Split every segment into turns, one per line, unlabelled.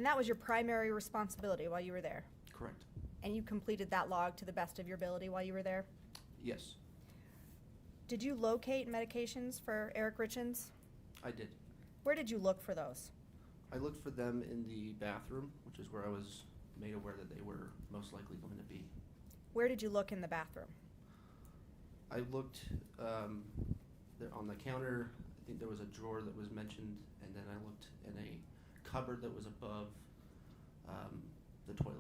And that was your primary responsibility while you were there?
Correct.
And you completed that log to the best of your ability while you were there?
Yes,
Did you locate medications for Eric Richins?
I did.
Where did you look for those?
I looked for them in the bathroom, which is where I was made aware that they were most likely going to be.
Where did you look in the bathroom?
I looked there on the counter. I think there was a drawer that was mentioned, and then I looked in a cupboard that was above the toilet.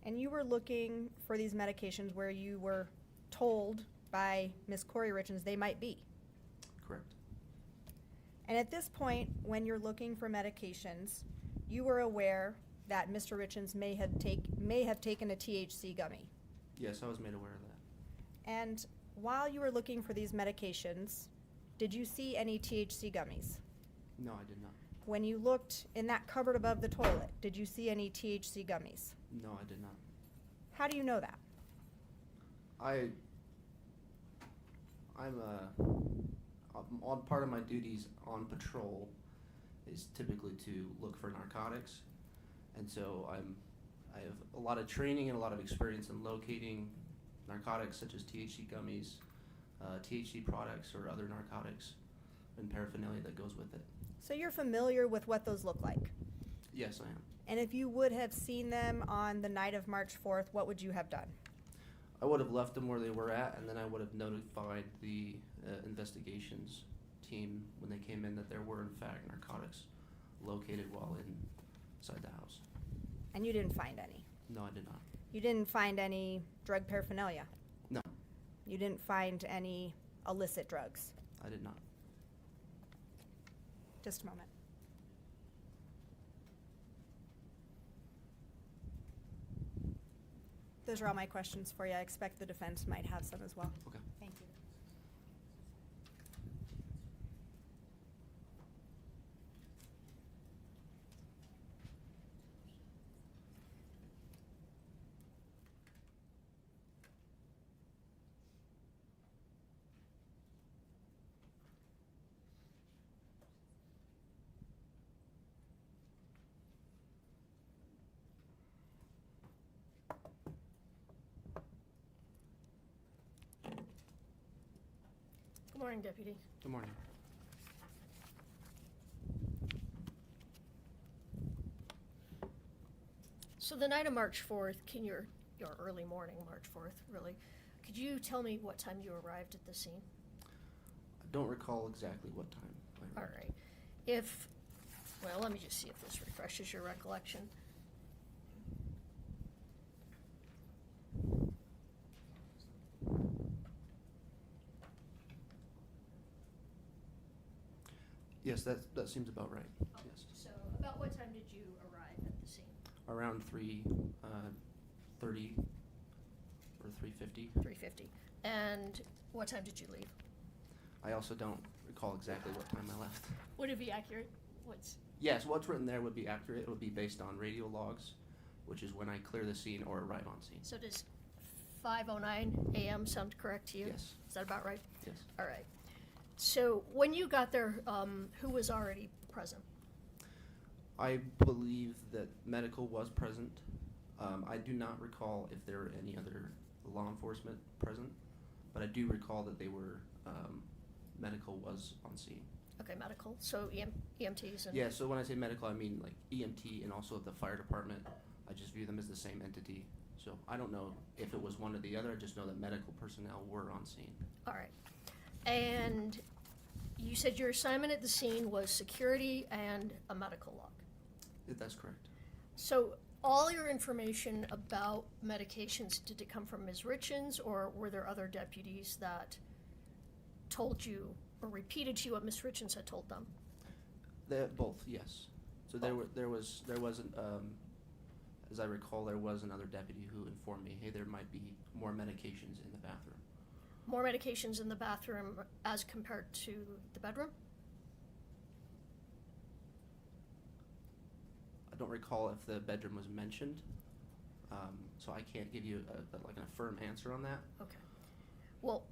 And you were looking for these medications where you were told by Ms. Kouri Richins they might be.
Correct.
And at this point, when you're looking for medications, you were aware that Mr. Richins may have taken a THC gummy.
Yes, I was made aware of that.
And while you were looking for these medications, did you see any THC gummies?
No, I did not.
When you looked in that cupboard above the toilet, did you see any THC gummies?
No, I did not.
How do you know that?
I'm on part of my duties on patrol is typically to look for narcotics, and so I have a lot of training and a lot of experience in locating narcotics such as THC gummies, THC products, or other narcotics and paraphernalia that goes with it.
So you're familiar with what those look like?
Yes, I am.
And if you would have seen them on the night of March 4th, what would you have done?
I would have left them where they were at, and then I would have notified the investigations team when they came in that there were in fact narcotics located while inside the house.
And you didn't find any?
No, I did not.
You didn't find any drug paraphernalia?
No,
You didn't find any illicit drugs?
I did not.
Just a moment. Those are all my questions for you. I expect the defense might have some as well.
Okay.
Thank you.
Good morning, Deputy.
Good morning.
So the night of March 4th, your early morning, March 4th, really, could you tell me what time you arrived at the scene?
I don't recall exactly what time I
All
arrived.
right. Well, let me just see if this refreshes your recollection.
Yes, that seems about right. Yes.
So about what time did you arrive at the scene?
Around 3:30 or 3:50.
3:50. And what time did you leave?
I also don't recall exactly what time I left.
Would it be accurate?
Yes, what's written there would be accurate. It would be based on radio logs, which is when I clear the scene or arrive on scene.
So does 5:09 a.m. sound correct to you?
Yes.
Is that about right?
Yes.
All right. So when you got there, who was already present?
I believe that medical was present. I do not recall if there were any other law enforcement present, but I do recall that they were, medical was on scene.
Okay, medical. So EMTs and.
Yeah, so when I say medical, I mean like EMT and also the fire department. I just view them as the same entity. So I don't know if it was one or the other. I just know that medical personnel were on scene.
All right. And you said your assignment at the scene was security and a medical log.
That's correct.
So all your information about medications, did it come from Ms. Richins, or were there other deputies that told you or repeated to you what Ms. Richins had told them?
Both, yes. So there was as I recall, there was another deputy who informed me, hey, there might be more medications in the bathroom.
More medications in the bathroom as compared to the bedroom?
I don't recall if the bedroom was mentioned, so I can't give you like a firm answer on that.
Okay. Well,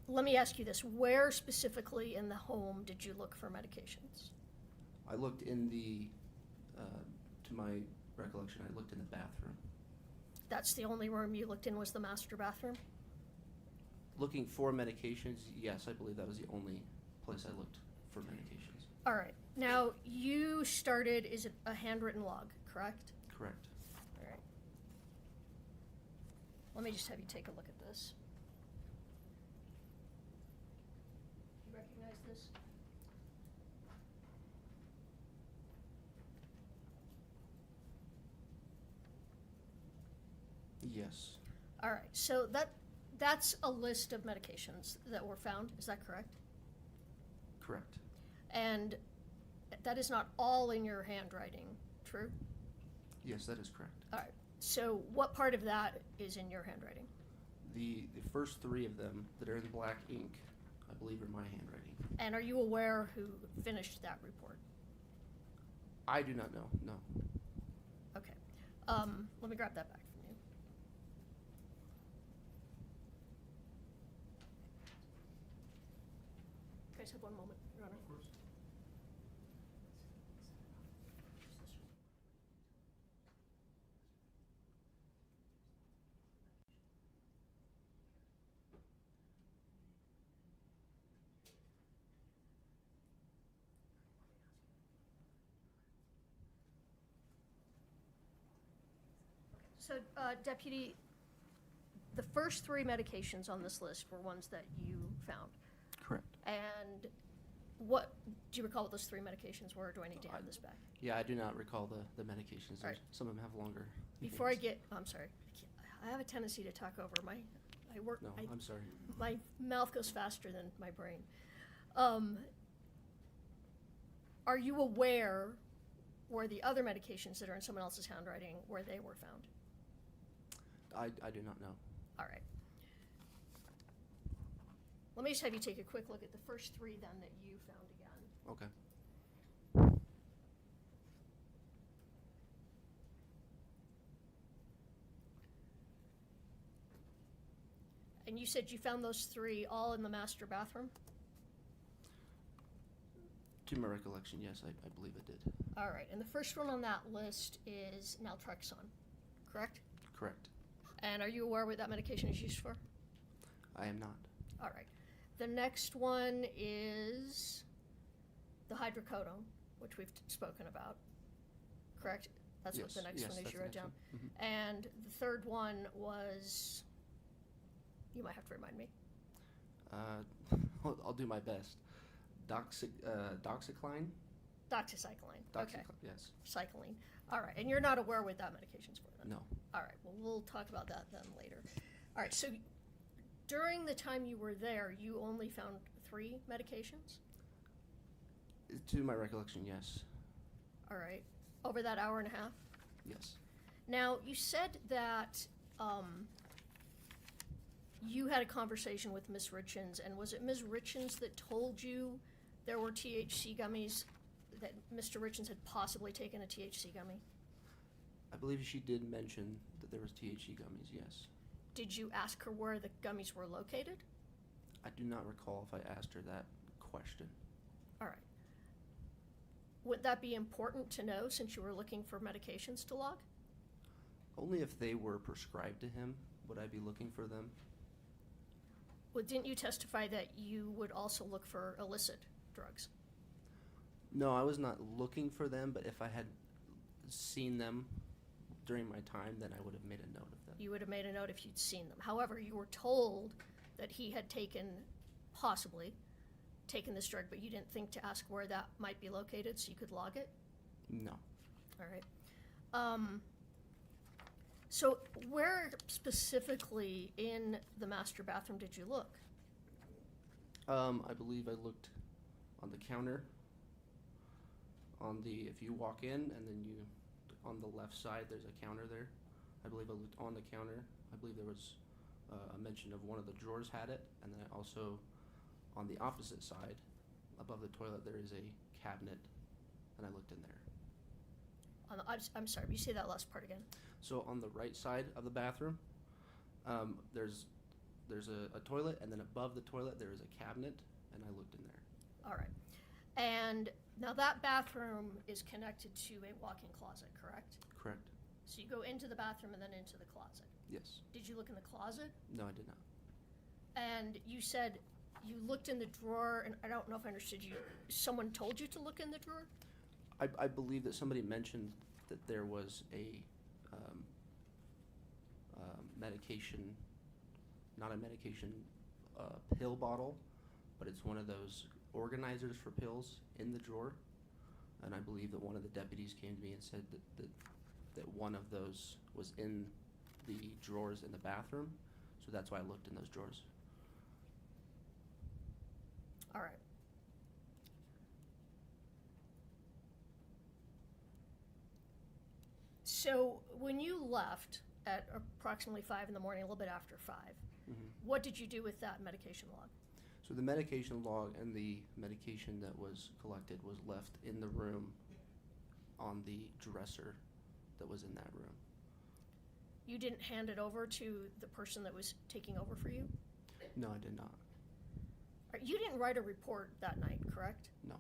let me ask you this. Where specifically in the home did you look for medications?
I looked in the, to my recollection, I looked in the bathroom.
That's the only room you looked in was the master bathroom?
Looking for medications, yes, I believe that was the only place I looked for medications.
All right. Now, you started, is it a handwritten log, correct?
Correct.
All right. Let me just have you take a look at this. You recognize this?
Yes.
All right. So that's a list of medications that were found. Is that correct?
Correct.
And that is not all in your handwriting, true?
Yes, that is correct.
All right. So what part of that is in your handwriting?
The first three of them that are in black ink, I believe are my handwriting.
And are you aware who finished that report?
I do not know, no.
Okay. Let me grab that back from you. Can I just have one moment, Your Honor?
Of course.
So, Deputy, the first three medications on this list were ones that you found.
Correct.
And do you recall what those three medications were, or do I need to hand this back?
Yeah, I do not recall the medications.
All right.
Some of them have longer.
Before I
names.
I'm sorry, I have a tendency to talk over.
No, I'm sorry.
My mouth goes faster than my brain. Are you aware where the other medications that are in someone else's handwriting, where they were found?
I do not know.
All right. Let me just have you take a quick look at the first three then that you found again.
Okay.
And you said you found those three all in the master bathroom?
To my recollection, yes, I believe it did.
All right, and the first one on that list is naltrexone, correct?
Correct.
And are you aware what that medication is used for?
I am not.
All right. The next one is the hydrocodone, which we've spoken about, correct? That's what
Yes,
the next
yes,
one is
that's
you
the
wrote
next
down.
one. Mhm.
And the third one was, you might have to remind me.
I'll do my best. Doxycycline?
Doxycycline. Okay.
Yes.
Cycling. All right. And you're not aware what that medication's for then?
No.
All right. Well, we'll talk about that then later. All right. So during the time you were there, you only found 3 medications?
To my recollection, yes.
All right. Over that hour and a half?
Yes.
Now, you said that you had a conversation with Ms. Richins, and was it Ms. Richins that told you there were THC gummies, that Mr. Richins had possibly taken a THC gummy?
I believe she did mention that there was THC gummies, yes.
Did you ask her where the gummies were located?
I do not recall if I asked her that question.
All right. Would that be important to know since you were looking for medications to log?
Only if they were prescribed to him would I be looking for them.
Well, didn't you testify that you would also look for illicit drugs?
No, I was not looking for them, but if I had seen them during my time, then I would have made a note of them.
You would have made a note if you'd seen them. However, you were told that he had possibly taken this drug, but you didn't think to ask where that might be located so you could log it?
No.
All right. So where specifically in the master bathroom did you look?
I believe I looked on the counter. If you walk in and then on the left side, there's a counter there. I believe I looked on the counter. I believe there was a mention of one of the drawers had it, and then I also, on the opposite side, above the toilet, there is a cabinet, and I looked in there.
I'm sorry, you say that last part again?
So on the right side of the bathroom, there's a toilet, and then above the toilet there is a cabinet, and I looked in there.
All right. And Now, that bathroom is connected to a walk-in closet, correct?
Correct.
So you go into the bathroom and then into the closet.
Yes.
Did you look in the closet?
No, I did not.
And you said you looked in the drawer, and I don't know if I understood you. Someone told you to look in the drawer?
I believe that somebody mentioned that there was a medication, not a medication pill bottle, but it's one of those organizers for pills in the drawer. And I believe that one of the deputies came to me and said that one of those was in the drawers in the bathroom. So that's why I looked in those drawers.
All right. So when you left at approximately 5 in the morning, a little bit after 5, what did you do with that medication log?
So the medication log and the medication that was collected was left in the room on the dresser that was in that room.
You didn't hand it over to the person that was taking over for you?
No, I did not.
You didn't write a report that night, correct?
No,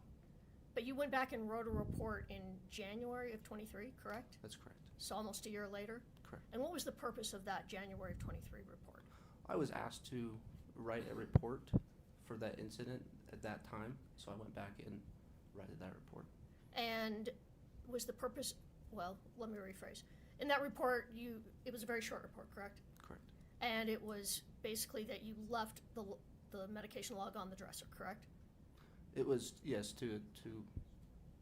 But you went back and wrote a report in January of 23, correct?
that's correct.
So almost a year later?
Correct.
And what was the purpose of that January of 23 report?
I was asked to write a report for that incident at that time, so I went back and wrote that report.
And was the purpose, well, let me rephrase. In that report, it was a very short report, correct?
Correct.
And it was basically that you left the medication log on the dresser, correct?
It was, yes, to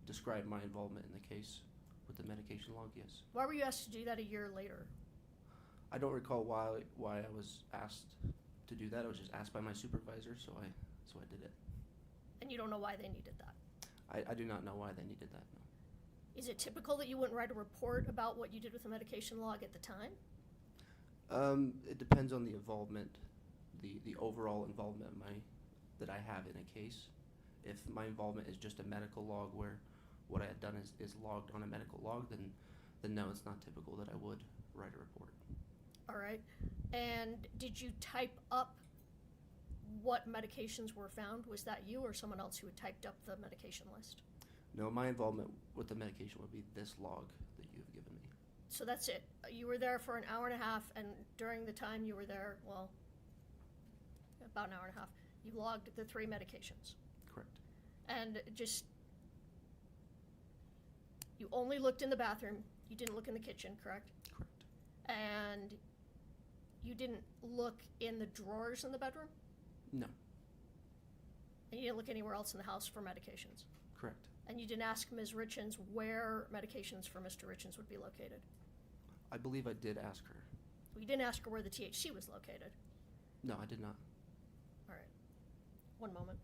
describe my involvement in the case with the medication log, yes.
Why were you asked to do that a year later?
I don't recall why I was asked to do that. I was just asked by my supervisor, so I did it.
And you don't know why they needed that?
I do not know why they needed that, no.
Is it typical that you wouldn't write a report about what you did with the medication log at the time?
It depends on the involvement, the overall involvement that I have in a case. If my involvement is just a medical log where what I had done is logged on a medical log, then no, it's not typical that I would write a report.
All right. And did you type up what medications were found? Was that you or someone else who had typed up the medication list?
No, my involvement with the medication would be this log that you have given me.
So that's it. You were there for an hour and a half, and during the time you were there, well, about an hour and a half, you logged the 3 medications.
Correct.
And you only looked in the bathroom. You didn't look in the kitchen, correct?
Correct.
And you didn't look in the drawers in the bedroom?
No.
And you didn't look anywhere else in the house for medications?
Correct.
And you didn't ask Ms. Richins where medications for Mr. Richins would be located?
I believe I did ask her.
You didn't ask her where the THC was located?
No, I did not.
All right. One moment.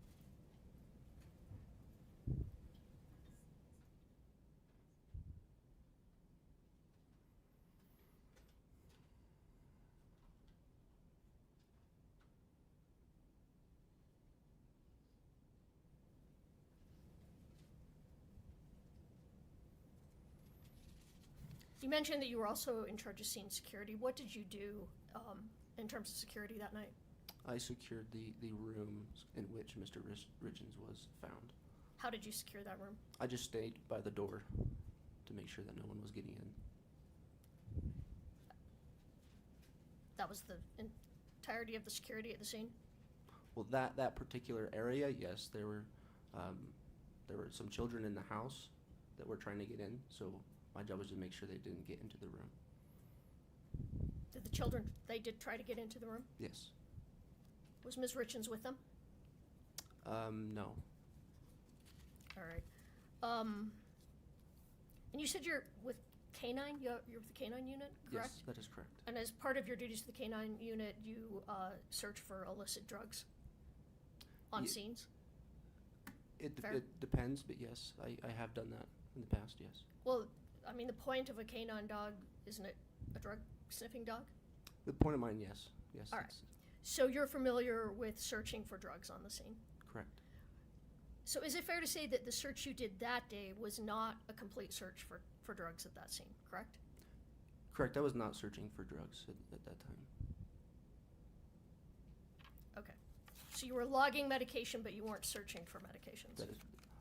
You mentioned that you were also in charge of scene security. What did you do in terms of security that night?
I secured the rooms in which Mr. Richins was found.
How did you secure that room?
I just stayed by the door to make sure that no one was getting in.
That was the entirety of the security at the scene?
Well, that particular area, yes, there were some children in the house that were trying to get in, so my job was to make sure they didn't get into the room.
Did the children, they did try to get into the room?
Yes.
Was Ms. Richins with them?
No.
All right. And you said you're with K-9? You're with the K-9 unit, correct?
Yes, that is correct.
And as part of your duties to the K-9 unit, you search for illicit drugs on scenes?
It
Fair.
depends, but yes, I have done that in the past, yes.
Well, I mean, the point of a K-9 dog, isn't it a drug-sniffing dog?
The point of mine, yes. Yes.
All right.
it's
So you're familiar with searching for drugs on the scene?
correct.
So is it fair to say that the search you did that day was not a complete search for drugs at that scene, correct?
Correct, I was not searching for drugs at that time.
Okay. So you were logging medication, but you weren't searching for medications?
That is,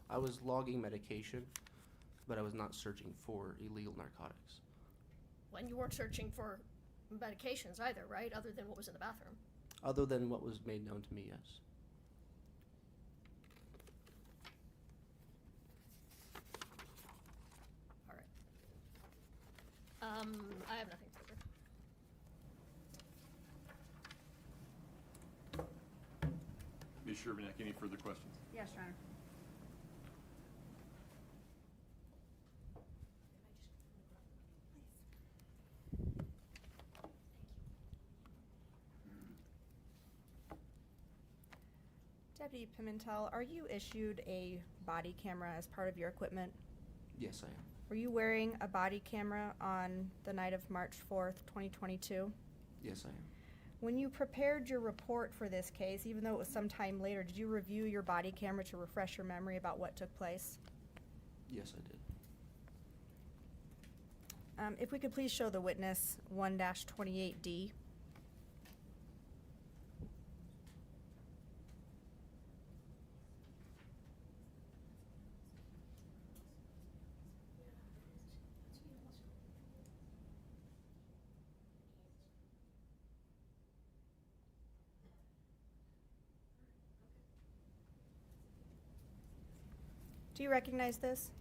I was logging medication, but I was not searching for illegal narcotics.
When you weren't searching for medications either, right? Other than what was in the bathroom.
Other than what was made known to me, yes.
All right. I have nothing further.
Ms. Sherbanek, any further questions?
Yes, Your Honor. Deputy Pimentel, are you issued a body camera as part of your equipment?
Yes, I am.
Were you wearing a body camera on the night of March 4th, 2022?
Yes, I am.
When you prepared your report for this case, even though it was some time later, did you review your body camera to refresh your memory about what took place?
Yes, I did.
If we could please show the witness 1-28D. Do you recognize this?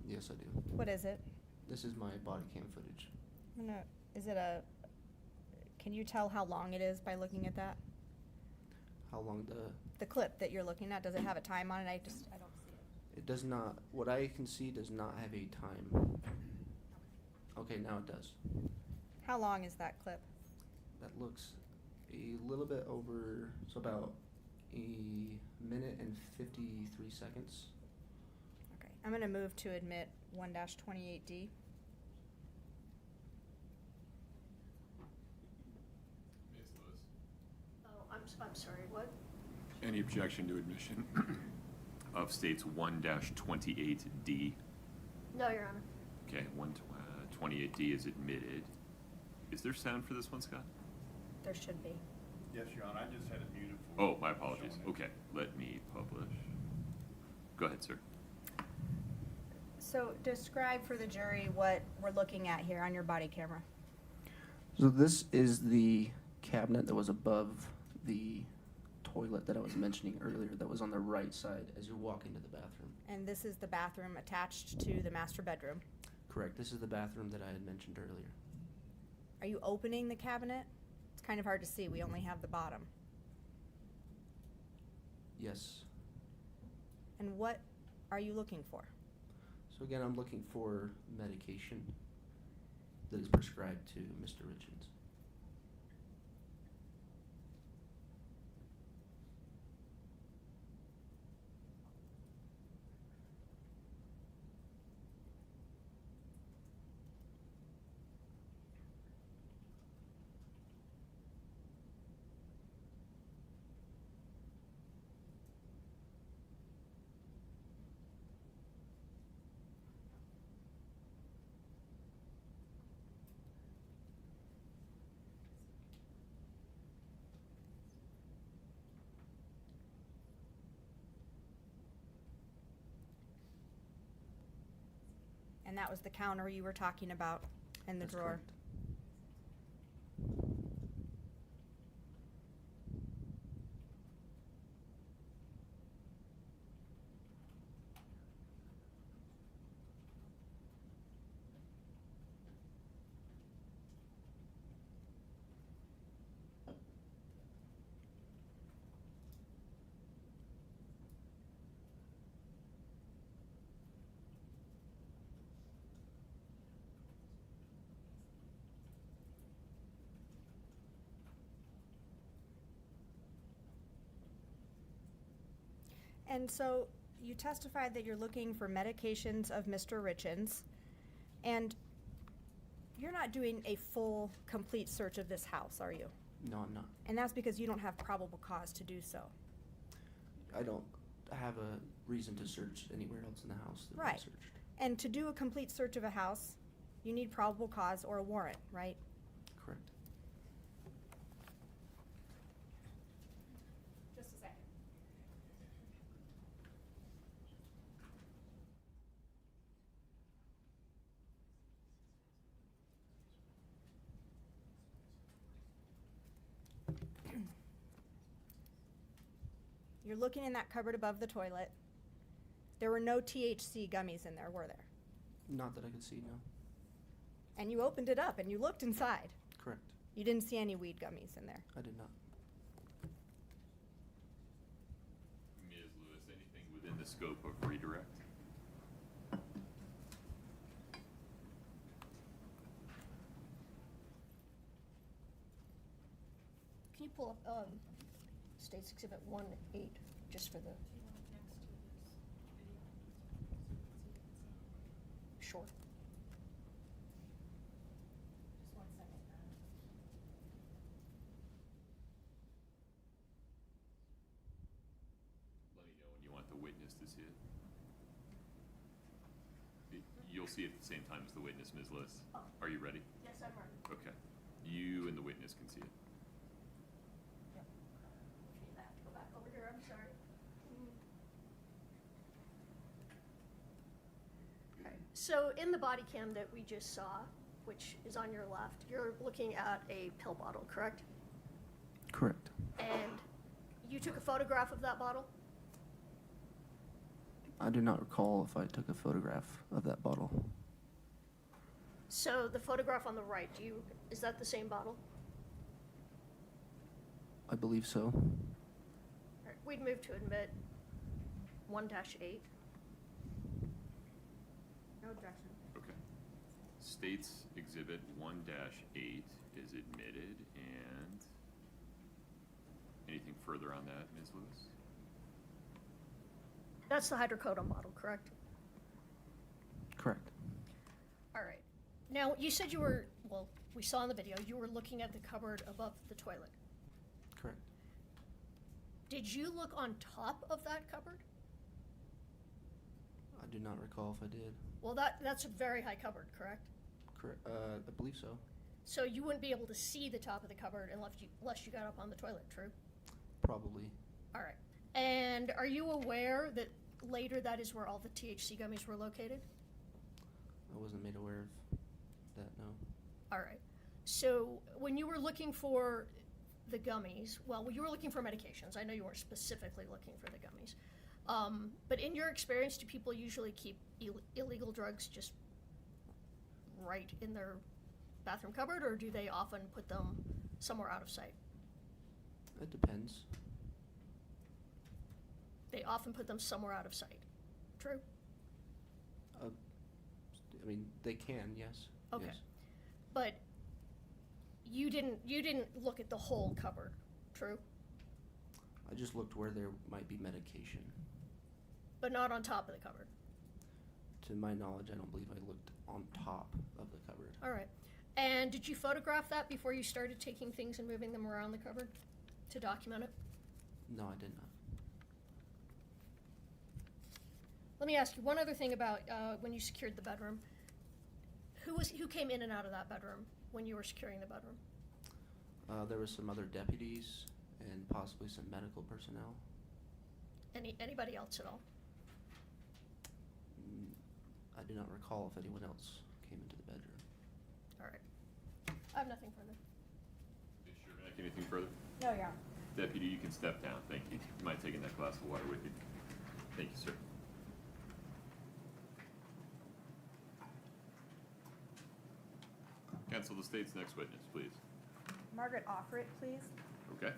Yes, I do.
What is it?
This is my body cam footage.
Is it a, can you tell how long it is by looking at that?
How long
The clip that you're looking at, does it have a time on it? I don't see it.
it does not, what I can see does not have a time. Okay, now it does.
How long is that clip?
That looks a little bit over, so about a minute and 53 seconds.
Okay, I'm gonna move to admit 1-28D.
Ms. Lewis.
Oh, I'm sorry, what?
Any objection to admission of states 1-28D?
No, Your Honor.
Okay, 128D is admitted. Is there sound for this one, Scott?
There should be.
Yes, Your Honor, I just had it muted for.
Oh, my apologies.
showing it.
Okay, let me publish. Go ahead, sir.
So describe for the jury what we're looking at here on your body camera.
So this is the cabinet that was above the toilet that I was mentioning earlier that was on the right side as you walk into the bathroom.
And this is the bathroom attached to the master bedroom.
Correct. This is the bathroom that I had mentioned earlier.
Are you opening the cabinet? It's kind of hard to see. We only have the bottom.
Yes.
And what are you looking for?
So again, I'm looking for medication that is prescribed to Mr. Richins.
And that was the counter you were talking about in the
That's
drawer.
correct.
And so you testified that you're looking for medications of Mr. Richins, and you're not doing a full, complete search of this house, are you?
No, I'm not.
And that's because you don't have probable cause to do so.
I don't have a reason to search anywhere else in the house that I
Right.
searched.
And to do a complete search of a house, you need probable cause or a warrant, right?
Correct.
Just a second. You're looking in that cupboard above the toilet. There were no THC gummies in there, were there?
Not that I could see, no.
And you opened it up and you looked inside.
Correct.
You didn't see any weed gummies in there.
I did not.
Ms. Lewis, anything within the scope of redirect?
Can you pull up State's Exhibit 1-8, just for the... Sure.
Just 1 second.
Let me know when you want the witness to see it. You'll see it at the same time as the witness, Ms. Lewis.
Oh.
Are you ready?
Yes, I'm ready.
Okay. You and the witness can see it.
Yep. I have to go back over here, I'm sorry. Okay, so in the body cam that we just saw, which is on your left, you're looking at a pill bottle, correct?
Correct.
And you took a photograph of that bottle?
I do not recall if I took a photograph of that bottle.
So the photograph on the right, is that the same bottle?
I believe so.
All right, we'd move to admit 1-8.
No objection.
Okay. State's Exhibit 1-8 is admitted, and anything further on that, Ms. Lewis?
That's the hydrocodone bottle, correct?
Correct.
All right. Now, you said you were, well, we saw in the video, you were looking at the cupboard above the toilet.
Correct.
Did you look on top of that cupboard?
I do not recall if I did.
Well, that's a very high cupboard, correct?
Correct. I believe so.
So you wouldn't be able to see the top of the cupboard unless you got up on the toilet, true?
Probably.
All right. And are you aware that later that is where all the THC gummies were located?
I wasn't made aware of that, no.
All right. So when you were looking for the gummies, well, you were looking for medications. I know you weren't specifically looking for the gummies. But in your experience, do people usually keep illegal drugs just right in their bathroom cupboard, or do they often put them somewhere out of sight?
It depends.
They often put them somewhere out of sight. True?
I mean, they can, yes.
Okay.
Yes.
But you didn't look at the whole cupboard, true?
I just looked where there might be medication.
But not on top of the cupboard.
To my knowledge, I don't believe I looked on top of the cupboard.
All right. And did you photograph that before you started taking things and moving them around the cupboard to document it?
No, I did not.
Let me ask you one other thing about when you secured the bedroom. Who came in and out of that bedroom when you were securing the bedroom?
There was some other deputies and possibly some medical personnel.
Anybody else at all?
I do not recall if anyone else came into the bedroom.
All right. I have nothing further.
Ms. Shermack, anything further?
No, Your Honor.
Deputy, you can step down. Thank you. You mind taking that glass of water with you? Thank you, sir. Counsel, the state's next witness, please.
Margaret Offrit, please.
Okay.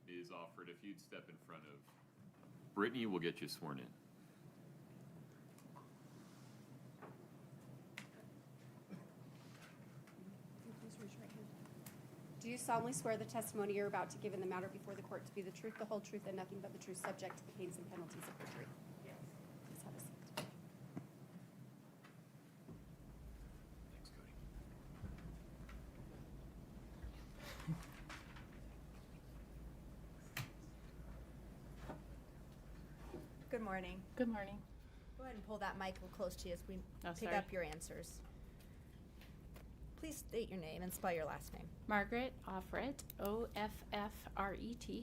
Ms. Offord, if you'd step in front of Brittany, we'll get you sworn in.
Please raise your right hand. Do you solemnly swear the testimony you're about to give in the matter before the court to be the truth, the whole truth, and nothing but the truth, subject to the pains and penalties of perjury? Yes. Please have a seat.
Thanks, Cody.
Good morning.
Good morning.
Go ahead and pull that mic close to you as we
Oh,
pick
sorry.
up your answers. Please state your name and spell your last name.
Margaret Offret, Offret.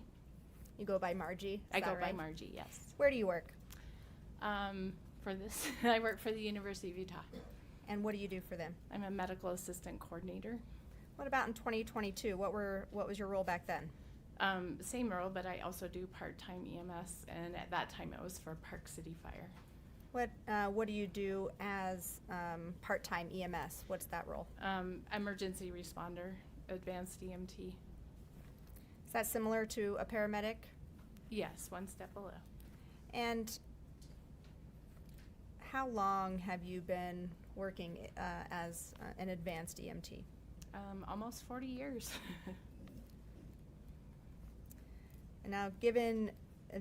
You go by Margie, is
I
that
go by
right?
Margie, yes.
Where do you work?
For this, I work for the University of Utah.
And what do you do for them?
I'm a medical assistant coordinator.
What about in 2022? What was your role back then?
Same role, but I also do part-time EMS, and at that time it was for Park City Fire.
What do you do as part-time EMS? What's that role?
Emergency responder, advanced EMT.
Is that similar to a paramedic?
Yes, one step below.
And how long have you been working as an advanced EMT?
Almost 40 years.
And now, given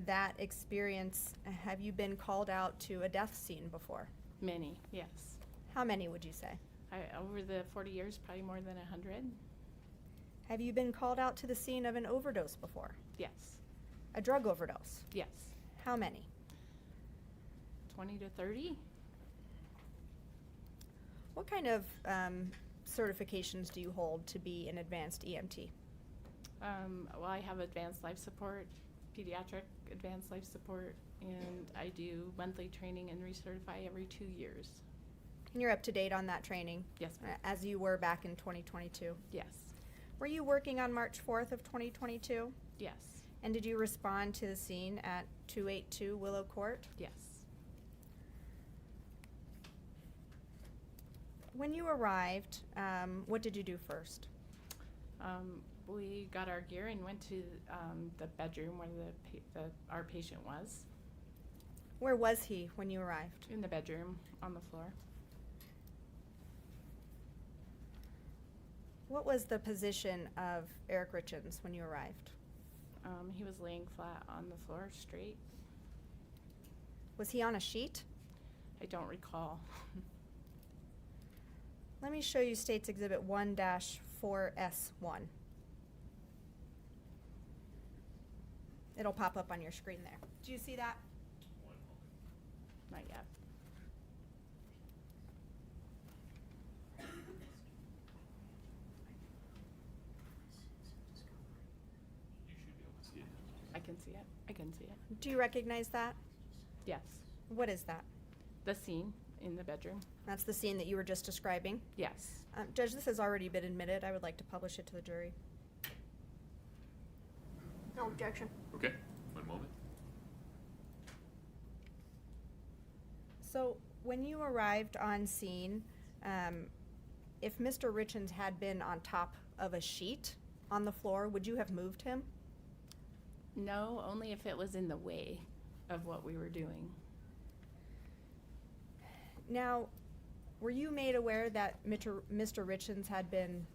that experience, have you been called out to a death scene before?
Many, yes.
How many would you say?
Over the 40 years, probably more than 100.
Have you been called out to the scene of an overdose before?
Yes,
A drug overdose?
yes.
How many?
20 to 30.
What kind of certifications do you hold to be an advanced EMT?
Well, I have advanced life support, pediatric advanced life support, and I do monthly training and recertify every 2 years.
And you're up to date on that training?
Yes, ma'am.
As you were back in 2022?
Yes,
Were you working on March 4th of 2022?
yes,
And did you respond to the scene at 282 Willow Court?
yes.
When you arrived, what did you do first?
We got our gear and went to the bedroom where our patient was,
Where was he when you arrived?
in the bedroom on the floor.
What was the position of Eric Richins when you arrived?
He was laying flat on the floor, straight.
Was he on a sheet?
I don't recall.
Let me show you States Exhibit 1-4S1. It'll pop up on your screen there. Do you see that?
Not yet.
You should be able to see it.
I can see it. I can see it.
Do you recognize that?
Yes.
What is that?
The scene in the bedroom.
That's the scene that you were just describing.
Yes.
Judge, this has already been admitted. I would like to publish it to the jury.
No objection.
Okay, one moment.
So, when you arrived on scene, if Mr. Richins had been on top of a sheet on the floor, would you have moved him?
No, only if it was in the way of what we were doing.
Now, were you made aware that Mr. Richins had been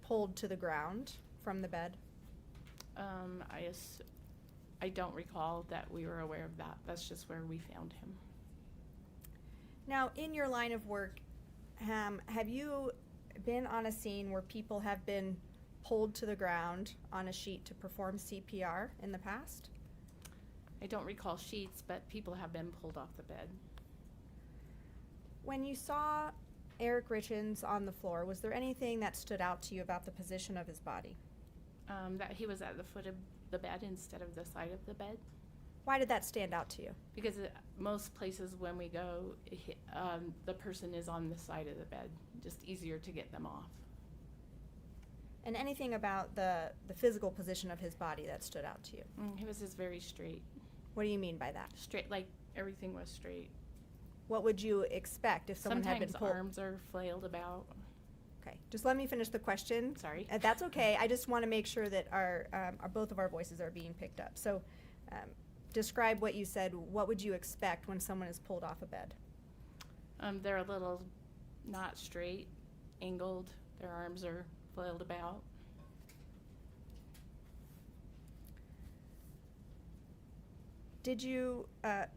pulled to the ground from the bed?
I don't recall that we were aware of that. That's just where we found him.
Now, in your line of work, have you been on a scene where people have been pulled to the ground on a sheet to perform CPR in the past?
I don't recall sheets, but people have been pulled off the bed.
When you saw Eric Richins on the floor, was there anything that stood out to you about the position of his body?
That he was at the foot of the bed instead of the side of the bed.
Why did that stand out to you?
Because most places when we go, the person is on the side of the bed. Just easier to get them off.
And anything about the physical position of his body that stood out to you?
He was just very straight.
What do you mean by that?
Straight, like everything was straight.
What would you expect if someone had been
Sometimes
pulled?
arms are flailed about.
Okay, just let me finish the question.
Sorry.
That's okay. I just want to make sure that our both of our voices are being picked up. So, describe what you said. What would you expect when someone is pulled off a bed?
They're a little not straight, angled. Their arms are flailed about.
Did you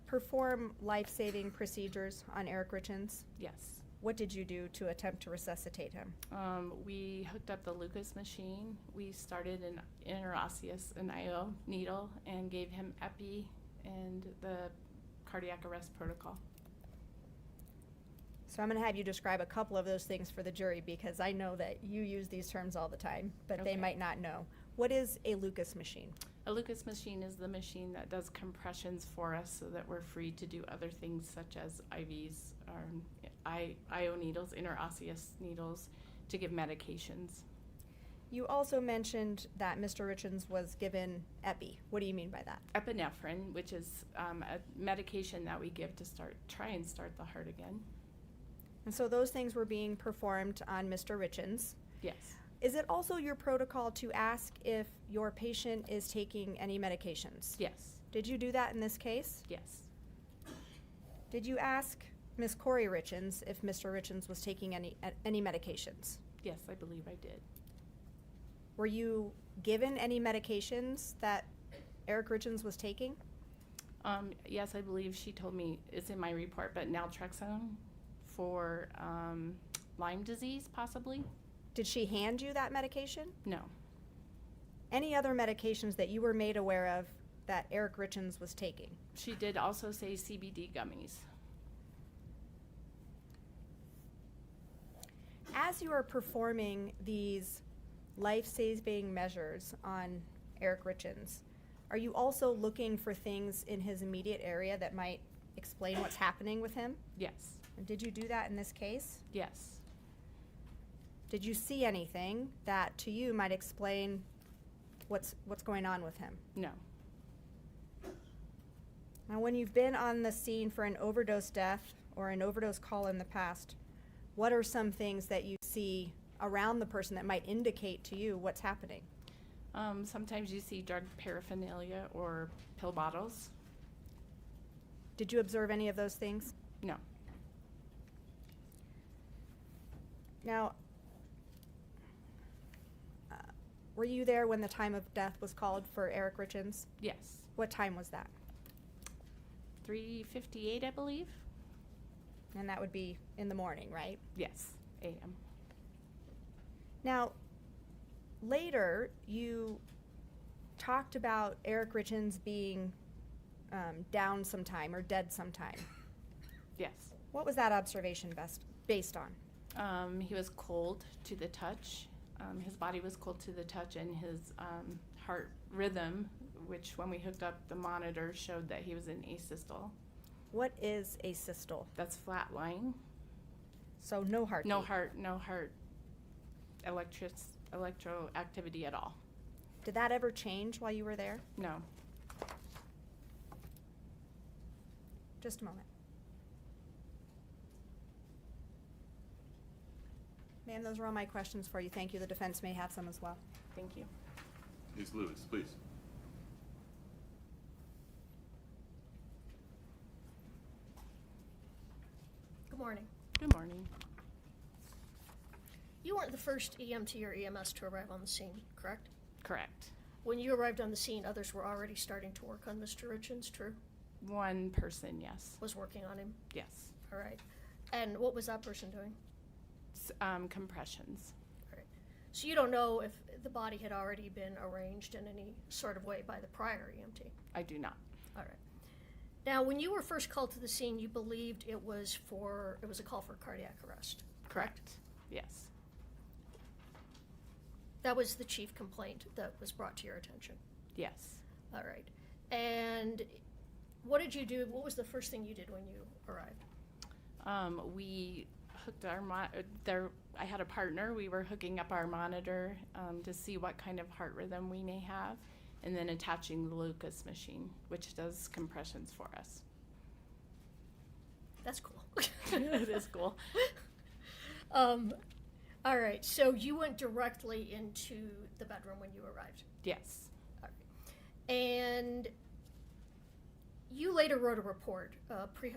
perform life-saving procedures on Eric Richins?
Yes.
What did you do to attempt to resuscitate him?
We hooked up the Lucas machine. We started an interosseous anio needle and gave him epi and the cardiac arrest protocol.
So I'm going to have you describe a couple of those things for the jury because I know that you use these terms all the time, but they
Okay.
might not know. What is a Lucas machine?
A Lucas machine is the machine that does compressions for us so that we're free to do other things such as IVs or IO needles, interosseous needles, to give medications.
You also mentioned that Mr. Richins was given epi. What do you mean by that?
Epinephrine, which is a medication that we give to try and start the heart again.
And so those things were being performed on Mr. Richins.
Yes.
Is it also your protocol to ask if your patient is taking any medications?
Yes.
Did you do that in this case?
Yes.
Did you ask Ms. Kouri Richins if Mr. Richins was taking any medications?
Yes, I believe I did.
Were you given any medications that Eric Richins was taking?
Yes, I believe she told me it's in my report, but naltrexone for Lyme disease, possibly?
Did she hand you that medication?
No.
Any other medications that you were made aware of that Eric Richins was taking?
She did also say CBD gummies.
As you are performing these life-saving measures on Eric Richins, are you also looking for things in his immediate area that might explain what's happening with him?
Yes.
And did you do that in this case?
Yes.
Did you see anything that to you might explain what's going on with him?
No.
Now, when you've been on the scene for an overdose death or an overdose call in the past, what are some things that you see around the person that might indicate to you what's happening?
Sometimes you see drug paraphernalia or pill bottles.
Did you observe any of those things?
No.
Now, were you there when the time of death was called for Eric Richins?
Yes.
What time was that?
3:58, I believe.
And that would be in the morning, right?
Yes, a.m.
Now, later you talked about Eric Richins being down sometime or dead sometime.
Yes.
What was that observation based on?
He was cold to the touch. His body was cold to the touch, and his heart rhythm, which when we hooked up the monitor, showed that he was in asystole.
What is asystole?
That's flat line.
So no heartbeat.
No heart electroactivity at all.
Did that ever change while you were there?
No.
Just a moment. Ma'am, those are all my questions for you. Thank you. The defense may have some as well.
Thank you.
Ms. Lewis, please.
Good morning.
Good morning.
You weren't the first EMT or EMS to arrive on the scene, correct?
Correct.
When you arrived on the scene, others were already starting to work on Mr. Richins, true?
One person, yes.
Was working on him?
Yes.
All right. And what was that person doing?
Compressions.
All right. So you don't know if the body had already been arranged in any sort of way by the prior EMT?
I do not.
All right. Now, when you were first called to the scene, you believed it was a call for cardiac arrest, correct?
Yes.
That was the chief complaint that was brought to your attention.
Yes.
All right. And what did you do? What was the first thing you did when you arrived?
We hooked our I had a partner. We were hooking up our monitor to see what kind of heart rhythm we may have, and then attaching the Lucas machine, which does compressions for us.
That's cool.
It is cool.
All right. So you went directly into the bedroom when you arrived.
Yes.
All right. And you later wrote a report.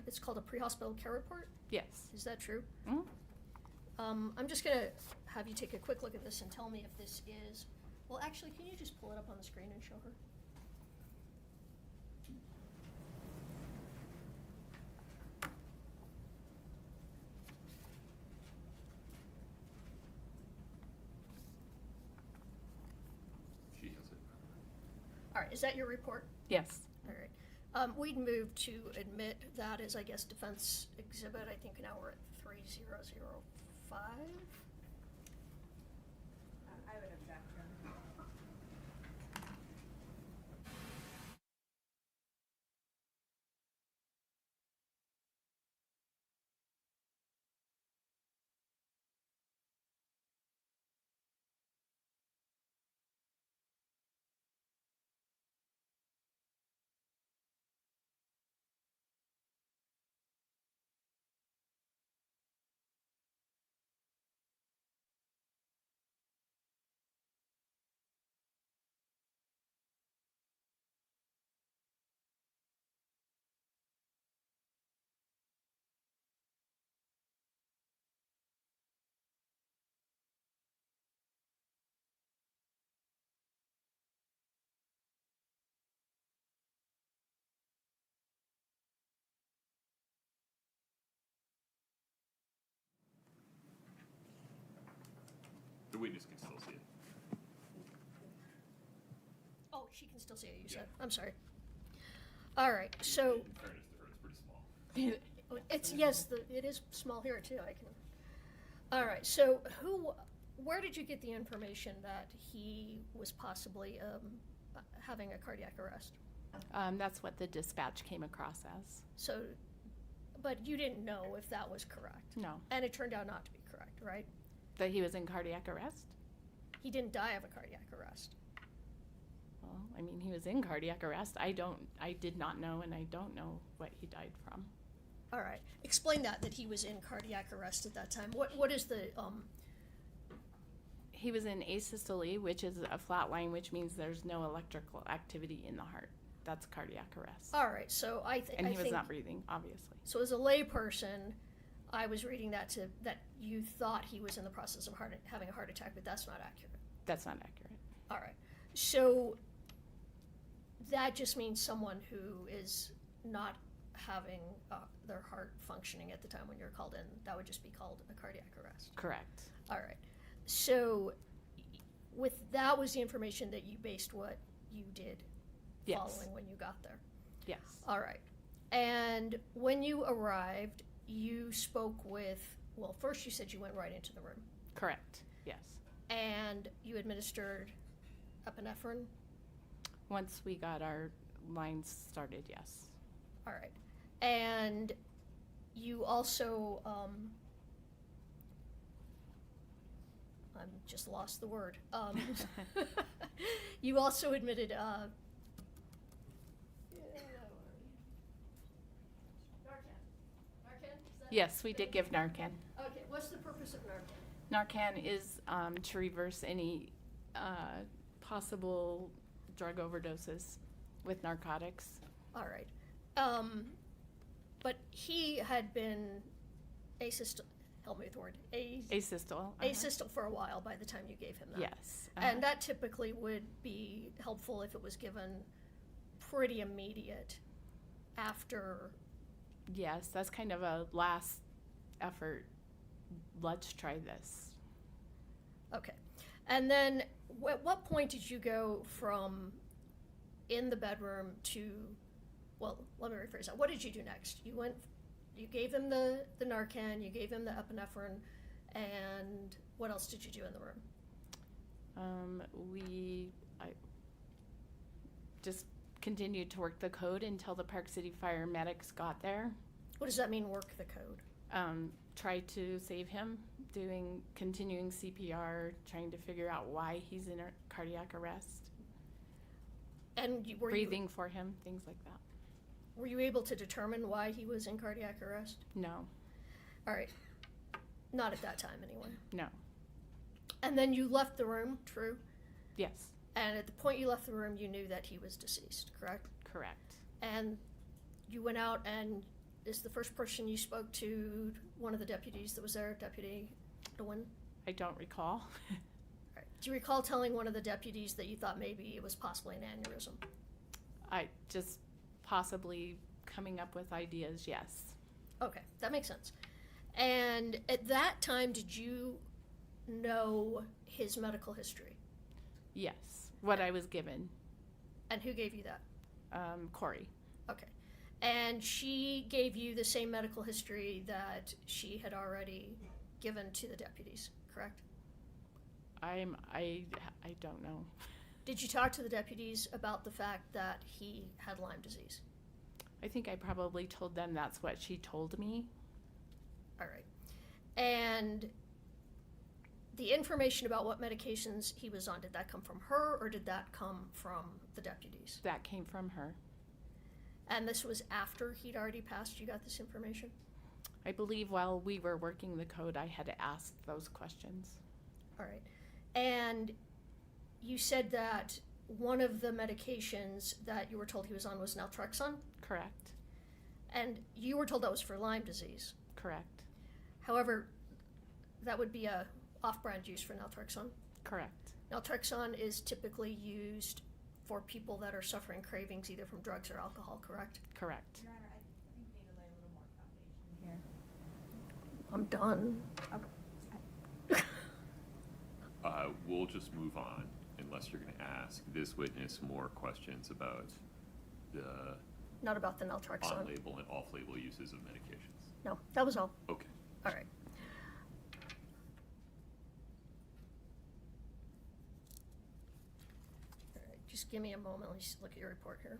It's called a pre-hospital care report.
Yes.
Is that true?
Mm-hmm.
I'm just going to have you take a quick look at this and tell me if this is... Well, actually, can you just pull it up on the screen and show her?
She has it.
All right. Is that your report?
Yes.
All right. We'd moved to admit that as, I guess, defense exhibit. I think now we're at 3005.
I would object.
The witness can still see it.
Oh, she can still see it, you said. I'm sorry. All right, so
In fairness to her, it's pretty small.
it's, yes, it is small here too, I can. All right, so where did you get the information that he was possibly having a cardiac arrest?
That's what the dispatch came across as.
So, but you didn't know if that was correct?
No,
And it turned out not to be correct, right?
that he was in cardiac arrest.
He didn't die of a cardiac arrest.
Well, I mean, he was in cardiac arrest. I did not know, and I don't know what he died from.
All right, explain that he was in cardiac arrest at that time. What is the,
He was in asystole, which is a flat line, which means there's no electrical activity in the heart. That's cardiac arrest.
all right, so
And
I
he was
think,
not breathing, obviously.
so as a layperson, I was reading that you thought he was in the process of having a heart attack, but that's not accurate.
That's not accurate.
All right, so that just means someone who is not having their heart functioning at the time when you're called in. That would just be called a cardiac arrest.
Correct.
All right, so that was the information that you based what you did
Yes.
following when you got there.
Yes.
All right. And when you arrived, you spoke with, well, first you said you went right into the room
Correct. Yes.
and you administered epinephrine.
Once we got our lines started, yes.
All right. And you also, I'm just lost the word. You also admitted,
Yes, we did give Narcan.
Okay, what's the purpose of Narcan?
Narcan is to reverse any possible drug overdoses with narcotics.
All right. But he had been help me with the word,
Asystole.
asystole for a while by the time you gave him that.
Yes.
And that typically would be helpful if it was given pretty immediate after.
Yes, that's kind of a last effort. Let's try this.
Okay. And then at what point did you go from in the bedroom to, well, let me rephrase that. What did you do next? You gave him the Narcan, you gave him the epinephrine, and what else did you do in the room?
I just continued to work the code until the Park City Fire medics got there.
What does that mean, work the code?
Tried to save him, continuing CPR, trying to figure out why he's in a cardiac arrest,
And
breathing for him, things like that.
Were you able to determine why he was in cardiac arrest?
No,
All right. Not at that time, anyway.
no,
And then you left the room, true?
yes,
And at the point you left the room, you knew that he was deceased, correct?
correct.
And you went out, and is the first person you spoke to one of the deputies that was there, Deputy DeWin?
I don't recall.
Right. Do you recall telling one of the deputies that you thought maybe it was possibly an aneurysm?
I just possibly coming up with ideas, yes.
Okay, that makes sense. And at that time, did you know his medical history?
Yes, what I was given,
And who gave you that?
Kouri.
Okay. And she gave you the same medical history that she had already given to the deputies, correct?
I don't know.
Did you talk to the deputies about the fact that he had Lyme disease?
I think I probably told them that's what she told me.
All right. And the information about what medications he was on, did that come from her or did that come from the deputies?
That came from her.
And this was after he'd already passed, you got this information?
I believe while we were working the code, I had asked those questions.
All right. And you said that one of the medications that you were told he was on was naltrexone,
Correct.
and you were told that was for Lyme disease.
Correct.
However, that would be a off-brand use for naltrexone.
Correct.
Naltrexone is typically used for people that are suffering cravings either from drugs or alcohol, correct?
Correct.
Your Honor, I think we need to lay a little more foundation here.
I'm done.
Okay.
We'll just move on unless you're gonna ask this witness more questions about the
Not about the naltrexone.
on-label and off-label uses of medications.
No, that was all.
Okay.
All right. All right, just give me a moment. Let me just look at your report here.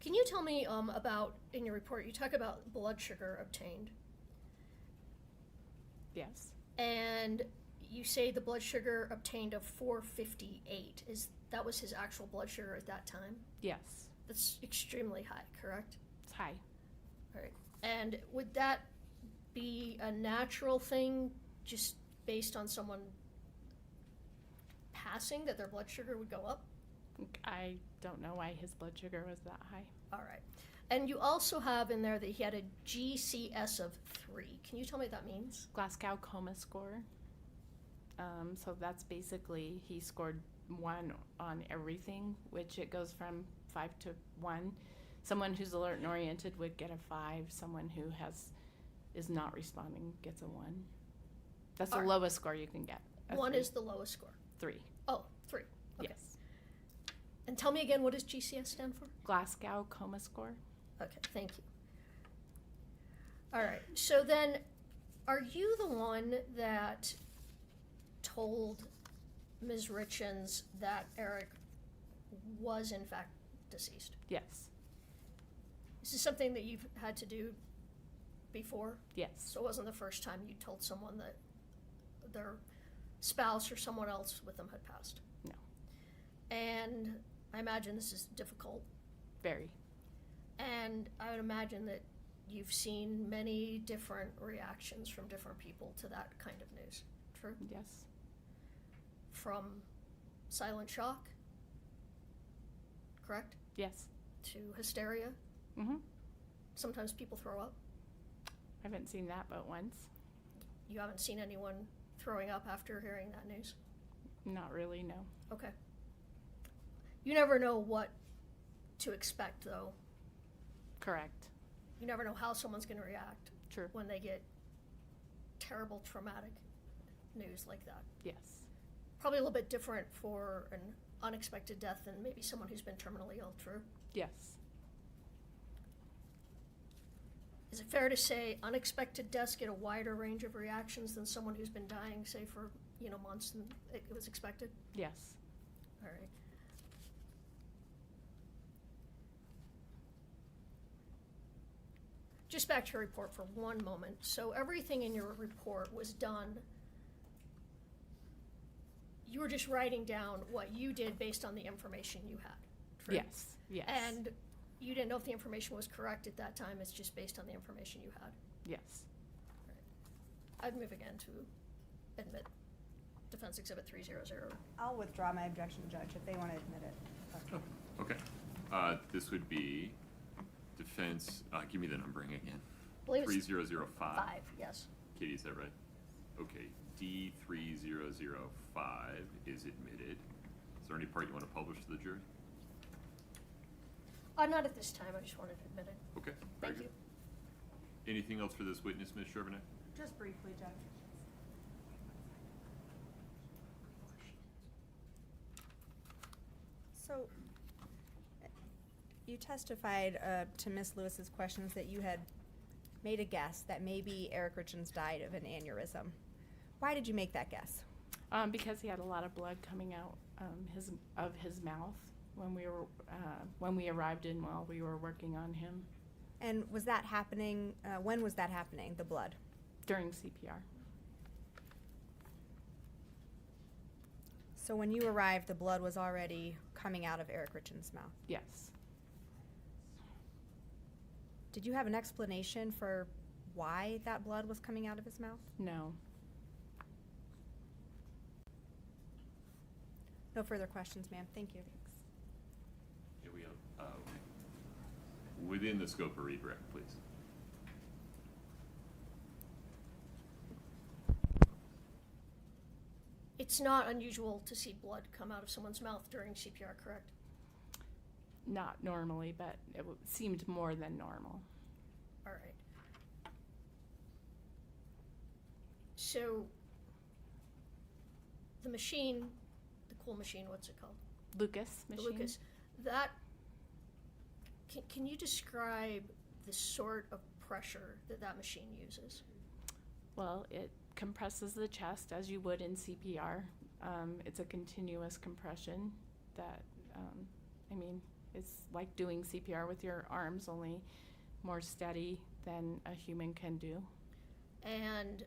Can you tell me about, in your report, you talk about blood sugar obtained,
Yes.
and you say the blood sugar obtained of 458. That was his actual blood sugar at that time?
Yes.
That's extremely high, correct?
It's high.
All right. And would that be a natural thing just based on someone passing that their blood sugar would go up?
I don't know why his blood sugar was that high.
All right. And you also have in there that he had a GCS of 3. Can you tell me what that means?
Glasgow Coma score. So that's basically he scored 1 on everything, which it goes from 5 to 1. Someone who's alert and oriented would get a 5. Someone who is not responding gets a 1. That's the
Alright.
lowest score you can get. A
1
3.
is the lowest score.
3.
Oh, 3. Okay.
Yes.
And tell me again, what does GCS stand for?
Glasgow Coma score.
Okay, thank you. All right, so then, are you the one that told Ms. Richins that Eric was in fact deceased?
Yes.
Is this something that you've had to do before?
Yes.
So it wasn't the first time you told someone that their spouse or someone else with them had passed?
No.
And I imagine this is difficult.
Very.
And I would imagine that you've seen many different reactions from different people to that kind of news. True?
Yes.
From silent shock, correct?
Yes.
To hysteria.
Mm-hmm.
Sometimes people throw up.
I haven't seen that but once.
You haven't seen anyone throwing up after hearing that news?
Not really, no.
Okay. You never know what to expect, though.
Correct.
You never know how someone's going to react
True.
when they get terrible, traumatic news like that.
Yes.
Probably a little bit different for an unexpected death than maybe someone who's been terminally ill, true?
Yes.
Is it fair to say unexpected deaths get a wider range of reactions than someone who's been dying, say, for, months and it was expected?
Yes.
All right. Just back to your report for one moment. So everything in your report was done, you were just writing down what you did based on the information you had, true?
Yes. Yes.
And you didn't know if the information was correct at that time, it's just based on the information you had.
Yes.
I'd move again to admit Defense Exhibit 300.
I'll withdraw my objection, Judge, if they want to admit it.
Oh, okay. This would be defense, give me the numbering again.
I believe it's
3005.
5, yes.
Katie, is that right? Okay, D3005 is admitted. Is there any part you want to publish to the jury?
Not at this time, I just wanted to admit it.
Okay, very
Thank you.
good. Anything else for this witness, Ms. Charbonnet?
Just briefly, Judge. So, you testified to Miss Lewis's questions that you had made a guess that maybe Eric Richins died of an aneurysm. Why did you make that guess?
Because he had a lot of blood coming out of his mouth when we arrived in while we were working on him
And was that happening, when was that happening, the blood?
during CPR.
So when you arrived, the blood was already coming out of Eric Richins' mouth.
Yes.
Did you have an explanation for why that blood was coming out of his mouth?
No.
No further questions, ma'am. Thank you.
Here we go. Within the scope of redirect, please.
It's not unusual to see blood come out of someone's mouth during CPR, correct?
Not normally, but it seemed more than normal.
All right. So, the machine, the cool machine, what's it called?
Lucas
The
machine?
Lucas. That, can you describe the sort of pressure that that machine uses?
Well, it compresses the chest as you would in CPR. It's a continuous compression that, it's like doing CPR with your arms, only more steady than a human can do.
And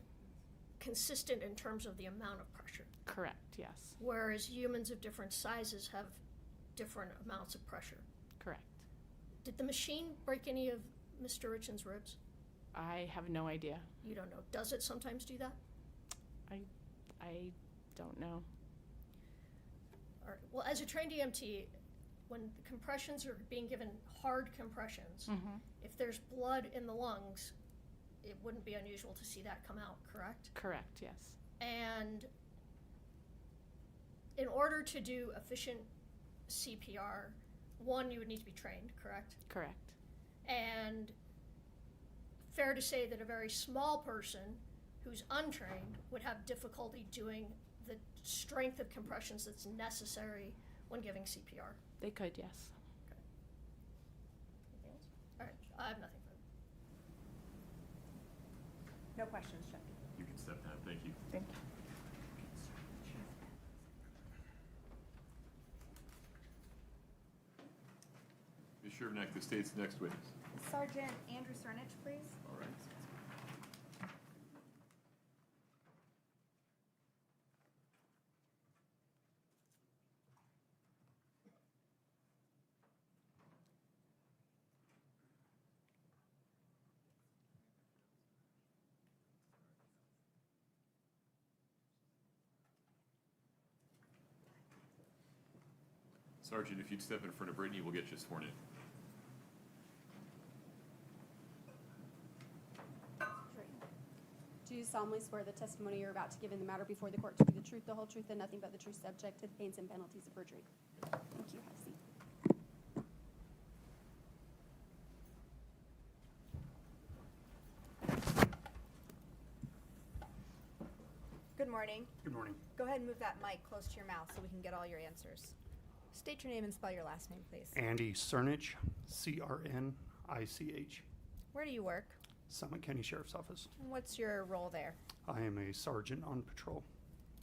consistent in terms of the amount of pressure.
Correct, yes.
Whereas humans of different sizes have different amounts of pressure.
Correct.
Did the machine break any of Mr. Richins' ribs?
I have no idea.
You don't know. Does it sometimes do that?
I don't know.
All right. Well, as a trained EMT, when the compressions are being given hard compressions,
Mm-hmm.
if there's blood in the lungs, it wouldn't be unusual to see that come out, correct?
Correct, yes.
And in order to do efficient CPR, one, you would need to be trained, correct?
Correct.
And fair to say that a very small person who's untrained would have difficulty doing the strength of compressions that's necessary when giving CPR.
They could, yes.
Anything else? All right, I have nothing further.
No questions, Chuck.
You can step down. Thank you.
Thank you.
Ms. Shervnak, the state's next witness.
Sergeant Andrew Cernich, please.
All right. Sergeant, if you'd step in front of Brittany, we'll get you sworn in.
Do you solemnly swear the testimony you're about to give in the matter before the court to be the truth, the whole truth, and nothing but the truth, subject to the pains and penalties of perjury? Thank you. Have a seat.
Good morning.
Good morning.
Go ahead and move that mic close to your mouth so we can get all your answers. State your name and spell your last name, please.
Andy Cernich, C-R-N-I-C-H,
Where do you work?
Summit County Sheriff's Office.
And what's your role there?
I am a sergeant on patrol.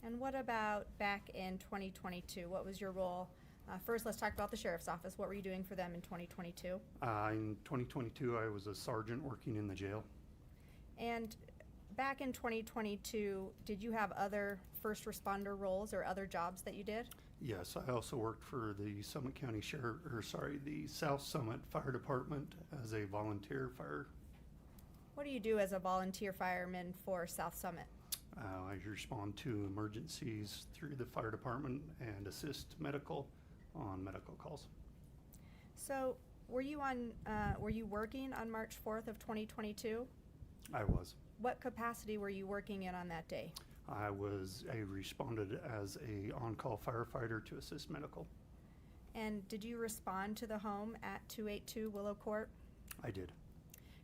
And what about back in 2022? What was your role? First, let's talk about the Sheriff's Office. What were you doing for them in 2022?
In 2022, I was a sergeant working in the jail.
And back in 2022, did you have other first responder roles or other jobs that you did?
Yes, I also worked for the Summit County the South Summit Fire Department as a volunteer fire.
What do you do as a volunteer fireman for South Summit?
I respond to emergencies through the fire department and assist on medical calls.
So, were you working on March 4th of 2022?
I was.
What capacity were you working in on that day?
I responded as a on-call firefighter to assist medical.
And did you respond to the home at 282 Willow Court?
I did.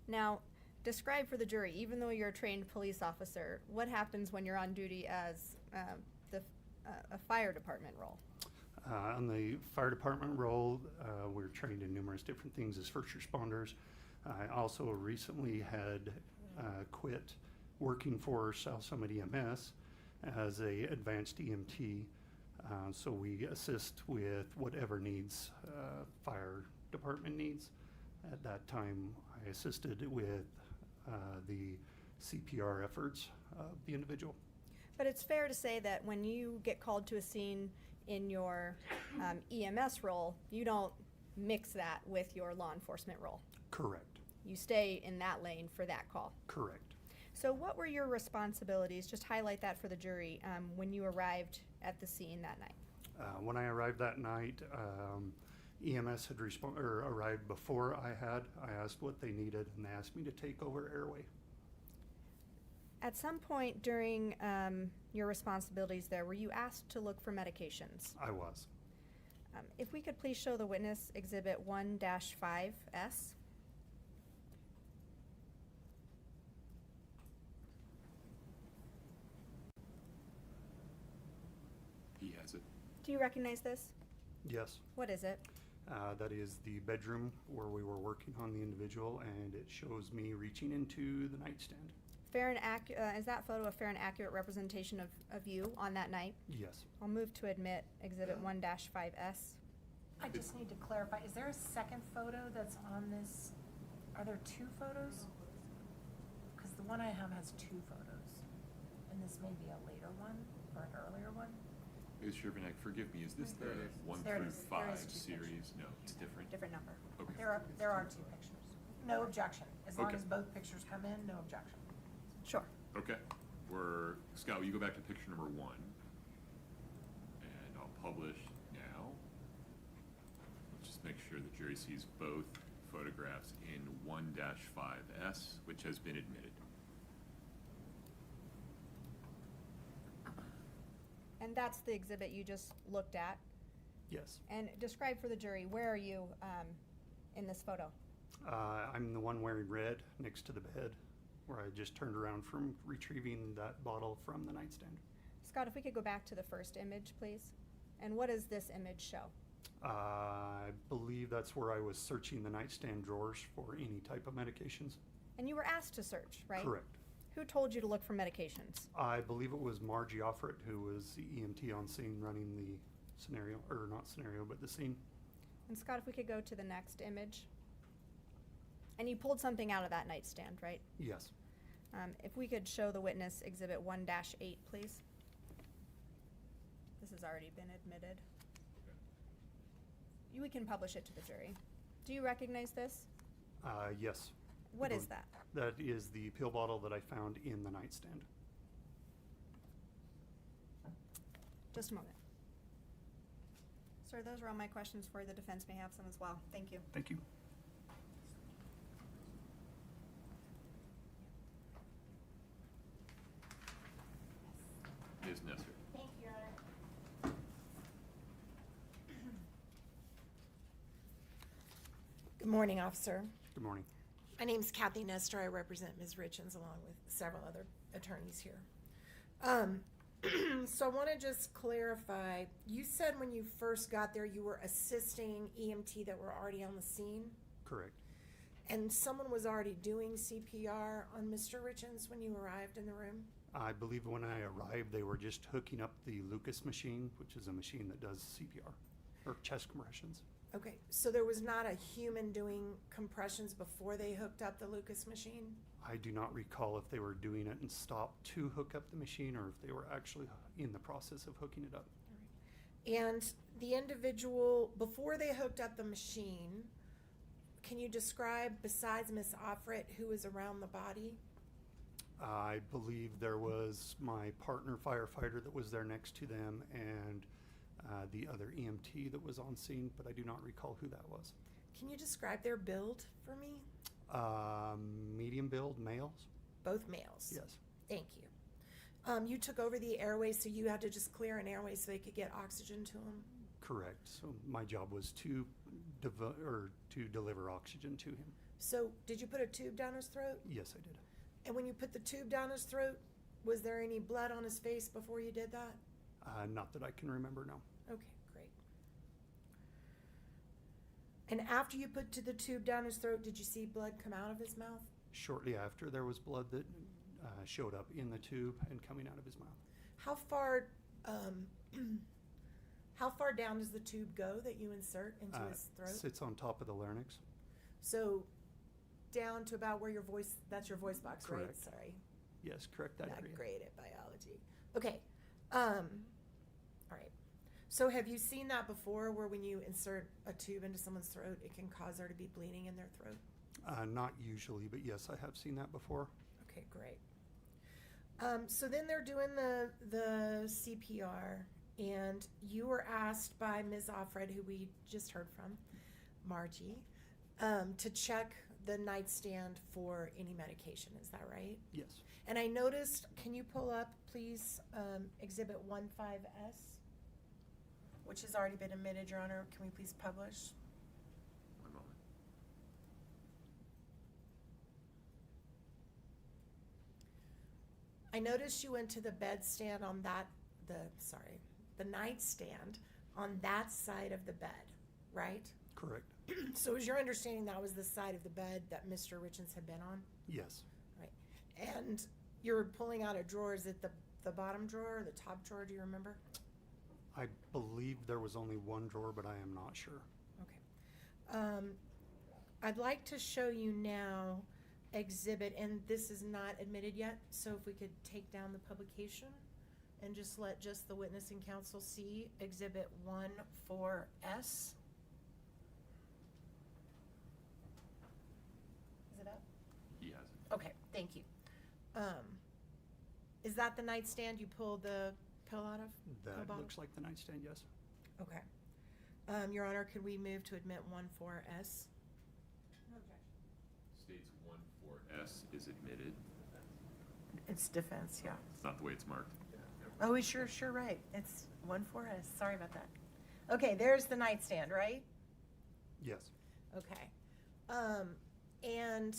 Now, describe for the jury, even though you're a trained police officer, what happens when you're on duty as a fire department role?
On the fire department role, we're trained in numerous different things as first responders. I also recently had quit working for South Summit EMS as a advanced EMT. So we assist with whatever needs fire department needs. At that time, I assisted with the CPR efforts of the individual.
But it's fair to say that when you get called to a scene in your EMS role, you don't mix that with your law enforcement role.
Correct.
You stay in that lane for that call.
Correct.
So what were your responsibilities? Just highlight that for the jury when you arrived at the scene that night.
When I arrived that night, EMS had arrived before I had. I asked what they needed, and they asked me to take over airway.
At some point during your responsibilities there, were you asked to look for medications?
I was.
If we could please show the witness Exhibit 1-5S.
He has it.
Do you recognize this?
Yes.
What is it?
That is the bedroom where we were working on the individual, and it shows me reaching into the nightstand.
Fair and is that photo a fair and accurate representation of you on that night?
Yes.
I'll move to admit Exhibit 1-5S.
I just need to clarify, is there a second photo that's on this? Are there two photos? Because the one I have has two photos, and this may be a later one or an earlier one.
Ms. Shervanek, forgive me, is this the
There it is.
1
There it
through
is. There
5
is two
series? No, it's different.
Different number.
Okay.
There are two pictures. No objection. As long
Okay.
as both pictures come in, no objection.
Sure.
Okay. Scott, will you go back to picture number 1? And I'll publish now. Let's just make sure the jury sees both photographs in 1-5S, which has been admitted.
And that's the exhibit you just looked at.
Yes.
And describe for the jury, where are you in this photo?
I'm the one wearing red next to the bed, where I just turned around from retrieving that bottle from the nightstand.
Scott, if we could go back to the first image, please. And what does this image show?
I believe that's where I was searching the nightstand drawers for any type of medications.
And you were asked to search, right?
Correct.
Who told you to look for medications?
I believe it was Margie Offrit, who was the EMT on scene running the scenario, or not scenario, but the scene.
And Scott, if we could go to the next image. And you pulled something out of that nightstand, right?
Yes.
If we could show the witness Exhibit 1-8, please. This has already been admitted. We can publish it to the jury. Do you recognize this?
Yes.
What is that?
That is the pill bottle that I found in the nightstand.
Just a moment. Sir, those are all my questions for you. The defense may have some as well. Thank you.
Thank you.
Ms. Nesser.
Thank you, Your Honor.
Good morning, officer.
Good morning.
My name's Kathy Nestor. I represent Ms. Richins along with several other attorneys here. So I want to just clarify, you said when you first got there you were assisting EMT that were already on the scene,
Correct.
and someone was already doing CPR on Mr. Richins when you arrived in the room?
I believe when I arrived, they were just hooking up the Lucas machine, which is a machine that does CPR, or chest compressions.
Okay, so there was not a human doing compressions before they hooked up the Lucas machine?
I do not recall if they were doing it and stopped to hook up the machine, or if they were actually in the process of hooking it up.
And the individual, before they hooked up the machine, can you describe, besides Miss Offrit, who was around the body?
I believe there was my partner firefighter that was there next to them, and the other EMT that was on scene, but I do not recall who that was.
Can you describe their build for me?
Medium build males?
Both males?
Yes.
Thank you. You took over the airway, so you had to just clear an airway so they could get oxygen to them?
Correct. So my job was to deliver oxygen to him.
So did you put a tube down his throat?
Yes, I did.
And when you put the tube down his throat, was there any blood on his face before you did that?
Not that I can remember, no.
Okay, great. And after you put the tube down his throat, did you see blood come out of his mouth?
Shortly after, there was blood that showed up in the tube and coming out of his mouth.
How far, how far down does the tube go that you insert into his throat?
Sits on top of the larynx.
So down to about where your voice, that's your voice box, right?
Correct.
Sorry.
Yes, correct that
Not
area.
great at biology. Okay. All right. So have you seen that before where when you insert a tube into someone's throat, it can cause there to be bleeding in their throat?
Not usually, but yes, I have seen that before.
Okay, great. So then they're doing the CPR, and you were asked by Ms. Offred, who we just heard from, Margie, to check the nightstand for any medication. Is that right?
Yes.
And I noticed, can you pull up, please, Exhibit 15S, which has already been admitted, Your Honor. Can we please publish?
One moment.
I noticed you went to the bedstand on that, the nightstand on that side of the bed, right?
Correct.
So is your understanding that was the side of the bed that Mr. Richins had been on?
Yes.
Right. And you're pulling out a drawer. Is it the bottom drawer or the top drawer? Do you remember?
I believe there was only one drawer, but I am not sure.
Okay. I'd like to show you now exhibit, and this is not admitted yet, so if we could take down the publication and just let just the witness and counsel see Exhibit 14S. Is it up?
He has it.
Okay, thank you. Is that the nightstand you pulled the pill out of? Pill
That
bottle?
looks like the nightstand, yes.
Okay. Your Honor, could we move to admit 14S?
States 14S is admitted.
It's defense, yeah.
It's not the way it's marked.
Oh, sure, right. It's 14S. Sorry about that. Okay, there's the nightstand, right?
Yes.
Okay. And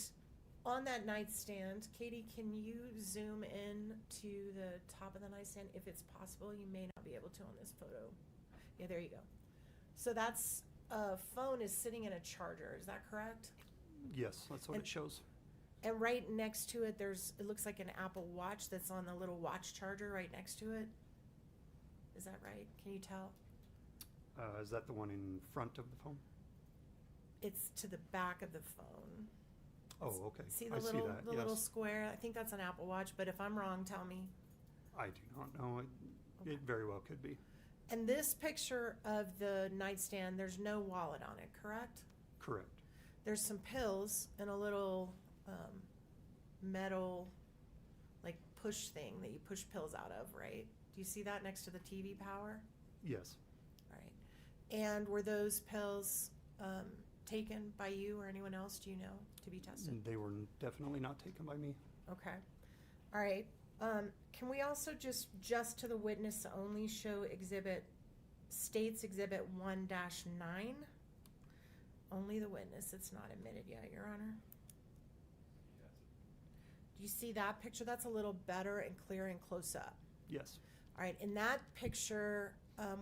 on that nightstand, Katie, can you zoom in to the top of the nightstand if it's possible? You may not be able to on this photo. Yeah, there you go. So that's, phone is sitting in a charger, is that correct?
Yes, that's what
And-
it shows.
And right next to it, it looks like an Apple Watch that's on the little watch charger right next to it. Is that right? Can you tell?
Is that the one in front of the phone?
It's to the back of the phone.
Oh, okay.
See
I
the little,
see that,
the little
yes.
square? I think that's an Apple Watch, but if I'm wrong, tell me.
I do not know. It very well could be.
And this picture of the nightstand, there's no wallet on it, correct?
Correct.
There's some pills and a little metal, like push thing that you push pills out of, right? Do you see that next to the TV power?
Yes.
All right. And were those pills taken by you or anyone else, do you know, to be tested?
They were definitely not taken by me.
Okay. All right. Can we also just to the witness only show States Exhibit 1-9? Only the witness. It's not admitted yet, Your Honor. Do you see that picture? That's a little better and clear and close up.
Yes.
All right. In that picture,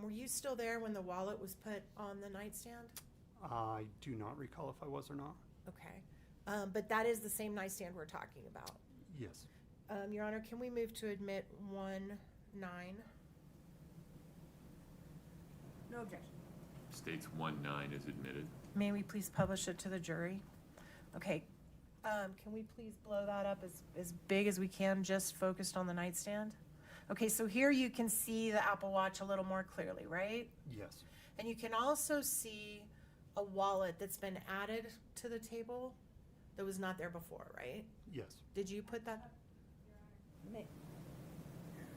were you still there when the wallet was put on the nightstand?
I do not recall if I was or not.
Okay. But that is the same nightstand we're talking about.
Yes.
Your Honor, can we move to admit 1-9?
No objection.
States 1-9 is admitted.
May we please publish it to the jury? Okay. Can we please blow that up as big as we can, just focused on the nightstand? Okay, so here you can see the Apple Watch a little more clearly, right?
Yes.
And you can also see a wallet that's been added to the table that was not there before, right?
Yes.
Did you put that?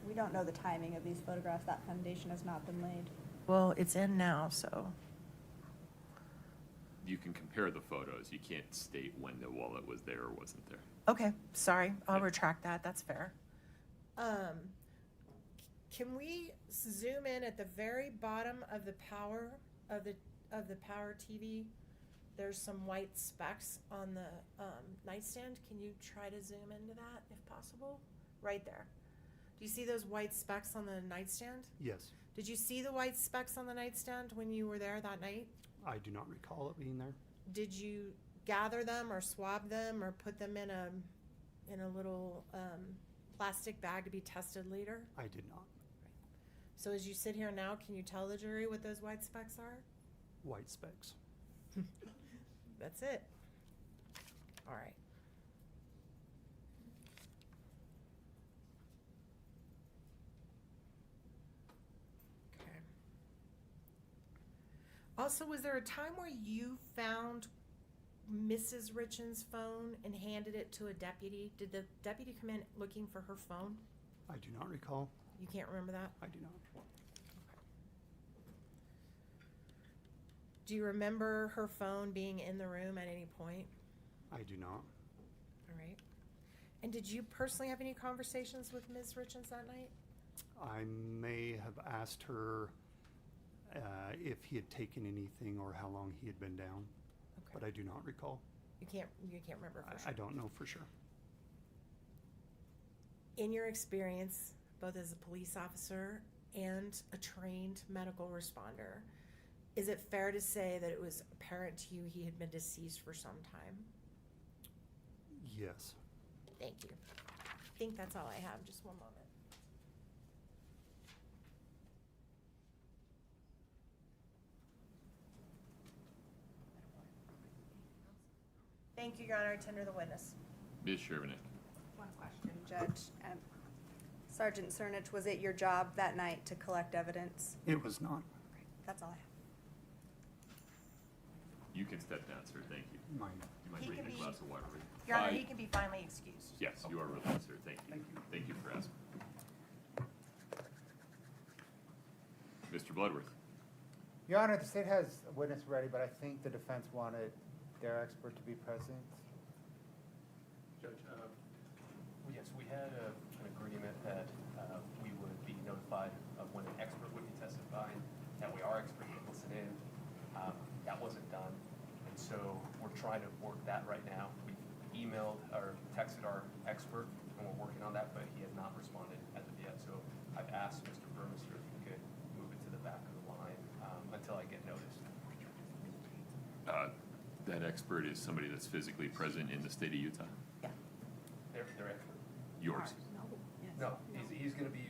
We don't know the timing of these photographs. That foundation has not been laid.
Well, it's in now, so.
You can compare the photos. You can't state when the wallet was there or wasn't there.
Okay, sorry, I'll
Yeah.
retract that, that's fair. Can we zoom in at the very bottom of the power, of the power TV? There's some white specks on the nightstand. Can you try to zoom into that if possible? Right there. Do you see those white specks on the nightstand?
Yes.
Did you see the white specks on the nightstand when you were there that night?
I do not recall it being there.
Did you gather them or swab them or put them in a little plastic bag to be tested later?
I did not.
So as you sit here now, can you tell the jury what those white specks are?
White specks.
That's it. All right. Okay. Also, was there a time where you found Mrs. Richins' phone and handed it to a deputy? Did the deputy come in looking for her phone?
I do not recall.
You can't remember that?
I do not.
Do you remember her phone being in the room at any point?
I do not.
All right. And did you personally have any conversations with Ms. Richins that night?
I may have asked her if he had taken anything or how long he had been down, but I do not recall.
You can't remember for sure.
I don't know for sure.
In your experience, both as a police officer and a trained medical responder, is it fair to say that it was apparent to you he had been deceased for some time?
Yes.
Thank you. I think that's all I have. Just one moment. Thank you, Your Honor. I tender the witness.
Ms. Shervinick.
One question, Judge. Sergeant Cernich, was it your job that night to collect evidence?
It was not.
That's all I have.
You can step down, sir. Thank you.
Mine.
You might
He
bring
can
a
be-
glass of water.
Your Honor,
Bye.
he can be finally excused.
Yes, you are released, sir. Thank you.
Thank you.
Thank you for asking. Mr. Bloodworth.
Your Honor, the state has a witness ready, but I think the defense wanted their expert to be present.
Judge, yes, we had an agreement that we would be notified of when an expert would be testifying, that way our expert would listen in. That wasn't done, and so we're trying to work that right now. We emailed or texted our expert, and we're working on that, but he has not responded as of yet. So I've asked Mr. Burmester if he could move it to the back of the line until I get noticed.
That expert is somebody that's physically present in the state of Utah?
Yeah.
Their expert.
Yours?
No, he's going to be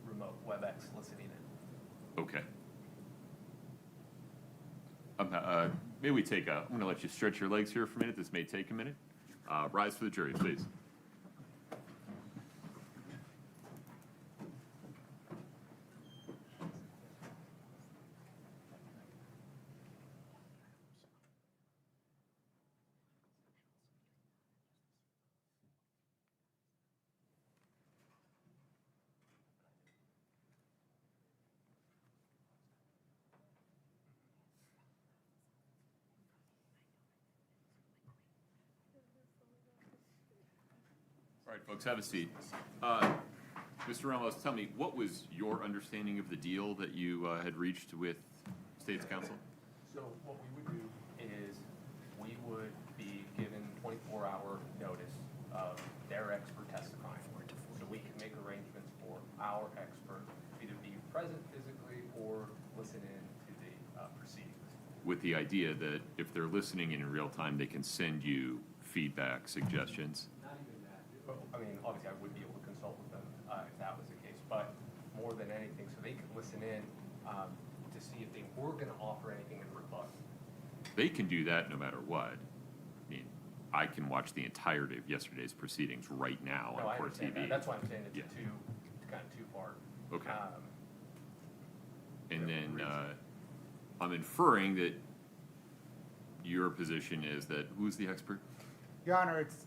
remote, WebEx listening in.
Okay. May we take I'm going to let you stretch your legs here for a minute. This may take a minute. Rise for the jury, please. All right, folks, have a seat. Mr. Ramos, tell me, what was your understanding of the deal that you had reached with State's Counsel?
So what we would do is we would be given 24-hour notice of their expert testifying. So we can make arrangements for our expert either be present physically or listen in to the proceedings.
With the idea that if they're listening in real time, they can send you feedback, suggestions?
Not even that. Well, I mean, obviously, I would be able to consult with them if that was the case, but more than anything, so they could listen in to see if they were going to offer anything in rebuttal.
They can do that no matter what. I mean, I can watch the entirety of yesterday's proceedings right now
No,
on
I
Court
understand
TV.
that. That's why I'm saying it's
Yeah.
kind of two-part.
Okay. And then I'm inferring that your position is that, who's the expert?
Your Honor, it's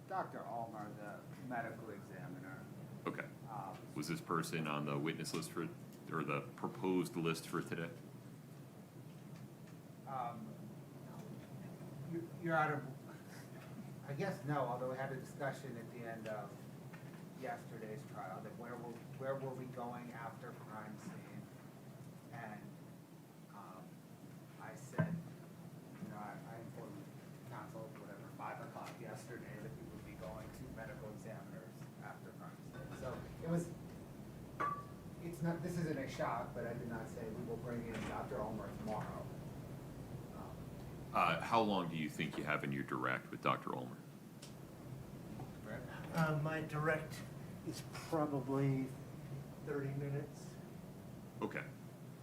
Dr. Almer, the medical examiner.
Okay. Was this person on the witness list for, or the proposed list for today?
Your Honor, I guess no, although we had a discussion at the end of yesterday's trial that where were we going after crime scene? And I said, you know, I informed counsel, whatever, 5 o'clock yesterday that we would be going to medical examiners after crime scene. So it's not, this isn't a shock, but I did not say we will bring in Dr. Almer tomorrow.
How long do you think you have in your direct with Dr. Ulmer?
My direct is probably 30 minutes.
Okay.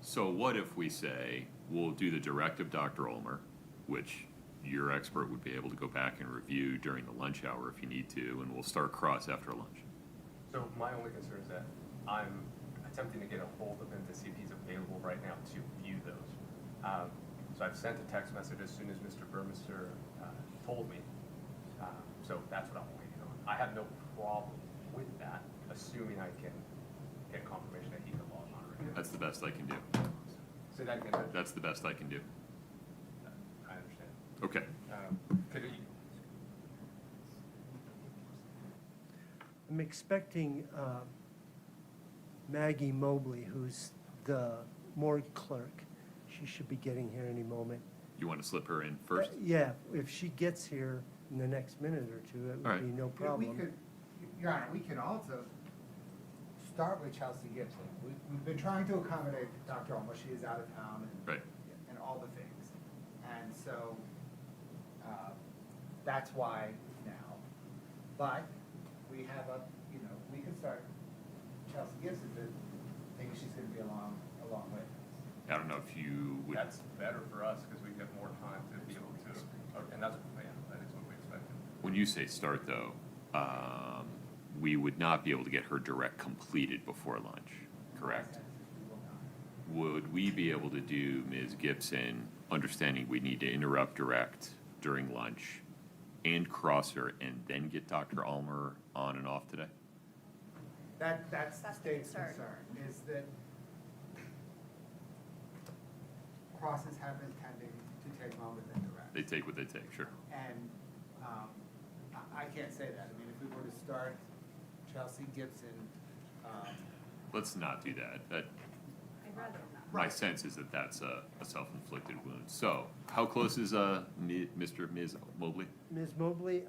So what if we say, we'll do the direct of Dr. Ulmer, which your expert would be able to go back and review during the lunch hour if you need to, and we'll start cross after lunch.
So my only concern is that I'm attempting to get a hold of him to see if he's available right now to view those. So I've sent a text message as soon as Mr. Burmester told me. So that's what I'm waiting on. I have no problem with that, assuming I can get confirmation that he can log on right now.
That's the best I can do.
So that can,
That's the best I can do.
I understand.
Okay.
Could he,
I'm expecting Maggie Mobley, who's the morgue clerk. She should be getting here any moment.
You want to slip her in first?
Yeah, if she gets here in the next minute or two, it
All
would
right.
be no
We
problem.
could, Your Honor, we can also start with Chelsea Gibson. We've been trying to accommodate Dr. Ulmer. She is out of town
Right.
and all the things. And so, that's why now. But we have we could start Chelsea Gibson, but I think she's gonna be along with.
I don't know if you would.
that's better for us because we get more time to be able to, and that's, yeah, that is what we expected.
When you say start, though, we would not be able to get her direct completed before lunch, correct?
We will not.
Would we be able to do Ms. Gibson, understanding we need to interrupt direct during lunch and cross her and then get Dr. Ulmer on and off today?
That's the
That's the
state's
concern.
concern, is that crosses have been tending to take longer than direct.
They take what they take, sure.
And I can't say that. I mean, if we were to start Chelsea Gibson,
Let's not do that.
I'd rather not.
My sense is that that's a self-inflicted wound. So, how close is Ms. Mobley?
Ms. Mobley,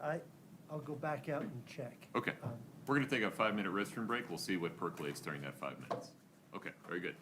I'll go back out and check.
Okay.
Um,
We're going to take a 5-minute restroom break. We'll see what percolates during that 5 minutes. Okay, very good.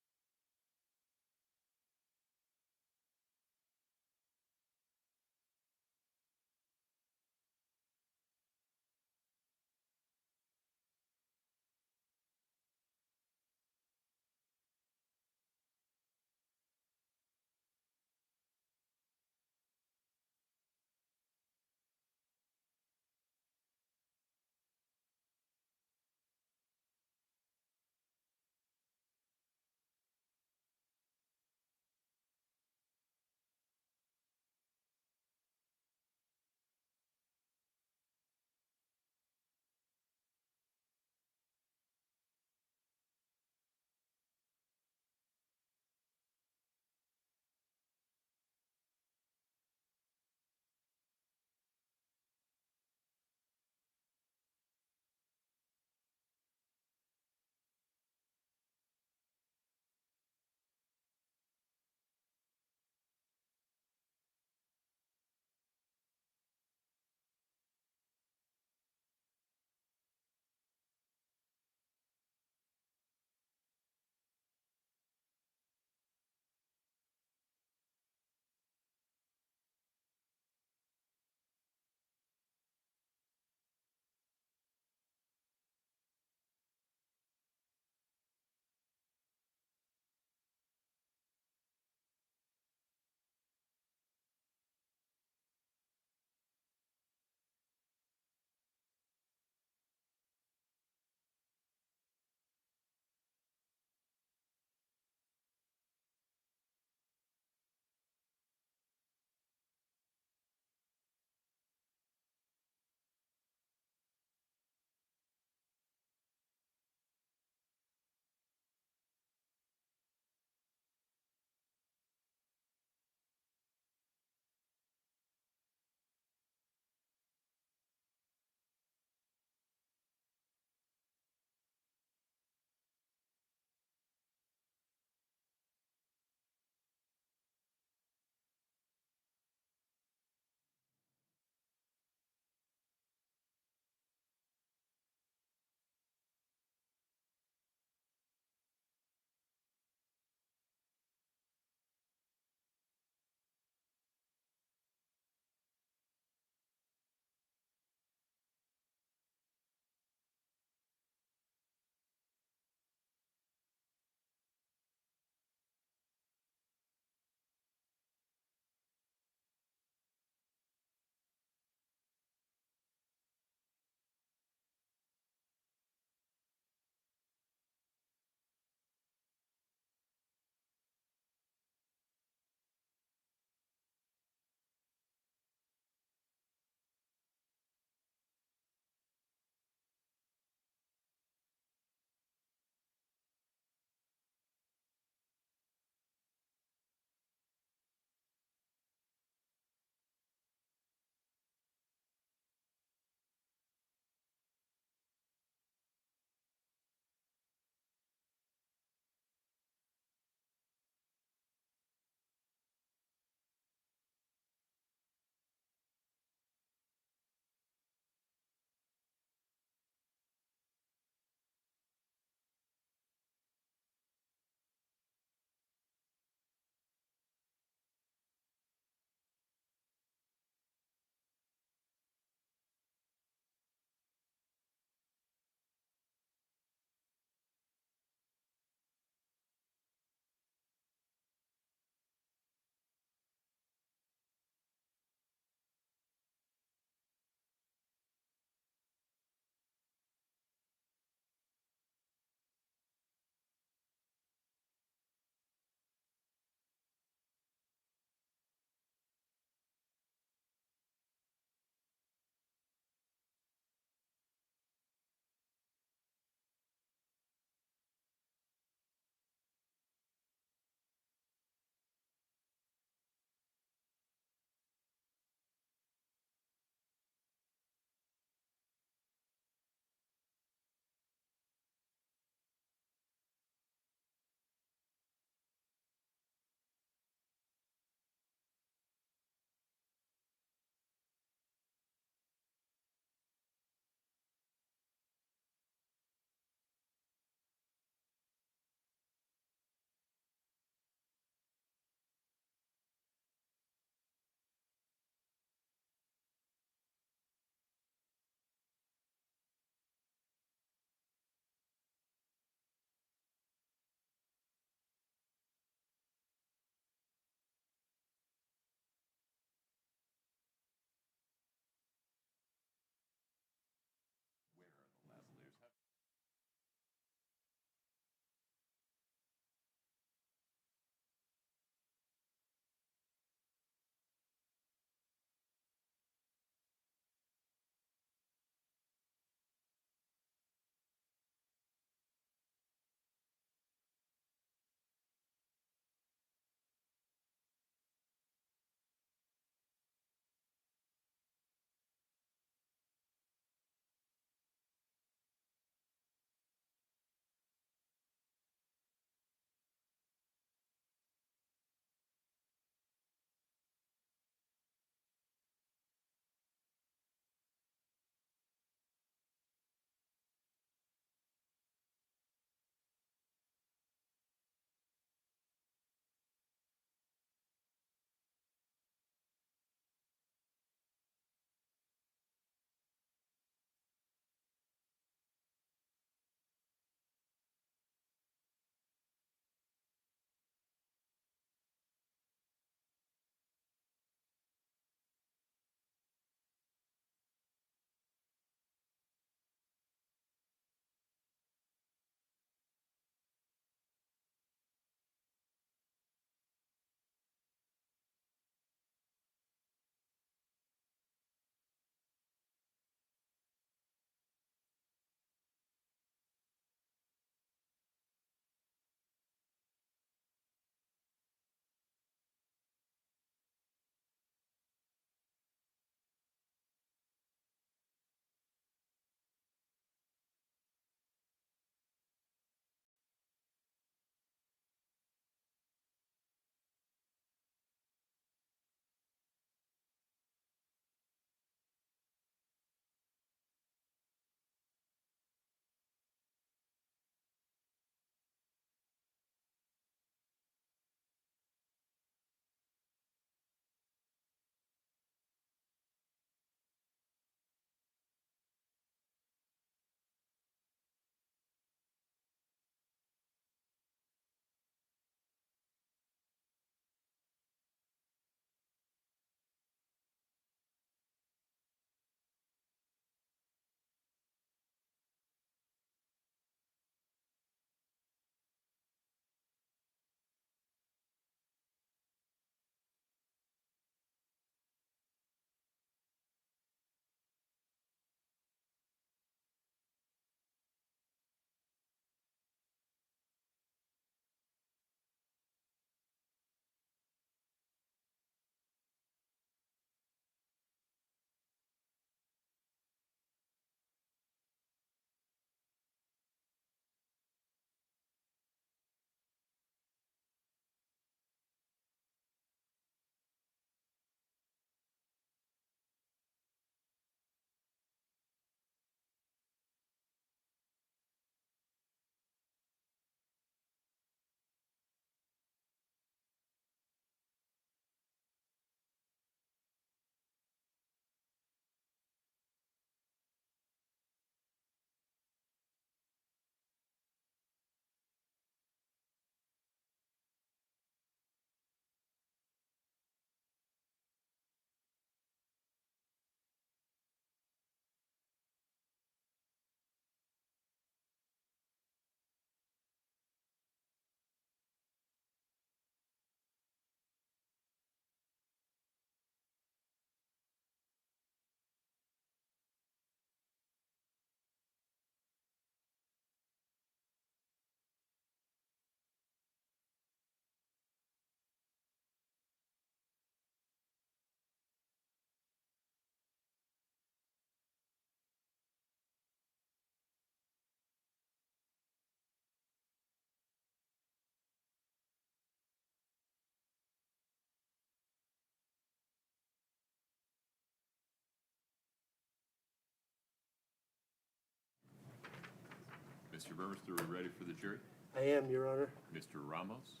Burmester, are we ready for the jury?
I am, Your Honor.
Mr. Ramos?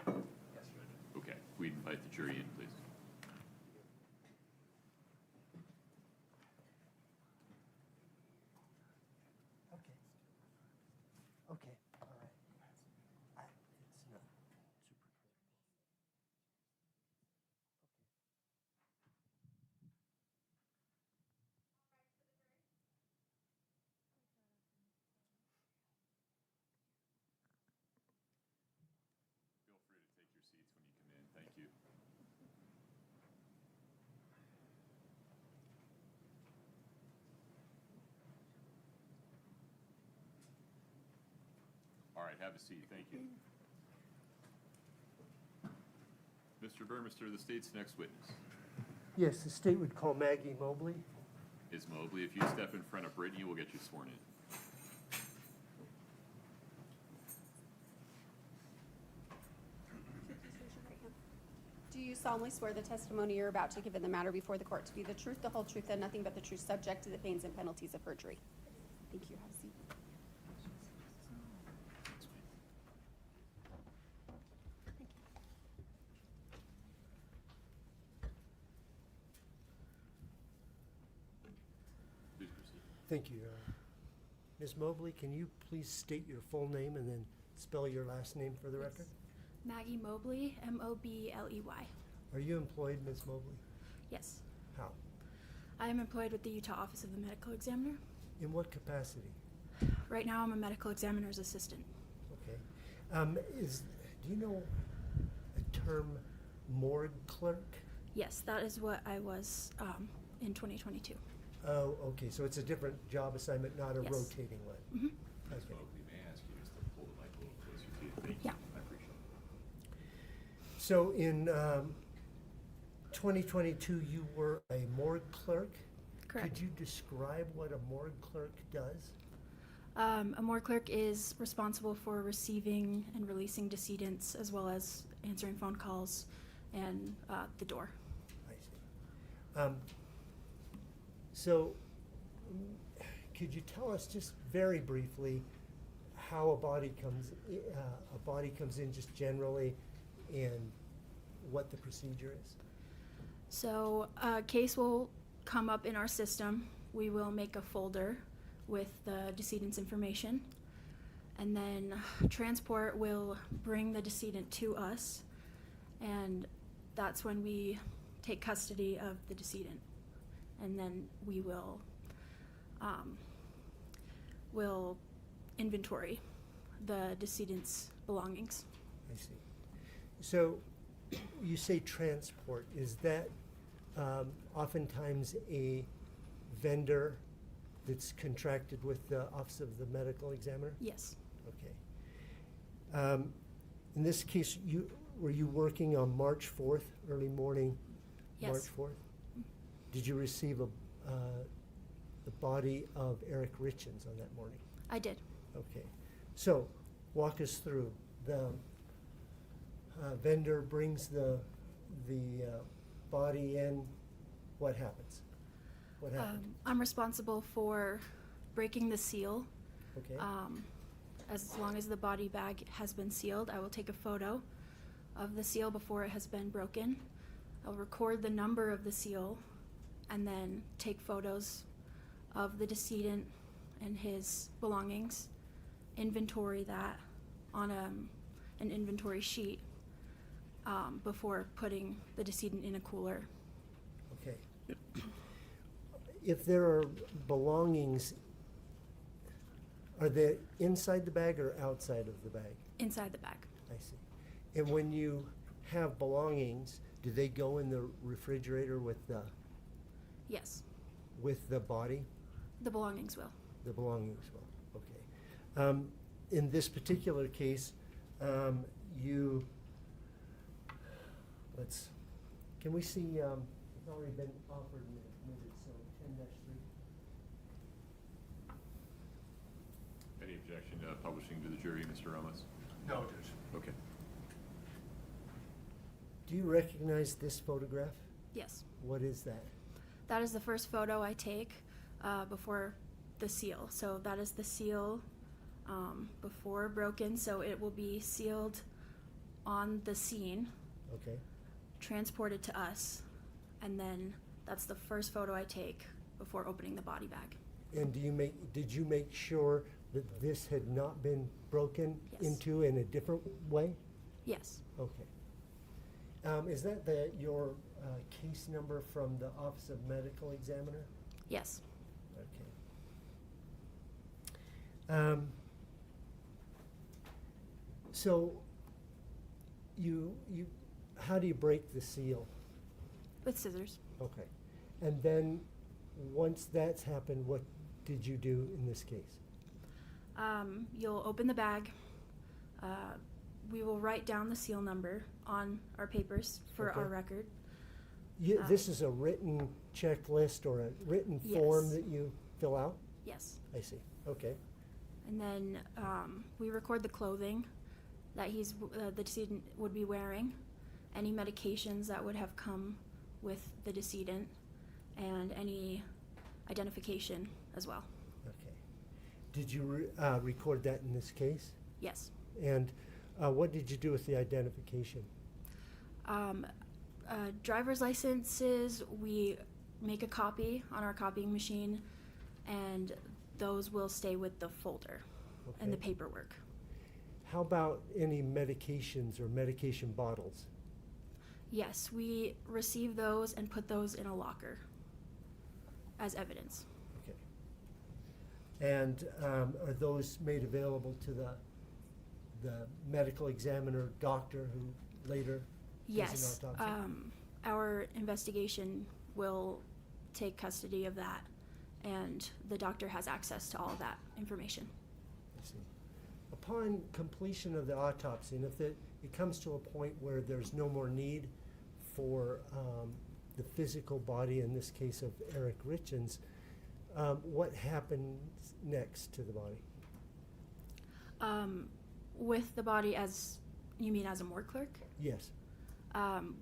Yes, Judge.
Okay, we invite the jury in, please.
Okay. Okay, all right. It's not super critical.
Feel free to take your seats when you come in. Thank you. All right, have a seat. Thank you. Mr. Burmester, the state's next witness.
Yes, the state would call Maggie Mobley.
Ms. Mobley, if you step in front of Brittany, we'll get you sworn in.
Do you solemnly swear the testimony you're about to give in the matter before the court to be the truth, the whole truth, and nothing but the truth, subject to the pains and penalties of perjury? Thank you. Have a seat.
Please proceed.
Thank you, Your Honor. Ms. Mobley, can you please state your full name and then spell your last name for the record?
Maggie Mobley, Mobley.
Are you employed, Ms. Mobley?
Yes.
How?
I am employed with the Utah Office of the Medical Examiner.
In what capacity?
Right now, I'm a medical examiner's assistant.
Okay. Do you know a term morgue clerk?
Yes, that is what I was in 2022.
Oh, okay, so it's a different job assignment, not a
Yes.
rotating one.
Mm-hmm.
Ms.
Okay.
Mobley, may I ask you just to pull the mic a little closer to you? Thank you.
Yeah.
I appreciate it.
So in 2022, you were a morgue clerk?
Correct.
Could you describe what a morgue clerk does?
A morgue clerk is responsible for receiving and releasing decedents, as well as answering phone calls and the door.
I see. So, could you tell us just very briefly how a body comes in just generally, and what the procedure is?
So a case will come up in our system. We will make a folder with the decedent's information, and then transport will bring the decedent to us, and that's when we take custody of the decedent, and then we will inventory the decedent's belongings.
I see. So, you say transport. Is that oftentimes a vendor that's contracted with the Office of the Medical Examiner?
Yes.
Okay. In this case, were you working on March 4th, early morning?
Yes.
March 4th? Did you receive the body of Eric Richins on that morning?
I did.
Okay. So, walk us through. The vendor brings the body in. What happens? What happened?
I'm responsible for breaking the seal.
Okay.
As long as the body bag has been sealed, I will take a photo of the seal before it has been broken. I'll record the number of the seal and then take photos of the decedent and his belongings, inventory that on an inventory sheet before putting the decedent in a cooler.
Okay. If there are belongings, are they inside the bag or outside of the bag?
Inside the bag.
I see. And when you have belongings, do they go in the refrigerator with the
Yes,
body?
the belongings will.
The belongings will. Okay. In this particular case, can we see, it's already been offered and admitted, so 10-3.
Any objection to publishing to the jury, Mr. Ramos?
No, Judge.
Okay.
Do you recognize this photograph?
Yes.
What is that?
That is the first photo I take before the seal. So that is the seal before broken, so it will be sealed on the scene,
Okay.
transported to us, and then that's the first photo I take before opening the body bag.
And did you make sure that this had not been broken
Yes.
into in a different way?
Yes.
Okay. Is that your case number from the Office of Medical Examiner?
Yes.
Okay. So how do you break the seal?
With scissors.
Okay. And then once that's happened, what did you do in this case?
You'll open the bag. We will write down the seal number on our papers for
Okay.
our record.
This is a written checklist or a written form
Yes.
that you fill out?
Yes.
I see. Okay.
And then we record the clothing that the decedent would be wearing, any medications that would have come with the decedent, and any identification as well.
Okay. Did you record that in this case?
Yes.
And what did you do with the identification?
Driver's licenses, we make a copy on our copying machine, and those will stay with the folder and the
Okay.
paperwork.
How about any medications or medication bottles?
Yes, we receive those and put those in a locker as evidence.
Okay. And are those made available to the medical examiner doctor who later does
Yes,
an autopsy?
our investigation will take custody of that, and the doctor has access to all of that information.
I see. Upon completion of the autopsy, and if it comes to a point where there's no more need for the physical body, in this case of Eric Richins, what happens next to the body?
With the body, as you mean as a morgue clerk,
Yes.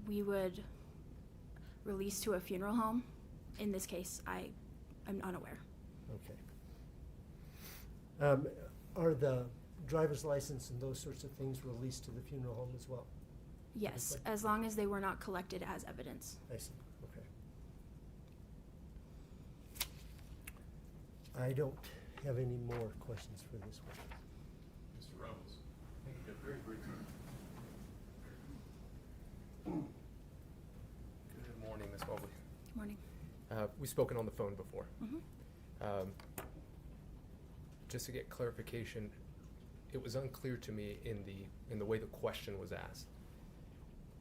we would release to a funeral home. In this case, I'm unaware.
Okay. Are the driver's license and those sorts of things released to the funeral home as well?
Yes,
Okay.
as long as they were not collected as evidence.
I see, okay. I don't have any more questions for this one.
Mr. Ramos. Yeah, very briefly.
Good morning, Ms. Mobley.
Good morning.
We've spoken on the phone before.
Mhm.
Just to get clarification, it was unclear to me in the way the question was asked.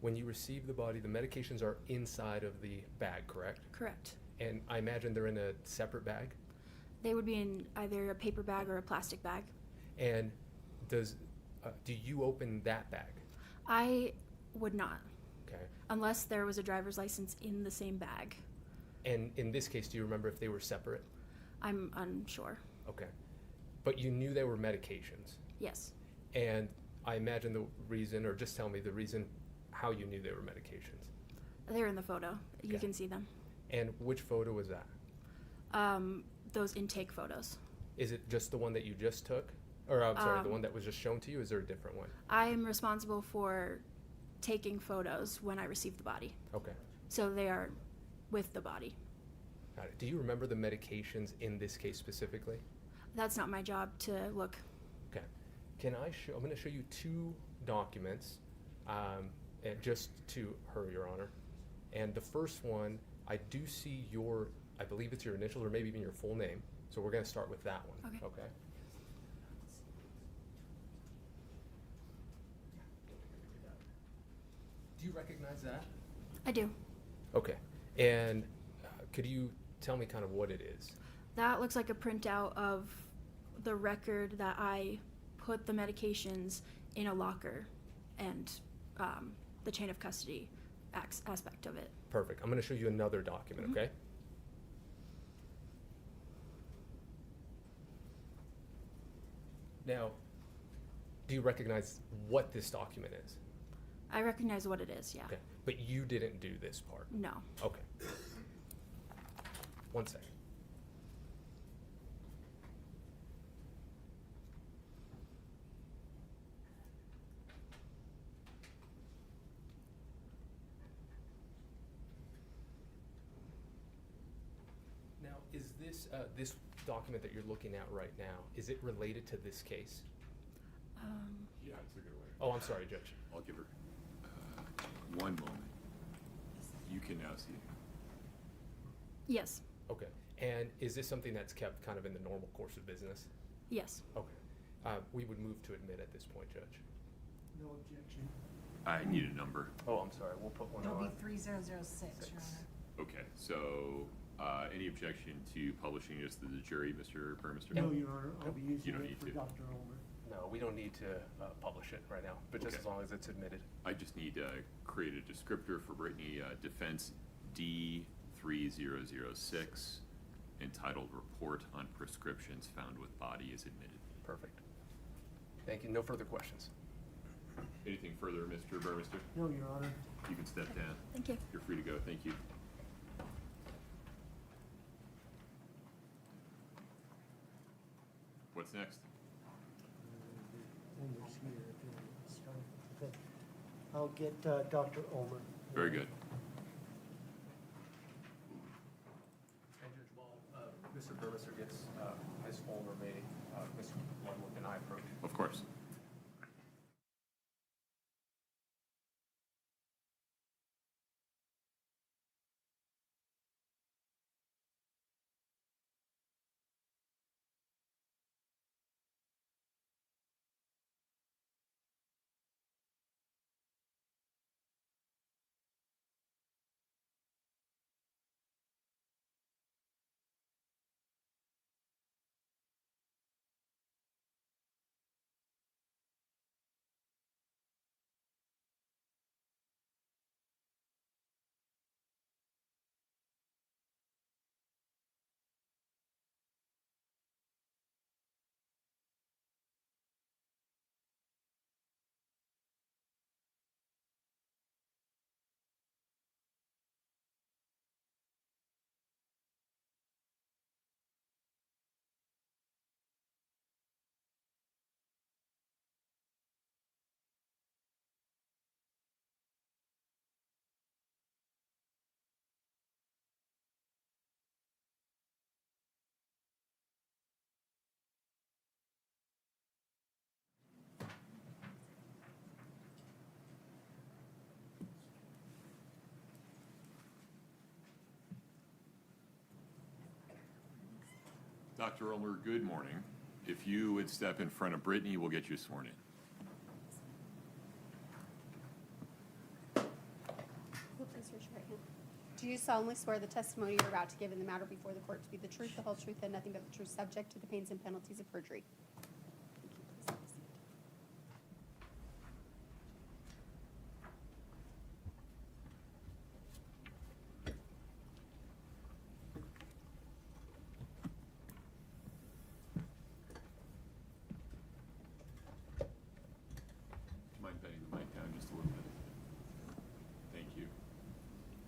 When you receive the body, the medications are inside of the bag, correct?
Correct.
And I imagine they're in a separate bag?
They would be in either a paper bag or a plastic bag.
And do you open that bag?
I would not,
Okay.
unless there was a driver's license in the same bag.
And in this case, do you remember if they were separate?
I'm unsure.
Okay. But you knew they were medications?
Yes.
And I imagine the reason, or just tell me the reason how you knew they were medications.
They're in the photo. You
Okay.
can see them.
And which photo was that?
Those intake photos.
Is it just the one that you just took? Or I'm sorry, the
Um,
one that was just shown to you? Is there a different one?
I am responsible for taking photos when I receive the body.
Okay.
So they are with the body.
Got it. Do you remember the medications in this case specifically?
That's not my job to look.
Okay. I'm going to show you two documents, and just to her, Your Honor. And the first one, I do see I believe it's your initial or maybe even your full name. So we're going to start with that one.
Okay.
Do you recognize that?
I do.
Okay. And could you tell me kind of what it is?
That looks like a printout of the record that I put the medications in a locker and the chain of custody aspect of it.
Perfect. I'm going to show you another document,
Mhm.
okay? Now, do you recognize what this document is?
I recognize what it is, yeah.
Okay. But you didn't do this part?
No.
Okay. One second. Is this, this document that you're looking at right now, is it related to this case?
Yeah, it's a good way.
Oh, I'm sorry, Judge.
I'll give her, one moment. You can now see.
Yes.
Okay. And is this something that's kept kind of in the normal course of business?
Yes.
Okay. We would move to admit at this point, Judge.
No objection.
I need a number.
Oh, I'm sorry. We'll put one
It'll
on.
be 3006, Your Honor.
Okay, so, any objection to publishing this to the jury, Mr. Burmester?
No, Your Honor, I'll be
You
using
don't
it
need
for
to.
Dr. Ulmer.
No, we don't need to publish it right now, but just
Okay.
as long as it's admitted.
I just need to create a descriptor for Brittany, defense D3006, entitled Report on Prescriptions Found with Body is Admitted.
Perfect. Thank you. No further questions.
Anything further, Mr. Burmester?
No, Your Honor.
You can step down.
Thank you.
You're free to go. Thank you. What's next?
Ulmer's here if you want to start. Okay. I'll get Dr. Ulmer.
Very good.
And Judge, while Mr. Burmester gets Ms. Ulmer, may Mr. Ludwig and I approach?
Of course. Dr. Ulmer, good morning. If you would step in front of Brittany, we'll get you sworn in.
Please raise your right hand. Do you solemnly swear the testimony you're about to give in the matter before the court to be the truth, the whole truth, and nothing but the truth, subject to the pains and penalties of perjury? Thank you. Please have a seat.
Mind bending the mic down just a little bit? Thank you.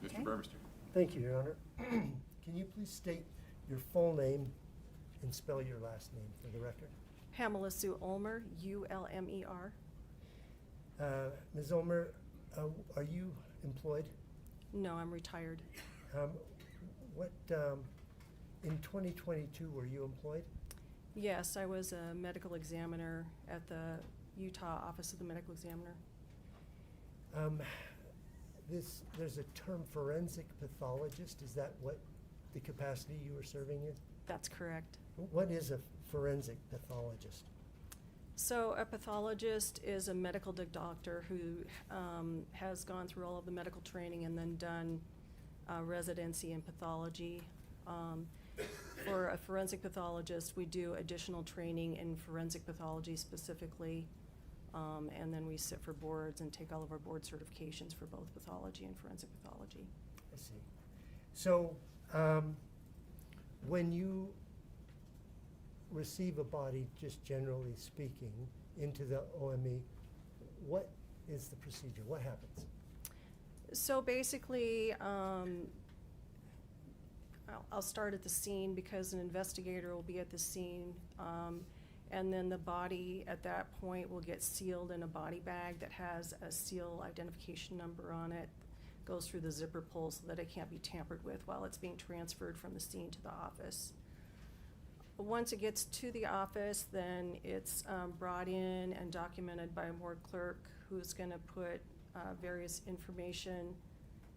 Mr.
Okay.
Burmester?
Thank you, Your Honor. Can you please state your full name and spell your last name for the record?
Pamela Sue Ulmer, Ulmer.
Ms. Ulmer, are you employed?
No, I'm retired.
In 2022, were you employed?
Yes, I was a medical examiner at the Utah Office of the Medical Examiner.
There's a term forensic pathologist. Is that what the capacity you were serving in?
That's correct.
What is a forensic pathologist?
So a pathologist is a medical doctor who has gone through all of the medical training and then done residency in pathology. For a forensic pathologist, we do additional training in forensic pathology specifically, and then we sit for boards and take all of our board certifications for both pathology and forensic pathology.
I see. So, when you receive a body, just generally speaking, into the OME, what is the procedure? What happens?
So basically, I'll start at the scene because an investigator will be at the scene. And then the body at that point will get sealed in a body bag that has a seal identification number on it.
goes through the zipper pull so that it can't be tampered with while it's being transferred from the scene to the office. Once it gets to the office, then it's brought in and documented by a morgue clerk who's going to put various information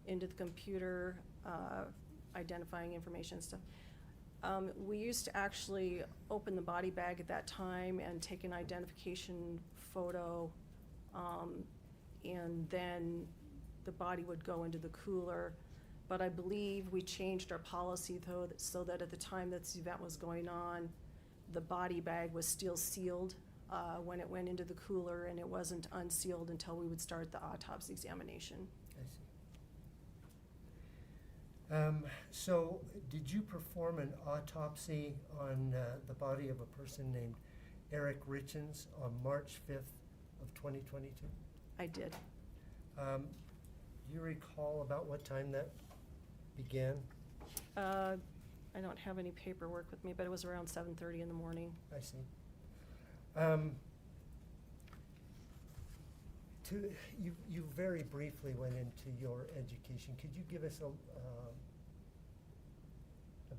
into the computer, identifying information and stuff. We used to actually open the body bag at that time and take an identification photo, and then the body would go into the cooler. But I believe we changed our policy though, so that at the time that this event was going on, the body bag was still sealed when it went into the cooler, and it wasn't unsealed until we would start the autopsy examination.
I see. So did you perform an autopsy on the body of a person named Eric Richins on March 5th of 2022?
I did.
Do you recall about what time that began?
I don't have any paperwork with me, but it was around 7:30 in the morning.
I see. You very briefly went into your education. Could you give us a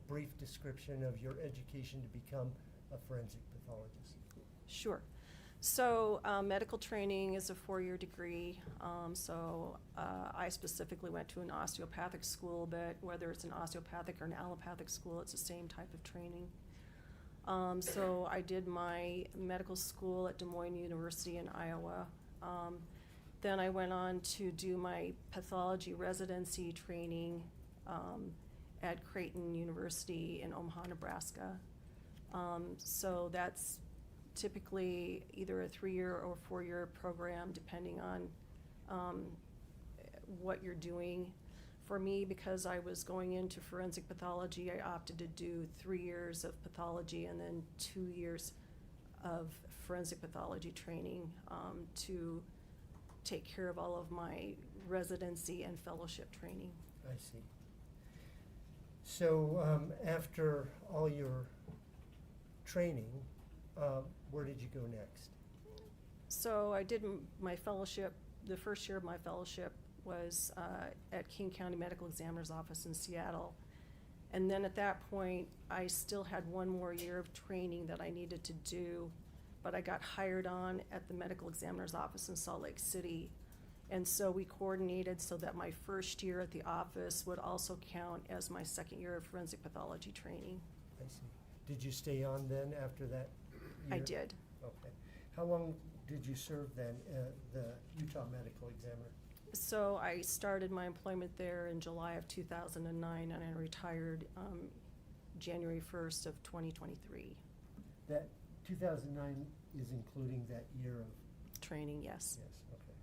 brief description of your education to become a forensic pathologist?
Sure. So medical training is a 4-year degree. I specifically went to an osteopathic school, but whether it's an osteopathic or an allopathic school, it's the same type of training. So I did my medical school at Des Moines University in Iowa. Then I went on to do my pathology residency training at Creighton University in Omaha, Nebraska. So that's typically either a 3-year or 4-year program, depending on what you're doing. For me, because I was going into forensic pathology, I opted to do 3 years of pathology and then 2 years of forensic pathology training to take care of all of my residency and fellowship training.
I see. So after all your training, where did you go next?
So I did my fellowship, the first year of my fellowship was at King County Medical Examiner's Office in Seattle. And then at that point, I still had 1 more year of training that I needed to do, but I got hired on at the Medical Examiner's Office in Salt Lake City. And so we coordinated so that my first year at the office would also count as my 2nd year of forensic pathology training.
I see. Did you stay on then after that year?
I did.
Okay. How long did you serve then, the Utah Medical Examiner?
So I started my employment there in July of 2009, and I retired January 1st of 2023.
That 2009 is including that year of
training, yes.
Yes, okay.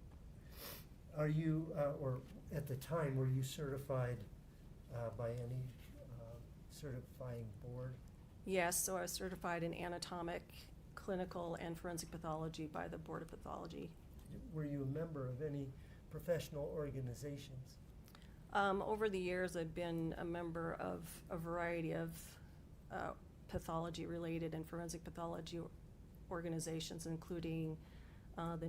Are you, or at the time, were you certified by any certifying board?
Yes, so I was certified in anatomic, clinical, and forensic pathology by the Board of Pathology.
Were you a member of any professional organizations?
Over the years, I've been a member of a variety of pathology-related and forensic pathology organizations, including the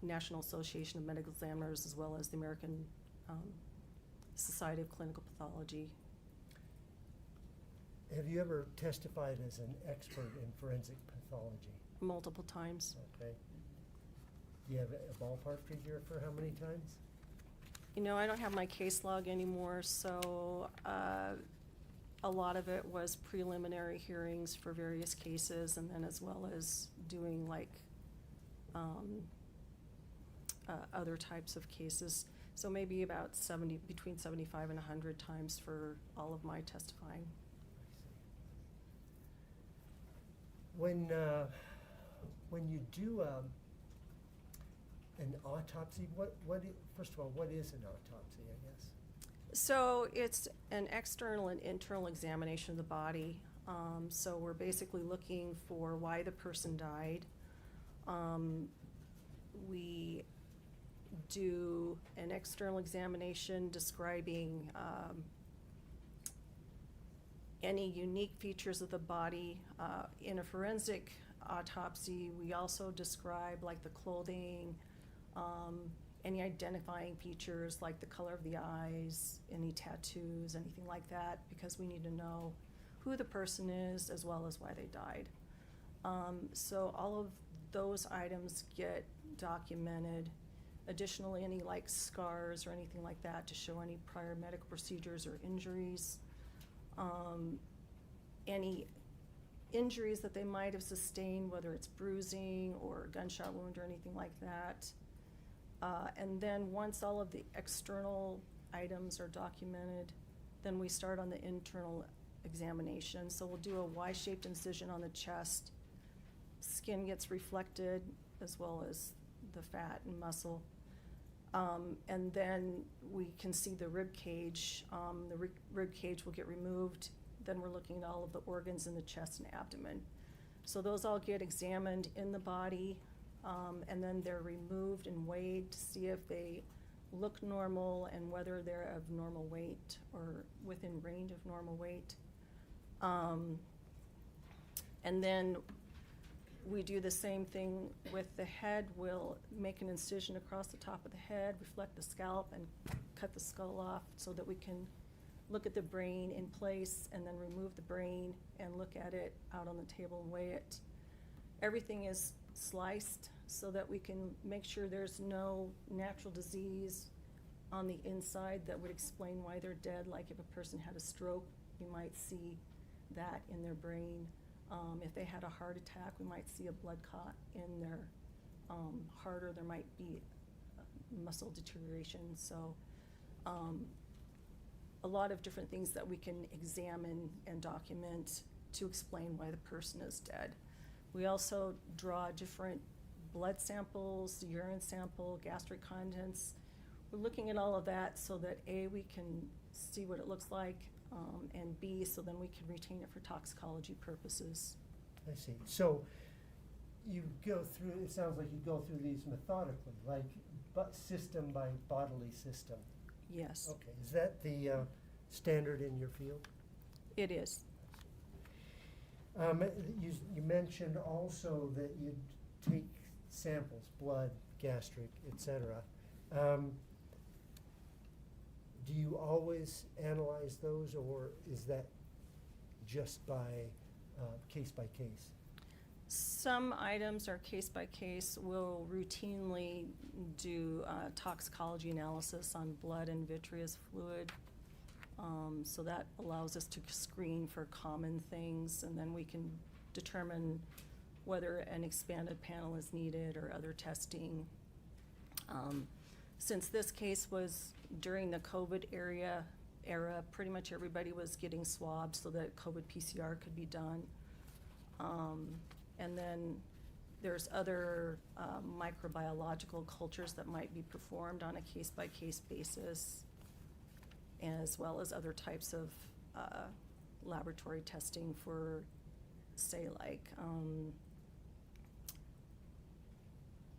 National Association of Medical Examiners, as well as the American Society of Clinical Pathology.
Have you ever testified as an expert in forensic pathology?
Multiple times.
Okay. Do you have a ballpark figure for how many times?
You know, I don't have my case log anymore, so a lot of it was preliminary hearings for various cases, and then as well as doing like other types of cases. So maybe about between 75 and 100 times for all of my testifying.
When you do an autopsy, first of all, what is an autopsy, I guess?
So it's an external and internal examination of the body. So we're basically looking for why the person died. We do an external examination describing any unique features of the body. In a forensic autopsy, we also describe like the clothing, any identifying features like the color of the eyes, any tattoos, anything like that, because we need to know who the person is as well as why they died. So all of those items get documented. Additionally, any like scars or anything like that to show any prior medical procedures or injuries. Any injuries that they might have sustained, whether it's bruising or gunshot wound or anything like that. And then once all of the external items are documented, then we start on the internal examination. So we'll do a Y-shaped incision on the chest. Skin gets reflected as well as the fat and muscle. And then we can see the rib cage. The rib cage will get removed. Then we're looking at all of the organs in the chest and abdomen. So those all get examined in the body, and then they're removed and weighed to see if they look normal and whether they're of normal weight or within range of normal weight. And then we do the same thing with the head. We'll make an incision across the top of the head, reflect the scalp, and cut the skull off so that we can look at the brain in place and then remove the brain and look at it out on the table and weigh it. Everything is sliced so that we can make sure there's no natural disease on the inside that would explain why they're dead. Like if a person had a stroke, we might see that in their brain. If they had a heart attack, we might see a blood clot in their heart, or there might be muscle deterioration. So a lot of different things that we can examine and document to explain why the person is dead. We also draw different blood samples, urine sample, gastric contents. We're looking at all of that so that A, we can see what it looks like, and B, so then we can retain it for toxicology purposes.
I see. So you go through, it sounds like you go through these methodically, like system by bodily system.
Yes.
Okay, is that the standard in your field?
It is.
You mentioned also that you take samples, blood, gastric, etc. Do you always analyze those, or is that just by case by case?
Some items are case by case. We'll routinely do toxicology analysis on blood and vitreous fluid. So that allows us to screen for common things, and then we can determine whether an expanded panel is needed or other testing. Since this case was during the COVID era, pretty much everybody was getting swabbed so that COVID PCR could be done. And then there's other microbiological cultures that might be performed on a case-by-case basis, as well as other types of laboratory testing for, say, like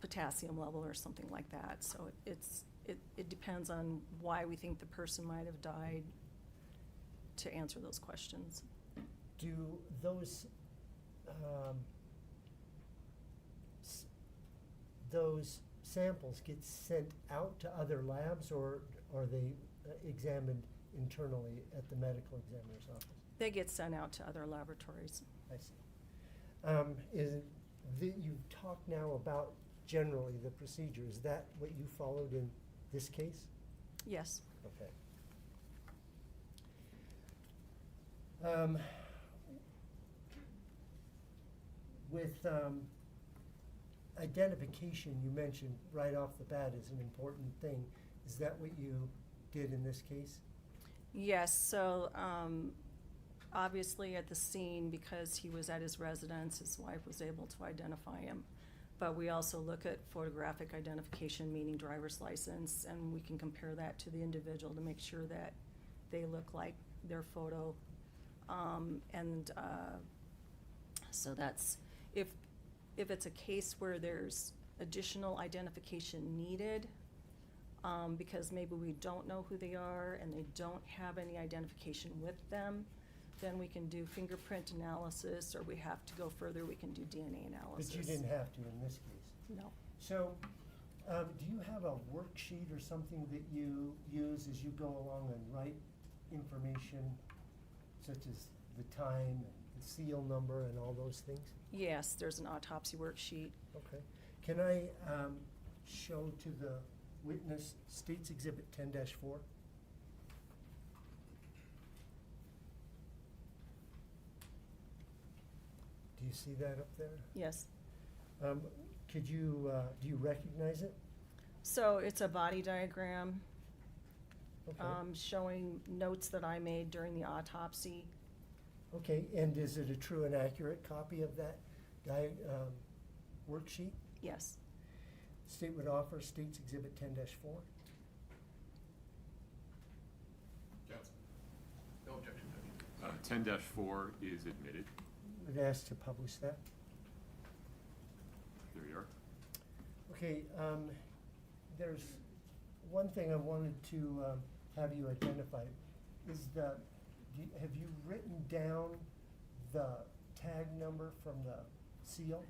potassium level or something like that. So it depends on why we think the person might have died to answer those questions.
Do those samples get sent out to other labs, or are they examined internally at the medical examiner's office?
They get sent out to other laboratories.
I see. You've talked now about generally the procedure. Is that what you followed in this case?
Yes.
Okay. With identification, you mentioned right off the bat is an important thing. Is that what you did in this case?
Yes, so obviously at the scene, because he was at his residence, his wife was able to identify him. But we also look at photographic identification, meaning driver's license, and we can compare that to the individual to make sure that they look like their photo. So that's, if it's a case where there's additional identification needed, because maybe we don't know who they are and they don't have any identification with them, then we can do fingerprint analysis, or we have to go further, we can do DNA analysis.
But you didn't have to in this case.
No.
So, Do you have a worksheet or something that you use as you go along and write information, such as the time, and the seal number, and all those things?
Yes, there's an autopsy worksheet.
Okay. Can I show to the witness States Exhibit 10-4? Do you see that up there?
Yes.
Could you, do you recognize it?
So it's a body diagram
Okay.
showing notes that I made during the autopsy.
Okay, and is it a true and accurate copy of that worksheet?
Yes.
State would offer States Exhibit 10-4.
Counsel. No objection, Judge.
10-4 is admitted.
Would ask to publish that.
There you are.
Okay, there's one thing I wanted to have you identify. Is have you written down the tag number from the seal?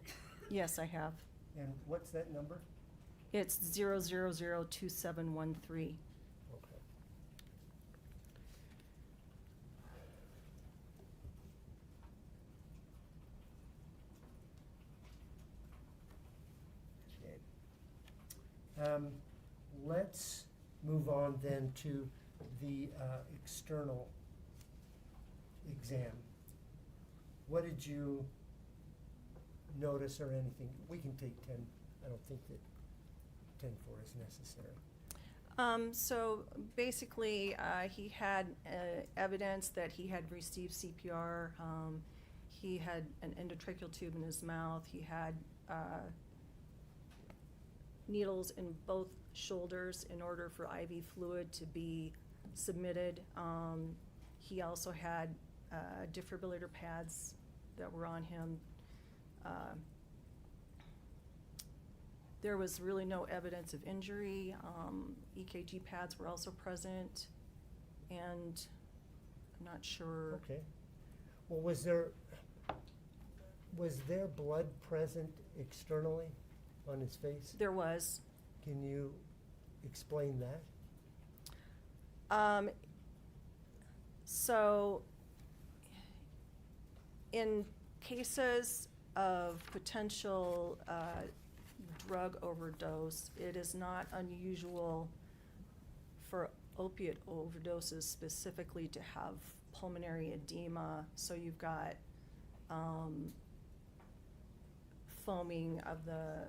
Yes, I have.
And what's that number?
It's 0002713.
Okay. Let's move on then to the external exam. What did you notice or anything? We can take 10. I don't think that 10-4 is necessary.
So basically, he had evidence that he had received CPR. He had an endotracheal tube in his mouth. He had needles in both shoulders in order for IV fluid to be submitted. He also had defibrillator pads that were on him. There was really no evidence of injury. EKG pads were also present, and I'm not sure.
Okay. Well, was there blood present externally on his face?
There was.
Can you explain that?
So, in cases of potential drug overdose, it is not unusual for opiate overdoses specifically to have pulmonary edema. So you've got foaming of the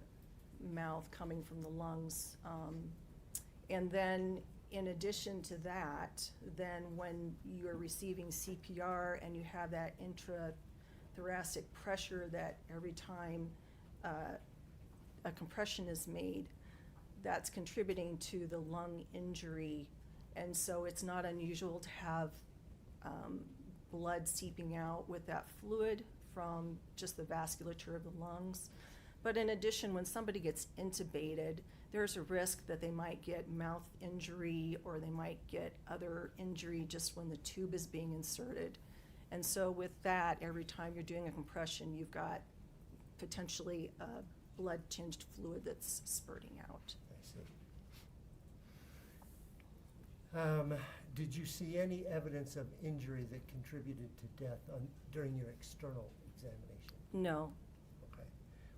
mouth coming from the lungs. And then in addition to that, then when you're receiving CPR and you have that intrathoracic pressure that every time a compression is made, that's contributing to the lung injury. And so it's not unusual to have blood seeping out with that fluid from just the vasculature of the lungs. But in addition, when somebody gets intubated, there's a risk that they might get mouth injury or they might get other injury just when the tube is being inserted. And so with that, every time you're doing a compression, you've got potentially a blood-tinged fluid that's spurting out.
I see. Did you see any evidence of injury that contributed to death during your external examination?
No.
Okay.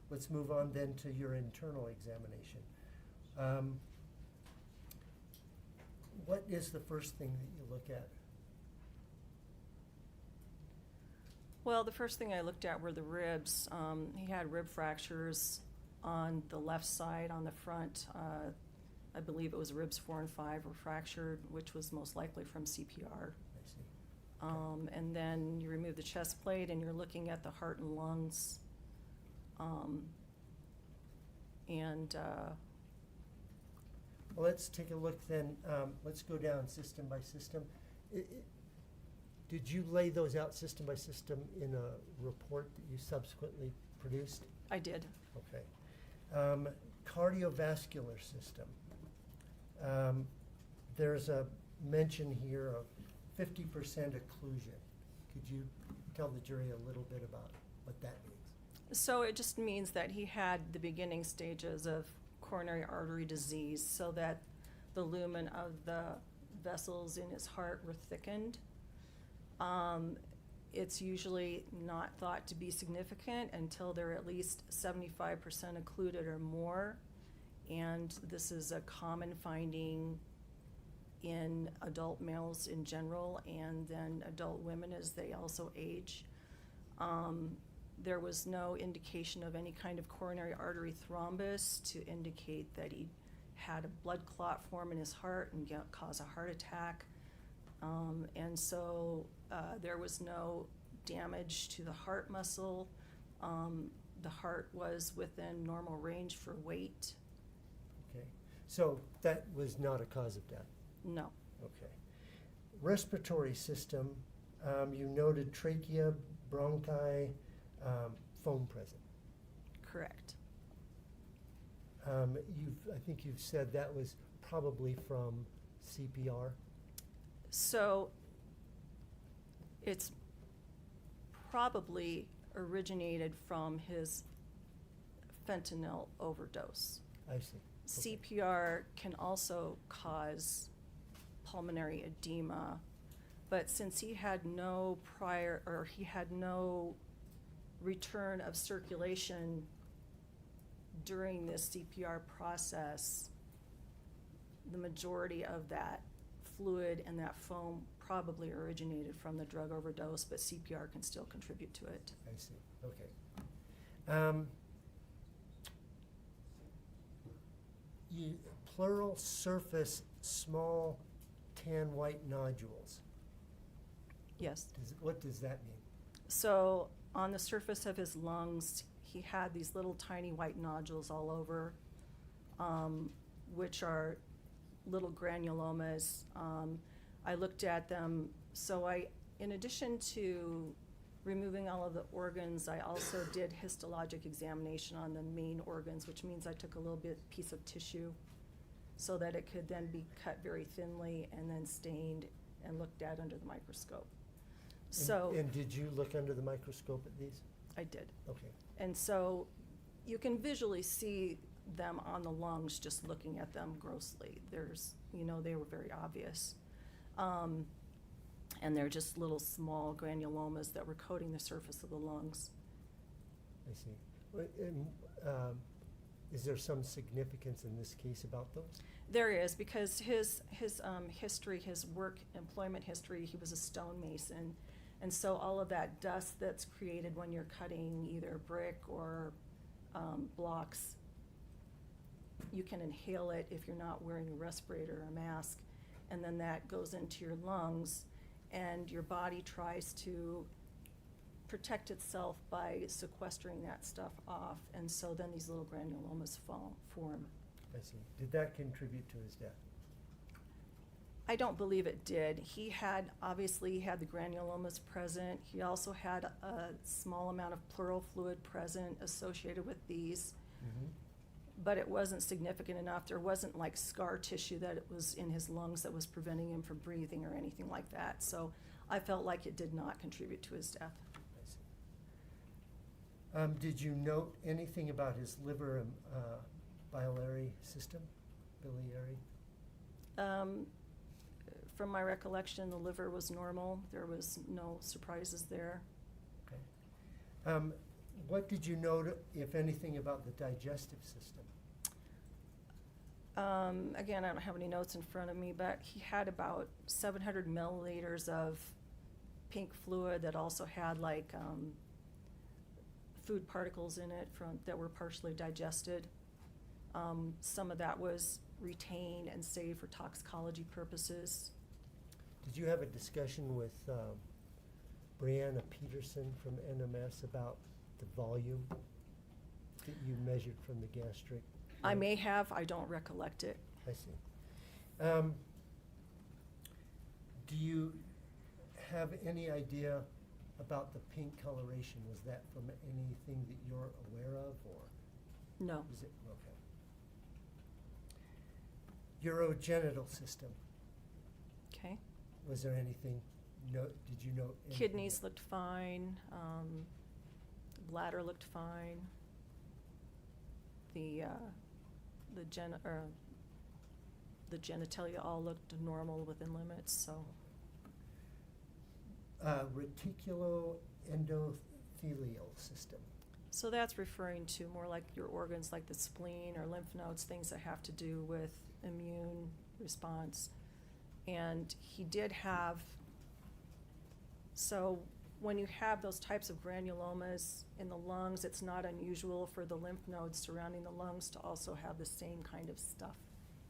Let's move on then to your internal examination. What is the first thing that you look at?
Well, the first thing I looked at were the ribs. He had rib fractures on the left side, on the front. I believe it was ribs 4 and 5 were fractured, which was most likely from CPR.
I see.
And then you remove the chest plate and you're looking at the heart and lungs.
Well, let's take a look then. Let's go down system by system. Did you lay those out system by system in a report that you subsequently produced?
I did.
Okay. Cardiovascular system. There's a mention here of 50% occlusion. Could you tell the jury a little bit about what that means?
So it just means that he had the beginning stages of coronary artery disease, so that the lumen of the vessels in his heart were thickened. It's usually not thought to be significant until they're at least 75% occluded or more, and this is a common finding in adult males in general, and then adult women as they also age. There was no indication of any kind of coronary artery thrombus to indicate that he had a blood clot form in his heart and cause a heart attack. And so there was no damage to the heart muscle. The heart was within normal range for weight.
Okay, so that was not a cause of death?
No.
Okay. Respiratory system, you noted trachea, bronchi, foam present.
Correct.
I think you've said that was probably from CPR.
So it's probably originated from his fentanyl overdose.
I see. Okay.
CPR can also cause pulmonary edema, but since he had no return of circulation during this CPR process, the majority of that fluid and that foam probably originated from the drug overdose, but CPR can still contribute to it.
I see, okay. Pleural surface small tan white nodules.
Yes.
What does that mean?
So on the surface of his lungs, he had these little tiny white nodules all over, which are little granulomas. I looked at them, so in addition to removing all of the organs, I also did histologic examination on the main organs, which means I took a little piece of tissue so that it could then be cut very thinly and then stained and looked at under the microscope.
And did you look under the microscope at these?
I did.
Okay.
And so you can visually see them on the lungs just looking at them grossly. They were very obvious. And they're just little small granulomas that were coating the surface of the lungs.
I see. And, is there some significance in this case about those?
There is, because his history, his work employment history, he was a stonemason. And so all of that dust that's created when you're cutting either brick or blocks, you can inhale it if you're not wearing a respirator or a mask, and then that goes into your lungs, and your body tries to protect itself by sequestering that stuff off, and so then these little granulomas form.
I see. Did that contribute to his death?
I don't believe it did. He had the granulomas present. He also had a small amount of pleural fluid present associated with these, but it wasn't significant enough. There wasn't like scar tissue that it was in his lungs that was preventing him from breathing or anything like that. So I felt like it did not contribute to his death.
I see. Did you note anything about his liver and biliary system, biliary?
From my recollection, the liver was normal. There was no surprises there.
Okay. What did you note, if anything, about the digestive system?
Again, I don't have any notes in front of me, but he had about 700 milliliters of pink fluid that also had food particles in it that were partially digested. Some of that was retained and saved for toxicology purposes.
Did you have a discussion with Brianna Peterson from NMS about the volume that you measured from the gastric?
I may have. I don't recollect it.
I see. Do you have any idea about the pink coloration? Was that from anything that you're aware of, or?
No.
Is it, okay. Urogenital system.
Okay.
Was there anything, did you note anything?
Kidneys looked fine. Bladder looked fine. The the genitalia all looked normal within limits, so.
Reticuloendothelial system.
So that's referring to more like your organs like the spleen or lymph nodes, things that have to do with immune response. And he did have, so when you have those types of granulomas in the lungs, it's not unusual for the lymph nodes surrounding the lungs to also have the same kind of stuff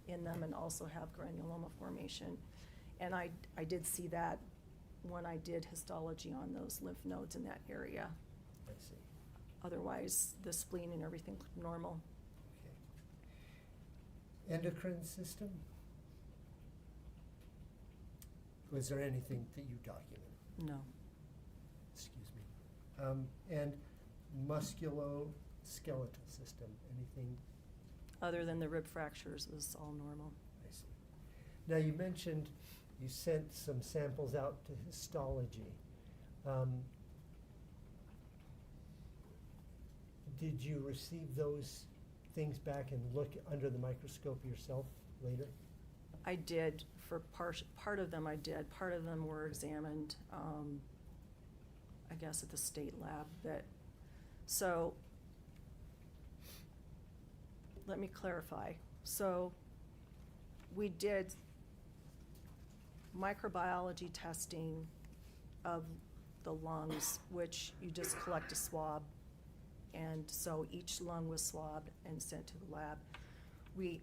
in them and also have granuloma formation. And I did see that when I did histology on those lymph nodes in that area.
I see.
Otherwise, the spleen and everything looked normal.
Okay. Endocrine system? Was there anything that you documented?
No.
Excuse me. And musculoskeletal system, anything?
Other than the rib fractures, it was all normal.
I see. Now, you mentioned you sent some samples out to histology. Did you receive those things back and look under the microscope yourself later?
I did, for part of them I did. Part of them were examined, I guess at the state lab. So, let me clarify. So, we did microbiology testing of the lungs, which you just collect a swab. And so each lung was swabbed and sent to the lab. We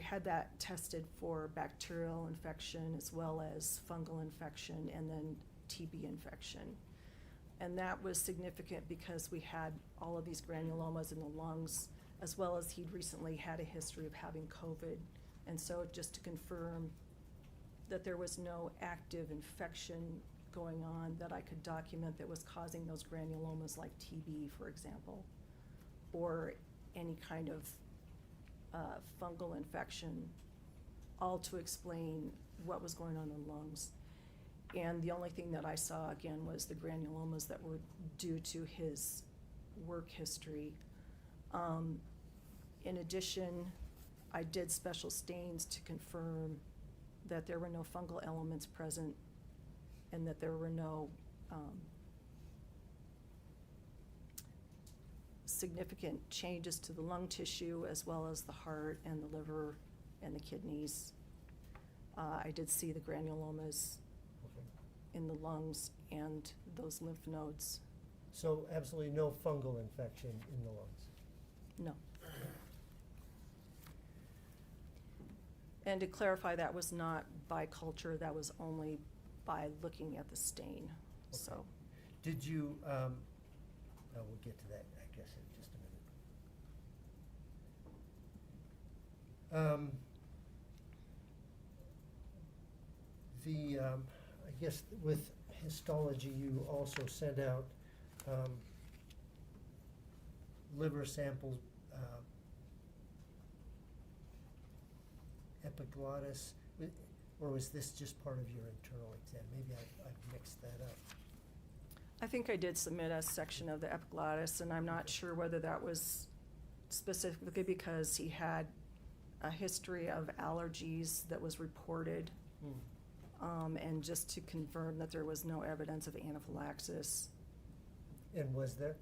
had that tested for bacterial infection as well as fungal infection and then TB infection. And that was significant because we had all of these granulomas in the lungs, as well as he'd recently had a history of having COVID. And so just to confirm that there was no active infection going on that I could document that was causing those granulomas like TB, for example, or any kind of fungal infection, all to explain what was going on in the lungs. And the only thing that I saw, again, was the granulomas that were due to his work history. In addition, I did special stains to confirm that there were no fungal elements present and that there were no significant changes to the lung tissue as well as the heart and the liver and the kidneys. I did see the granulomas in the lungs and those lymph nodes.
So absolutely no fungal infection in the lungs?
No. And to clarify, that was not by culture, that was only by looking at the stain, so.
Did you, we'll get to that, I guess, in just a minute. I guess with histology, you also sent out liver samples, epiglottis, or was this just part of your internal exam? Maybe I've mixed that up.
I think I did submit a section of the epiglottis, and I'm not sure whether that was specifically because he had a history of allergies that was reported, and just to confirm that there was no evidence of anaphylaxis.
And was there?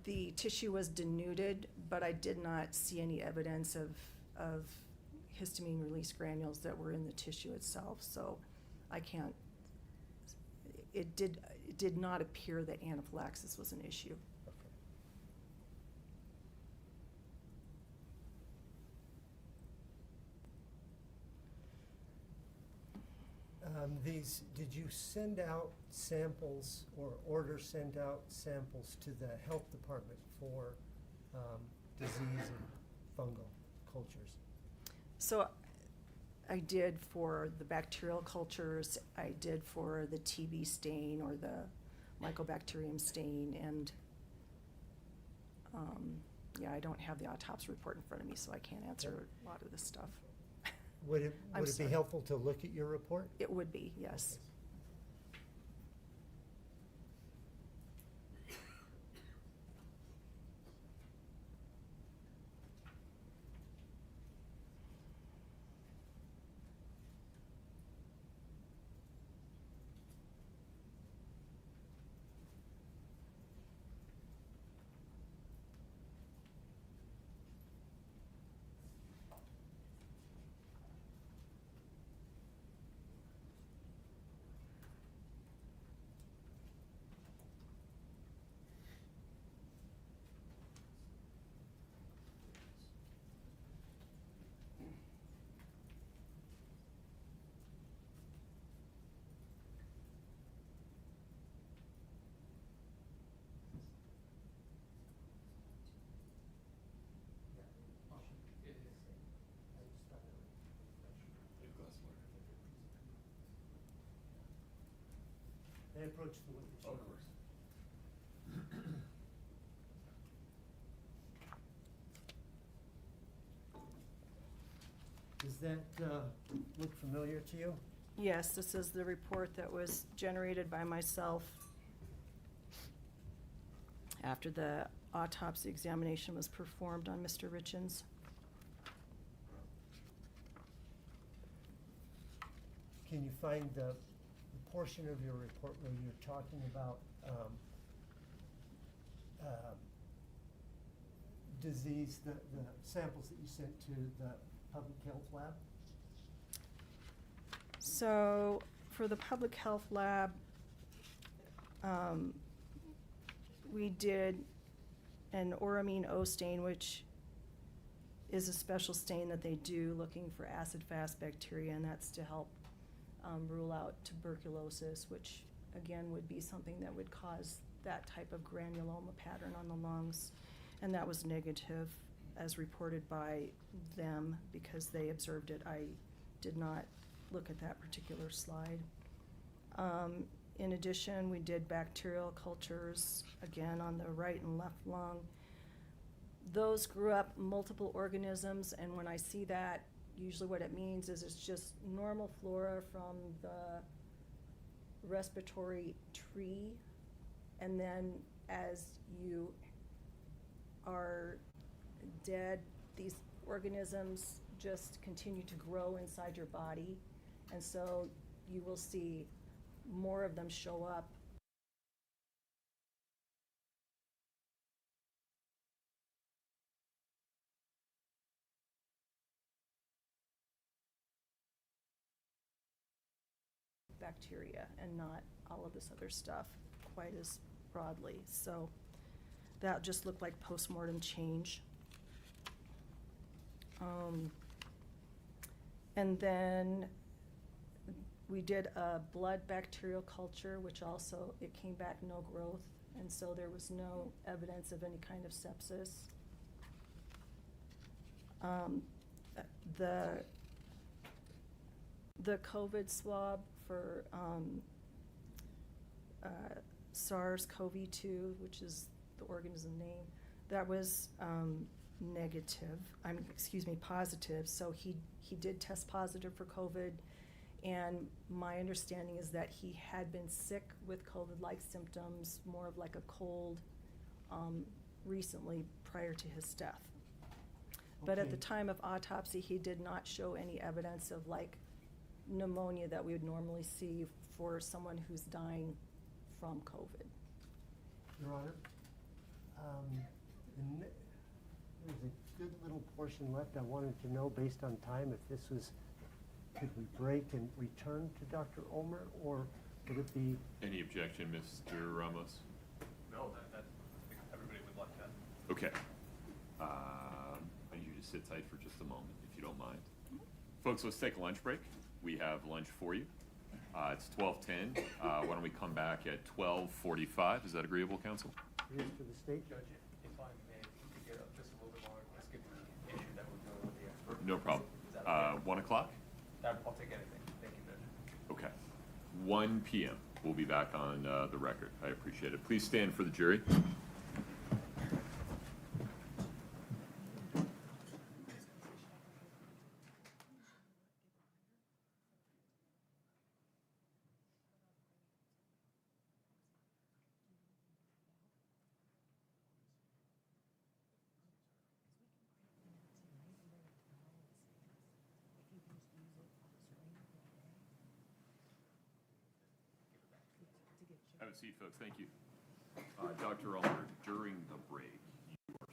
The tissue was denuded, but I did not see any evidence of histamine release granules that were in the tissue itself, so I can't, it did not appear that anaphylaxis was an issue.
Did you send out samples or send out samples to the health department for disease and fungal cultures?
So I did for the bacterial cultures, I did for the TB stain or the Mycobacterium stain, and yeah, I don't have the autopsy report in front of me, so I can't answer a lot of this stuff.
Would it be
sorry.
helpful to look at your report?
It would be, yes.
I approach the witness.
Of course.
Does that look familiar to you?
Yes, this is the report that was generated by myself after the autopsy examination was performed on Mr. Richins.
Can you find the portion of your report where you're talking about disease, the samples that you sent to the public health lab?
So, for the public health lab, we did an auramine O stain, which is a special stain that they do looking for acid-fast bacteria, and that's to help rule out tuberculosis, which again would be something that would cause that type of granuloma pattern on the lungs. And that was negative as reported by them because they observed it. I did not look at that particular slide. In addition, we did bacterial cultures, again on the right and left lung. Those grew up multiple organisms, and when I see that, usually what it means is it's just normal flora from the respiratory tree, and then as you are dead, these organisms just continue to grow inside your body, and so you will see more of them show up. Bacteria and not all of this other stuff quite as broadly. So that just looked like postmortem change. And then we did a blood bacterial culture, which also, it came back no growth, and so there was no evidence of any kind of sepsis. The COVID swab for SARS-CoV-2, which is the organism name, that was positive. So he did test positive for COVID, and my understanding is that he had been sick with COVID-like symptoms, more of like a cold, recently prior to his death. But at the
Okay.
time of autopsy, he did not show any evidence of like pneumonia that we would normally see for someone who's dying from COVID.
Your Honor, there's a good little portion left. I wanted to know, based on time, if this was, could we break and return to Dr. Ulmer, or would it be?
Any objection, Mr. Ramos?
No, that, everybody would like that.
Okay. I need you to sit tight for just a moment, if you don't mind. Folks, let's take a lunch break. We have lunch for you. It's 12:10. Why don't we come back at 12:45? Is that agreeable, counsel?
It is for the state?
Judge, if I may, if we could get up just a little bit longer, let's get to the issue that we're dealing with the expert.
No problem.
Is that okay?
1 o'clock?
I'll take anything. Thank you, Judge.
Okay. 1 p.m. We'll be back on the record. I appreciate it. Please stand for the jury. Have a seat, folks. Thank you. Dr. Ulmer, during the break, you are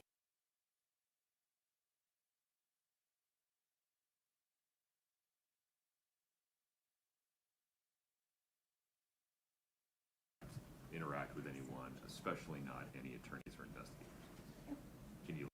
interact with anyone, especially not any attorneys or investigators. Can you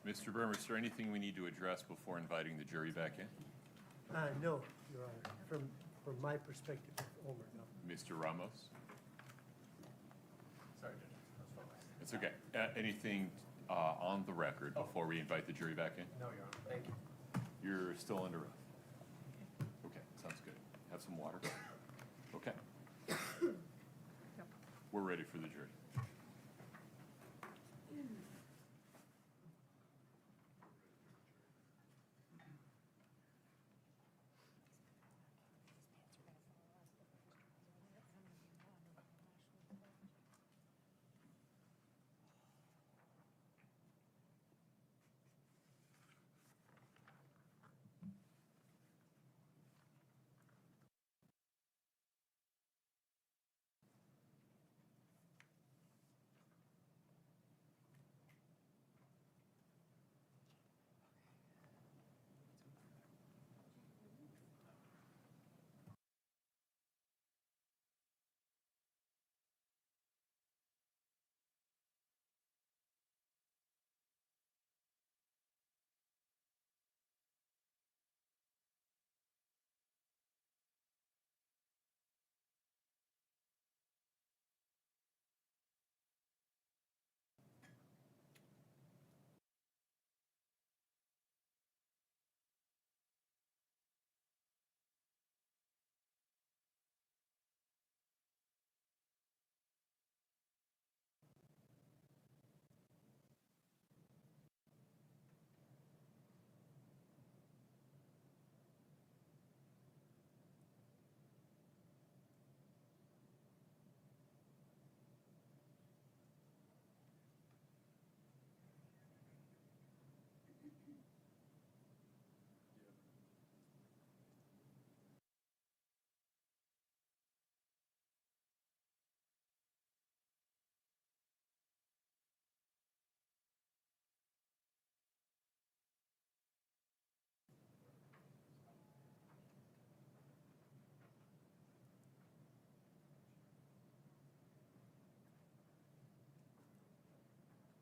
Mr. Burmer, is there anything we need to address before inviting the jury back in?
No, Your Honor. From my perspective, Omer, no.
Mr. Ramos?
Sorry, Judge.
It's okay. Anything on the record before we invite the jury back in?
No, Your Honor. Thank you.
You're still under oath. Okay, sounds good. Have some water. Okay. We're ready for the jury.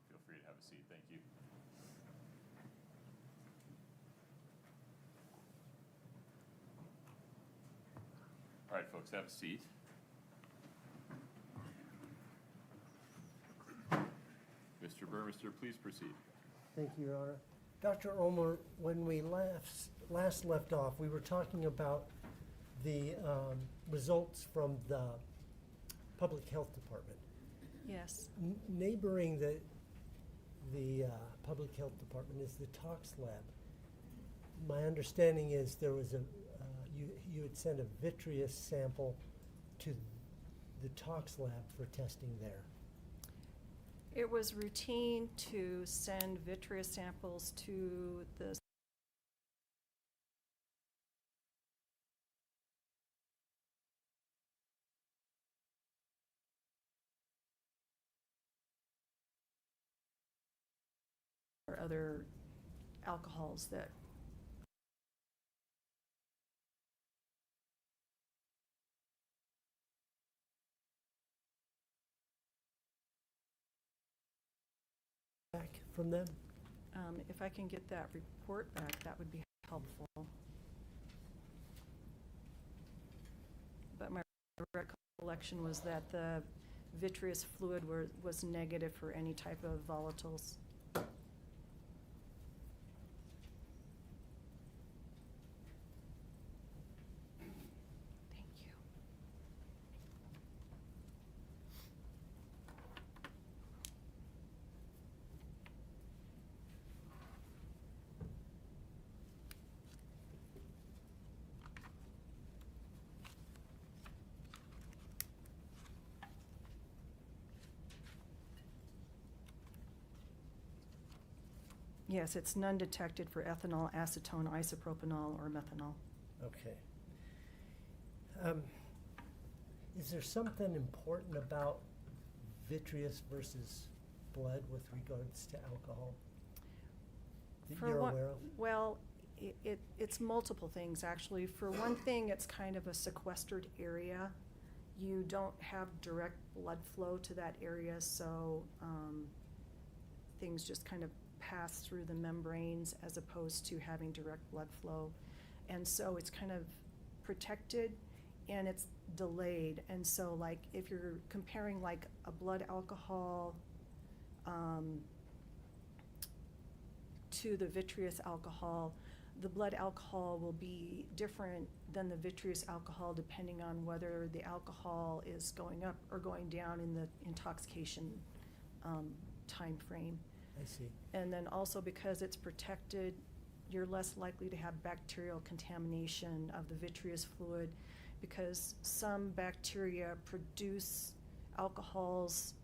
Feel free to have a seat. Thank you. All right, folks, have a seat. Mr. Burmester, please proceed.
Thank you, Your Honor. Dr. Omer, when we last left off, we were talking about the results from the Public Health Department.
Yes.
Neighboring the Public Health Department is the Tox Lab. My understanding is there was you had sent a vitreous sample to the Tox Lab for testing there.
It was routine to send vitreous samples to the or other alcohols that
Back from them?
if I can get that report back, that would be helpful. But my recollection was that the vitreous fluid was negative for any type of volatiles. Thank you. Yes, it's none detected for ethanol, acetone, isopropanol, or methanol.
Okay. Is there something important about vitreous versus blood with regards to alcohol that
For
you're
one-
aware of?
Well, it's multiple things, actually. For one thing, it's kind of a sequestered area. You don't have direct blood flow to that area, so things just kind of pass through the membranes as opposed to having direct blood flow. And so it's kind of protected and it's delayed. And so like if you're comparing like a blood alcohol to the vitreous alcohol, the blood alcohol will be different than the vitreous alcohol depending on whether the alcohol is going up or going down in the intoxication time frame.
I see.
And then also because it's protected, you're less likely to have bacterial contamination of the vitreous fluid because some bacteria produce alcohols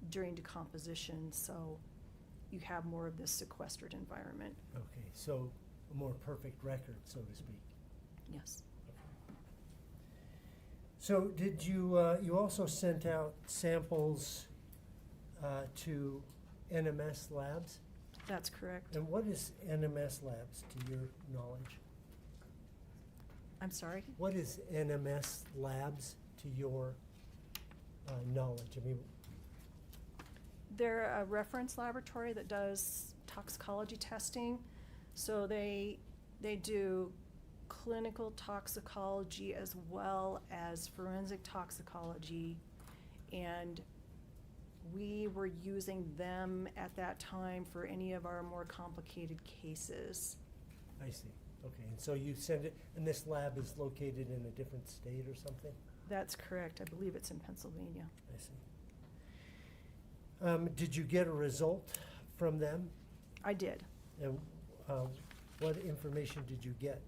during decomposition, so you have more of this sequestered environment.
Okay, so a more perfect record, so to speak.
Yes.
So did you, you also sent out samples to NMS labs?
That's correct.
And what is NMS labs, to your knowledge?
I'm sorry?
What is NMS labs, to your knowledge? I mean,
They're a reference laboratory that does toxicology testing. So they do clinical toxicology as well as forensic toxicology. And we were using them at that time for any of our more complicated cases.
I see. Okay, and so you send it, and this lab is located in a different state or something?
That's correct. I believe it's in Pennsylvania.
I see. Did you get a result from them?
I did.
And what information did you get?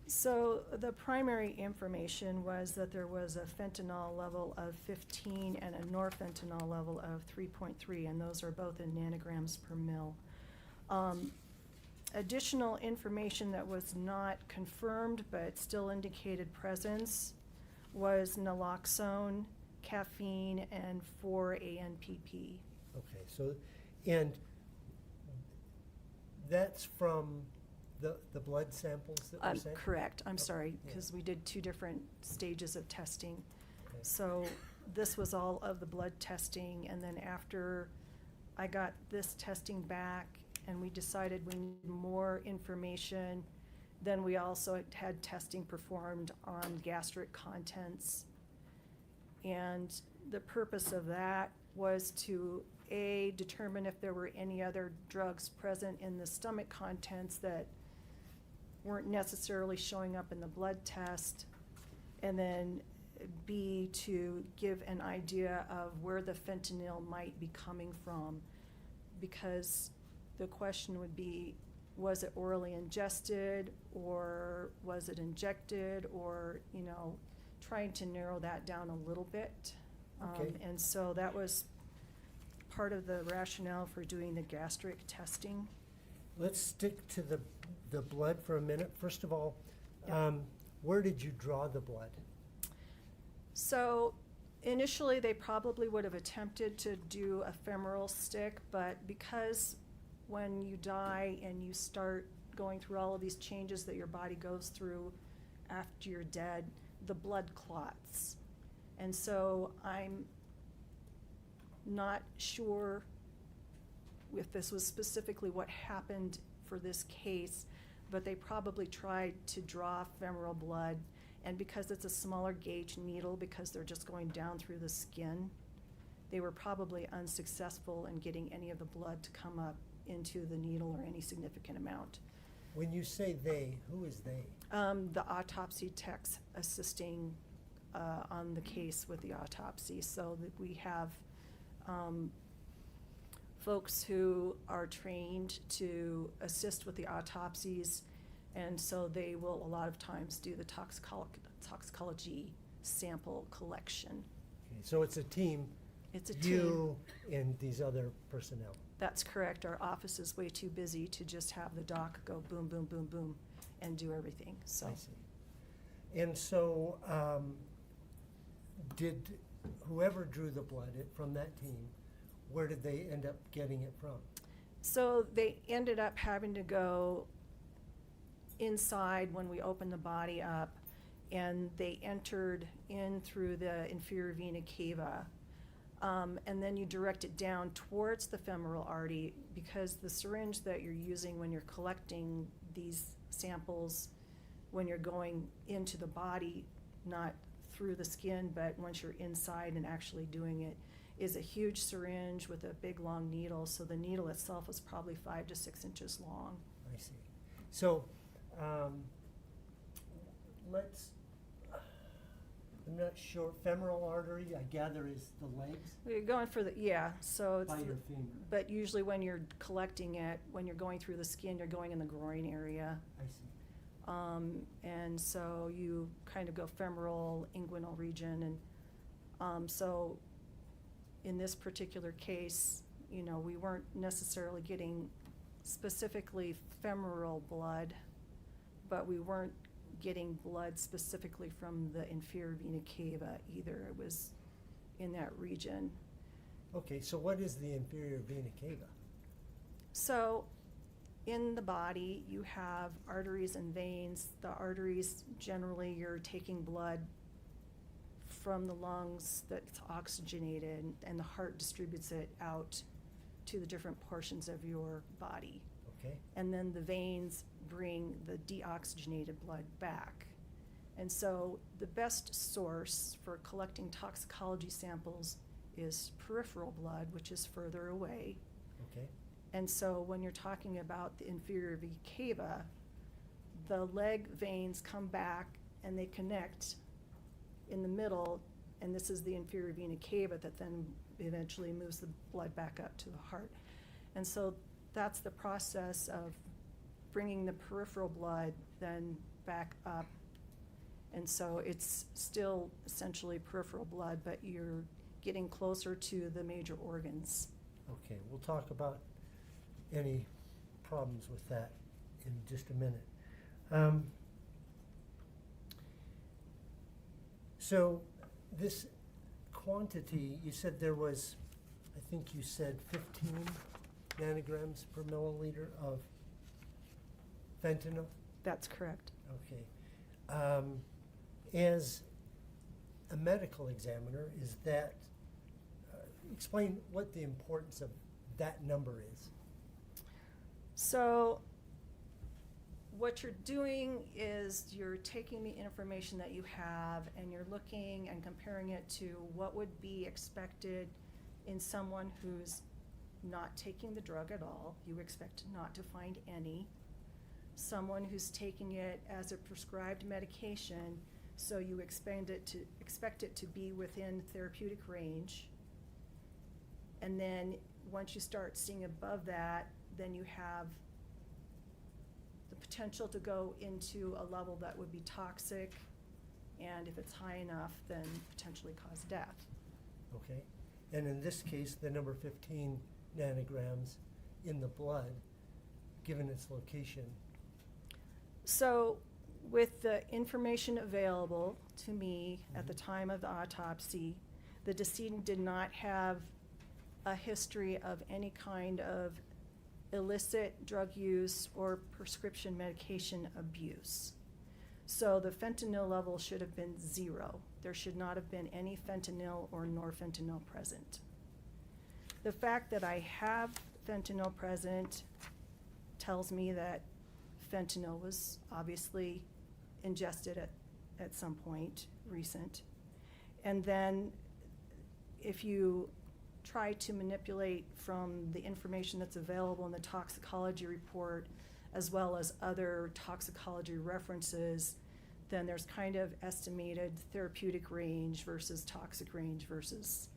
So the primary information was that there was a fentanyl level of 15 and a norfentanyl level of 3.3, and those are both in nanograms per mil. Additional information that was not confirmed but still indicated presence was naloxone, caffeine, and 4-ANPP.
Okay, so, and that's from the blood samples that were sent?
Correct. I'm sorry,
yeah.
because we did 2 different stages of testing.
Okay.
So this was all of the blood testing, and then after I got this testing back and we decided we needed more information, then we also had testing performed on gastric contents. And the purpose of that was to, A, determine if there were any other drugs present in the stomach contents that weren't necessarily showing up in the blood test, and then B, to give an idea of where the fentanyl might be coming from, because the question would be, was it orally ingested, or was it injected, or, you know, trying to narrow that down a little bit.
Okay.
And so that was part of the rationale for doing the gastric testing.
Let's stick to the blood for a minute. First of all,
Yeah.
where did you draw the blood?
So initially, they probably would have attempted to do a femoral stick, but because when you die and you start going through all of these changes that your body goes through after you're dead, the blood clots. And so I'm not sure if this was specifically what happened for this case, but they probably tried to draw femoral blood, and because it's a smaller gauge needle, because they're just going down through the skin, they were probably unsuccessful in getting any of the blood to come up into the needle or any significant amount.
When you say they, who is they?
The autopsy techs assisting on the case with the autopsy, so that we have folks who are trained to assist with the autopsies, and so they will a lot of times do the toxicology sample collection.
Okay, so it's a team.
It's a team.
You and these other personnel.
That's correct. Our office is way too busy to just have the doc go boom, boom, boom, boom, and do everything, so.
I see. And so, did whoever drew the blood from that team, where did they end up getting it from?
So they ended up having to go inside when we opened the body up, and they entered in through the inferior vena cava. And then you direct it down towards the femoral artery, because the syringe that you're using when you're collecting these samples, when you're going into the body, not through the skin, but once you're inside and actually doing it, is a huge syringe with a big long needle. So the needle itself is probably 5 to 6 inches long.
I see. So, I'm not sure, femoral artery, I gather, is the legs
You're going for the, yeah, so it's,
by your femur.
but usually when you're collecting it, when you're going through the skin, you're going in the groin area.
I see.
And so you kind of go femoral, inguinal region, and so in this particular case, you know, we weren't necessarily getting specifically femoral blood, but we weren't getting blood specifically from the inferior vena cava either. It was in that region.
Okay, so what is the inferior vena cava?
So in the body, you have arteries and veins. The arteries, generally, you're taking blood from the lungs that's oxygenated, and the heart distributes it out to the different portions of your body.
Okay.
And then the veins bring the deoxygenated blood back. And so the best source for collecting toxicology samples is peripheral blood, which is further away.
Okay.
And so when you're talking about the inferior vena cava, the leg veins come back and they connect in the middle, and this is the inferior vena cava that then eventually moves the blood back up to the heart. And so that's the process of bringing the peripheral blood then back up. And so it's still essentially peripheral blood, but you're getting closer to the major organs.
Okay, we'll talk about any problems with that in just a minute. So this quantity, you said there was, I think you said 15 nanograms per milliliter of fentanyl?
That's correct.
Okay. As a medical examiner, is that, explain what the importance of that number is.
So what you're doing is you're taking the information that you have and you're looking and comparing it to what would be expected in someone who's not taking the drug at all. You expect not to find any. Someone who's taking it as a prescribed medication, so you expect it to be within therapeutic range. And then once you start seeing above that, then you have the potential to go into a level that would be toxic, and if it's high enough, then potentially cause death.
Okay. And in this case, the number 15 nanograms in the blood, given its location.
So with the information available to me at the time of the autopsy, the decedent did not have a history of any kind of illicit drug use or prescription medication abuse. So the fentanyl level should have been 0. There should not have been any fentanyl or norfentanyl present. The fact that I have fentanyl present tells me that fentanyl was obviously ingested at some point recent. And then if you try to manipulate from the information that's available in the toxicology report as well as other toxicology references, then there's kind of estimated therapeutic range versus toxic range versus.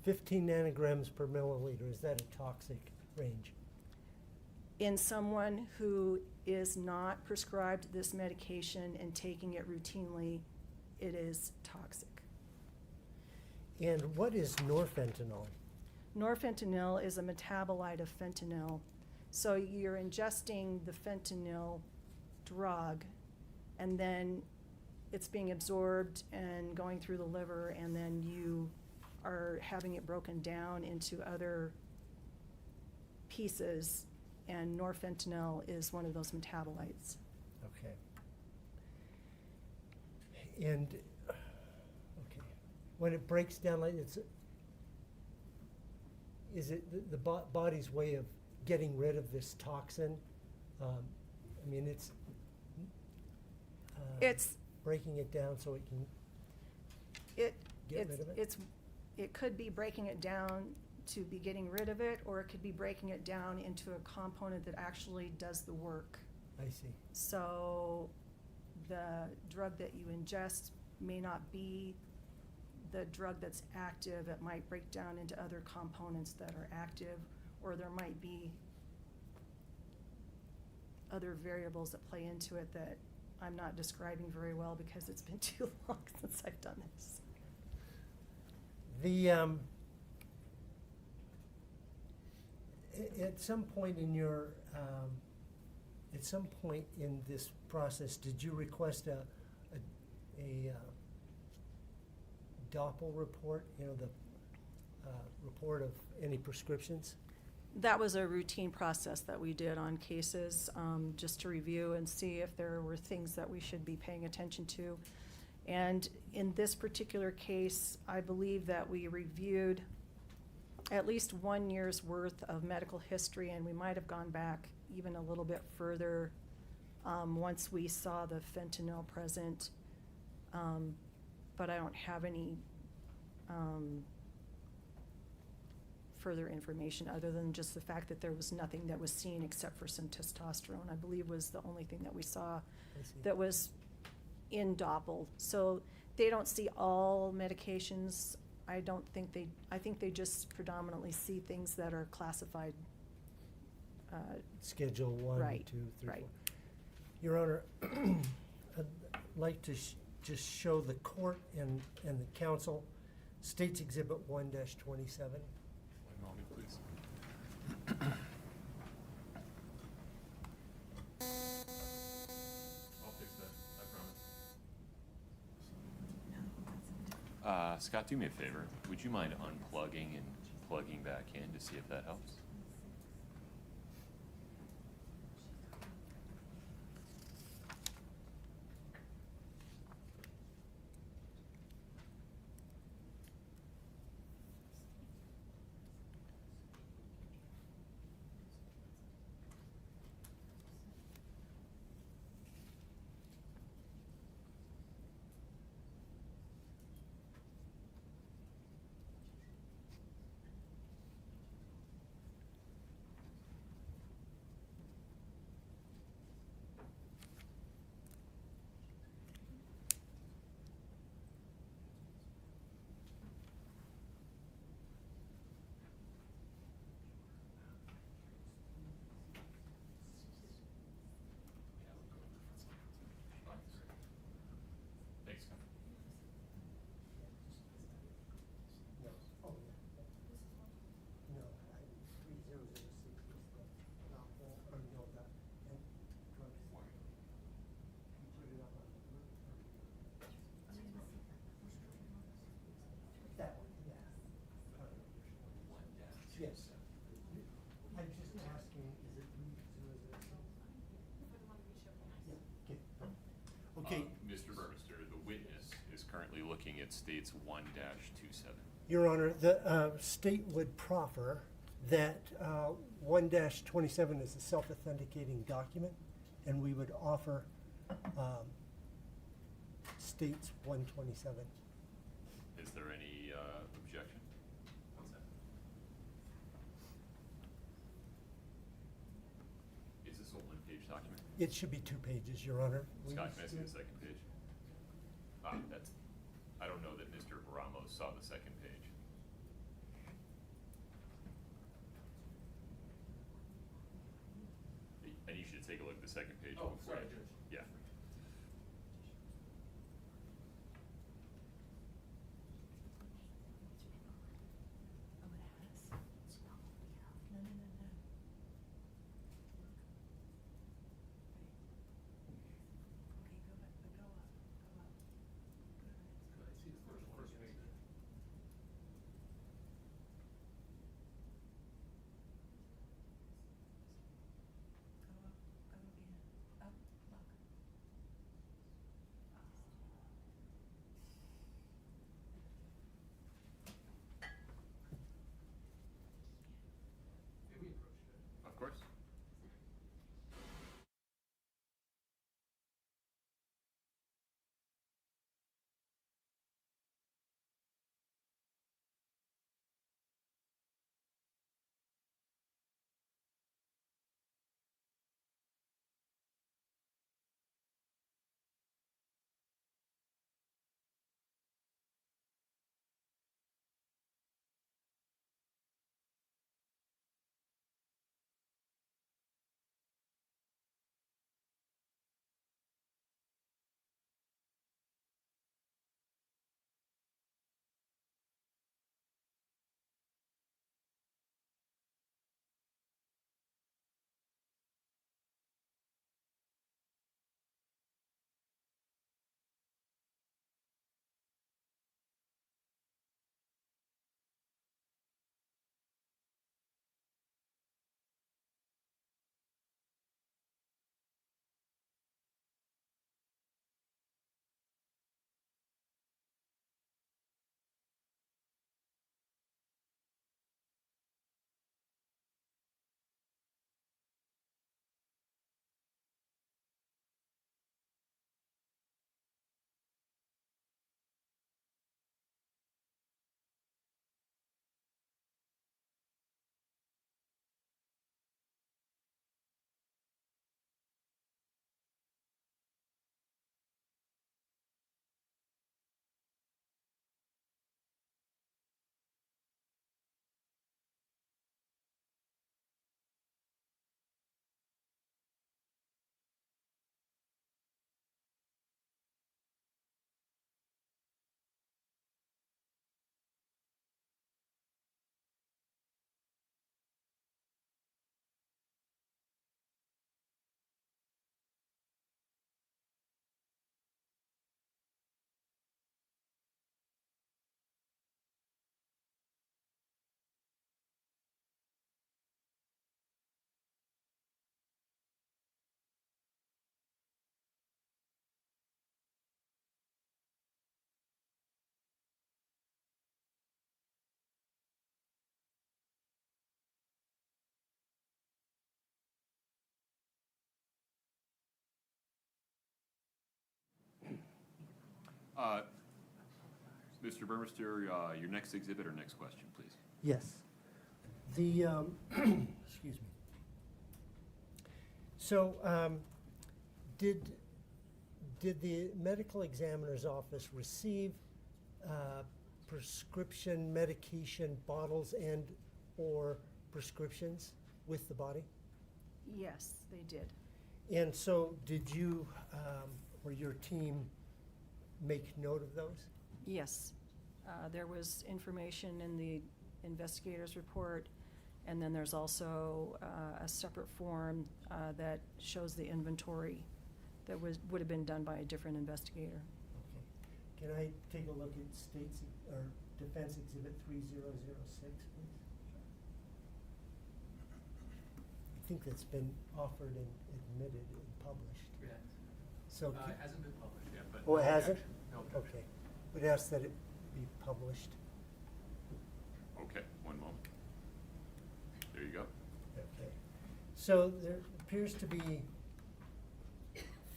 15 nanograms per milliliter, is that a toxic range?
In someone who is not prescribed this medication and taking it routinely, it is toxic.
And what is norfentanyl?
Norfentanyl is a metabolite of fentanyl. So you're ingesting the fentanyl drug, and then it's being absorbed and going through the liver, and then you are having it broken down into other pieces, and norfentanyl is one of those metabolites.
Okay. And, okay. when it breaks down, like is it the body's way of getting rid of this toxin? I mean, it's
It's,
breaking it down so it can get rid of it?
It could be breaking it down to be getting rid of it, or it could be breaking it down into a component that actually does the work.
I see.
So the drug that you ingest may not be the drug that's active. It might break down into other components that are active, or there might be other variables that play into it that I'm not describing very well because it's been too long since I've done this.
The at some point in your at some point in this process, did you request a Doppel report? You know, the report of any prescriptions?
That was a routine process that we did on cases, just to review and see if there were things that we should be paying attention to. And in this particular case, I believe that we reviewed at least 1 year's worth of medical history, and we might have gone back even a little bit further once we saw the fentanyl present. But I don't have any further information other than just the fact that there was nothing that was seen except for some testosterone, I believe was the only thing that we saw that was in Doppel. So they don't see all medications. I think they just predominantly see things that are classified.
Schedule 1,
Right,
2, 3,
right.
4. Your Honor, I'd like to just show the court and the council States Exhibit 1-27.
One moment, please. I'll fix that, I promise. Scott, do me a favor. Would you mind unplugging and plugging back in to see if that helps? Thanks, Scott.
Yes. I'm just asking, is it 3006? Okay.
Mr. Burmester, the witness is currently looking at states 1-27.
Your Honor, the state would proffer that 1-27 is a self-authenticating document, and we would offer states 127.
Is there any objection? What's that? Is this a one-page document?
It should be 2 pages, Your Honor.
Scott, can I see the second page? I don't know that Mr. Ramos saw the second page. And you should take a look at the second page.
Oh,
before
sorry,
you-
Judge.
Yeah. Mr. Burmester, your next exhibit or next question, please.
Yes. The, excuse me. So, did the medical examiner's office receive prescription medication bottles and or prescriptions with the body?
Yes, they did.
And so did you or your team make note of those?
Yes. There was information in the investigator's report, and then there's also a separate form that shows the inventory that would have been done by a different investigator.
Okay. Can I take a look at State's or Defense Exhibit 3006, please? I think that's been offered and admitted and published.
Yeah.
So
It hasn't been published yet, but.
Oh, it hasn't?
No objection.
Okay. Would ask that it be published.
Okay, one moment. There you go.
Okay. So there appears to be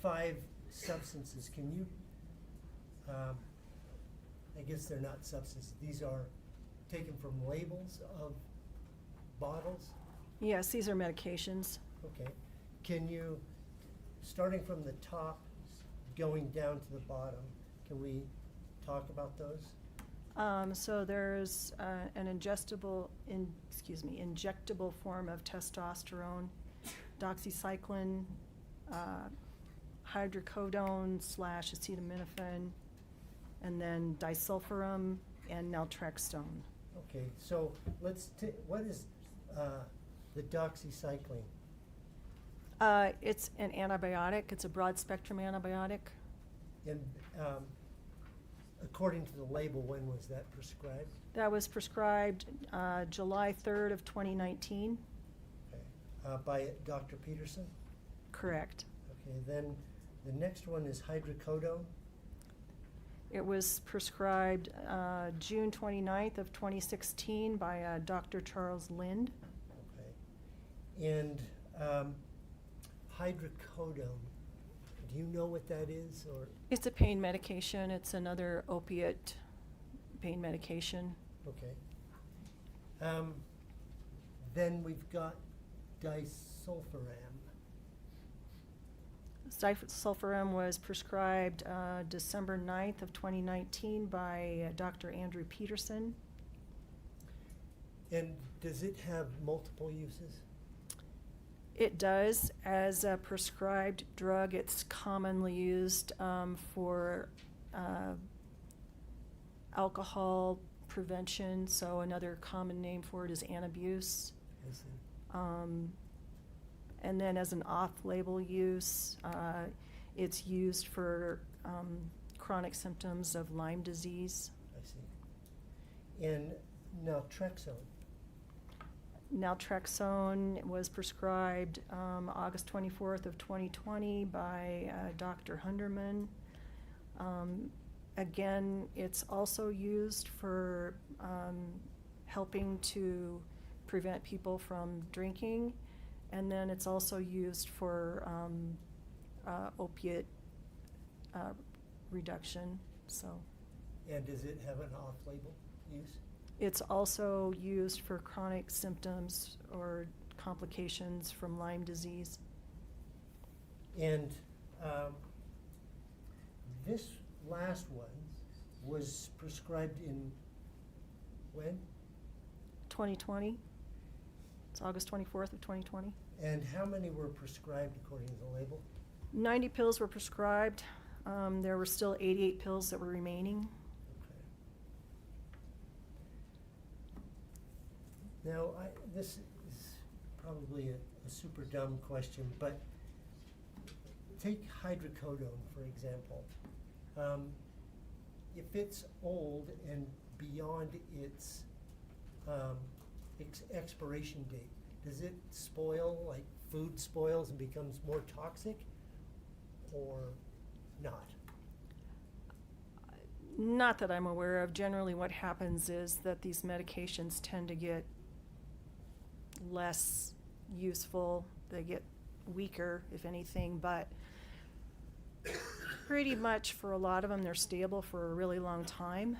5 substances. Can you, I guess they're not substances. These are taken from labels of bottles?
Yes, these are medications.
Okay. Can you, starting from the top, going down to the bottom, can we talk about those?
So there's an injectable form of testosterone, doxycycline, hydrocodone/acetaminophen, and then disulfiram and naltrexone.
Okay, so let's what is the doxycycline?
It's an antibiotic. It's a broad-spectrum antibiotic.
And according to the label, when was that prescribed?
That was prescribed July 3rd of 2019.
Okay. By Dr. Peterson?
Correct.
Okay, then the next one is hydrocodone.
It was prescribed June 29th of 2016 by Dr. Charles Lind.
Okay. And hydrocodone, do you know what that is, or?
It's a pain medication. It's another opiate pain medication.
Okay. Then we've got disulfiram.
Disulfiram was prescribed December 9th of 2019 by Dr. Andrew Peterson.
And does it have multiple uses?
It does. As a prescribed drug, it's commonly used for alcohol prevention, so another common name for it is antabuse.
I see.
And then as an off-label use, it's used for chronic symptoms of Lyme disease.
I see. And naltrexone.
Naltrexone was prescribed August 24th of 2020 by Dr. Hunderman. Again, it's also used for helping to prevent people from drinking, and then it's also used for opiate reduction. So.
And does it have an off-label use?
It's also used for chronic symptoms or complications from Lyme disease.
And this last one was prescribed in when?
2020. It's August 24th of 2020.
And how many were prescribed according to the label?
90 pills were prescribed. There were still 88 pills that were remaining.
Okay. Now, this is probably a super dumb question, but take hydrocodone, for example. If it's old and beyond its expiration date, does it spoil like food spoils and becomes more toxic, or not?
Not that I'm aware of. Generally what happens is that these medications tend to get less useful. They get weaker, if anything, but Pretty much for a lot of them, they're stable for a really long time.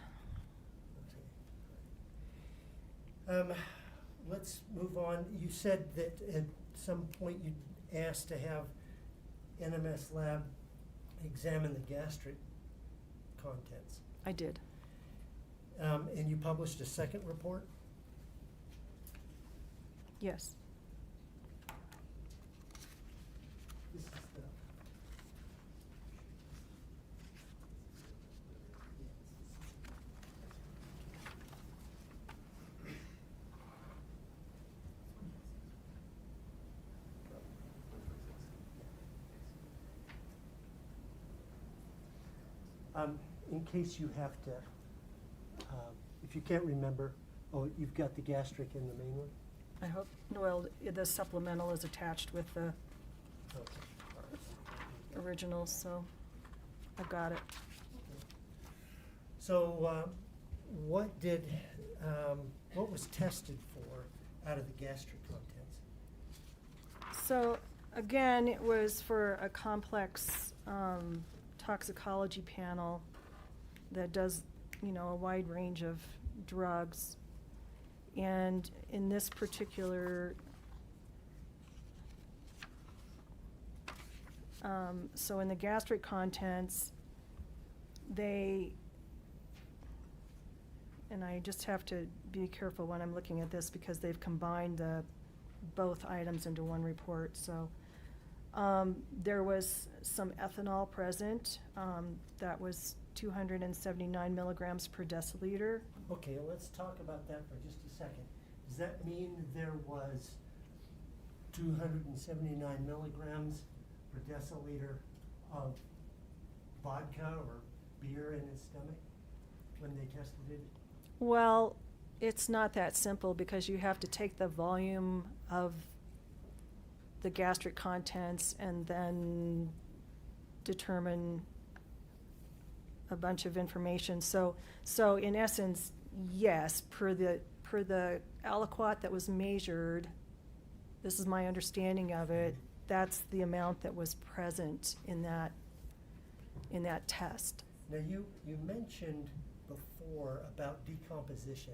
Let's move on. You said that at some point you asked to have NMS lab examine the gastric contents.
I did.
And you published a second report?
Yes.
This is the. In case you have to, if you can't remember, you've got the gastric in the main one?
I hope, well, the supplemental is attached with the
Okay.
originals, so I've got it.
So, what was tested for out of the gastric contents?
So, again, it was for a complex toxicology panel that does, a wide range of drugs. And in this particular, so in the gastric contents, and I just have to be careful when I'm looking at this because they've combined both items into one report. So there was some ethanol present. That was 279 milligrams per deciliter.
Okay, let's talk about that for just a second. Does that mean there was 279 milligrams per deciliter of vodka or beer in his stomach when they tested it?
Well, it's not that simple because you have to take the volume of the gastric contents and then determine a bunch of information. So in essence, yes, per the aliquot that was measured, this is my understanding of it, that's the amount that was present in that test.
Now, you mentioned before about decomposition.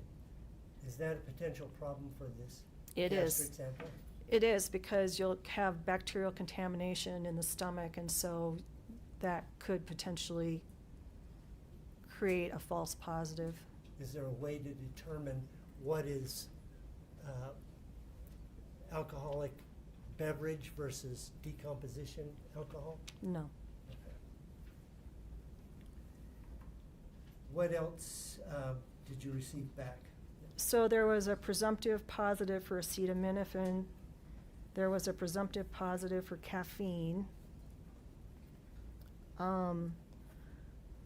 Is that a potential problem for this
It
gastric
is.
sample?
It is because you'll have bacterial contamination in the stomach, and so that could potentially create a false positive.
Is there a way to determine what is alcoholic beverage versus decomposition alcohol?
No.
Okay. What else did you receive back?
So there was a presumptive positive for acetaminophen. There was a presumptive positive for caffeine.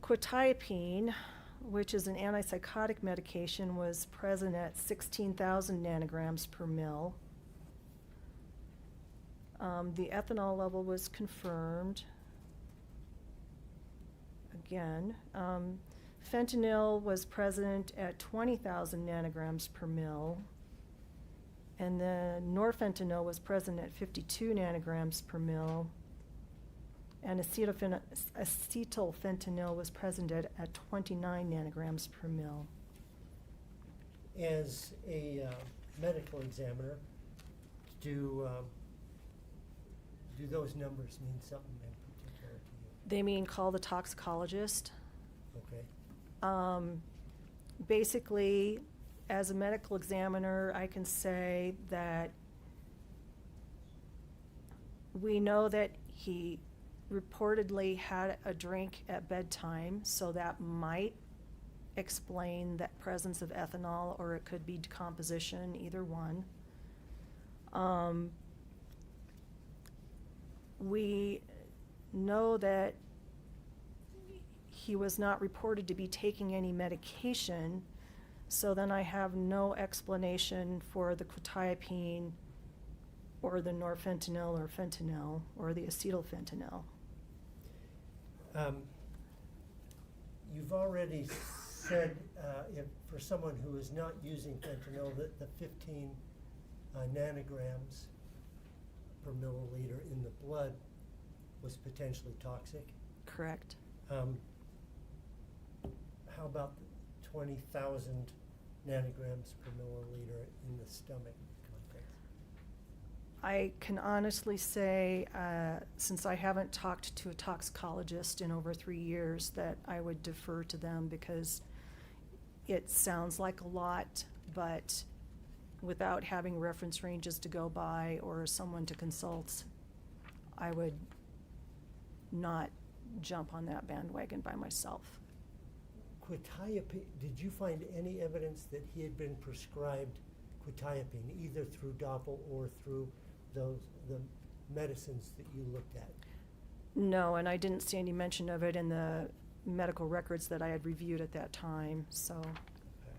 Quetiapine, which is an antipsychotic medication, was present at 16,000 nanograms per mil. The ethanol level was confirmed. Again, fentanyl was present at 20,000 nanograms per mil. And the norfentanyl was present at 52 nanograms per mil. And acetylfentanyl was present at 29 nanograms per mil.
As a medical examiner, do those numbers mean something in particular to you?
They mean call the toxicologist.
Okay.
Basically, as a medical examiner, I can say that we know that he reportedly had a drink at bedtime, so that might explain that presence of ethanol, or it could be decomposition, either one. We know that he was not reported to be taking any medication, so then I have no explanation for the quetiapine or the norfentanyl or fentanyl or the acetylfentanyl.
You've already said if for someone who is not using fentanyl that the 15 nanograms per milliliter in the blood was potentially toxic.
Correct.
How about 20,000 nanograms per milliliter in the stomach contents?
I can honestly say, since I haven't talked to a toxicologist in over 3 years, that I would defer to them because it sounds like a lot, but without having reference ranges to go by or someone to consult, I would not jump on that bandwagon by myself.
Quetiapine, did you find any evidence that he had been prescribed quetiapine, either through Doppel or through the medicines that you looked at?
No, and I didn't see any mention of it in the medical records that I had reviewed at that time, so.
Okay.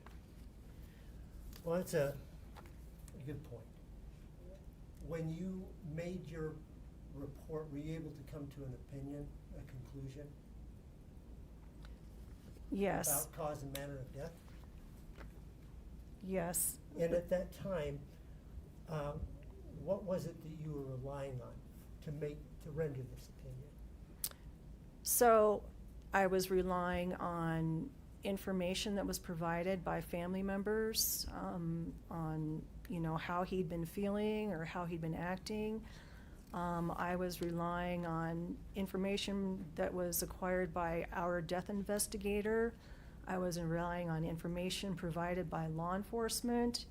Well, that's a good point. When you made your report, were you able to come to an opinion, a conclusion?
Yes.
About cause and manner of death?
Yes.
And at that time, what was it that you were relying on to render this opinion?
So I was relying on information that was provided by family members on, how he'd been feeling or how he'd been acting. I was relying on information that was acquired by our death investigator. I was relying on information provided by law enforcement.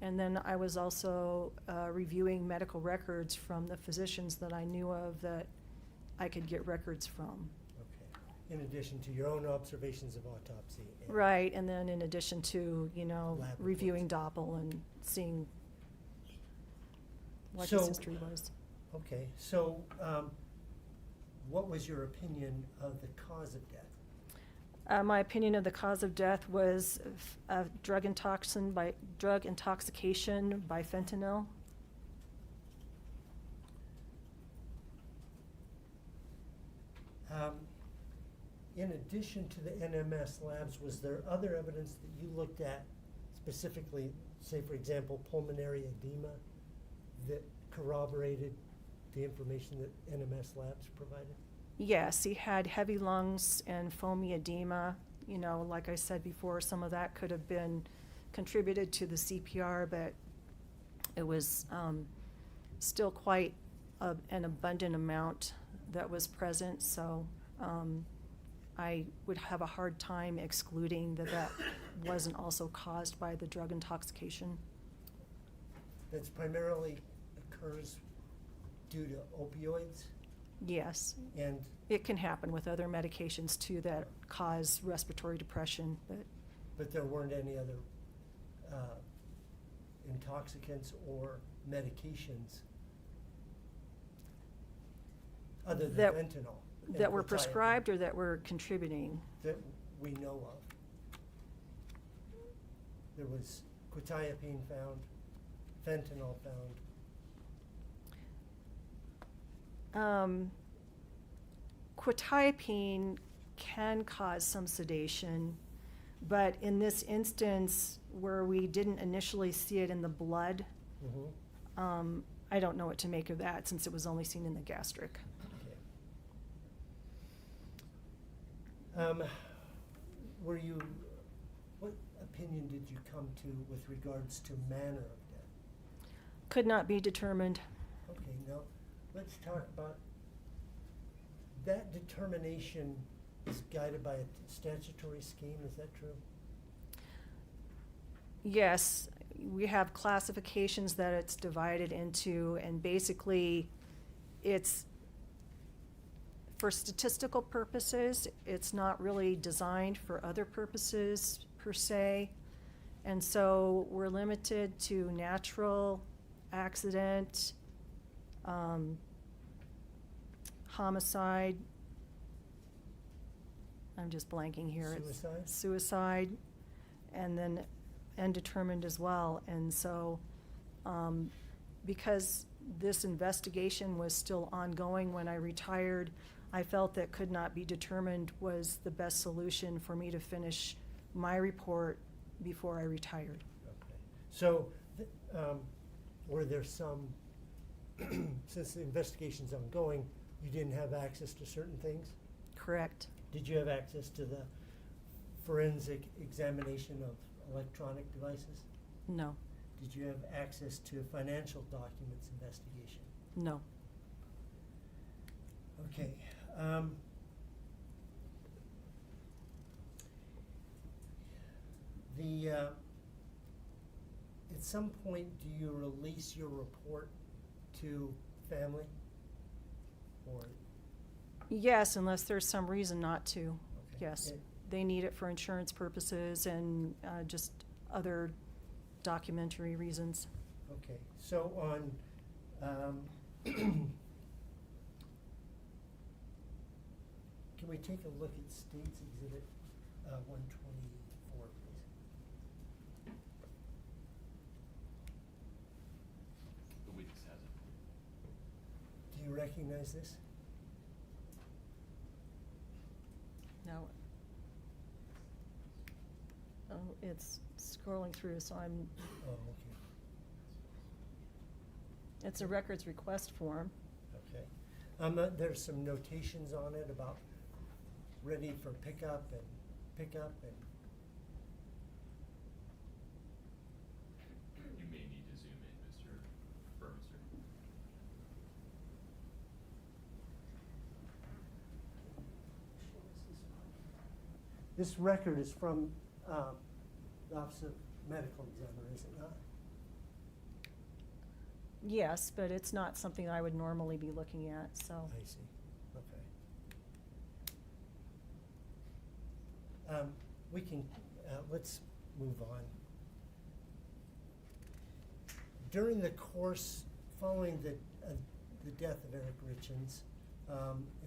And then I was also reviewing medical records from the physicians that I knew of that I could get records from.
Okay. In addition to your own observations of autopsy.
Right, and then in addition to,
Lab
reviewing Doppel and seeing what his history was.
Okay, so what was your opinion of the cause of death?
My opinion of the cause of death was drug intoxication by fentanyl.
In addition to the NMS labs, was there other evidence that you looked at specifically, say for example, pulmonary edema, that corroborated the information that NMS labs provided?
Yes, he had heavy lungs and foamy edema. Like I said before, some of that could have been contributed to the CPR, but it was still quite an abundant amount that was present. So I would have a hard time excluding that wasn't also caused by the drug intoxication.
That's primarily occurs due to opioids?
Yes.
And
it can happen with other medications too that cause respiratory depression,
but there weren't any other intoxicants or medications other than fentanyl
that were
quetiapine
prescribed or that were contributing.
that we know of. There was quetiapine found, fentanyl found.
Quetiapine can cause some sedation, but in this instance where we didn't initially see it in the blood,
Mm-hmm.
I don't know what to make of that since it was only seen in the gastric.
Okay. What opinion did you come to with regards to manner of death?
Could not be determined.
Okay, now let's talk about that determination is guided by a statutory scheme, is that true?
Yes, we have classifications that it's divided into, and basically it's for statistical purposes. It's not really designed for other purposes per se. And so we're limited to natural, accident, homicide. I'm just blanking here.
Suicide?
It's suicide, and then undetermined as well. And so, because this investigation was still ongoing when I retired, I felt that could not be determined was the best solution for me to finish my report before I retired.
Okay. So, were there some, since the investigation's ongoing, you didn't have access to certain things?
Correct.
Did you have access to the forensic examination of electronic devices?
No,
Did you have access to financial documents investigation?
no.
Okay. At some point, do you release your report to family? Or,
Yes, unless there's some reason not to.
okay.
Yes.
And-
They need it for insurance purposes and just other documentary reasons.
Okay, so on, can we take a look at State's Exhibit 124, please?
The witness has it.
Do you recognize this?
No. Oh, it's scrolling through, so I'm,
Oh, okay,
it's a records request form.
okay. There's some notations on it about ready for pickup and
You may need to zoom in, Mr. Burmester.
This record is from the Office of Medical Examiner, is it not?
Yes, but it's not something I would normally be looking at, so.
I see, okay. We can, let's move on. During the course, following the death of Eric Richins,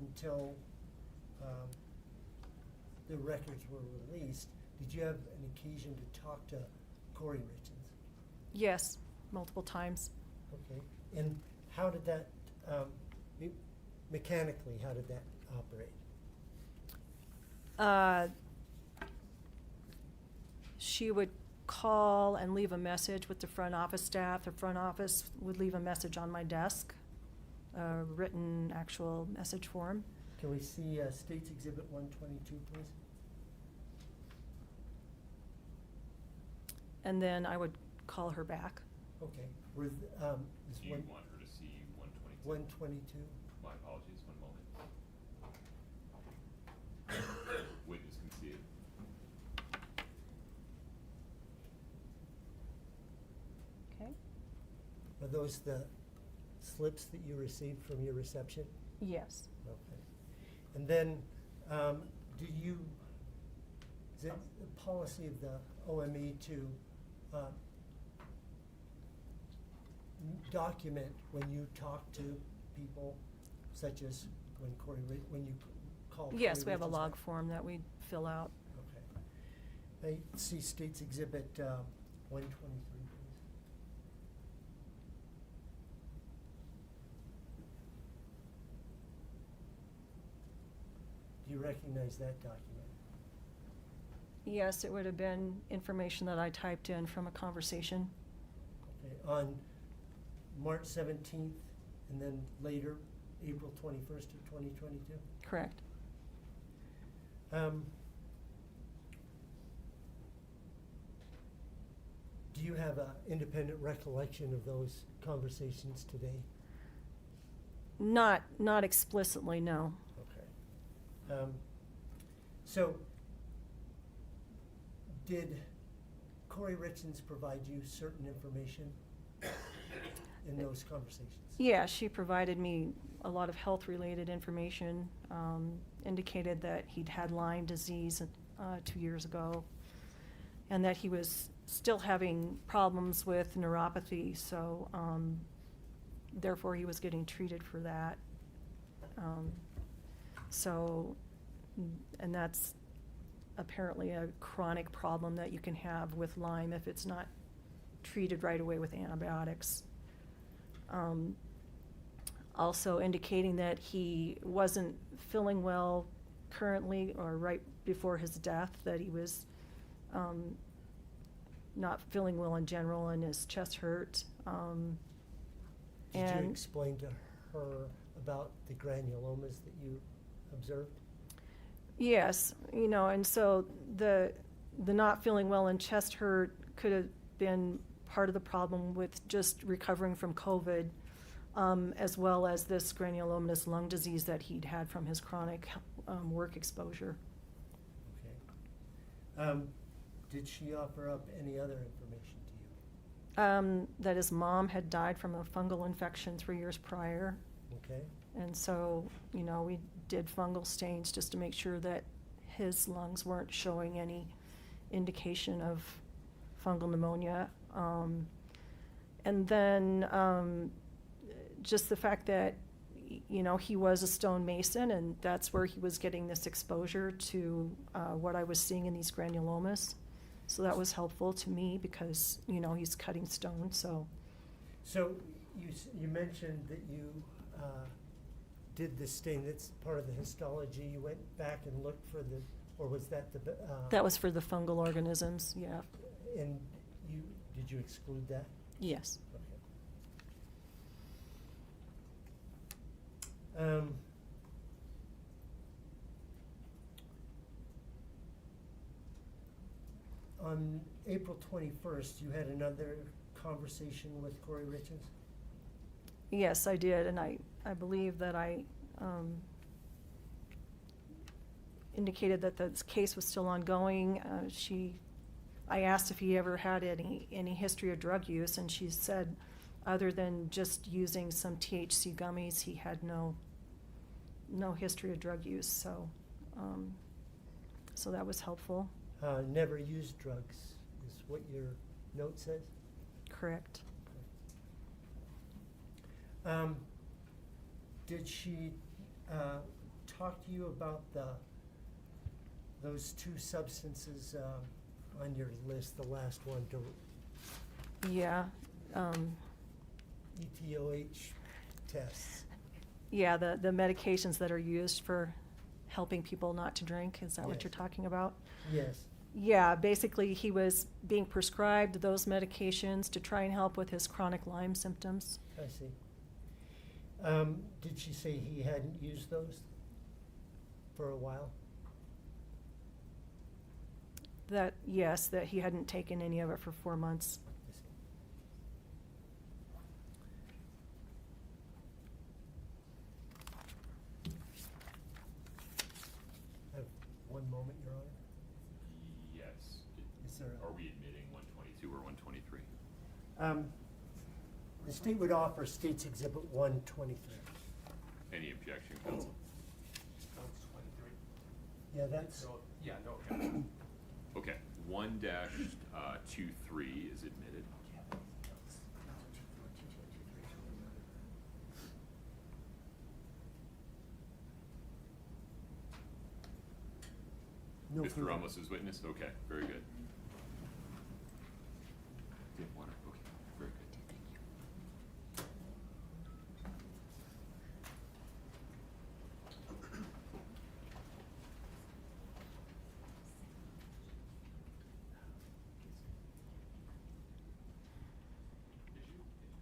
until the records were released, did you have an occasion to talk to Kouri Richins?
Yes, multiple times.
Okay, and how did that, mechanically, how did that operate?
She would call and leave a message with the front office staff. The front office would leave a message on my desk, a written actual message form.
Can we see State's Exhibit 122, please?
And then I would call her back.
Okay, is
Do you want her to see 122?
122?
My apologies, one moment. Witness can see it.
Okay.
Are those the slips that you received from your reception?
Yes.
Okay. And then, is it the policy of the OME to document when you talk to people, such as when when you call?
Yes,
Kouri
we have a
Richins
log
back?
form that we fill out.
Okay. I see State's Exhibit 123, please. Do you recognize that document?
Yes, it would have been information that I typed in from a conversation.
Okay, on March 17th, and then later, April 21st of 2022?
Correct.
Do you have an independent recollection of those conversations today?
Not explicitly, no.
Okay. So, did Kouri Richins provide you certain information in those conversations?
Yeah, she provided me a lot of health-related information, indicated that he'd had Lyme disease 2 years ago, and that he was still having problems with neuropathy, so therefore he was getting treated for that. And that's apparently a chronic problem that you can have with Lyme if it's not treated right away with antibiotics. Also indicating that he wasn't feeling well currently or right before his death, that he was not feeling well in general and his chest hurt.
Did you explain to her about the granulomas that you observed?
Yes, and so the not feeling well and chest hurt could have been part of the problem with just recovering from COVID, as well as this granulomatous lung disease that he'd had from his chronic work exposure.
Okay. Did she offer up any other information to you?
That his mom had died from a fungal infection 3 years prior.
Okay.
And so, we did fungal stains just to make sure that his lungs weren't showing any indication of fungal pneumonia. And then just the fact that, he was a stonemason, and that's where he was getting this exposure to what I was seeing in these granulomas. So that was helpful to me because, he's cutting stone, so.
So you mentioned that you did this stain. That's part of the histology. You went back and looked for or was that the?
That was for the fungal organisms, yeah.
And did you exclude that?
Yes.
Okay. On April 21st, you had another conversation with Kouri Richins?
Yes, I did, and I believe that I indicated that the case was still ongoing. I asked if he ever had any history of drug use, and she said, other than just using some THC gummies, he had no history of drug use. So, so that was helpful.
Never used drugs is what your note says?
Correct.
Did she talk to you about those two substances on your list, the last one,
Yeah.
ETOH tests?
Yeah, the medications that are used for helping people not to drink. Is that what
Yes.
you're talking about?
Yes.
Yeah, basically he was being prescribed those medications to try and help with his chronic Lyme symptoms.
I see. Did she say he hadn't used those for a while?
Yes, that he hadn't taken any of it for 4 months.
I see. I have one moment, Your Honor.
Yes.
Is there
Are we admitting 122 or 123?
The state would offer State's Exhibit 123.
Any objection, counsel?
Yeah, that's,
Yeah, no objection.
Okay, 1-23 is admitted.
no
Mr.
further.
Ramos is witness? Okay, very good. Do you have water? Okay, very good.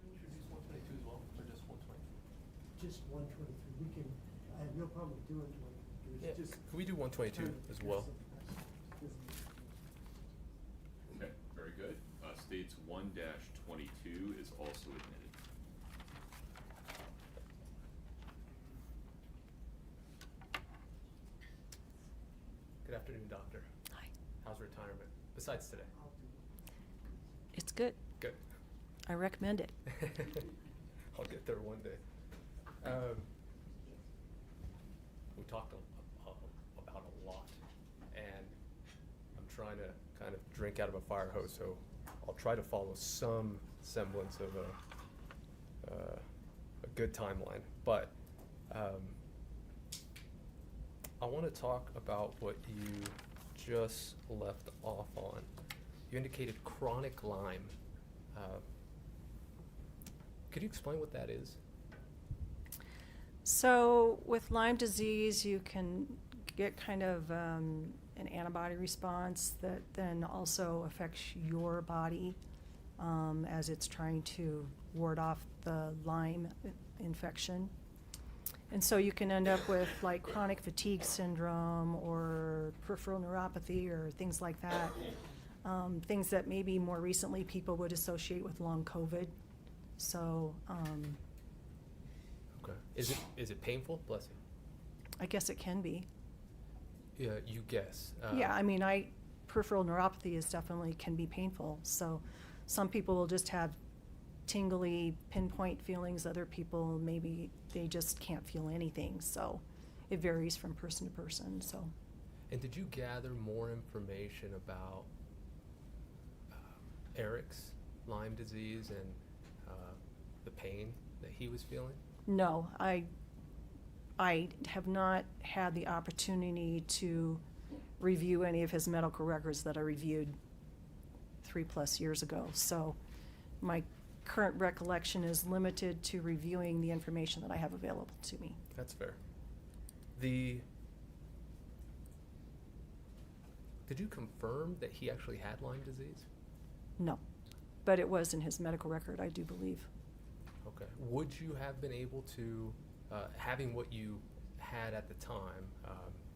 Introduce 122 as well, or just 123?
Just 123. I have no problem with doing 123.
Yeah,
It's just
can we do 122 as well?
Okay, very good. States 1-22 is also admitted.
Good afternoon, doctor.
Hi.
How's retirement? Besides today?
It's good.
Good.
I recommend it.
I'll get there one day. We talked about a lot, and I'm trying to kind of drink out of a fire hose, so I'll try to follow some semblance of a good timeline. But I want to talk about what you just left off on. You indicated chronic Lyme. Could you explain what that is?
So with Lyme disease, you can get kind of an antibody response that then also affects your body as it's trying to ward off the Lyme infection.
And so you can end up with like chronic fatigue syndrome or peripheral neuropathy or things like that. Things that maybe more recently people would associate with long COVID. So,
Okay. Is it painful? Bless you.
I guess it can be.
Yeah, you guess.
Yeah, I mean, peripheral neuropathy is definitely can be painful. So some people will just have tingly pinpoint feelings. Other people, maybe they just can't feel anything. So it varies from person to person, so.
And did you gather more information about Eric's Lyme disease and the pain that he was feeling?
No, I have not had the opportunity to review any of his medical records that I reviewed 3+ years ago. So my current recollection is limited to reviewing the information that I have available to me.
That's fair. Did you confirm that he actually had Lyme disease?
No, but it was in his medical record, I do believe.
Okay. Would you have been able to, having what you had at the time,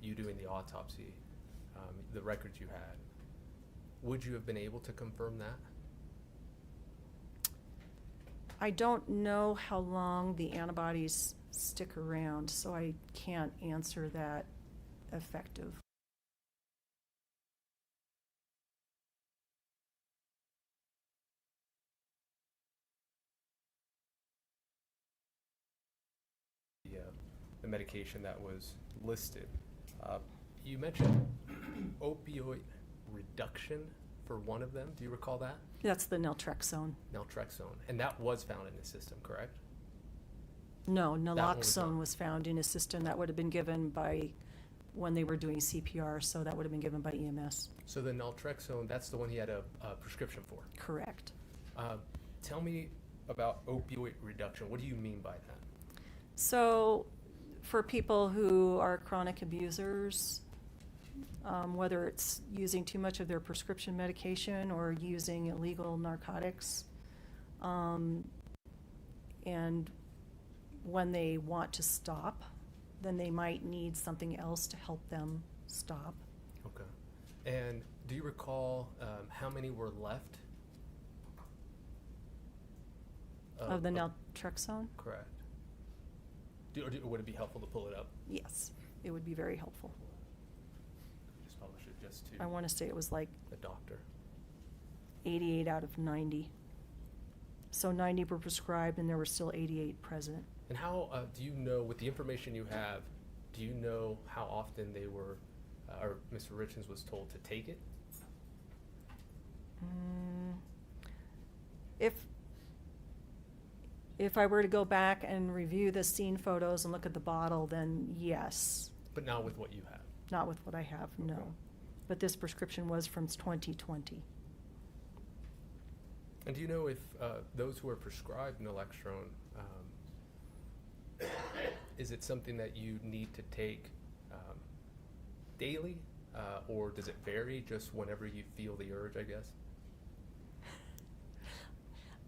you doing the autopsy, the records you had, would you have been able to confirm that?
I don't know how long the antibodies stick around, so I can't answer that effective.
The medication that was listed. You mentioned opioid reduction for one of them. Do you recall that?
That's the naltrexone.
Naltrexone. And that was found in the system, correct?
No,
one was
naloxone
not.
was found in a system that would have been given by when they were doing CPR, so that would have been given by EMS.
So the naltrexone, that's the one he had a prescription for.
Correct.
Tell me about opioid reduction. What do you mean by that?
So for people who are chronic abusers, whether it's using too much of their prescription medication or using illegal narcotics, and when they want to stop, then they might need something else to help them stop.
Okay. And do you recall how many were left?
Of the naltrexone?
Correct. Would it be helpful to pull it up?
Yes, it would be very helpful.
Just publish it just to
I want to say it was like
the doctor.
88 out of 90. So 90 were prescribed and there were still 88 present.
And how, do you know, with the information you have, do you know how often they were, or Mr. Richins was told to take it?
If I were to go back and review the scene photos and look at the bottle, then yes.
But not with what you have?
Not with what I have, no.
Okay.
But this prescription was from 2020.
And do you know if those who are prescribed naloxone, is it something that you need to take daily, or does it vary just whenever you feel the urge, I guess?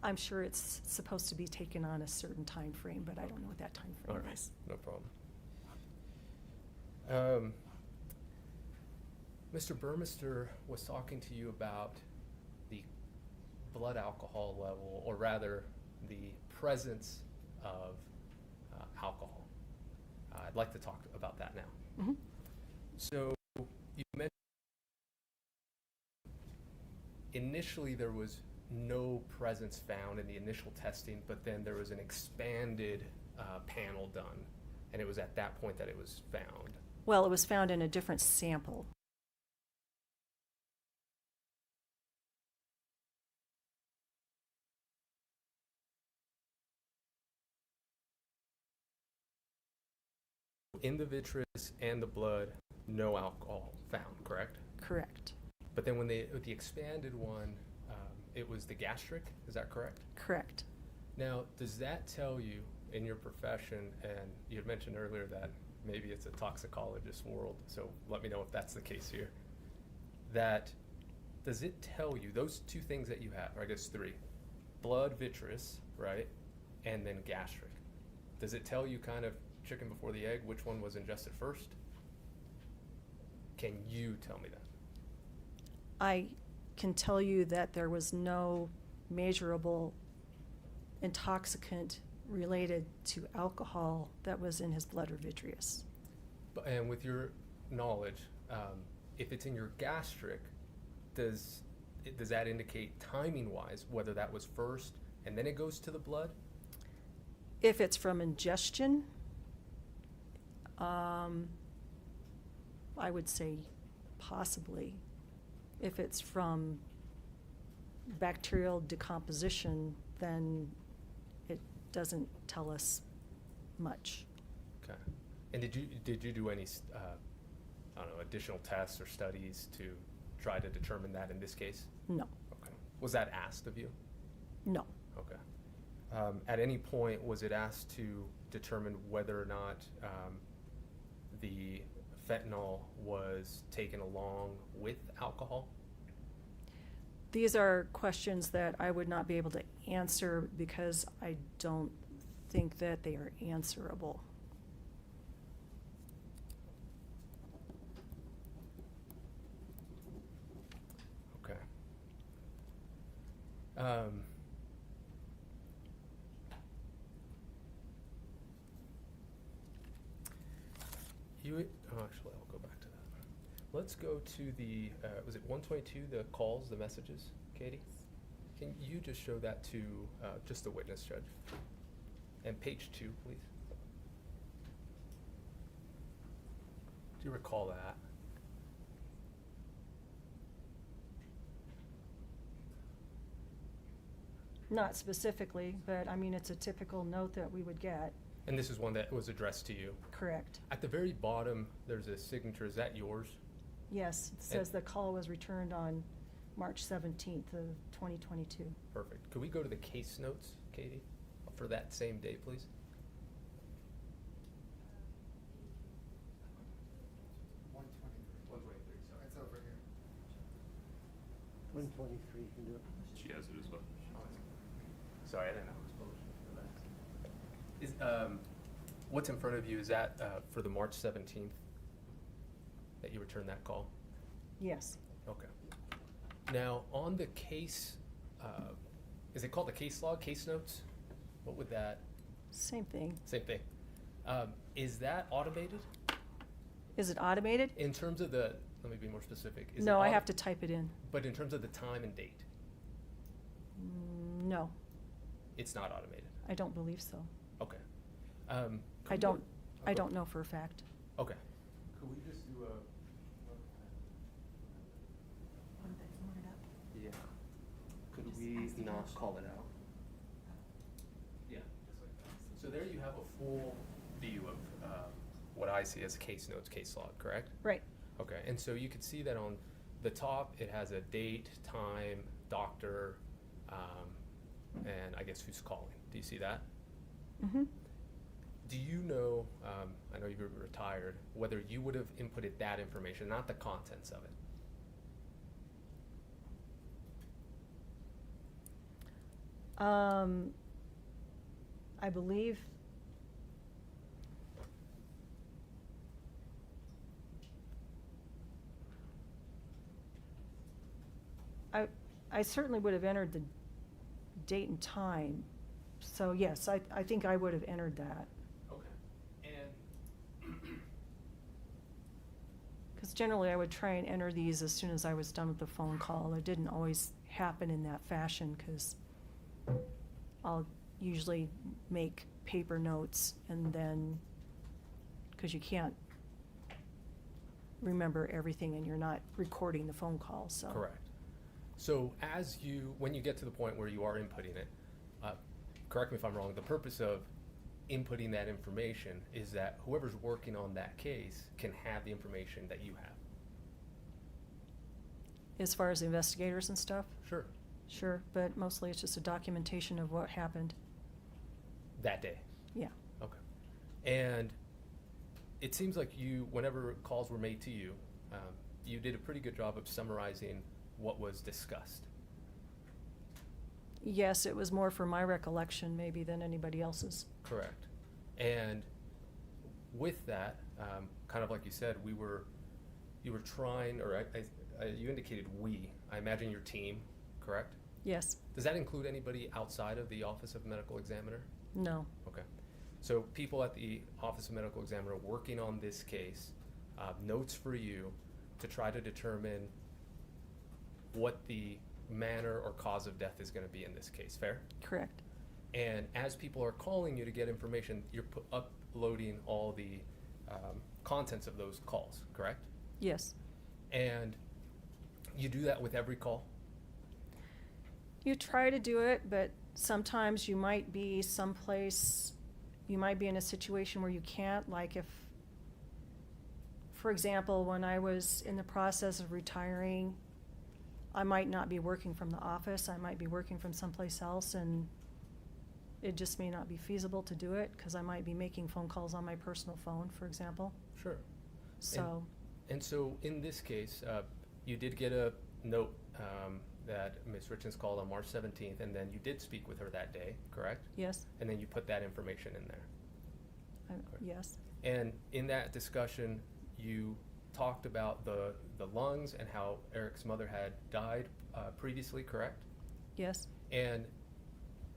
I'm sure it's supposed to be taken on a certain time frame, but I don't know what that time frame is.
No problem. Mr. Burmester was talking to you about the blood alcohol level, or rather the presence of alcohol. I'd like to talk about that now.
Mm-hmm.
So you mentioned initially there was no presence found in the initial testing, but then there was an expanded panel done, and it was at that point that it was found.
Well, it was found in a different sample.
In the vitreous and the blood, no alcohol found, correct?
Correct.
But then with the expanded one, it was the gastric, is that correct?
Correct.
Now, does that tell you in your profession, and you had mentioned earlier that maybe it's a toxicologist world, so let me know if that's the case here, that does it tell you, those two things that you have, or I guess three, blood, vitreous, right, and then gastric, does it tell you kind of chicken before the egg? Which one was ingested first? Can you tell me that?
I can tell you that there was no measurable intoxicant related to alcohol that was in his blood or vitreous.
And with your knowledge, if it's in your gastric, does that indicate timing-wise whether that was first and then it goes to the blood?
If it's from ingestion, I would say possibly. If it's from bacterial decomposition, then it doesn't tell us much.
Okay. And did you do any, I don't know, additional tests or studies to try to determine that in this case?
No.
Okay. Was that asked of you?
No.
Okay. At any point, was it asked to determine whether or not the fentanyl was taken along with alcohol?
These are questions that I would not be able to answer because I don't think that they are answerable.
Okay. Actually, I'll go back to that. Let's go to the, was it 122, the calls, the messages, Katie? Can you just show that to just the witness, Judge? And page 2, please. Do you recall that?
Not specifically, but I mean, it's a typical note that we would get.
And this is one that was addressed to you?
Correct.
At the very bottom, there's a signature. Is that yours?
Yes, it says the call was returned on March 17th of 2022.
Perfect. Could we go to the case notes, Katie, for that same day, please?
It's over here.
123, you can do it.
She has it as well.
Sorry, I didn't know it was published for that. What's in front of you, is that for the March 17th that you returned that call?
Yes.
Okay. Now, on the case, is it called the case log, case notes? What would that?
Same thing.
Same thing. Is that automated?
Is it automated?
In terms of the, let me be more specific. Is
No,
it
I have to type it in.
But in terms of the time and date,
No,
it's not automated.
I don't believe so.
Okay.
I don't know for a fact.
Okay.
Could we just do a? Yeah. Could we not call it out?
Yeah, just like that. So there you have a full view of what I see as case notes, case log, correct?
Right.
Okay, and so you can see that on the top, it has a date, time, doctor, and I guess who's calling. Do you see that?
Mm-hmm.
Do you know, I know you're retired, whether you would have inputted that information, not the contents of it?
I believe I certainly would have entered the date and time. So yes, I think I would have entered that.
Okay. And
Because generally I would try and enter these as soon as I was done with the phone call. It didn't always happen in that fashion because I'll usually make paper notes and then, because you can't remember everything and you're not recording the phone call, so.
correct. So when you get to the point where you are inputting it, correct me if I'm wrong, the purpose of inputting that information is that whoever's working on that case can have the information that you have.
As far as investigators and stuff?
Sure.
Sure, but mostly it's just a documentation of what happened.
That day?
Yeah.
Okay. And it seems like whenever calls were made to you, you did a pretty good job of summarizing what was discussed.
Yes, it was more for my recollection maybe than anybody else's.
Correct. And with that, kind of like you said, you were trying, or you indicated we. I imagine your team, correct?
Yes.
Does that include anybody outside of the Office of Medical Examiner?
No.
Okay. So people at the Office of Medical Examiner working on this case, notes for you to try to determine what the manner or cause of death is going to be in this case. Fair?
Correct.
And as people are calling you to get information, you're uploading all the contents of those calls, correct?
Yes.
And you do that with every call?
You try to do it, but sometimes you might be someplace, you might be in a situation where you can't, like if, for example, when I was in the process of retiring, I might not be working from the office, I might be working from someplace else, and it just may not be feasible to do it, because I might be making phone calls on my personal phone, for example.
Sure.
So.
And so in this case, you did get a note that Ms. Richins called on March 17th, and then you did speak with her that day, correct?
Yes.
And then you put that information in there.
Yes.
And in that discussion, you talked about the lungs and how Eric's mother had died previously, correct?
Yes.
And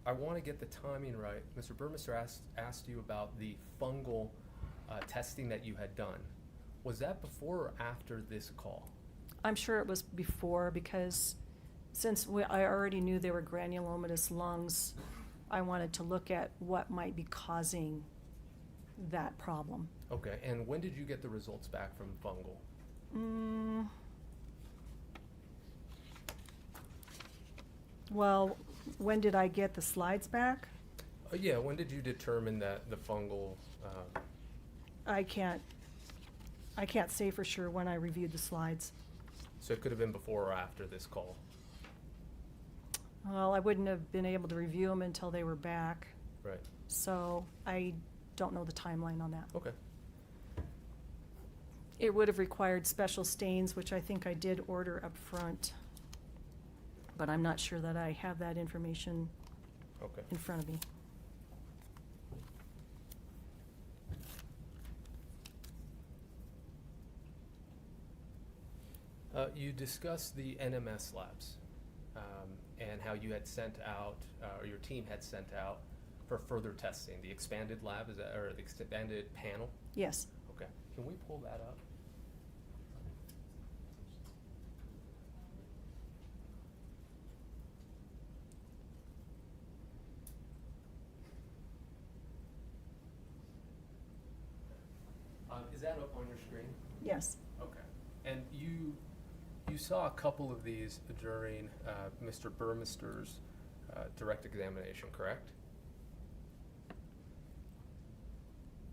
I want to get the timing right. Mr. Burmester asked you about the fungal testing that you had done. Was that before or after this call?
I'm sure it was before, because since I already knew they were granulomatous lungs, I wanted to look at what might be causing that problem.
Okay, and when did you get the results back from fungal?
Well, when did I get the slides back?
Yeah, when did you determine that the fungal?
I can't say for sure when I reviewed the slides.
So it could have been before or after this call?
Well, I wouldn't have been able to review them until they were back.
Right.
So I don't know the timeline on that.
Okay.
It would have required special stains, which I think I did order up front. But I'm not sure that I have that information
Okay.
in front of me.
You discussed the NMS labs and how you had sent out, or your team had sent out for further testing. The expanded lab, is that, or the expanded panel?
Yes.
Okay. Can we pull that up? Is that up on your screen?
Yes.
Okay. And you saw a couple of these during Mr. Burmester's direct examination, correct?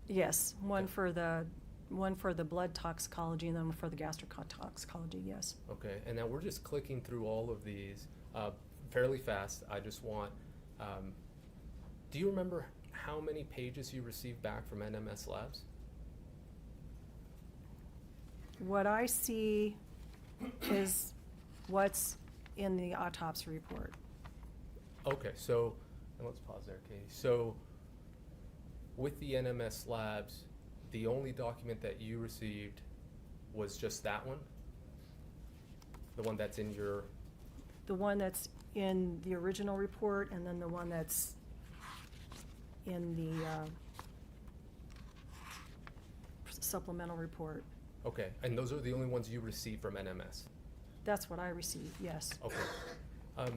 Yes. One
Okay.
for the blood toxicology and then one for the gastric toxicology, yes.
Okay, and now we're just clicking through all of these fairly fast. I just want, do you remember how many pages you received back from NMS Labs?
What I see is what's in the autopsy report.
Okay, so, and let's pause there, Katie. So, with the NMS Labs, the only document that you received was just that one? The one that's in your...
The one that's in the original report and then the one that's in the supplemental report.
Okay, and those are the only ones you received from NMS?
That's what I received, yes.
Okay.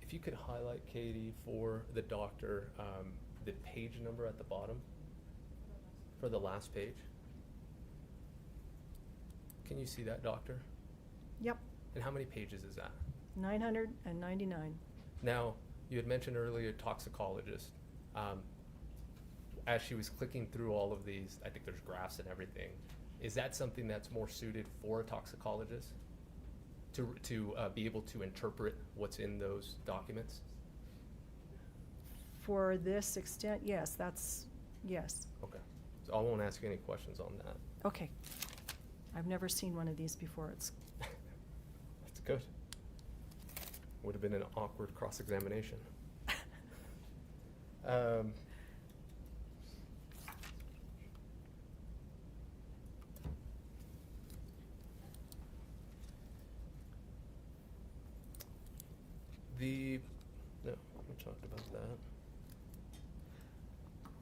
If you could highlight, Katie, for the doctor, the page number at the bottom for the last page. Can you see that, doctor?
Yep.
And how many pages is that?
999.
Now, you had mentioned earlier toxicologist. As she was clicking through all of these, I think there's graphs and everything. Is that something that's more suited for a toxicologist to be able to interpret what's in those documents?
For this extent, yes, yes.
Okay. So I won't ask you any questions on that.
Okay. I've never seen one of these before. It's
That's good. Would have been an awkward cross-examination. We talked about that.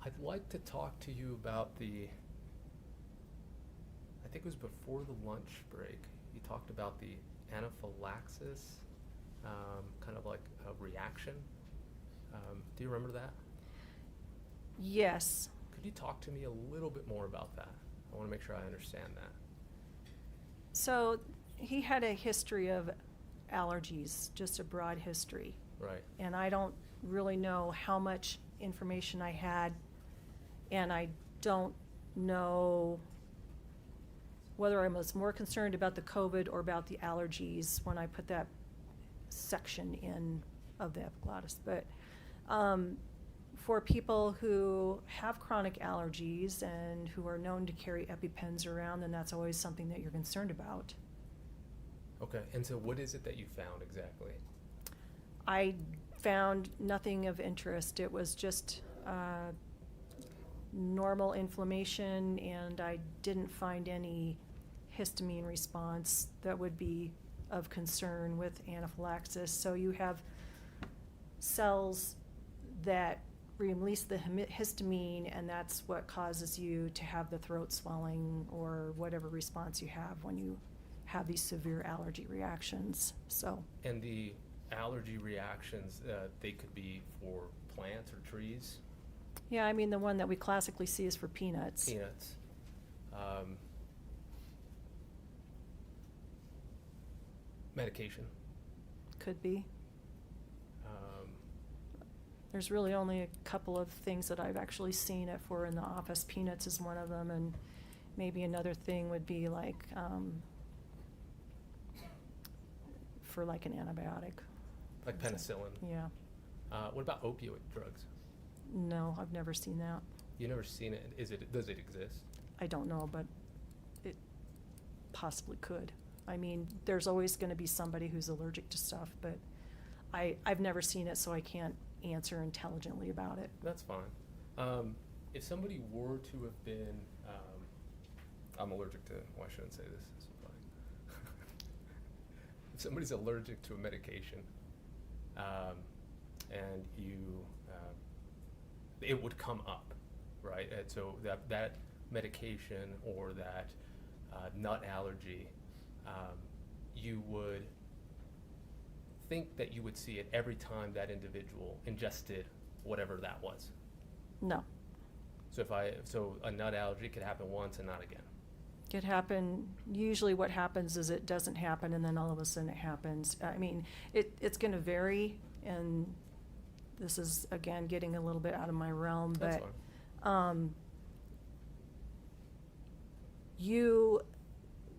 I'd like to talk to you about I think it was before the lunch break, you talked about the anaphylaxis, kind of like a reaction. Do you remember that?
Yes.
Could you talk to me a little bit more about that? I want to make sure I understand that.
So he had a history of allergies, just a broad history.
Right.
And I don't really know how much information I had, and I don't know whether I was more concerned about the COVID or about the allergies when I put that section in of the epiglottis. But for people who have chronic allergies and who are known to carry EpiPens around, then that's always something that you're concerned about.
Okay, and so what is it that you found exactly?
I found nothing of interest. It was just normal inflammation, and I didn't find any histamine response that would be of concern with anaphylaxis. So you have cells that release the histamine, and that's what causes you to have the throat swelling or whatever response you have when you have these severe allergy reactions. So.
And the allergy reactions, they could be for plants or trees?
Yeah, I mean, the one that we classically see is for peanuts.
Peanuts. Medication?
Could be. There's really only a couple of things that I've actually seen it for in the office. Peanuts is one of them, and maybe another thing would be like for like an antibiotic.
Like penicillin?
Yeah.
What about opioid drugs?
No, I've never seen that.
You've never seen it? Does it exist?
I don't know, but it possibly could. I mean, there's always going to be somebody who's allergic to stuff, but I've never seen it, so I can't answer intelligently about it.
That's fine. If somebody were to have been, I'm allergic to, well, I shouldn't say this. This is funny. If somebody's allergic to a medication, and it would come up, right? And so that medication or that nut allergy, you would think that you would see it every time that individual ingested whatever that was.
No.
So a nut allergy could happen once and not again.
Could happen. Usually what happens is it doesn't happen, and then all of a sudden it happens. I mean, it's going to vary, and this is, again, getting a little bit out of my realm,
That's
but
fine.
You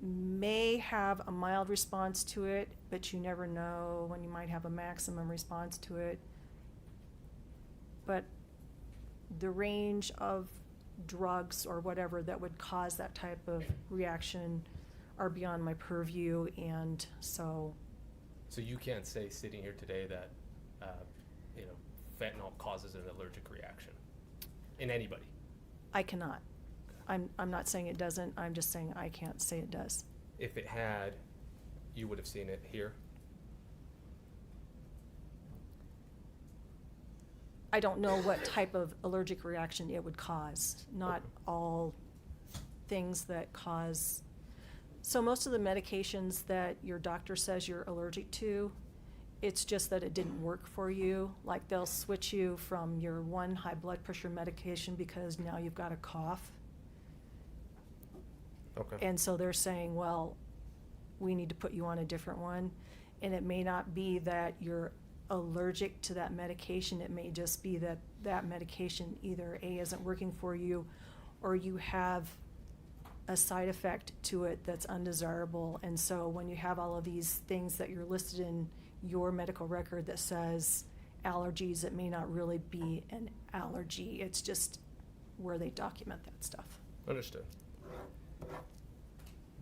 may have a mild response to it, but you never know when you might have a maximum response to it. But the range of drugs or whatever that would cause that type of reaction are beyond my purview, and so.
So you can't say sitting here today that, fentanyl causes an allergic reaction in anybody?
I cannot. I'm not saying it doesn't, I'm just saying I can't say it does.
If it had, you would have seen it here?
I don't know what type of allergic reaction it would cause. Not all things that cause. So most of the medications that your doctor says you're allergic to, it's just that it didn't work for you. Like they'll switch you from your one high blood pressure medication because now you've got a cough.
Okay.
And so they're saying, well, we need to put you on a different one. And it may not be that you're allergic to that medication. It may just be that that medication either A, isn't working for you, or you have a side effect to it that's undesirable. And so when you have all of these things that you're listed in your medical record that says allergies, it may not really be an allergy. It's just where they document that stuff.
Understood.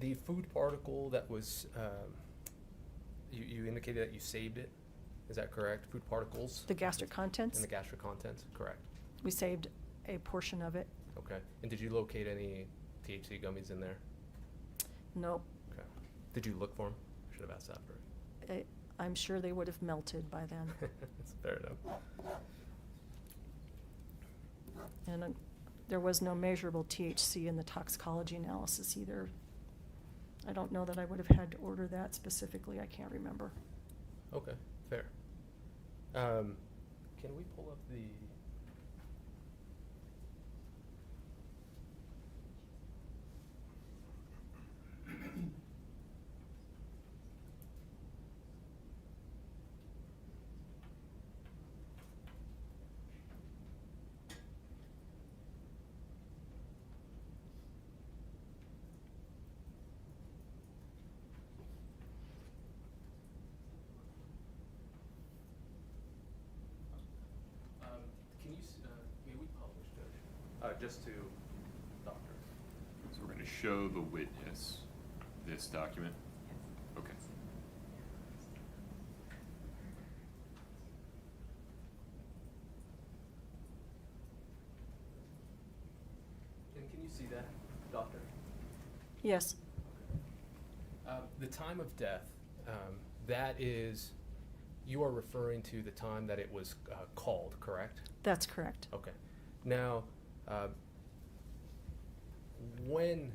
The food particle that was, you indicated that you saved it. Is that correct? Food particles?
The gastric contents?
And the gastric contents, correct.
We saved a portion of it.
Okay. And did you locate any THC gummies in there?
Nope.
Okay. Did you look for them? I should have asked that first.
I'm sure they would have melted by then.
That's fair enough.
And there was no measurable THC in the toxicology analysis either. I don't know that I would have had to order that specifically. I can't remember.
Okay, fair. Can we pull up the? Can you, may we publish, Judge? Just to doctor.
So we're going to show the witness this document? Okay.
And can you see that, doctor?
Yes,
The time of death, that is, you are referring to the time that it was called, correct?
that's correct.
Okay. Now, when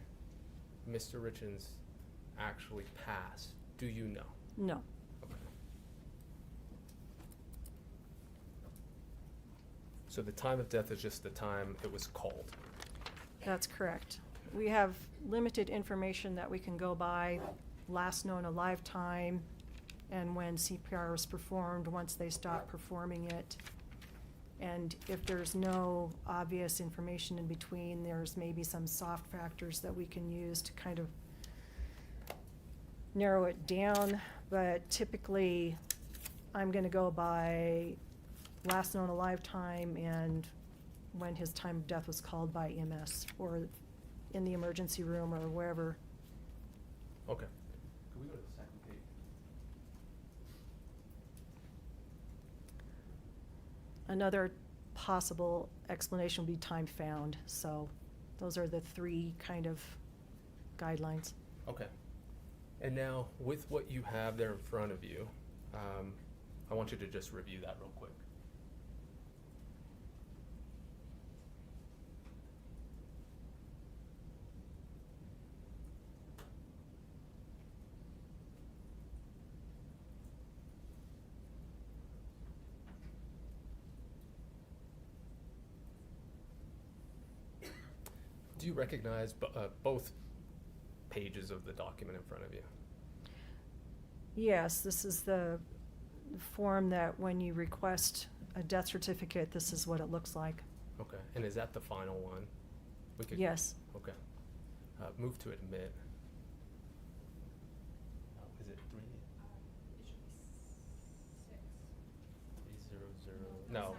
Mr. Richins actually passed, do you know?
No.
Okay. So the time of death is just the time it was called?
That's correct. We have limited information that we can go by, last known alive time, and when CPR was performed, once they stopped performing it. And if there's no obvious information in between, there's maybe some soft factors that we can use to kind of narrow it down. But typically, I'm gonna go by last known alive time and when his time of death was called by EMS or in the emergency room or wherever.
Okay. Could we go to the second page?
Another possible explanation would be time found, so those are the three kind of guidelines.
Okay. And now, with what you have there in front of you, I want you to just review that real quick. Do you recognize both pages of the document in front of you?
Yes, this is the form that when you request a death certificate, this is what it looks like.
Okay. And is that the final one? We could.
Yes.
Okay. Move to admit. Is it 3?
It should be 6.
300. No.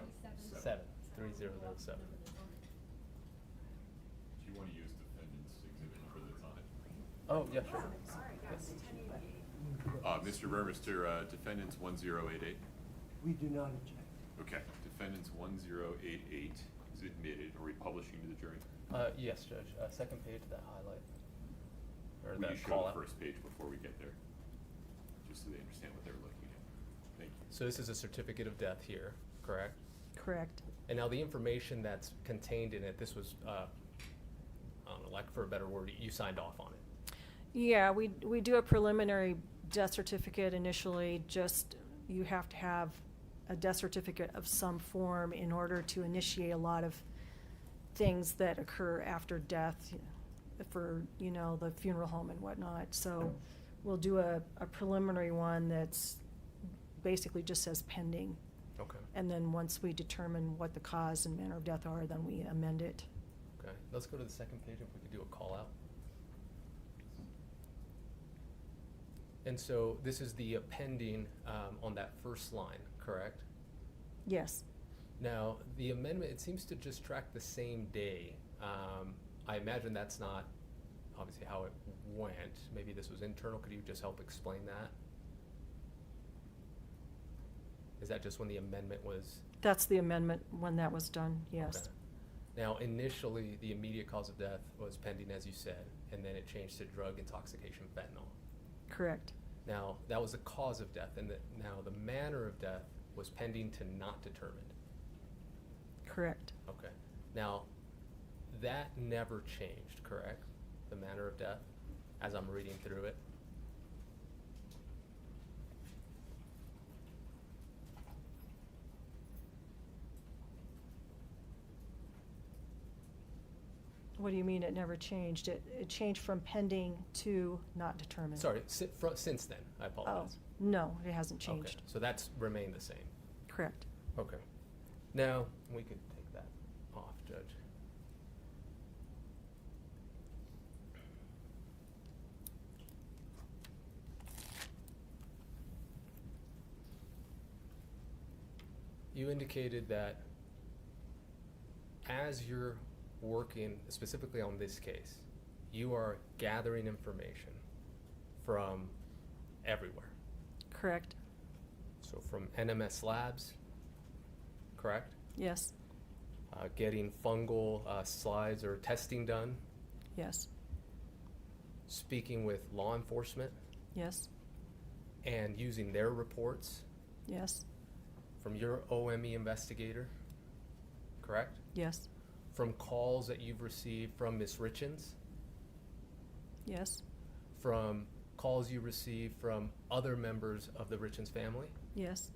7. 3007.
Do you want to use defendant's exhibit number that's on it?
Oh, yeah, sure.
Yes.
Mr. Burmester, defendant's 1088.
We do not object.
Okay, defendant's 1088 is admitted. Are we publishing to the jury?
Yes, Judge. Second page, that highlight. Or
Will
that
you show
call
the
out.
first page before we get there? Just so they understand what they're looking at. Thank you.
So this is a certificate of death here, correct?
Correct.
And now the information that's contained in it, this was, I don't know, like for a better word, you signed off on it.
Yeah, we do a preliminary death certificate initially, just you have to have a death certificate of some form in order to initiate a lot of things that occur after death for, you know, the funeral home and whatnot. So we'll do a preliminary one that's basically just says pending.
Okay.
And then once we determine what the cause and manner of death are, then we amend it.
Okay. Let's go to the second page if we could do a call out. And so this is the pending on that first line, correct?
Yes.
Now, the amendment, it seems to just track the same day. I imagine that's not obviously how it went. Maybe this was internal. Could you just help explain that? Is that just when the amendment was?
That's the amendment when that was done, yes.
Okay. Now, initially, the immediate cause of death was pending, as you said, and then it changed to drug intoxication, fentanyl.
Correct.
Now, that was the cause of death, and now the manner of death was pending to not determined.
Correct.
Okay. Now, that never changed, correct? The manner of death, as I'm reading through it.
What do you mean it never changed? It changed from pending to not determined.
Sorry, since then, I
Oh,
apologize.
no, it hasn't
Okay,
changed.
so that's remained the same.
Correct.
Okay. Now, we could take that off, Judge. You indicated that as you're working specifically on this case, you are gathering information from everywhere.
Correct.
So from NMS labs, correct?
Yes.
Getting fungal slides or testing done,
Yes.
speaking with law enforcement,
Yes.
and using their reports
Yes.
from your OME investigator, correct?
Yes.
From calls that you've received from Ms. Richins,
Yes.
from calls you received from other members of the Richins family,
Yes.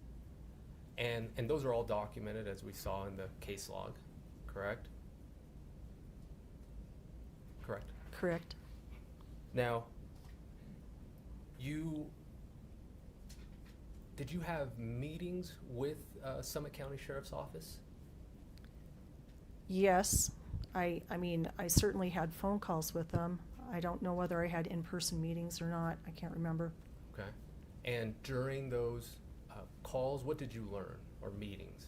and those are all documented as we saw in the case log, correct? Correct.
Correct.
Now, did you have meetings with Summit County Sheriff's Office?
Yes. I mean, I certainly had phone calls with them. I don't know whether I had in-person meetings or not. I can't remember.
Okay. And during those calls, what did you learn, or meetings?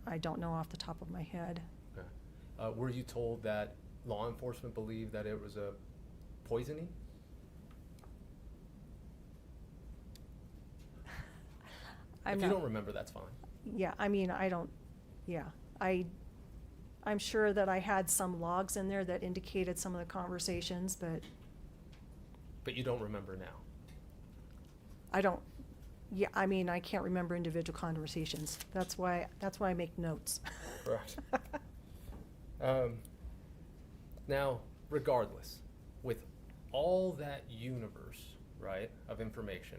I don't know off the top of my head.
Okay. Were you told that law enforcement believed that it was a poisoning? If you don't remember, that's fine.
Yeah, I mean, I don't, yeah. I'm sure that I had some logs in there that indicated some of the conversations, but
But you don't remember now?
I don't, yeah, I mean, I can't remember individual conversations. That's why I make notes.
Correct. Now, regardless, with all that universe, right, of information,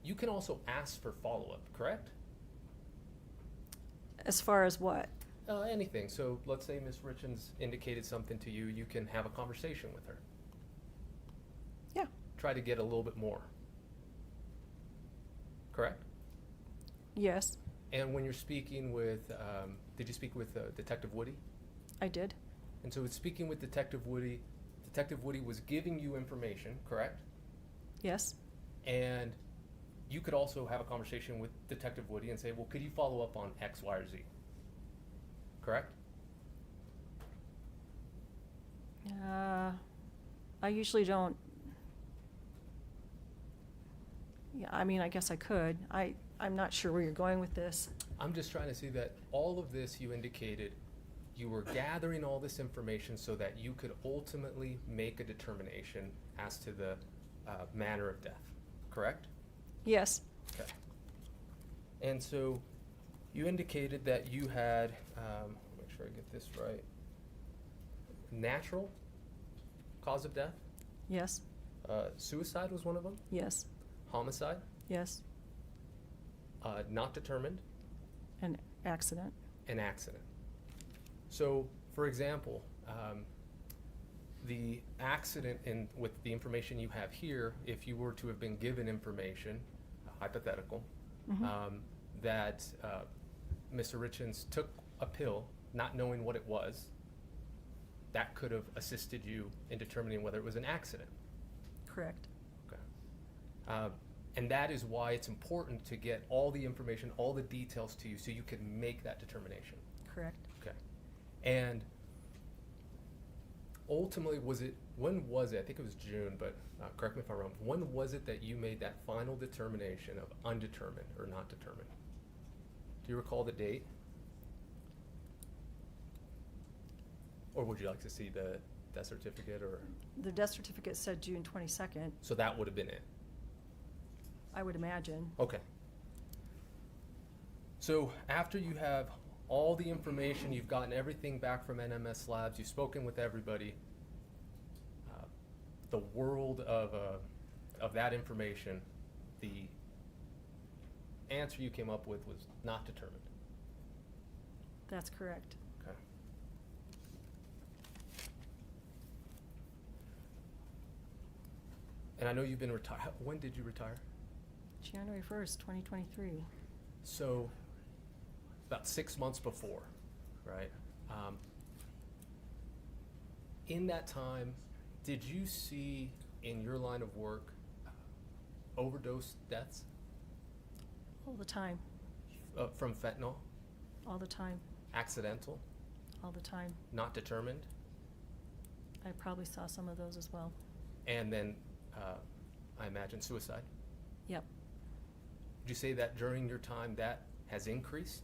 you can also ask for follow-up, correct?
As far as what?
Anything. So let's say Ms. Richins indicated something to you, you can have a conversation with her.
Yeah.
Try to get a little bit more. Correct?
Yes,
And when you're speaking with, did you speak with Detective Woody?
I did.
And so with speaking with Detective Woody was giving you information, correct?
Yes,
And you could also have a conversation with Detective Woody and say, well, could you follow up on X, Y, or Z? Correct?
I usually don't. Yeah, I mean, I guess I could. I'm not sure where you're going with this.
I'm just trying to see that all of this you indicated, you were gathering all this information so that you could ultimately make a determination as to the manner of death, correct?
Yes,
Okay. And so you indicated that you had, make sure I get this right, natural cause of death?
yes,
Suicide was one of them?
yes,
Homicide?
yes.
Not determined?
An accident.
An accident. So, for example, the accident with the information you have here, if you were to have been given information, hypothetical,
Mhm.
that Mr. Richins took a pill not knowing what it was, that could have assisted you in determining whether it was an accident.
Correct.
Okay. And that is why it's important to get all the information, all the details to you so you can make that determination.
Correct.
Okay. And ultimately, when was it? I think it was June, but correct me if I'm wrong. When was it that you made that final determination of undetermined or not determined? Do you recall the date? Or would you like to see the death certificate, or?
The death certificate said June 22nd,
So that would have been it?
I would imagine.
Okay. So after you have all the information, you've gotten everything back from NMS Labs, you've spoken with everybody, the world of that information, the answer you came up with was not determined.
That's correct.
Okay. And I know you've been retired. When did you retire?
January 1st, 2023.
So, about 6 months before, right? In that time, did you see in your line of work overdose deaths
All the time.
from fentanyl?
All the time.
Accidental?
All the time.
Not determined?
I probably saw some of those as well.
And then, I imagine suicide?
Yep.
Would you say that during your time that has increased?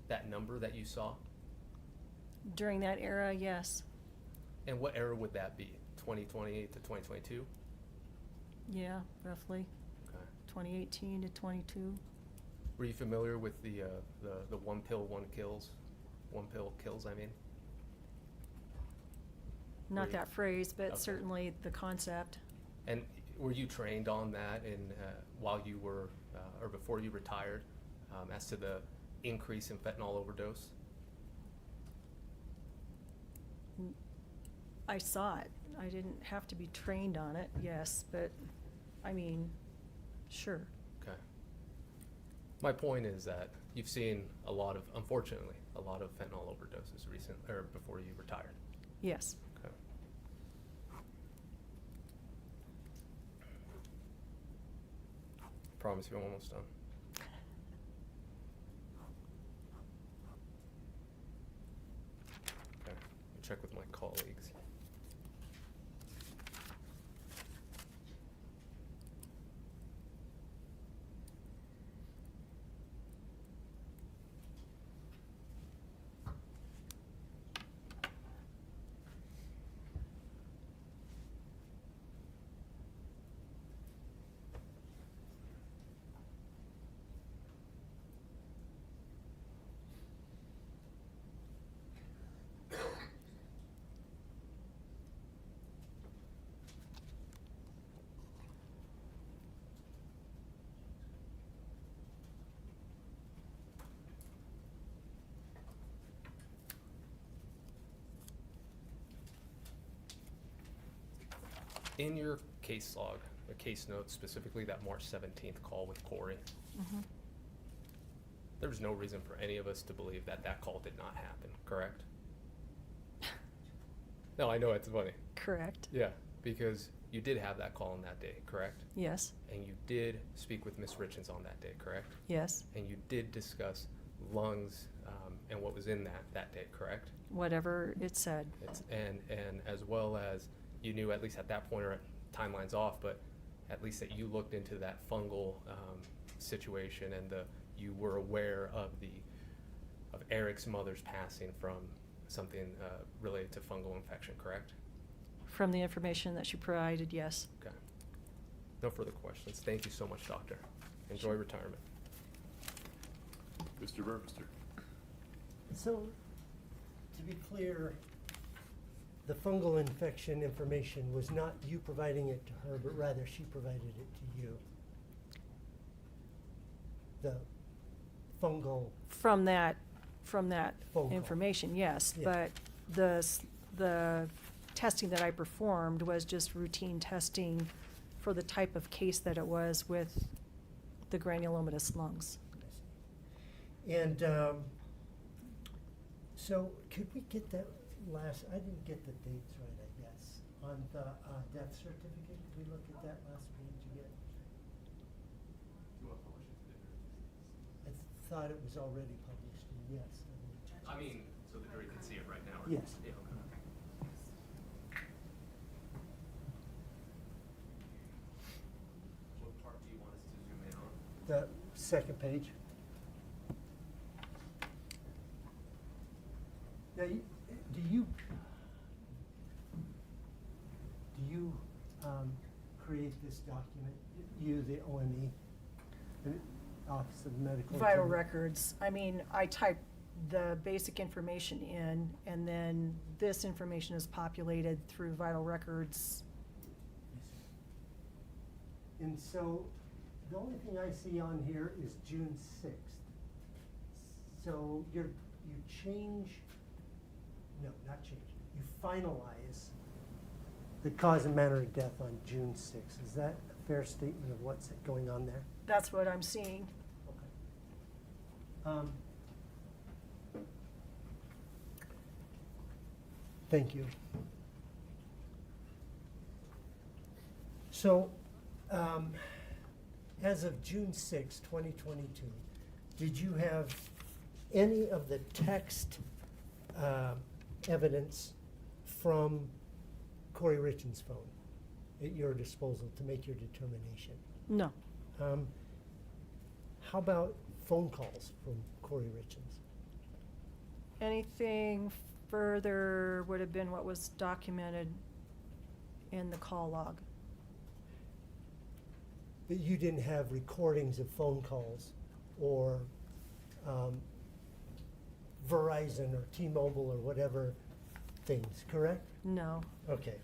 That number that you saw?
During that era, yes.
And what era would that be? 2020 to 2022?
Yeah, roughly.
Okay.
2018 to 22.
Were you familiar with the one pill, one kills? One pill kills, I mean?
Not
you-
that phrase, but
Okay.
certainly the concept.
And were you trained on that in while you were, or before you retired, as to the increase in fentanyl overdose?
I saw it. I didn't have to be trained on it, yes, but I mean, sure.
Okay. My point is that you've seen a lot of, unfortunately, a lot of fentanyl overdoses recent, or before you retired.
Yes.
Okay. Promise you I'm almost done. Okay, let me check with my colleagues. In your case log, the case notes, specifically that March 17th call with Kouri,
Mhm.
there was no reason for any of us to believe that that call did not happen, correct? No, I know it's funny.
Correct.
Yeah, because you did have that call on that day, correct?
Yes.
And you did speak with Ms. Richins on that day, correct?
Yes.
And you did discuss lungs and what was in that day, correct?
Whatever it said.
And as well as you knew, at least at that point, or timeline's off, but at least that you looked into that fungal situation, and you were aware of Eric's mother's passing from something related to fungal infection, correct?
From the information that she provided, yes.
Okay. No further questions. Thank you so much, doctor. Enjoy
Sure.
retirement.
Mr. Burmester.
So, to be clear, the fungal infection information was not you providing it to her, but rather she provided it to you. The fungal,
From that
Phone call.
information, yes,
Yeah.
but the testing that I performed was just routine testing for the type of case that it was with the granulomatous lungs.
and, so could we get that last, I didn't get the dates right, I guess, on the, death certificate, could we look at that last page again? I thought it was already published, and yes.
I mean, so the jury can see it right now,
Yes.
Yeah, okay. What part do you want us to zoom in on?
The second page. Now, create this document? You, the OME, the Office of Medical
Vital
Examiner?
records, I mean, I type the basic information in, and then this information is populated through vital records.
And so, the only thing I see on here is June 6th. So you change, no, not change, you finalize the cause and manner of death on June 6th. Is that a fair statement of what's going on there?
That's what I'm seeing.
Okay. Thank you. So, as of June 6, 2022, did you have any of the text evidence from Kouri Richins' phone at your disposal to make your determination?
No.
How about phone calls from Kouri Richins?
Anything further would have been what was documented in the call log.
But you didn't have recordings of phone calls or Verizon or T-Mobile or whatever things, correct?
No.
Okay.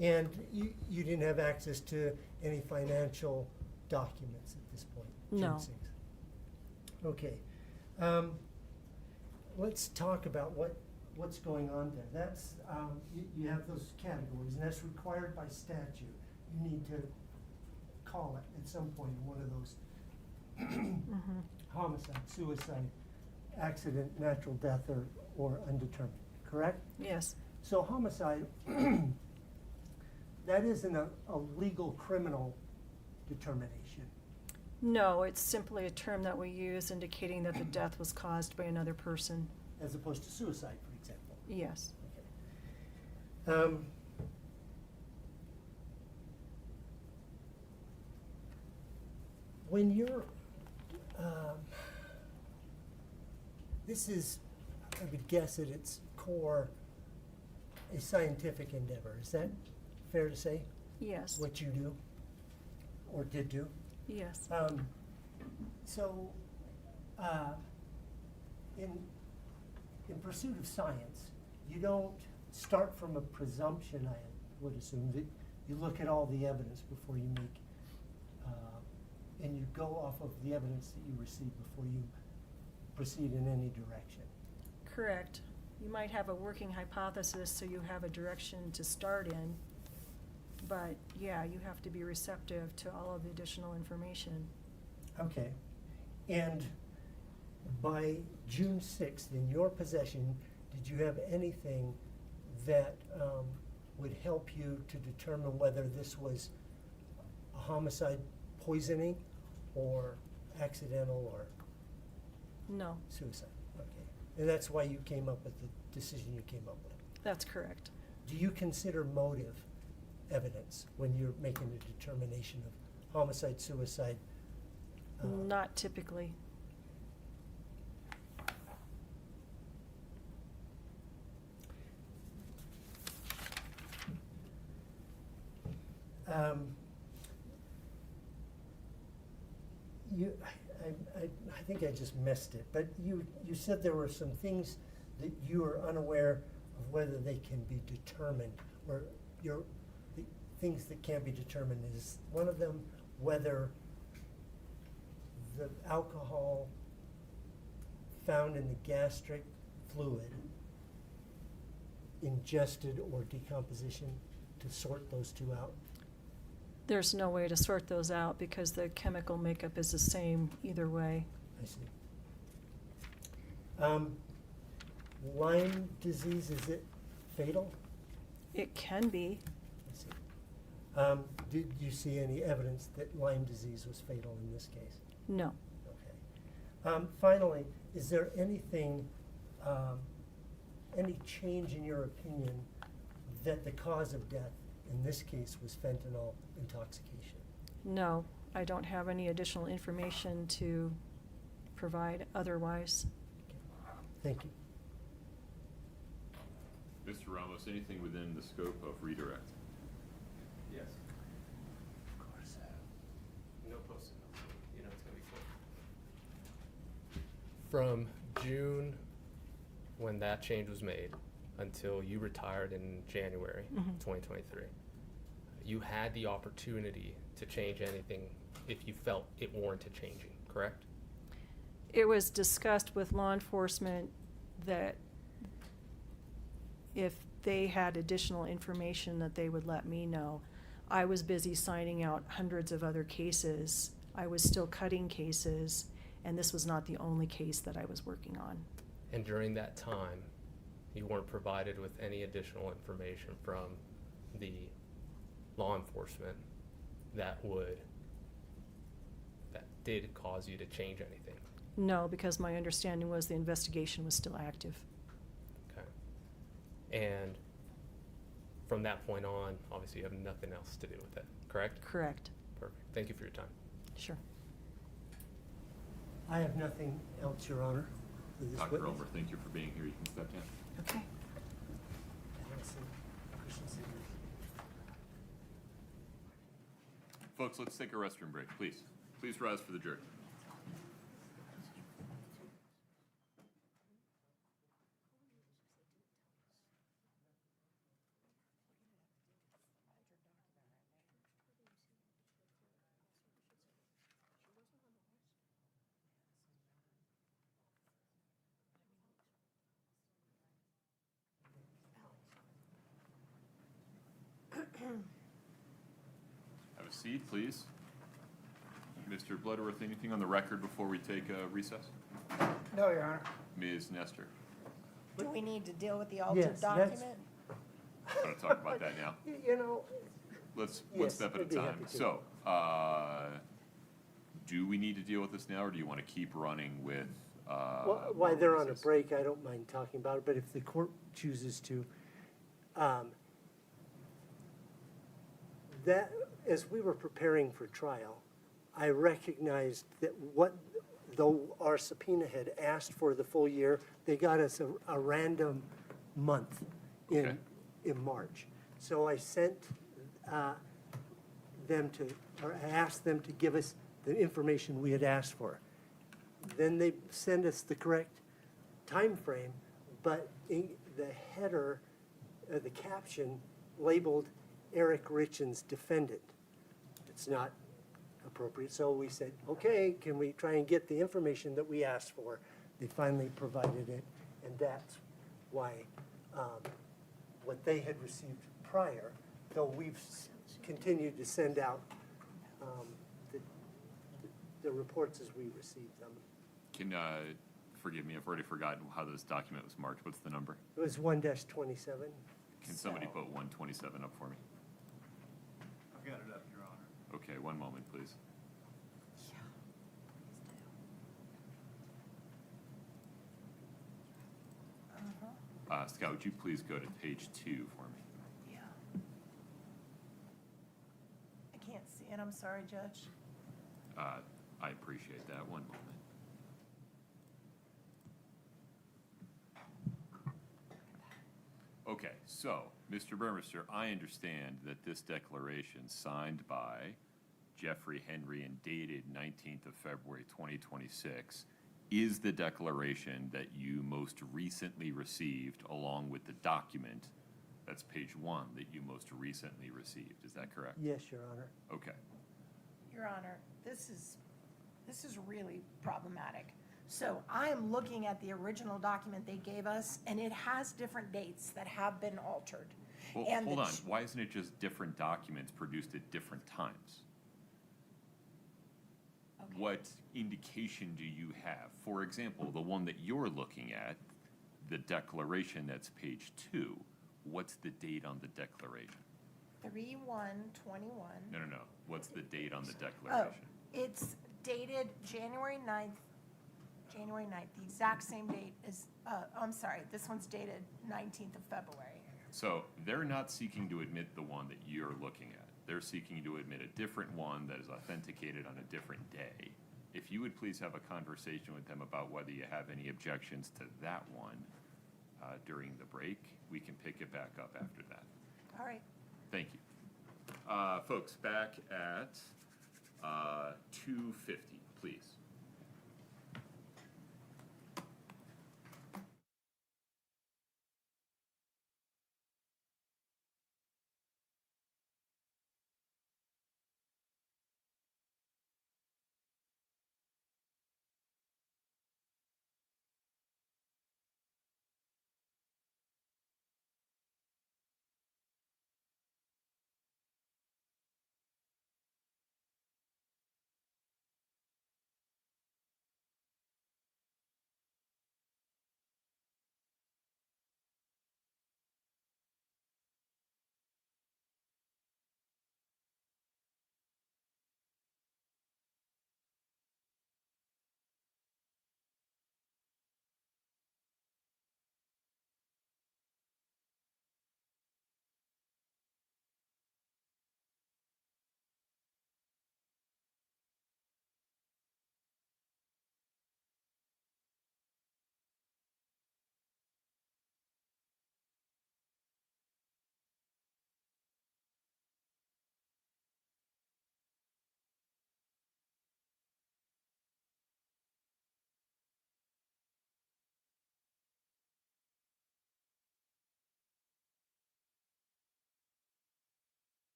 And you didn't have access to any financial documents at this point? June
No.
6th. Okay. Let's talk about what's going on there. That's, you have those categories, and that's required by statute. You need to call it at some point in one of those
Mhm.
homicide, suicide, accident, natural death, or undetermined, correct?
Yes.
So homicide, that isn't a legal criminal determination.
No, it's simply a term that we use indicating that the death was caused by another person.
As opposed to suicide, for example.
Yes.
Okay. When you're, this is, I would guess at its core, a scientific endeavor. Is that fair to say?
Yes.
What you do, or did do?
Yes.
So, in pursuit of science, you don't start from a presumption, I would assume, that you look at all the evidence before you make, and you go off of the evidence that you receive before you proceed in any direction.
Correct. You might have a working hypothesis, so you have a direction to start in. But yeah, you have to be receptive to all of the additional information.
Okay. And by June 6th, in your possession, did you have anything that would help you to determine whether this was a homicide poisoning or accidental or
No.
suicide? Okay. And that's why you came up with the decision you came up with?
That's correct.
Do you consider motive evidence when you're making a determination of homicide, suicide?
Not typically.
I think I just missed it, but you said there were some things that you are unaware of whether they can be determined, or the things that can be determined. Is one of them whether the alcohol found in the gastric fluid ingested or decomposition, to sort those two out?
There's no way to sort those out because the chemical makeup is the same either way.
I see. Lyme disease, is it fatal?
It can be.
I see. Did you see any evidence that Lyme disease was fatal in this case?
No.
Okay. Finally, is there anything, any change in your opinion that the cause of death in this case was fentanyl intoxication?
No, I don't have any additional information to provide otherwise.
Thank you.
Mr. Ramos, anything within the scope of redirect?
Yes.
From June, when that change was made, until you retired in January 2023, you had the opportunity to change anything if you felt it warranted changing, correct?
It was discussed with law enforcement that if they had additional information that they would let me know. I was busy signing out hundreds of other cases. I was still cutting cases, and this was not the only case that I was working on.
And during that time, you weren't provided with any additional information from the law enforcement that did cause you to change anything?
No, because my understanding was the investigation was still active.
Okay. And from that point on, obviously you have nothing else to do with it, correct?
Correct.
Perfect. Thank you for your time.
Sure.
I have nothing else, Your Honor. for this
Dr.
witness.
Ulmer, thank you for being here. You can step down.
Okay.
Folks, let's take a restroom break, please. Please rise for the jury. Have a seat, please. Mr. Bloodworth, anything on the record before we take a recess?
No, Your Honor.
Ms. Nestor,
Do we need to deal with the
Yes,
altered
that's-
document?
I'm going to talk about that now.
You know,
Let's one
Yes,
step at a
I'd be
time.
happy to.
So, do we need to deal with this now, or do you want to keep running with?
while
more
they're on a
releases?
break, I don't mind talking about it, but if the court chooses to, that, as we were preparing for trial, I recognized that though our subpoena had asked for the full year, they got us a random month
Okay.
in March. So I sent I asked them to give us the information we had asked for. Then they send us the correct time frame, but in the header, the caption labeled Eric Richins defendant. It's not appropriate, so we said, okay, can we try and get the information that we asked for? They finally provided it, and that's why what they had received prior, though we've continued to send out the reports as we receive them.
Can, forgive me, I've already forgotten how this document was marked. What's the number?
It was 1-27.
Can somebody put 127 up for me?
I've got it up, Your Honor.
Okay, one moment, please. Scott, would you please go to page 2 for me?
Yeah. I can't see it, I'm sorry, Judge.
I appreciate that. One moment. Okay, so, Mr. Burmester, I understand that this declaration signed by Jeffrey Henry and dated 19th of February 2026 is the declaration that you most recently received along with the document, that's page 1, that you most recently received. Is that correct?
Yes, Your Honor.
Okay.
Your Honor, this is really problematic. So I am looking at the original document they gave us, and it has different dates that have been altered.
Well,
And
hold
the
on. Why isn't it just different documents produced at different times?
Okay.
What indication do you have? For example, the one that you're looking at, the declaration that's page 2, what's the date on the declaration?
3/1/21.
No. What's the date on the
Oh,
declaration?
it's dated January 9th. January 9th, the exact same date as, I'm sorry, this one's dated 19th of February.
So they're not seeking to admit the one that you're looking at. They're seeking to admit a different one that is authenticated on a different day. If you would please have a conversation with them about whether you have any objections to that one during the break, we can pick it back up after that.
All right.
Thank you. Folks, back at 250, please.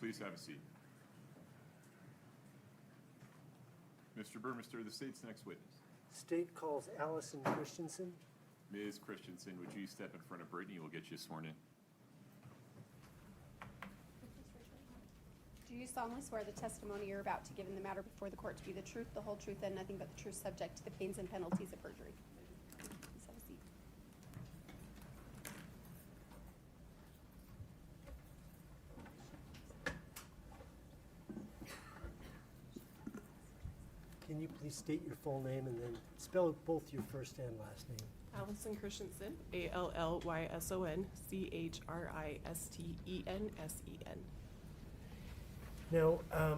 Please have a seat. Mr. Burmester, the state's next witness.
State calls Allison Christensen.
Ms. Christensen, would you step in front of Brittany? We'll get you sworn in.
Do you solemnly swear the testimony you're about to give in the matter before the court to be the truth, the whole truth, and nothing but the truth, subject to the pains and penalties of perjury? Please have a seat.
Can you please state your full name and then spell both your first and last name?
Allison Christensen, ALLYSON, CHRISTENSEN.
Now, I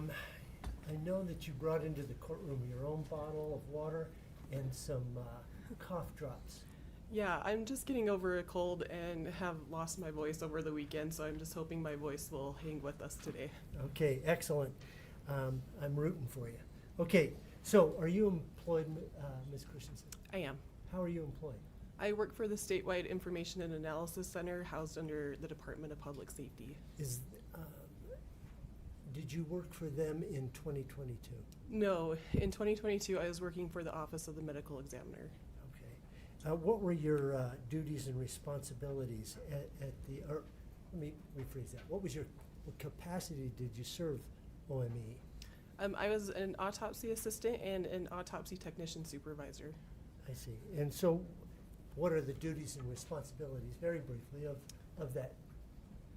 know that you brought into the courtroom your own bottle of water and some cough drops.
Yeah, I'm just getting over a cold and have lost my voice over the weekend, so I'm just hoping my voice will hang with us today.
Okay, excellent. I'm rooting for you. Okay, so are you employed, Ms. Christensen?
I am.
How are you employed?
I work for the Statewide Information and Analysis Center, housed under the Department of Public Safety.
Did you work for them in 2022?
No, in 2022 I was working for the Office of the Medical Examiner.
Okay. What were your duties and responsibilities at the, or let me rephrase that. What capacity did you serve OME?
I was an autopsy assistant and an autopsy technician supervisor.
I see. And so what are the duties and responsibilities, very briefly, of that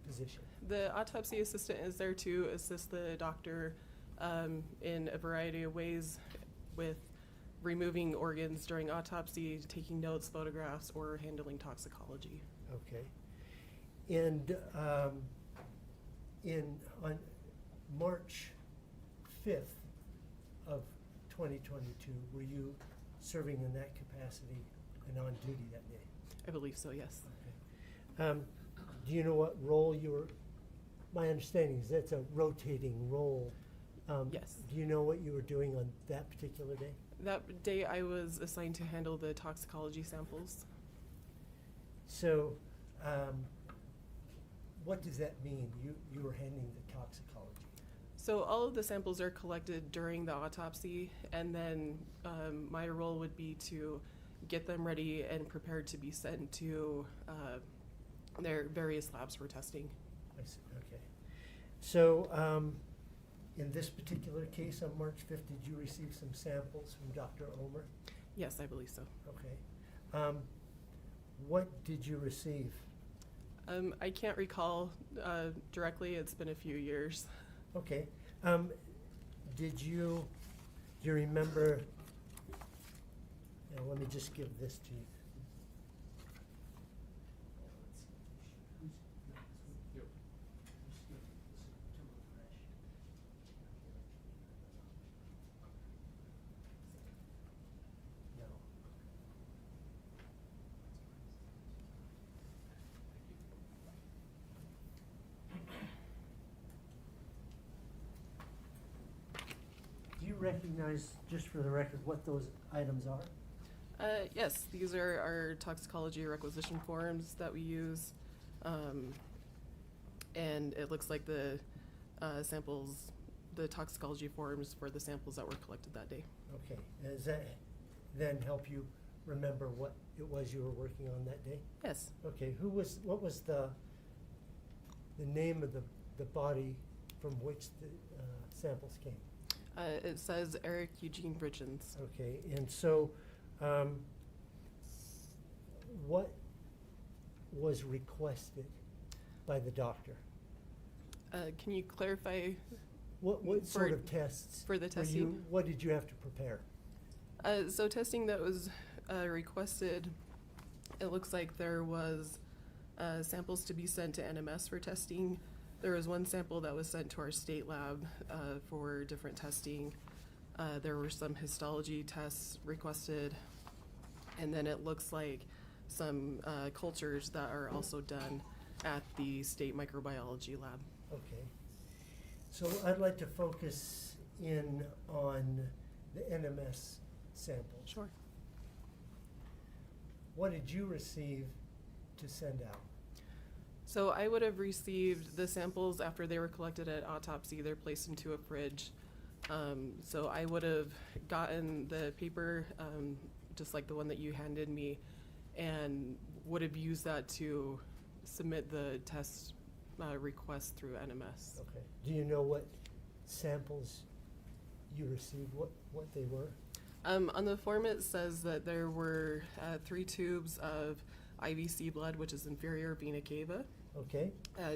position?
The autopsy assistant is there to assist the doctor in a variety of ways with removing organs during autopsy, taking notes, photographs, or handling toxicology.
Okay. And on March 5th of 2022, were you serving in that capacity and on duty that day?
I believe so, yes.
Okay. Do you know what role you were? My understanding is that's a rotating role.
Yes.
Do you know what you were doing on that particular day?
That day I was assigned to handle the toxicology samples.
So, what does that mean? You were handling the toxicology?
So all of the samples are collected during the autopsy, and then my role would be to get them ready and prepared to be sent to their various labs for testing.
I see. Okay. So, in this particular case on March 5th, did you receive some samples from Dr. Omer?
Yes, I believe so.
Okay. What did you receive?
I can't recall directly. It's been a few years.
Okay. Do you remember? Now, let me just give this to you. Do you recognize, just for the record, what those items are?
Yes, these are our toxicology requisition forms that we use. And it looks like the samples, the toxicology forms for the samples that were collected that day.
Okay. Does that then help you remember what it was you were working on that day?
Yes.
Okay. What was the name of the body from which the samples came?
It says Eric Eugene Richins.
Okay. And so, what was requested by the doctor?
Can you clarify?
What sort of tests?
For the testing?
What did you have to prepare?
So testing that was requested, it looks like there was samples to be sent to NMS for testing. There was one sample that was sent to our state lab for different testing. There were some histology tests requested, and then it looks like some cultures that are also done at the state microbiology lab.
Okay. So I'd like to focus in on the NMS sample.
Sure.
What did you receive to send out?
So I would have received the samples after they were collected at autopsy. They're placed into a fridge. So I would have gotten the paper, just like the one that you handed me, and would have used that to submit the test request through NMS.
Okay. Do you know what samples you received, what they were?
On the form it says that there were 3 tubes of IVC blood, which is inferior vena cava.
Okay.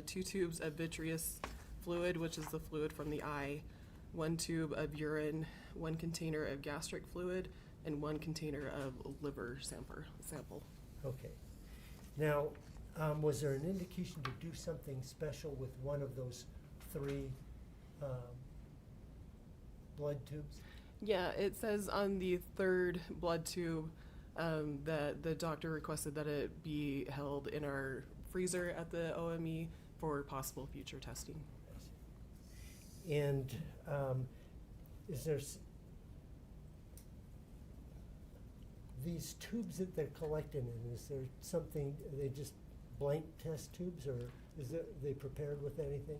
2 tubes of vitreous fluid, which is the fluid from the eye, 1 tube of urine, 1 container of gastric fluid, and 1 container of liver sample.
Okay. Now, was there an indication to do something special with one of those 3 blood tubes?
Yeah, it says on the 3rd blood tube that the doctor requested that it be held in our freezer at the OME for possible future testing.
And is there these tubes that they're collecting in, is there something, are they just blank test tubes, or they prepared with anything?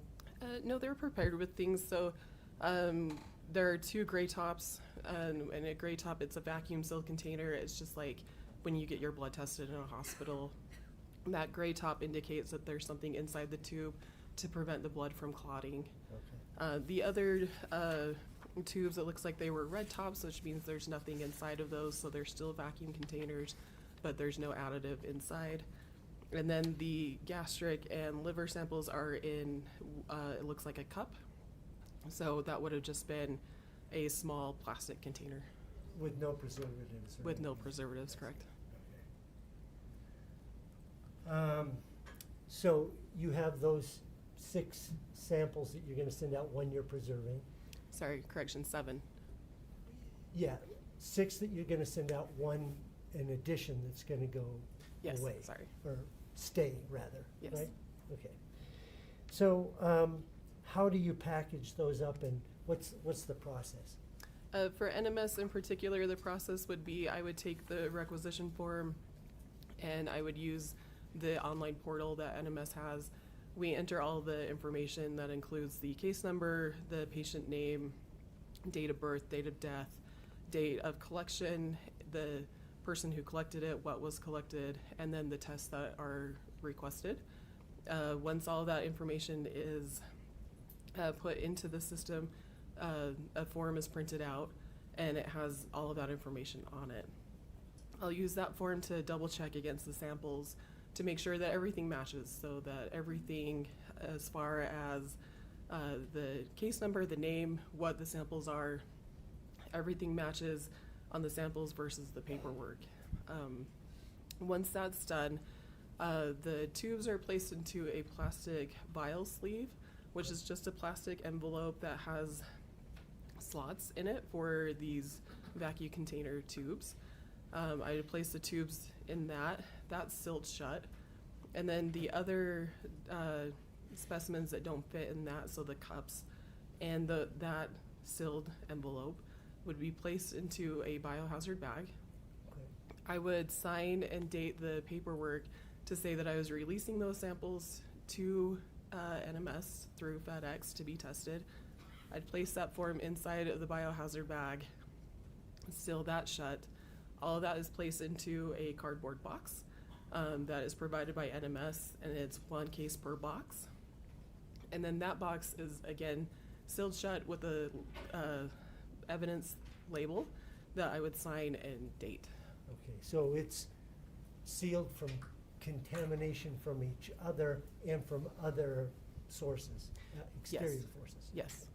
No, they're prepared with things. So there are 2 gray tops, and a gray top, it's a vacuum sealed container. It's just like when you get your blood tested in a hospital. That gray top indicates that there's something inside the tube to prevent the blood from clotting.
Okay.
The other tubes, it looks like they were red tops, which means there's nothing inside of those, so they're still vacuum containers, but there's no additive inside. And then the gastric and liver samples are in, it looks like a cup. So that would have just been a small plastic container.
With no preservatives?
With no preservatives, correct.
So you have those 6 samples that you're going to send out, 1 you're preserving.
Sorry, correction, 7.
Yeah, 6 that you're going to send out, 1 in addition that's going to go
Yes,
away.
sorry.
Or stay, rather,
Yes.
right? Okay. So how do you package those up, and what's the process?
For NMS in particular, the process would be I would take the requisition form and I would use the online portal that NMS has. We enter all the information that includes the case number, the patient name, date of birth, date of death, date of collection, the person who collected it, what was collected, and then the tests that are requested. Once all that information is put into the system, a form is printed out and it has all of that information on it. I'll use that form to double check against the samples to make sure that everything matches, so that everything as far as the case number, the name, what the samples are, everything matches on the samples versus the paperwork. Once that's done, the tubes are placed into a plastic vial sleeve, which is just a plastic envelope that has slots in it for these vacuum container tubes. I place the tubes in that's sealed shut. And then the other specimens that don't fit in that, so the cups and that sealed envelope, would be placed into a biohazard bag.
Okay.
I would sign and date the paperwork to say that I was releasing those samples to NMS through FedEx to be tested. I'd place that form inside of the biohazard bag, seal that shut. All of that is placed into a cardboard box that is provided by NMS, and it's 1 case per box. And then that box is, again, sealed shut with a evidence label that I would sign and date.
Okay, so it's sealed from contamination from each other and from other sources, exterior forces?
Yes.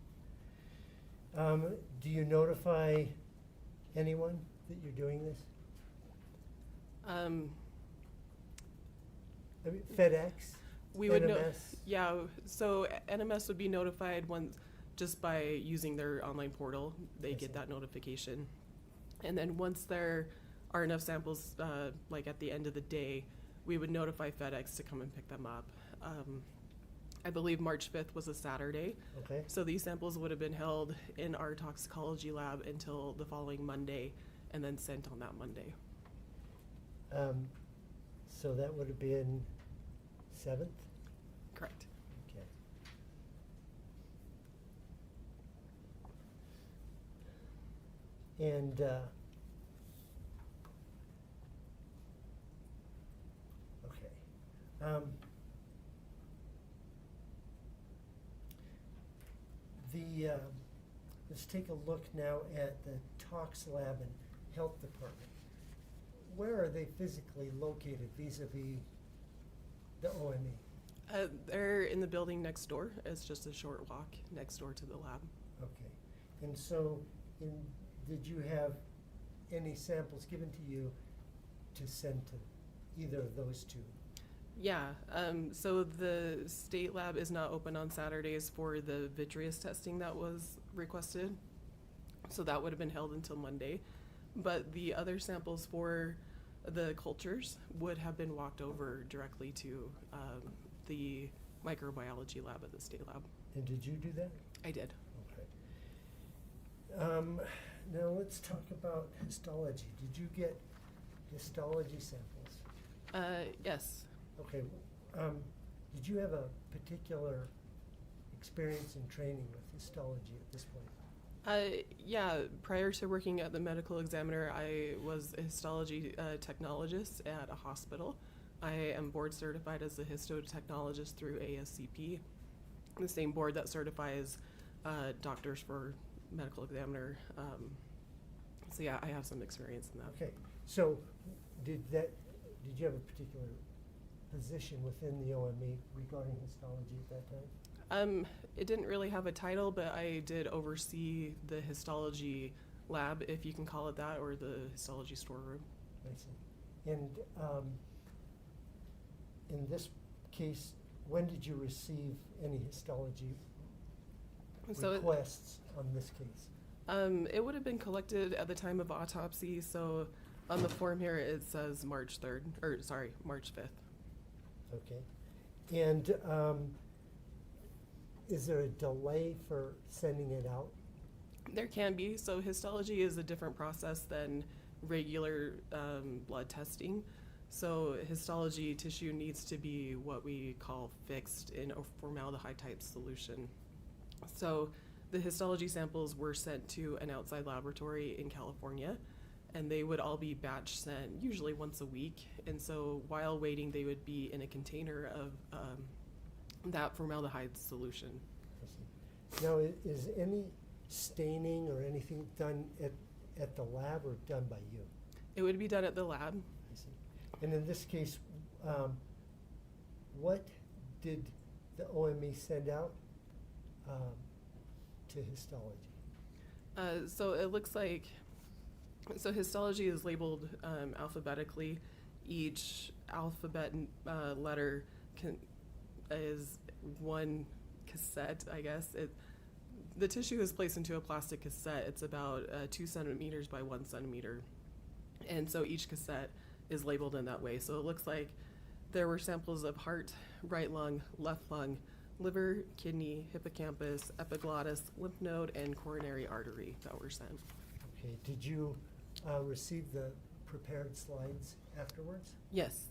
Do you notify anyone that you're doing this? I mean, FedEx,
We would know,
NMS?
yeah, so NMS would be notified just by using their online portal, they get that notification. And then once there are enough samples, like at the end of the day, we would notify FedEx to come and pick them up. I believe March 5th was a Saturday.
Okay.
So these samples would have been held in our toxicology lab until the following Monday and then sent on that Monday.
So that would have been 7th?
Correct.
Okay. And, okay. Let's take a look now at the Tox Lab and Health Department. Where are they physically located vis-a-vis the OME?
They're in the building next door. It's just a short walk next door to the lab.
Okay. And so, did you have any samples given to you to send to either of those two?
Yeah, so the state lab is not open on Saturdays for the vitreous testing that was requested. So that would have been held until Monday. But the other samples for the cultures would have been walked over directly to the microbiology lab at the state lab.
And did you do that?
I did.
Okay. Now let's talk about histology. Did you get histology samples?
Yes.
Okay. Did you have a particular experience and training with histology at this point?
Yeah, prior to working at the medical examiner, I was a histology technologist at a hospital. I am board certified as a histotechnologist through ASCP, the same board that certifies doctors for medical examiner. So yeah, I have some experience in that.
Okay. So did you have a particular position within the OME regarding histology at that time?
It didn't really have a title, but I did oversee the histology lab, if you can call it that, or the histology storeroom.
I see. And in this case, when did you receive any histology requests on this case?
It would have been collected at the time of autopsy, so on the form here it says March 3rd, or sorry, March 5th.
Okay. And is there a delay for sending it out?
There can be. So histology is a different process than regular blood testing. So histology tissue needs to be what we call fixed in a formaldehyde type solution. So the histology samples were sent to an outside laboratory in California, and they would all be batch sent, usually once a week. And so while waiting, they would be in a container of that formaldehyde solution.
I see. Now, is any staining or anything done at the lab or done by you?
It would be done at the lab.
I see. And in this case, what did the OME send out to histology?
So it looks like, so histology is labeled alphabetically. Each alphabet letter is one cassette, I guess. The tissue is placed into a plastic cassette. It's about 2 centimeters by 1 centimeter. And so each cassette is labeled in that way. So it looks like there were samples of heart, right lung, left lung, liver, kidney, hippocampus, epiglottis, lymph node, and coronary artery that were sent.
Okay. Did you receive the prepared slides afterwards?
Yes.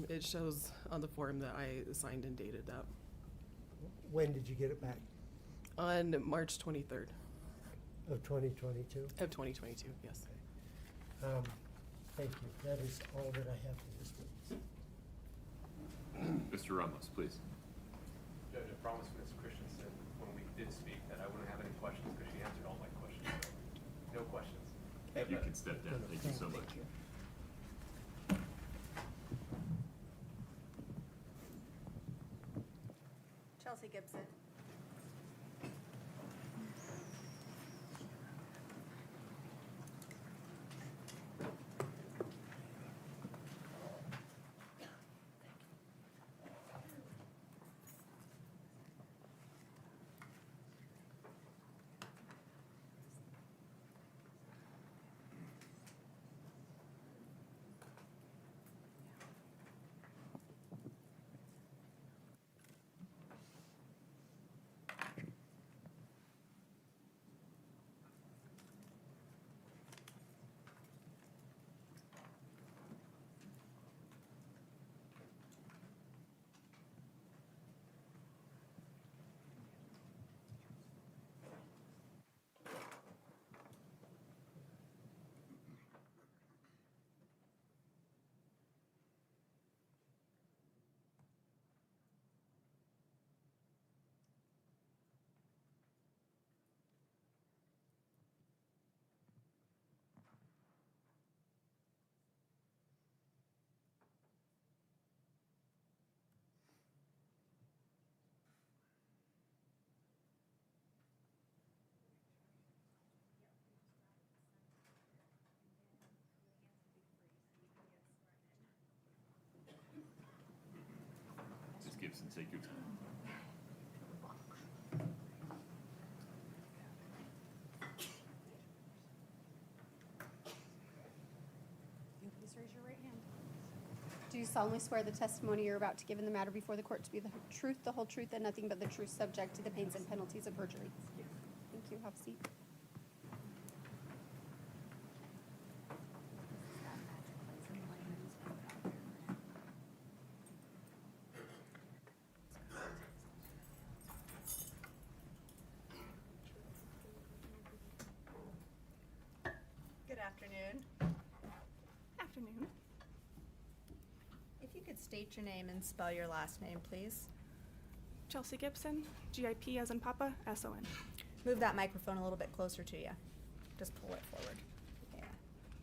It shows on the form that I signed and dated that.
When did you get it back?
On March 23rd.
Of 2022?
Of 2022, yes.
Okay. Thank you. That is all that I have for this witness.
Mr. Ramos, please.
Judge, I promised Ms. Christensen when we did speak that I wouldn't have any questions because she answered all my questions. So, no questions.
You can step down. Thank you so much.
Chelsea Gibson.
Take your time.
Please raise your right hand. Do you solemnly swear the testimony you're about to give in the matter before the court to be the truth, the whole truth, and nothing but the truth, subject to the pains and penalties of perjury? Thank you. Have a seat.
Good afternoon.
Afternoon.
If you could state your name and spell your last name, please.
Chelsea Gibson, GIP as in Papa, SON.
Move that microphone a little bit closer to you. Just pull it forward. Yeah.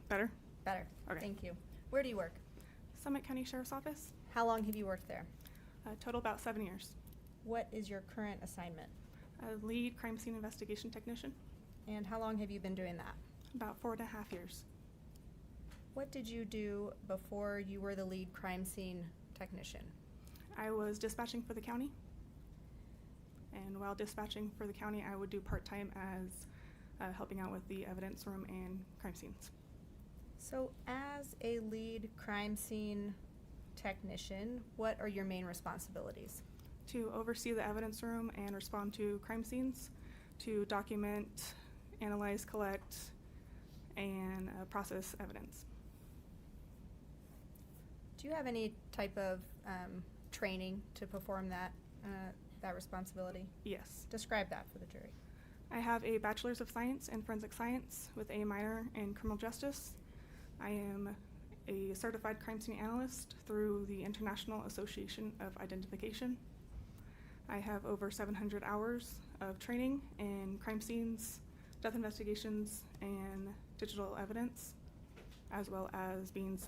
Better?
Better.
Okay.
Thank you. Where do you work?
Summit County Sheriff's Office.
How long have you worked there?
Total about 7 years.
What is your current assignment?
Lead crime scene investigation technician.
And how long have you been doing that?
About 4.5 years.
What did you do before you were the lead crime scene technician?
I was dispatching for the county. And while dispatching for the county, I would do part-time as helping out with the evidence room and crime scenes.
So as a lead crime scene technician, what are your main responsibilities?
To oversee the evidence room and respond to crime scenes, to document, analyze, collect, and process evidence.
Do you have any type of training to perform that responsibility?
Yes.
Describe that for the jury.
I have a Bachelor's of Science in Forensic Science with a minor in Criminal Justice. I am a certified crime scene analyst through the International Association of Identification. I have over 700 hours of training in crime scenes, death investigations, and digital evidence, as well as being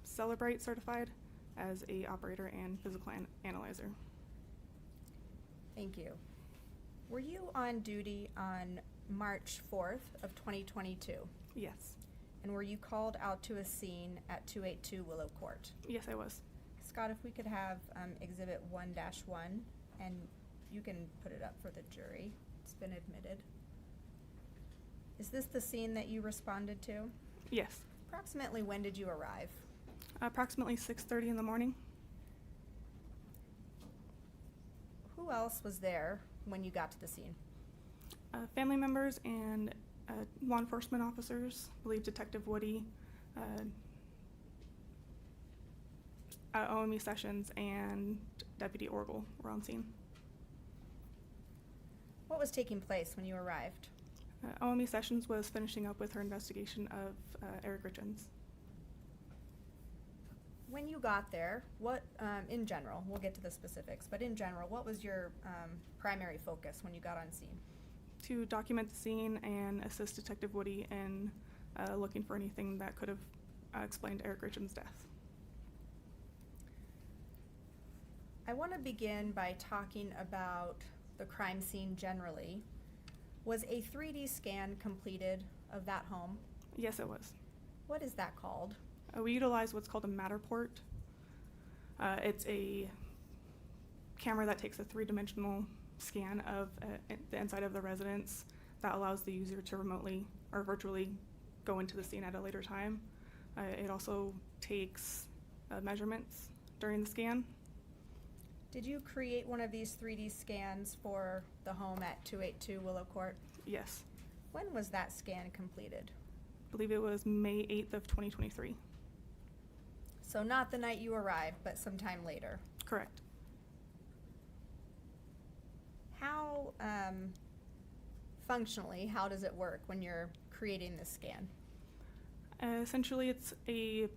Celebrate certified as a operator and physical analyzer.
Thank you. Were you on duty on March 4th of 2022?
Yes.
And were you called out to a scene at 282 Willow Court?
Yes, I was.
Scott, if we could have Exhibit 1-1, and you can put it up for the jury. It's been admitted. Is this the scene that you responded to?
Yes.
Approximately when did you arrive?
Approximately 6:30 in the morning.
Who else was there when you got to the scene?
Family members and law enforcement officers, I believe Detective Woody, OME Sessions, and Deputy Orgel were on scene.
What was taking place when you arrived?
OME Sessions was finishing up with her investigation of Eric Richins.
When you got there, what, in general, we'll get to the specifics, but in general, what was your primary focus when you got on scene?
To document the scene and assist Detective Woody in looking for anything that could have explained Eric Richins' death.
I want to begin by talking about the crime scene generally. Was a 3D scan completed of that home?
Yes, it was.
What is that called?
We utilize what's called a Matterport. It's a camera that takes a three-dimensional scan of the inside of the residence that allows the user to remotely or virtually go into the scene at a later time. It also takes measurements during the scan.
Did you create one of these 3D scans for the home at 282 Willow Court?
Yes.
When was that scan completed?
I believe it was May 8th of 2023.
So not the night you arrived, but sometime later?
Correct.
How, functionally, how does it work when you're creating this scan?
Essentially, it's a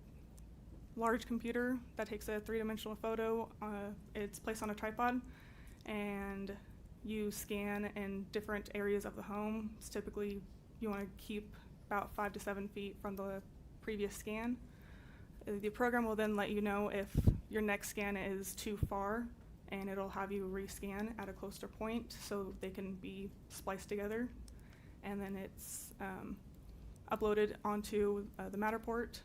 large computer that takes a three-dimensional photo. It's placed on a tripod, and you scan in different areas of the home. It's typically, you want to keep about 5 to 7 feet from the previous scan. The program will then let you know if your next scan is too far, and it'll have you rescan at a closer point so they can be spliced together. And then it's uploaded onto the Matterport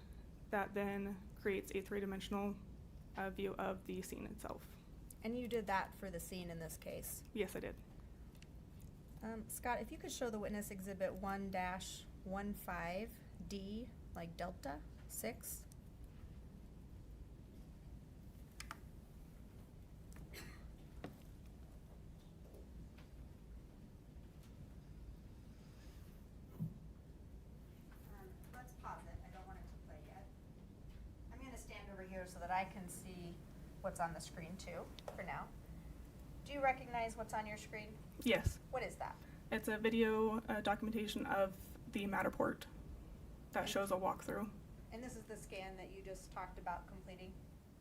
that then creates a three-dimensional view of the scene itself.
And you did that for the scene in this case?
Yes, I did.
Scott, if you could show the witness exhibit 1-15D, like Delta 6. Let's pause it. I don't want it to play yet. I'm going to stand over here so that I can see what's on the screen too, for now. Do you recognize what's on your screen?
Yes.
What is that?
It's a video documentation of the Matterport that shows a walkthrough.
And this is the scan that you just talked about completing?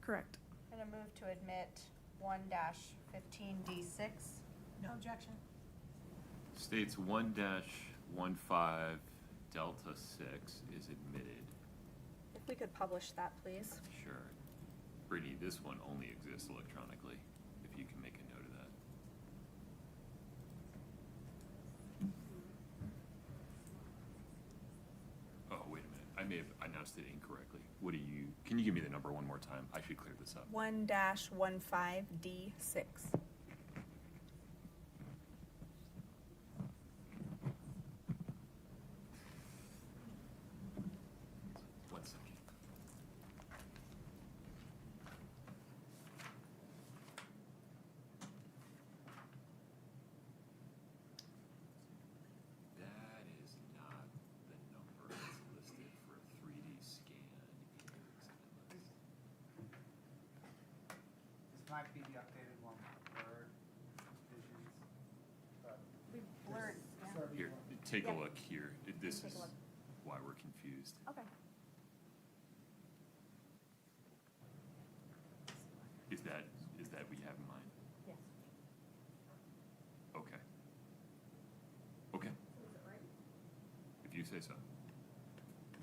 Correct.
I'm going to move to admit 1-15D6.
No objection.
States 1-15 Delta 6 is admitted.
If we could publish that, please.
Sure. Brittany, this one only exists electronically, if you can make a note of that. Oh, wait a minute. I may have announced it incorrectly. Can you give me the number one more time? I should clear this up.
1-15D6.
One second. That is not the number that's listed for a 3D scan in your exhibit list.
This might be the updated one with blurred visions, but.
We blurred, yeah.
Here, take a
Yeah.
look here. This
Take a
is
look.
why we're confused.
Okay.
Is that what you have in mind?
Yes.
Okay. Okay. If you say so.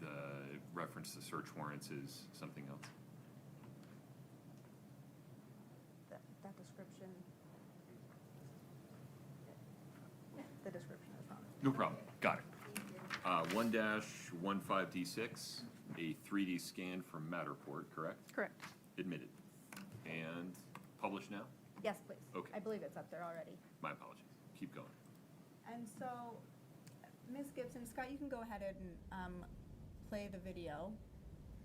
The reference to search warrants is something else?
That description. The description is wrong.
No problem. Got it. 1-15D6, a 3D scan from Matterport, correct?
Correct.
Admitted. And published now?
Yes, please.
Okay.
I believe it's up there already.
My apologies. Keep going.
And so, Ms. Gibson, Scott, you can go ahead and play the video,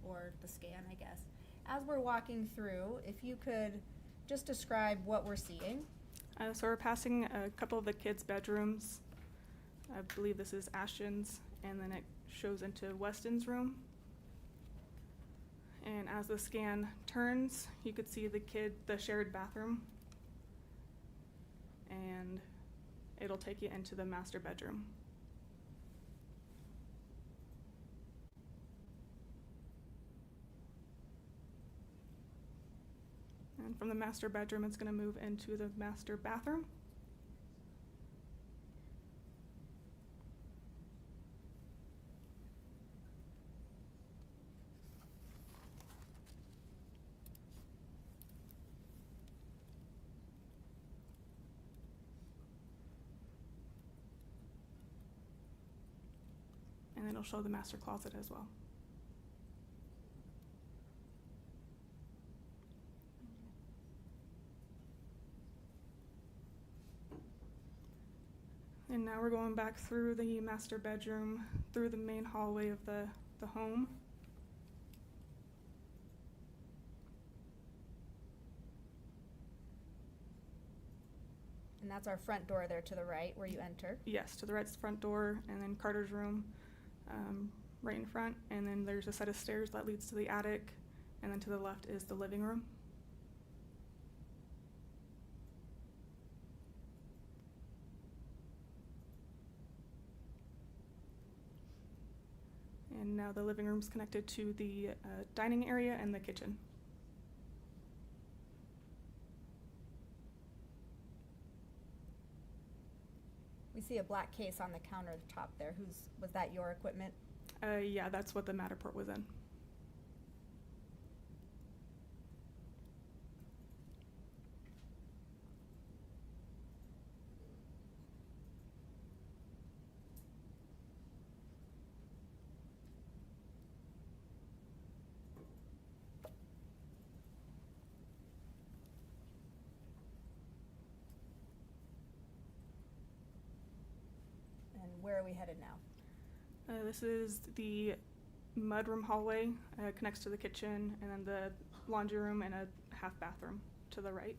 or the scan, I guess. As we're walking through, if you could just describe what we're seeing.
So we're passing a couple of the kids' bedrooms. I believe this is Ashton's, and then it shows into Weston's room. And as the scan turns, you could see the shared bathroom. And it'll take you into the master bedroom. And from the master bedroom, it's going to move into the master bathroom. And it'll show the master closet as well. And now we're going back through the master bedroom, through the main hallway of the home.
And that's our front door there to the right where you enter.
Yes, to the right's the front door, and then Carter's room right in front. And then there's a set of stairs that leads to the attic, and then to the left is the living room. And now the living room's connected to the dining area and the kitchen.
We see a black case on the countertop there. Was that your equipment?
Yeah, that's what the Matterport was in.
where are we headed now?
This is the mudroom hallway, connects to the kitchen, and then the laundry room and a half bathroom to the right.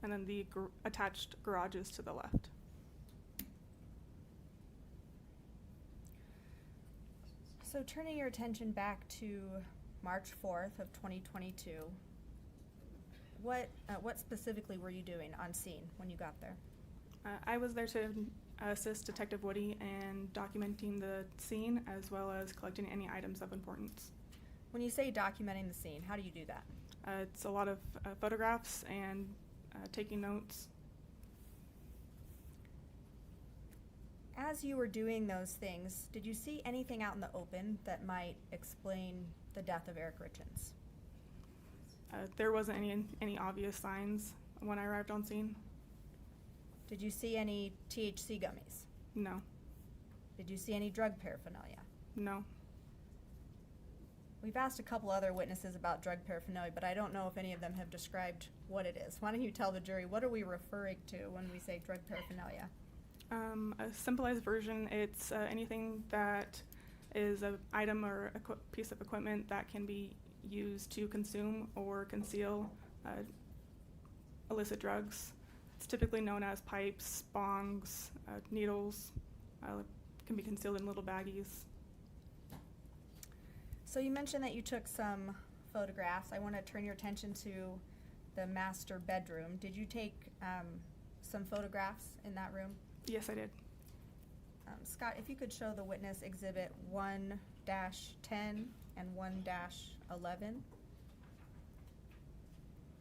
And then the attached garages to the left.
So turning your attention back to March 4th of 2022, what specifically were you doing on scene when you got there?
I was there to assist Detective Woody in documenting the scene as well as collecting any items of importance.
When you say documenting the scene, how do you do that?
It's a lot of photographs and taking notes.
As you were doing those things, did you see anything out in the open that might explain the death of Eric Richins?
There wasn't any obvious signs when I arrived on scene.
Did you see any THC gummies?
No.
Did you see any drug paraphernalia?
No.
We've asked a couple other witnesses about drug paraphernalia, but I don't know if any of them have described what it is. Why don't you tell the jury, what are we referring to when we say drug paraphernalia?
A simplified version, it's anything that is an item or a piece of equipment that can be used to consume or conceal illicit drugs. It's typically known as pipes, bongs, needles, can be concealed in little baggies.
So you mentioned that you took some photographs. I want to turn your attention to the master bedroom. Did you take some photographs in that room?
Yes, I did.
Scott, if you could show the witness exhibit 1-10 and 1-11.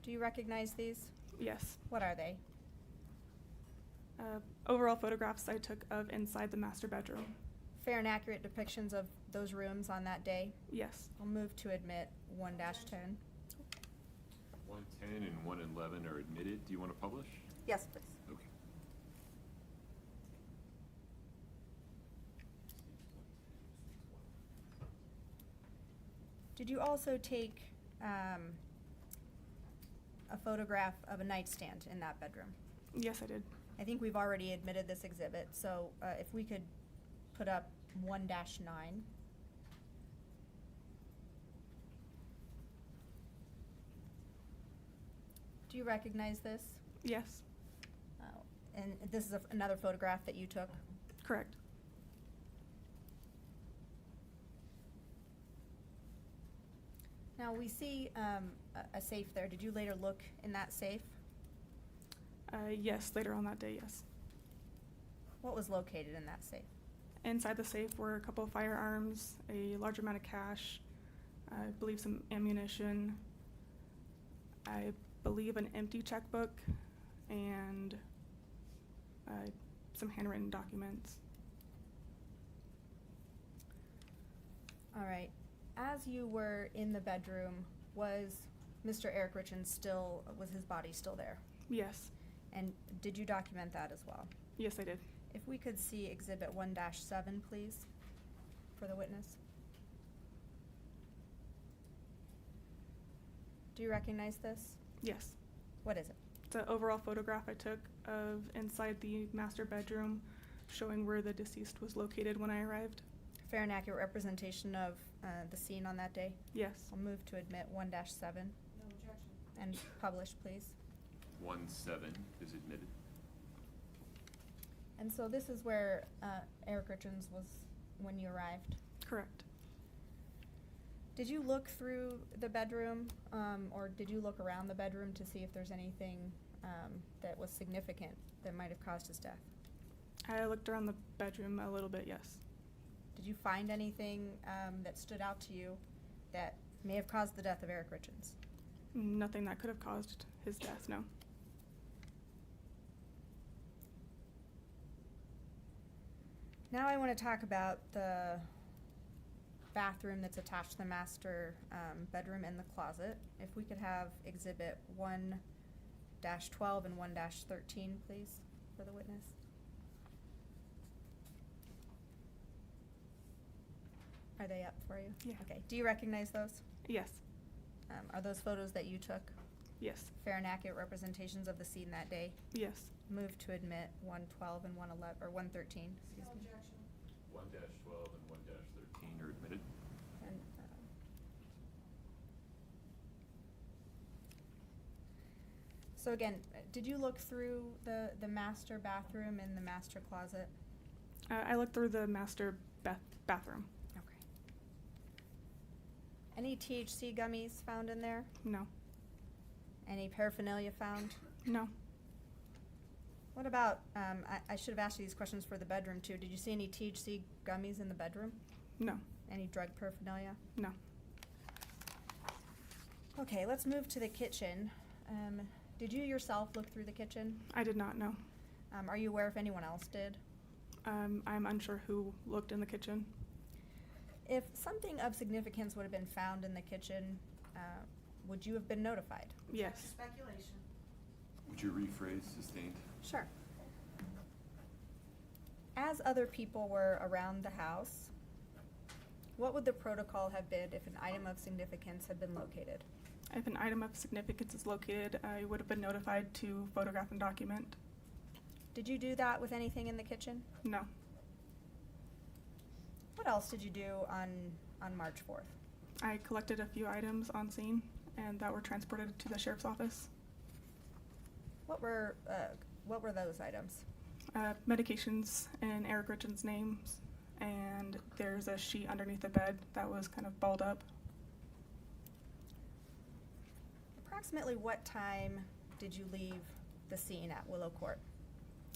Do you recognize these?
Yes.
What are they?
Overall photographs I took of inside the master bedroom.
Fair and accurate depictions of those rooms on that day?
Yes.
I'll move to admit 1-10.
110 and 111 are admitted. Do you want to publish?
Yes, please.
Okay.
Did you also take a photograph of a nightstand in that bedroom?
Yes, I did.
I think we've already admitted this exhibit, so if we could put up 1-9. Do you recognize this?
Yes.
And this is another photograph that you took?
Correct.
Now we see a safe there. Did you later look in that safe?
Yes, later on that day, yes.
What was located in that safe?
Inside the safe were a couple of firearms, a large amount of cash, I believe some ammunition, I believe an empty checkbook, and some handwritten documents.
All right. As you were in the bedroom, was Mr. Eric Richins was his body still there?
Yes.
And did you document that as well?
Yes, I did.
If we could see exhibit 1-7, please, for the witness. Do you recognize this?
Yes.
What is it?
It's an overall photograph I took of inside the master bedroom, showing where the deceased was located when I arrived.
Fair and accurate representation of the scene on that day?
Yes.
I'll move to admit 1-7. No objection. And publish, please.
1-7 is admitted.
And so this is where Eric Richins was when you arrived?
Correct.
Did you look through the bedroom, or did you look around the bedroom to see if there's anything that was significant that might have caused his death?
I looked around the bedroom a little bit, yes.
Did you find anything that stood out to you that may have caused the death of Eric Richins?
Nothing that could have caused his death, no.
Now I want to talk about the bathroom that's attached to the master bedroom and the closet. If we could have exhibit 1-12 and 1-13, please, for the witness. Are they up for you?
Yeah.
Okay. Do you recognize those?
Yes.
Are those photos that you took?
Yes.
Fair and accurate representations of the scene that day.
Yes.
Move to admit 112 and 111, or 113, excuse me.
1-12 and 1-13 are admitted.
And, so again, did you look through the master bathroom and the master closet?
I looked through the master bathroom.
Okay. Any THC gummies found in there?
No.
Any paraphernalia found?
No.
What about, I should have asked you these questions for the bedroom too. Did you see any THC gummies in the bedroom?
No.
Any drug paraphernalia?
No.
Okay, let's move to the kitchen. Did you yourself look through the kitchen?
I did not know.
Are you aware if anyone else did?
I'm unsure who looked in the kitchen.
If something of significance would have been found in the kitchen, would you have been notified?
Yes.
Speculation.
Would you rephrase sustained?
Sure. As other people were around the house, what would the protocol have been if an item of significance had been located?
If an item of significance is located, I would have been notified to photograph and document.
Did you do that with anything in the kitchen?
No.
What else did you do on March 4th?
I collected a few items on scene and that were transported to the sheriff's office.
What were those items?
Medications in Eric Richins' names, and there's a sheet underneath the bed that was kind of balled up.
Approximately what time did you leave the scene at Willow Court?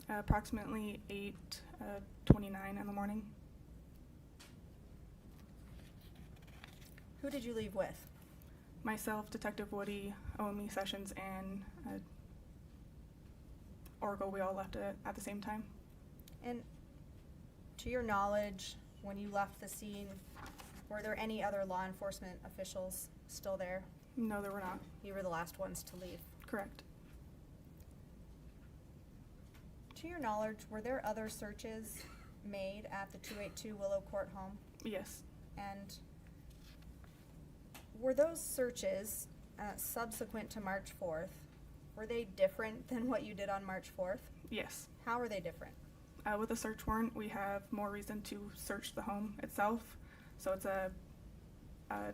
Approximately 8:29 in the morning.
Who did you leave with?
Myself, Detective Woody, OME Sessions, and Oracle, we all left it at the same time.
And to your knowledge, when you left the scene, were there any other law enforcement officials still there?
No, there were not.
You were the last ones to leave.
Correct.
To your knowledge, were there other searches made at the 282 Willow Court home?
Yes.
And were those searches subsequent to March 4th, were they different than what you did on March 4th?
Yes.
How are they different?
With a search warrant, we have more reason to search the home itself. So it's a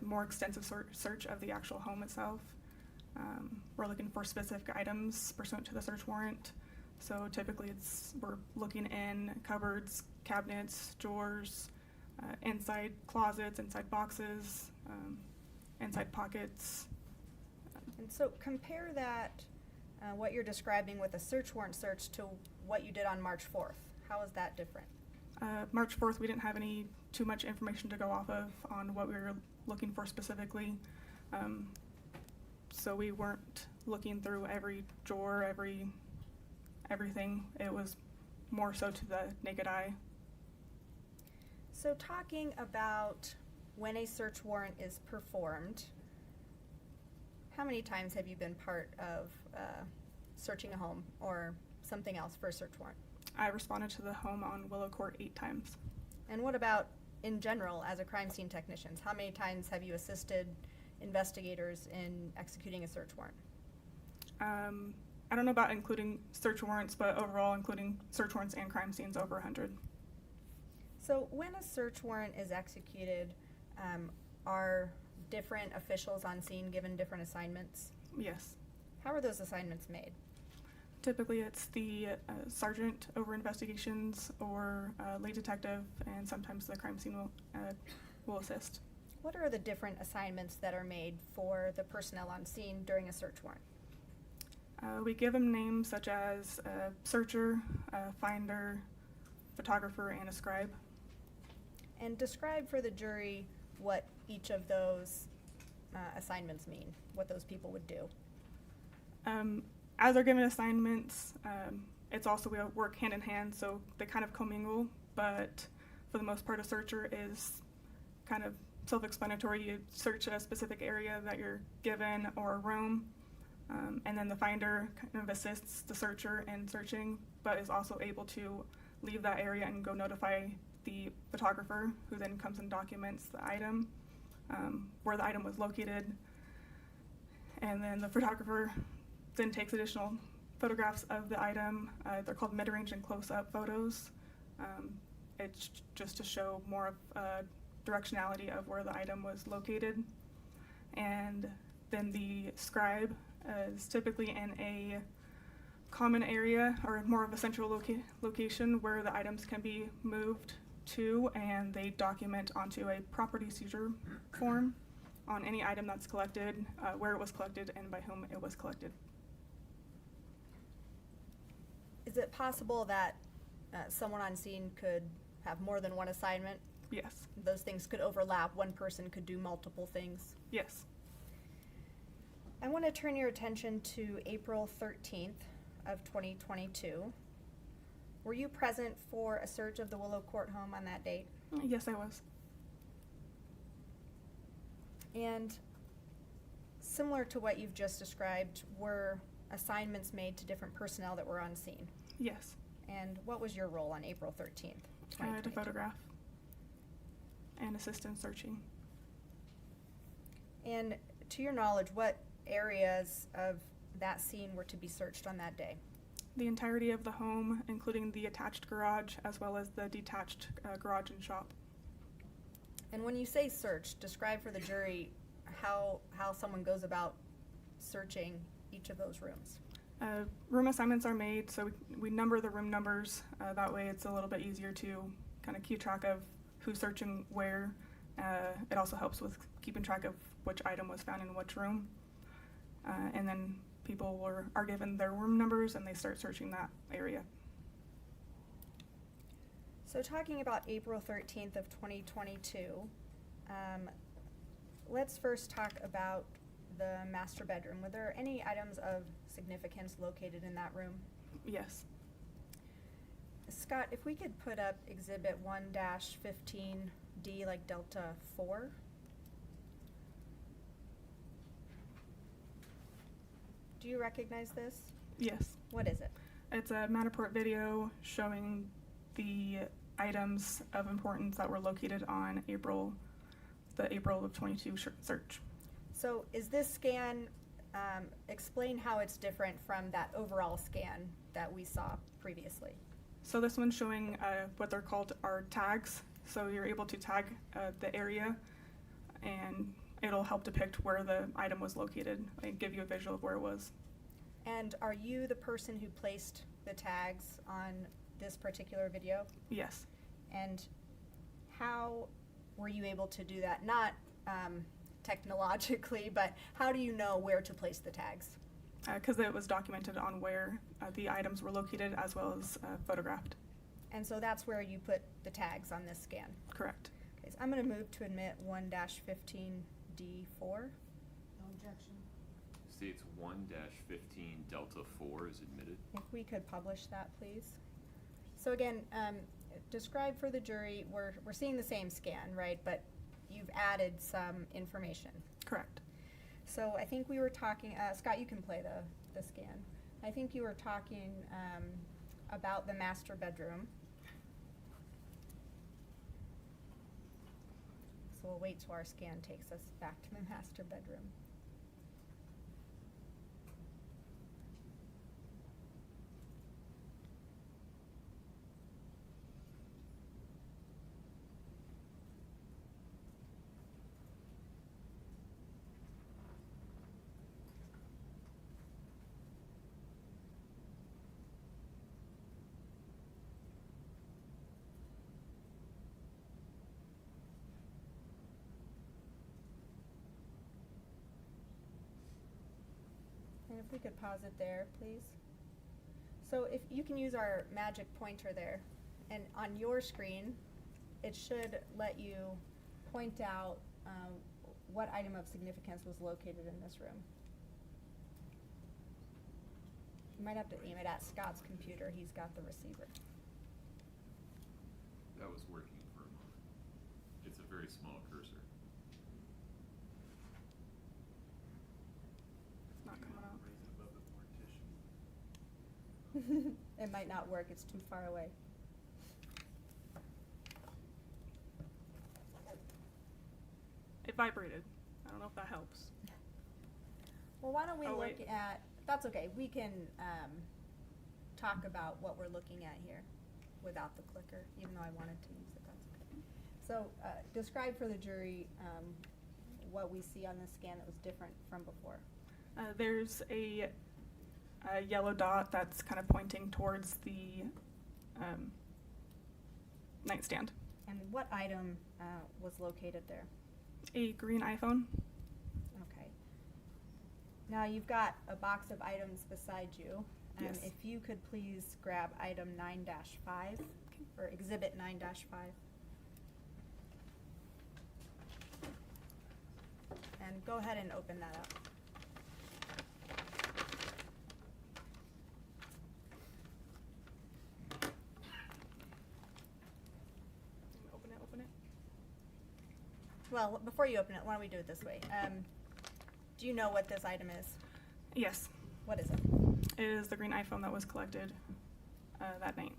more extensive search of the actual home itself. We're looking for specific items pursuant to the search warrant. So typically we're looking in cupboards, cabinets, drawers, inside closets, inside boxes, inside pockets.
And so compare that, what you're describing with a search warrant search, to what you did on March 4th. How is that different?
March 4th, we didn't have too much information to go off of on what we were looking for specifically. So we weren't looking through every drawer, everything. It was more so to the naked eye.
So talking about when a search warrant is performed, how many times have you been part of searching a home or something else for a search warrant?
I responded to the home on Willow Court 8 times.
And what about in general as a crime scene technician? How many times have you assisted investigators in executing a search warrant?
I don't know about including search warrants, but overall including search warrants and crime scenes, over 100.
So when a search warrant is executed, are different officials on scene given different assignments?
Yes.
How are those assignments made?
Typically it's the sergeant over investigations or lead detective, and sometimes the crime scene will assist.
What are the different assignments that are made for the personnel on scene during a search warrant?
We give them names such as a searcher, a finder, photographer, and a scribe.
And describe for the jury what each of those assignments mean, what those people would do.
As they're given assignments, it's also we work hand in hand, so they kind of commingle, but for the most part a searcher is kind of self-explanatory. You search a specific area that you're given or a room, and then the finder kind of assists the searcher in searching, but is also able to leave that area and go notify the photographer, who then comes and documents the item, where the item was located, And then the photographer then takes additional photographs of the item. They're called mid-range and close-up photos. It's just to show more of directionality of where the item was located. And then the scribe is typically in a common area or more of a central location where the items can be moved to, and they document onto a property seizure form on any item that's collected, where it was collected, and by whom it was collected.
Is it possible that someone on scene could have more than one assignment?
Yes.
Those things could overlap. One person could do multiple things.
Yes.
I want to turn your attention to April 13th of 2022. Were you present for a search of the Willow Court home on that date?
Yes, I was.
And similar to what you've just described, were assignments made to different personnel that were on scene?
Yes.
And what was your role on April 13th?
To photograph and assist in searching.
And to your knowledge, what areas of that scene were to be searched on that day?
The entirety of the home, including the attached garage as well as the detached garage and shop.
And when you say search, describe for the jury how someone goes about searching each of those rooms.
Room assignments are made, so we number the room numbers. That way it's a little bit easier to kind of keep track of who's searching where. It also helps with keeping track of which item was found in which room. And then people are given their room numbers and they start searching that area.
So talking about April 13th of 2022, let's first talk about the master bedroom. Were there any items of significance located in that room?
Yes.
Scott, if we could put up exhibit 1-15D, like Delta 4. Do you recognize this?
Yes.
What is it?
It's a Matterport video showing the items of importance that were located on the April of 22 search.
So is this scan, explain how it's different from that overall scan that we saw previously?
So this one's showing what they're called are tags. So you're able to tag the area and it'll help depict where the item was located and give you a visual of where it was.
And are you the person who placed the tags on this particular video?
Yes.
And how were you able to do that? Not technologically, but how do you know where to place the tags?
Because it was documented on where the items were located as well as photographed.
And so that's where you put the tags on this scan?
Correct.
Okay, so I'm going to move to admit 1-15D4.
No objection.
States 1-15 Delta 4 is admitted.
If we could publish that, please. So again, describe for the jury, we're seeing the same scan, right? But you've added some information.
Correct.
So I think we were talking, Scott, you can play the scan. I think you were talking about the master bedroom. So we'll wait till our scan takes us back to the master bedroom. And if we could pause it there, please. So if you can use our magic pointer there, and on your screen, it should let you point out what item of significance was located in this room. You might have to aim it at Scott's computer. He's got the receiver.
That was working for a moment. It's a very small cursor.
It's not coming up.
Raise it above the partition.
It might not work. It's too far away.
It vibrated. I don't know if that helps.
Well, why don't we
Oh,
look
wait.
at, that's okay, we can, talk about what we're looking at here without the clicker, even though I wanted to use it, that's okay. So, describe for the jury, what we see on this scan that was different from before.
There's a yellow dot that's kind of pointing towards the nightstand.
And what item, was located there?
A green iPhone.
Okay. Now, you've got a box of items beside you.
Yes.
If you could please grab item 9-5, or exhibit 9-5. And go ahead and open that up.
Open it.
Well, before you open it, why don't we do it this way? Do you know what this item is?
Yes.
What is it?
It is the green iPhone that was collected that night.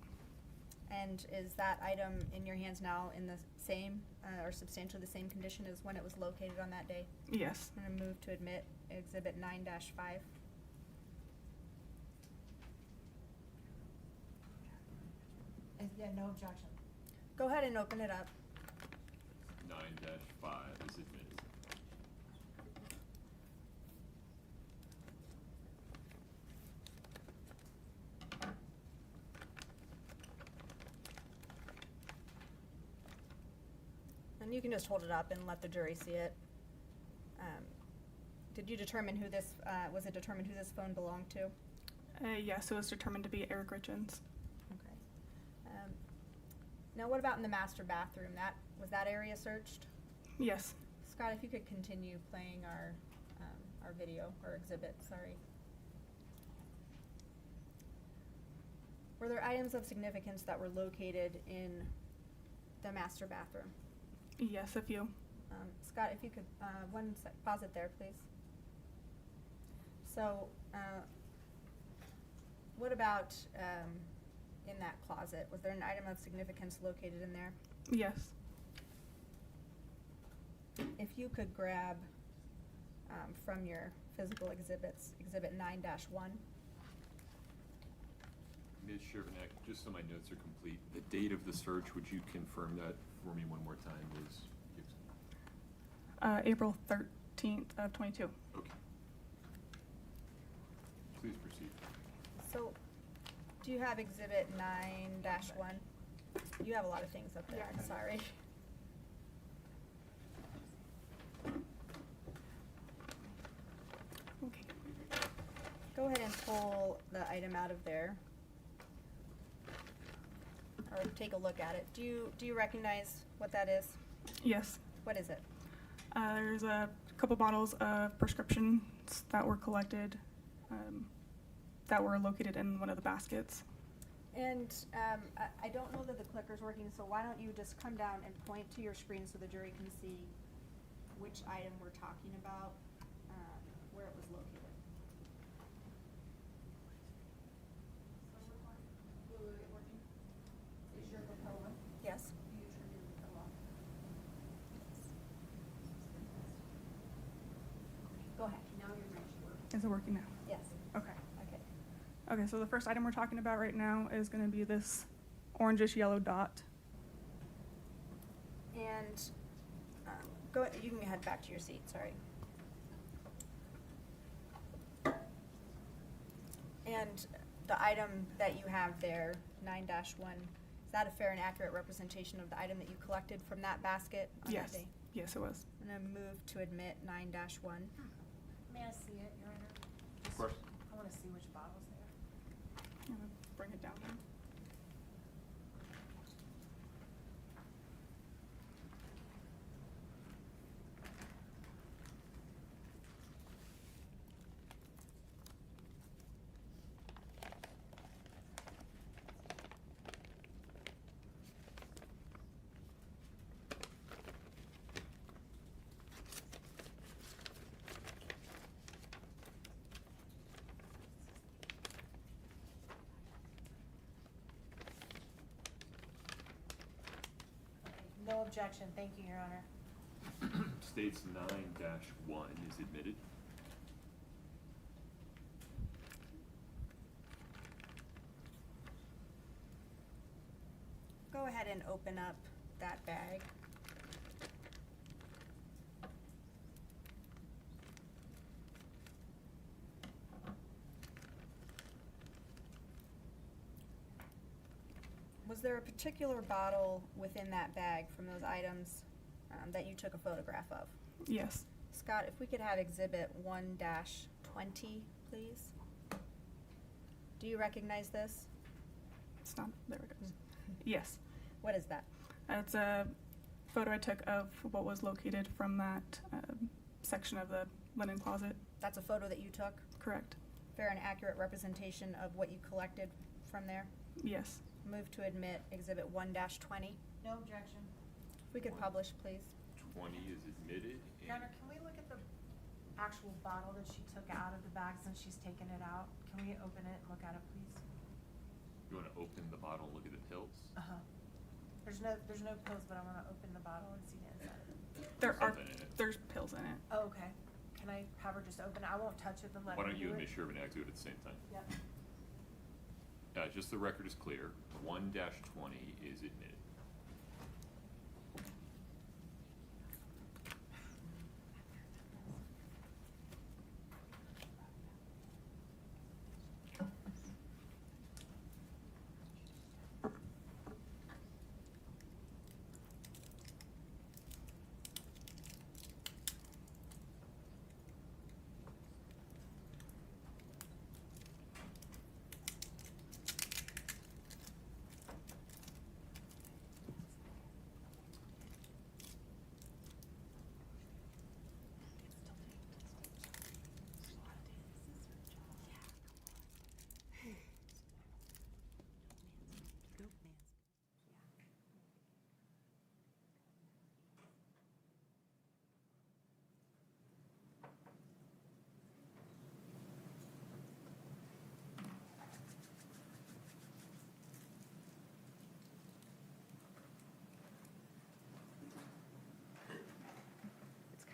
And is that item in your hands now in the same, or substantially the same condition as when it was located on that day?
Yes.
I'm gonna move to admit exhibit 9-5.
Yeah, no objection.
Go ahead and open it up.
9-5 is admitted.
And you can just hold it up and let the jury see it. Did you determine who this, was it determined who this phone belonged to?
Yes, it was determined to be Eric Richins.
Okay. Now what about in the master bathroom? Was that area searched?
Yes.
Scott, if you could continue playing our video, or exhibit, sorry. Were there items of significance that were located in the master bathroom?
Yes, a few.
Scott, if you could, pause it there, please. So, what about in that closet? Was there an item of significance located in there?
Yes.
If you could grab from your physical exhibits, exhibit 9-1.
Ms. Shervanek, just so my notes are complete, the date of the search, would you confirm that for me one more time, Ms. Gibson?
April 13th of 22.
Okay. Please proceed.
So, do you have exhibit 9-1? You have a lot of things up there, I'm sorry.
Okay.
Go ahead and pull the item out of there. Or take a look at it. Do you recognize what that is?
Yes.
What is it?
There's a couple bottles of prescriptions that were collected that were located in one of the baskets.
And I don't know that the clicker's working, so why don't you just come down and point to your screen so the jury can see which item we're talking about, where it was located. Is your lapel on? Yes. You turn your lapel off. Go ahead. Now you're ready to work.
Is it working now?
Yes.
Okay.
Okay.
Okay, so the first item we're talking about right now is going to be this orangish yellow dot.
And you can head back to your seat, sorry. And the item that you have there, 9-1, is that a fair and accurate representation of the item that you collected from that basket on
Yes.
that day?
Yes, it was.
I'm gonna move to admit 9-1.
May I see it, Your Honor?
Of course.
I wanna see which bottle's there.
I'm gonna bring it down then.
No objection, thank you, Your Honor.
States 9-1 is admitted.
Go ahead and open up that bag. Was there a particular bottle within that bag from those items that you took a photograph of?
Yes.
Scott, if we could have exhibit 1-20, please. Do you recognize this?
It's not, there it goes. Yes.
What is that?
It's a photo I took of what was located from that section of the linen closet.
That's a photo that you took?
Correct.
Fair and accurate representation of what you collected from there?
Yes.
Move to admit exhibit 1-20.
No objection.
If we could publish, please.
20 is admitted.
Your Honor, can we look at the actual bottle that she took out of the bag since she's taken it out? Can we open it and look at it, please?
You want to open the bottle and look at the pills?
Uh-huh. There's no pills, but I want to open the bottle and see the inside of it.
There's pills in it.
Oh, okay. Can I have her just open it? I won't touch it, but let her
Why don't
do
you
it.
admit Sherman and do it at the same time?
Yep.
Just the record is clear. 1-20 is admitted.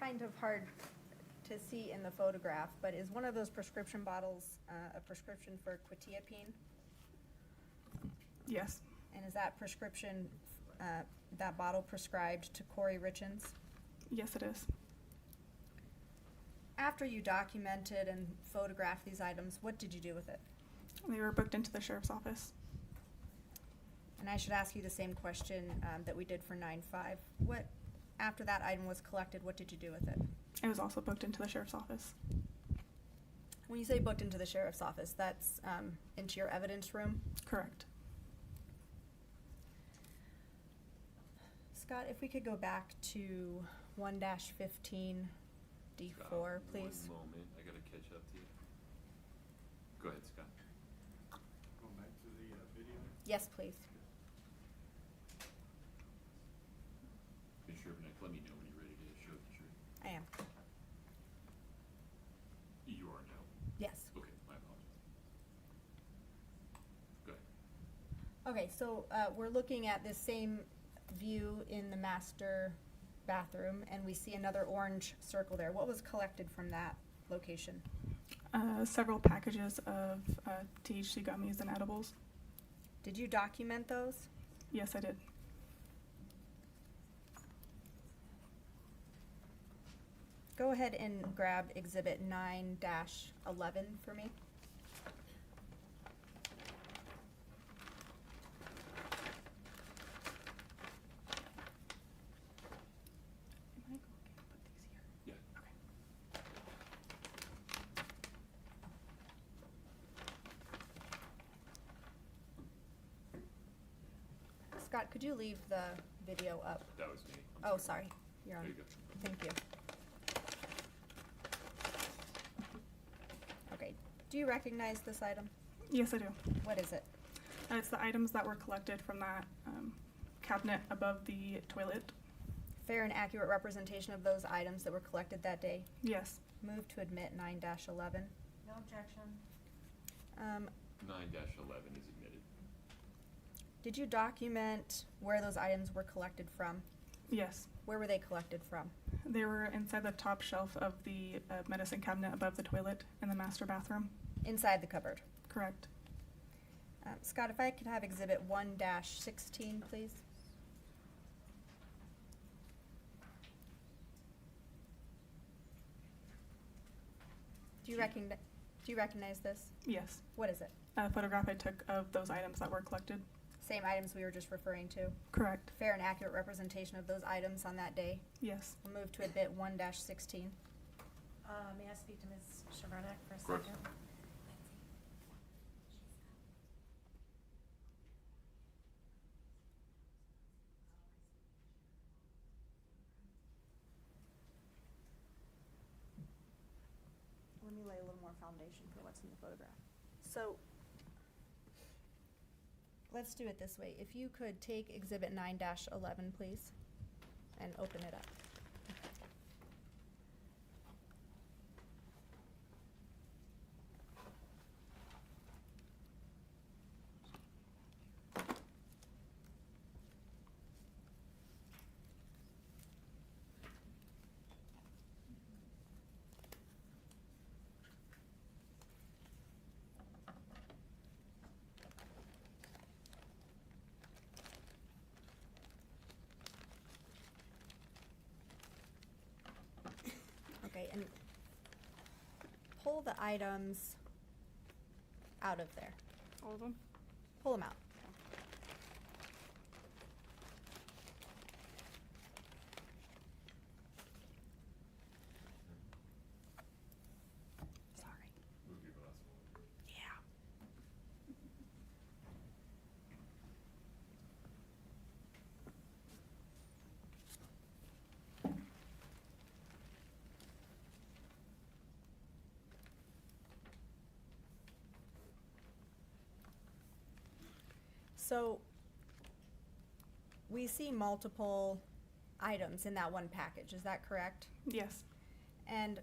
Kind of hard to see in the photograph, but is one of those prescription bottles a prescription for quetiapine?
Yes.
And is that prescription, that bottle prescribed to Kouri Richins?
Yes, it is.
After you documented and photographed these items, what did you do with it?
They were booked into the sheriff's office.
And I should ask you the same question that we did for 9-5. What, after that item was collected, what did you do with it?
It was also booked into the sheriff's office.
When you say booked into the sheriff's office, that's into your evidence room?
Correct.
Scott, if we could go back to 1-15 D4,
Scott,
please.
1 moment, I gotta catch up to you. Go ahead, Scott.
Going back to the video?
Yes, please.
Sherman, let me know when you're ready to show the jury.
I am.
You are now?
Yes.
Okay, my apologies. Go ahead.
Okay, so we're looking at this same view in the master bathroom, and we see another orange circle there. What was collected from that location?
Several packages of THC gummies and edibles.
Did you document those?
Yes, I did.
Go ahead and grab exhibit 9-11 for me.
Yeah.
Scott, could you leave the video up?
That was me.
Oh, sorry. You're on.
There you go.
Thank you. Okay. Do you recognize this item?
Yes, I do.
What is it?
It's the items that were collected from that cabinet above the toilet.
Fair and accurate representation of those items that were collected that day?
Yes.
Move to admit 9-11.
No objection.
9-11 is admitted.
Did you document where those items were collected from?
Yes.
Where were they collected from?
They were inside the top shelf of the medicine cabinet above the toilet in the master bathroom.
Inside the cupboard?
Correct.
Scott, if I could have exhibit 1-16, please. Do you recognize this?
Yes.
What is it?
A photograph I took of those items that were collected.
Same items we were just referring to?
Correct.
Fair and accurate representation of those items on that day?
Yes.
We'll move to admit 1-16.
May I speak to Ms. Chevernak for a
Of course.
second?
Let me lay a little more foundation for what's in the photograph. So, let's do it this way. If you could take exhibit 9-11, please, and open it up. Okay, and pull the items out of there.
All of them?
Pull them out. Sorry.
Move your glass forward.
Yeah. So, we see multiple items in that one package, is that correct?
Yes.
And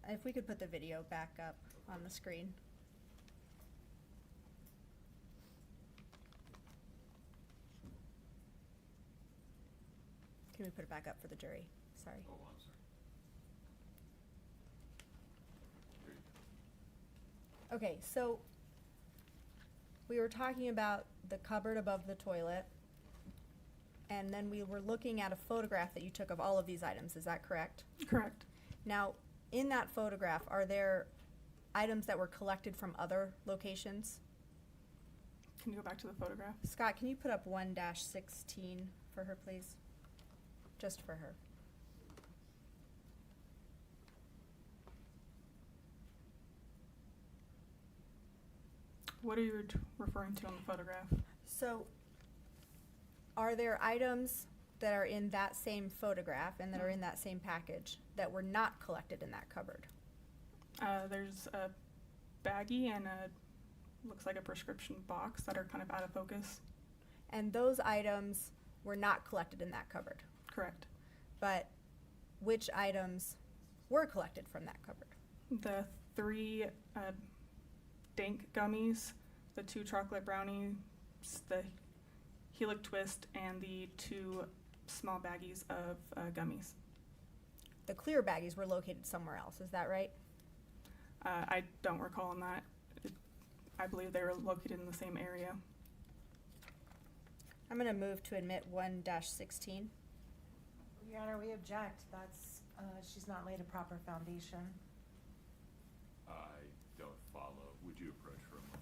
if we could put the video back up on the screen. Can we put it back up for the jury? Sorry.
Oh, I'm sorry. There you go.
Okay, so we were talking about the cupboard above the toilet, and then we were looking at a photograph that you took of all of these items, is that correct?
Correct.
Now, in that photograph, are there items that were collected from other locations?
Can you go back to the photograph?
Scott, can you put up 1-16 for her, please? Just for her.
What are you referring to on the photograph?
So, are there items that are in that same photograph and that are in that same package that were not collected in that cupboard?
There's a baggie and looks like a prescription box that are kind of out of focus.
And those items were not collected in that cupboard?
Correct.
But which items were collected from that cupboard?
The 3 dank gummies, the 2 chocolate brownies, the Helix Twist, and the 2 small baggies of gummies.
The clear baggies were located somewhere else, is that right?
I don't recall on that. I believe they were located in the same area.
I'm going to move to admit 1-16.
Your Honor, we object. That's, she's not laid a proper foundation.
I don't follow. Would you approach for a moment?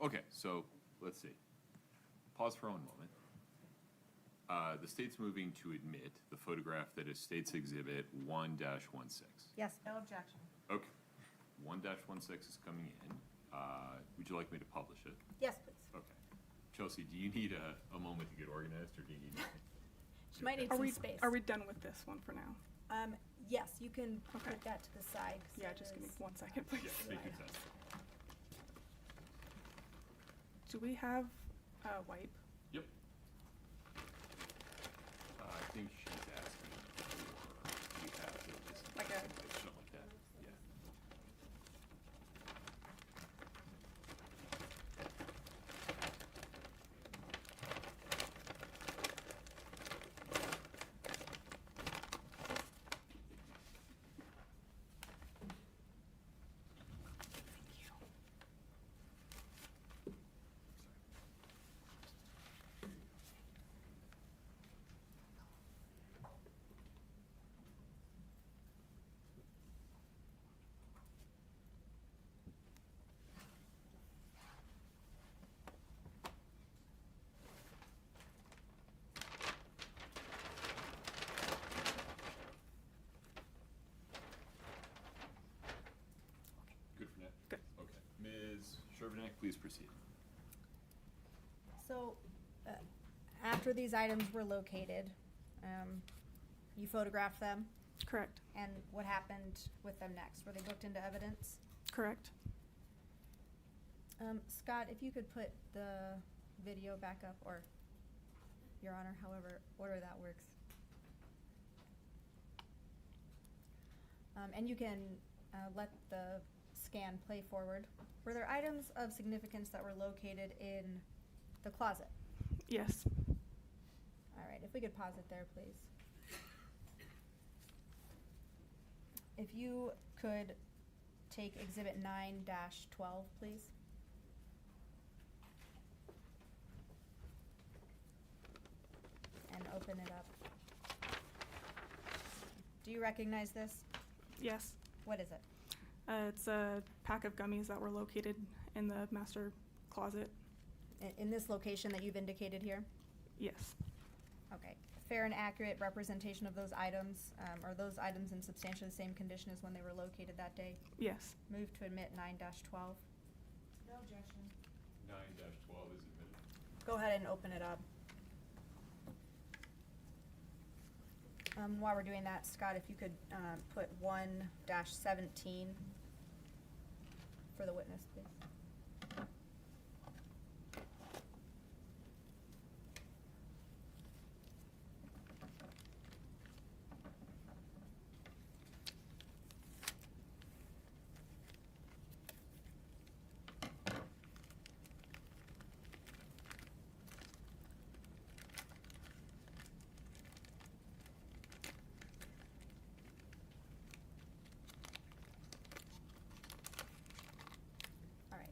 Okay, so let's see. Pause for one moment. The state's moving to admit the photograph that is State's Exhibit 1-16.
Yes.
No objection.
Okay. 1-16 is coming in. Would you like me to publish it?
Yes, please.
Okay. Chelsea, do you need a moment to get organized, or do you need me?
She might need
Are
some
we,
space.
are we done with this one for now?
Yes, you can
Okay.
put that to the side. 'cause
Yeah,
it
just give me
is-
1 second, please.
Yes, take your time.
Do we have a wipe?
Yep. I think she's asking for, you have to just.
Like a-
Something like that, yeah. Good for now?
Good.
Okay. Ms. Shervanek, please proceed.
So, after these items were located, you photographed them,
Correct.
and what happened with them next? Were they booked into evidence?
Correct.
Scott, if you could put the video back up, or Your Honor, however order that works. And you can let the scan play forward. Were there items of significance that were located in the closet?
Yes.
All right, if we could pause it there, please. If you could take Exhibit 9-12, please. And open it up. Do you recognize this?
Yes.
What is it?
It's a pack of gummies that were located in the master closet.
In this location that you've indicated here?
Yes.
Okay. Fair and accurate representation of those items, are those items in substantially the same condition as when they were located that day?
Yes.
Move to admit 9-12.
No objection.
9-12 is admitted.
Go ahead and open it up. While we're doing that, Scott, if you could put 1-17 for the witness, please.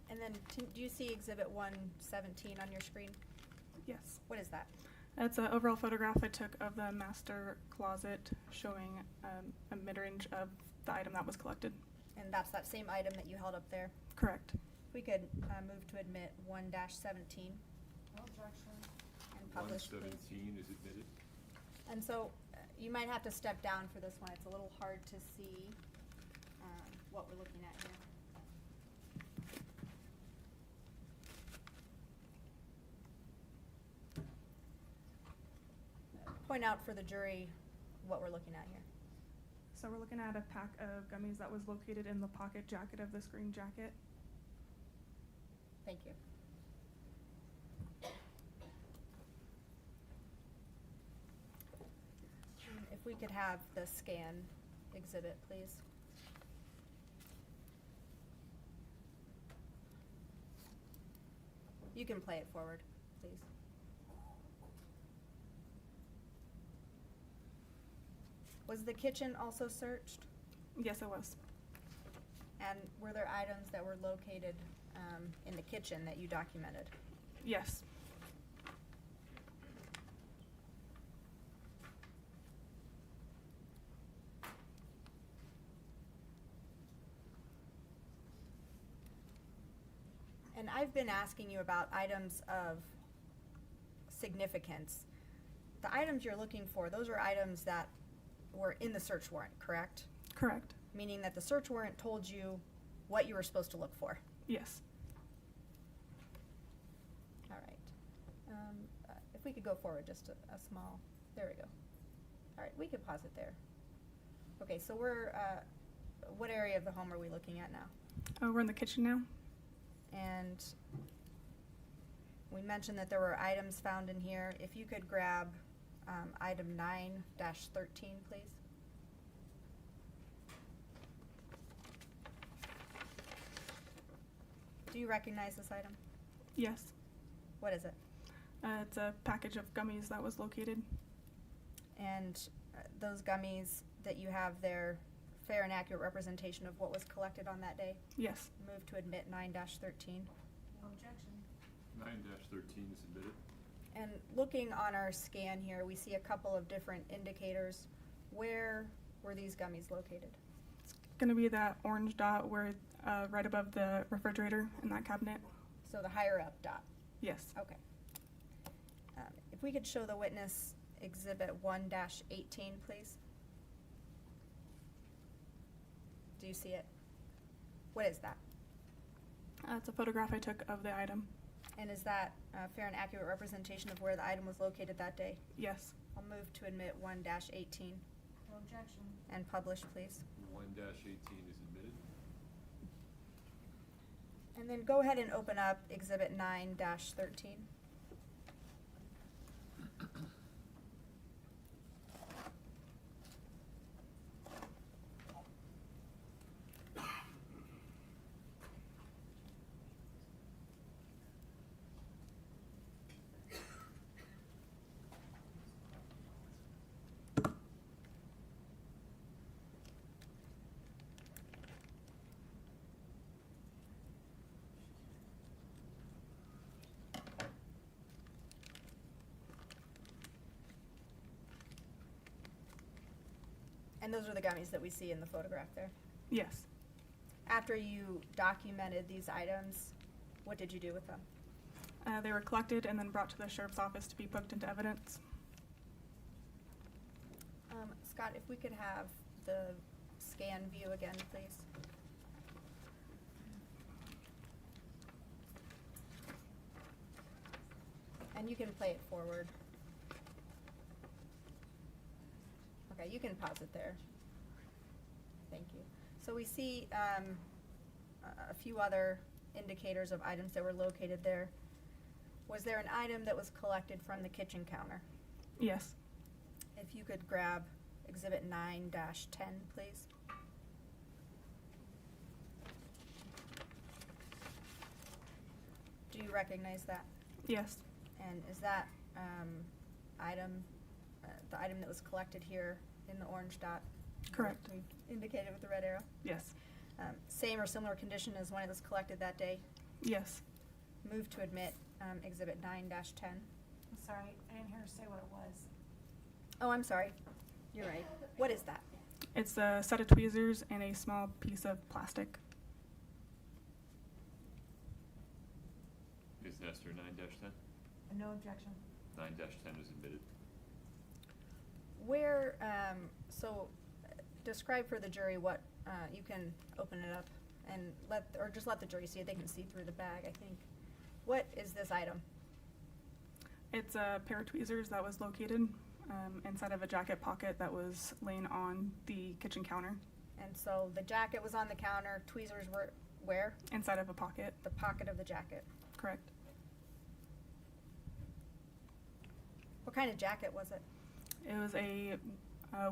And then, do you see Exhibit 117 on your screen?
Yes.
What is that?
It's an overall photograph I took of the master closet showing a mid-range of the item that was collected.
And that's that same item that you held up there?
Correct.
If we could move to admit 1-17.
No objection.
And publish, please.
117 is admitted.
And so, you might have to step down for this one. It's a little hard to see what we're looking at here. Point out for the jury what we're looking at here.
So we're looking at a pack of gummies that was located in the pocket jacket of this green jacket.
Thank you. If we could have the scan exhibit, please. You can play it forward, please. Was the kitchen also searched?
Yes, it was.
And were there items that were located in the kitchen that you documented?
Yes.
And And I've been asking you about items of significance. The items you're looking for, those are items that were in the search warrant, correct?
Correct.
Meaning that the search warrant told you what you were supposed to look for.
Yes.
All right. If we could go forward just a small, there we go. All right, we could pause it there. Okay, so we're, what area of the home are we looking at now?
Oh, we're in the kitchen now.
And we mentioned that there were items found in here. If you could grab item 9-13, please. Do you recognize this item?
Yes.
What is it?
It's a package of gummies that was located.
And those gummies that you have there, fair and accurate representation of what was collected on that day?
Yes.
Move to admit 9-13.
No objection.
9-13 is admitted.
And looking on our scan here, we see a couple of different indicators. Where were these gummies located?
It's going to be that orange dot where right above the refrigerator in that cabinet.
So the higher up dot?
Yes.
Okay. If we could show the witness exhibit 1-18, please. Do you see it? What is that?
It's a photograph I took of the item.
And is that a fair and accurate representation of where the item was located that day?
Yes.
I'll move to admit 1-18.
No objection.
And publish, please.
1-18 is admitted.
And then go ahead and open up exhibit 9-13. And those are the gummies that we see in the photograph there.
Yes.
After you documented these items, what did you do with them?
They were collected and then brought to the sheriff's office to be booked into evidence.
Scott, if we could have the scan view again, please. And you can play it forward. Okay, you can pause it there. Thank you. So we see a few other indicators of items that were located there. Was there an item that was collected from the kitchen counter?
Yes.
If you could grab exhibit 9-10, please. Do you recognize that?
Yes.
And is that item, the item that was collected here in the orange dot?
Correct.
We indicated with the red arrow?
Yes.
Same or similar condition as when it was collected that day?
Yes.
Move to admit exhibit 9-10.
I'm sorry, I didn't hear her say what it was.
Oh, I'm sorry. You're right. What is that?
It's a set of tweezers and a small piece of plastic.
Ms. Nestor, 9-10?
No objection.
9-10 is admitted.
Where, describe for the jury what, you can open it up and just let the jury see it. They can see through the bag, I think. What is this item?
It's a pair of tweezers that was located inside of a jacket pocket that was laying on the kitchen counter.
And so the jacket was on the counter, tweezers were where?
Inside of a pocket.
The pocket of the jacket.
Correct.
What kind of jacket was it?
It was a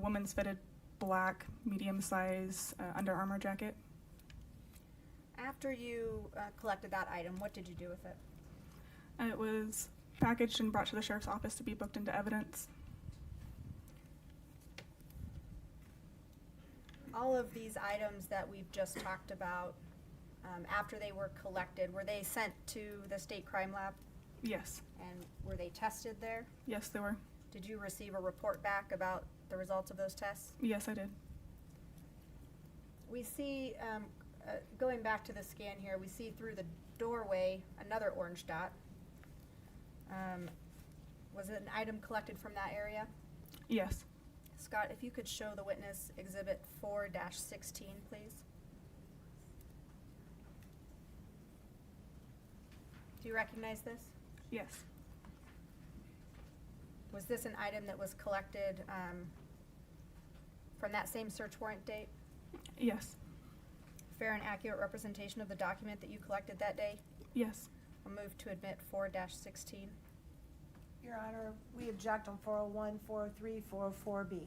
woman's fitted black, medium size Under Armour jacket.
After you collected that item, what did you do with it?
It was packaged and brought to the sheriff's office to be booked into evidence.
All of these items that we've just talked about, after they were collected, were they sent to the state crime lab?
Yes.
And were they tested there?
Yes, they were.
Did you receive a report back about the results of those tests?
Yes, I did.
We see going back to the scan here, we see through the doorway another orange dot. Was it an item collected from that area?
Yes.
Scott, if you could show the witness exhibit 4-16, please. Do you recognize this?
Yes.
Was this an item that was collected from that same search warrant date?
Yes.
Fair and accurate representation of the document that you collected that day?
Yes.
I'll move to admit 4-16.
Your Honor, we object on 401, 403, 404B.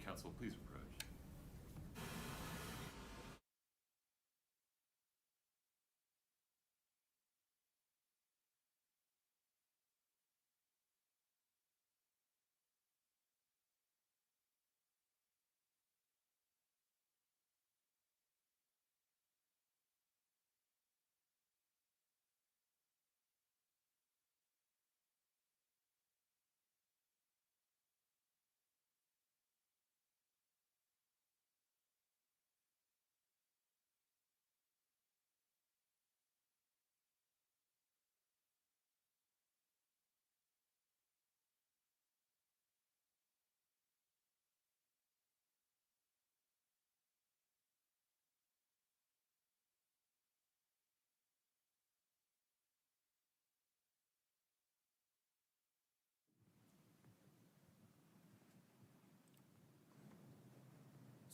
Counsel, please approach.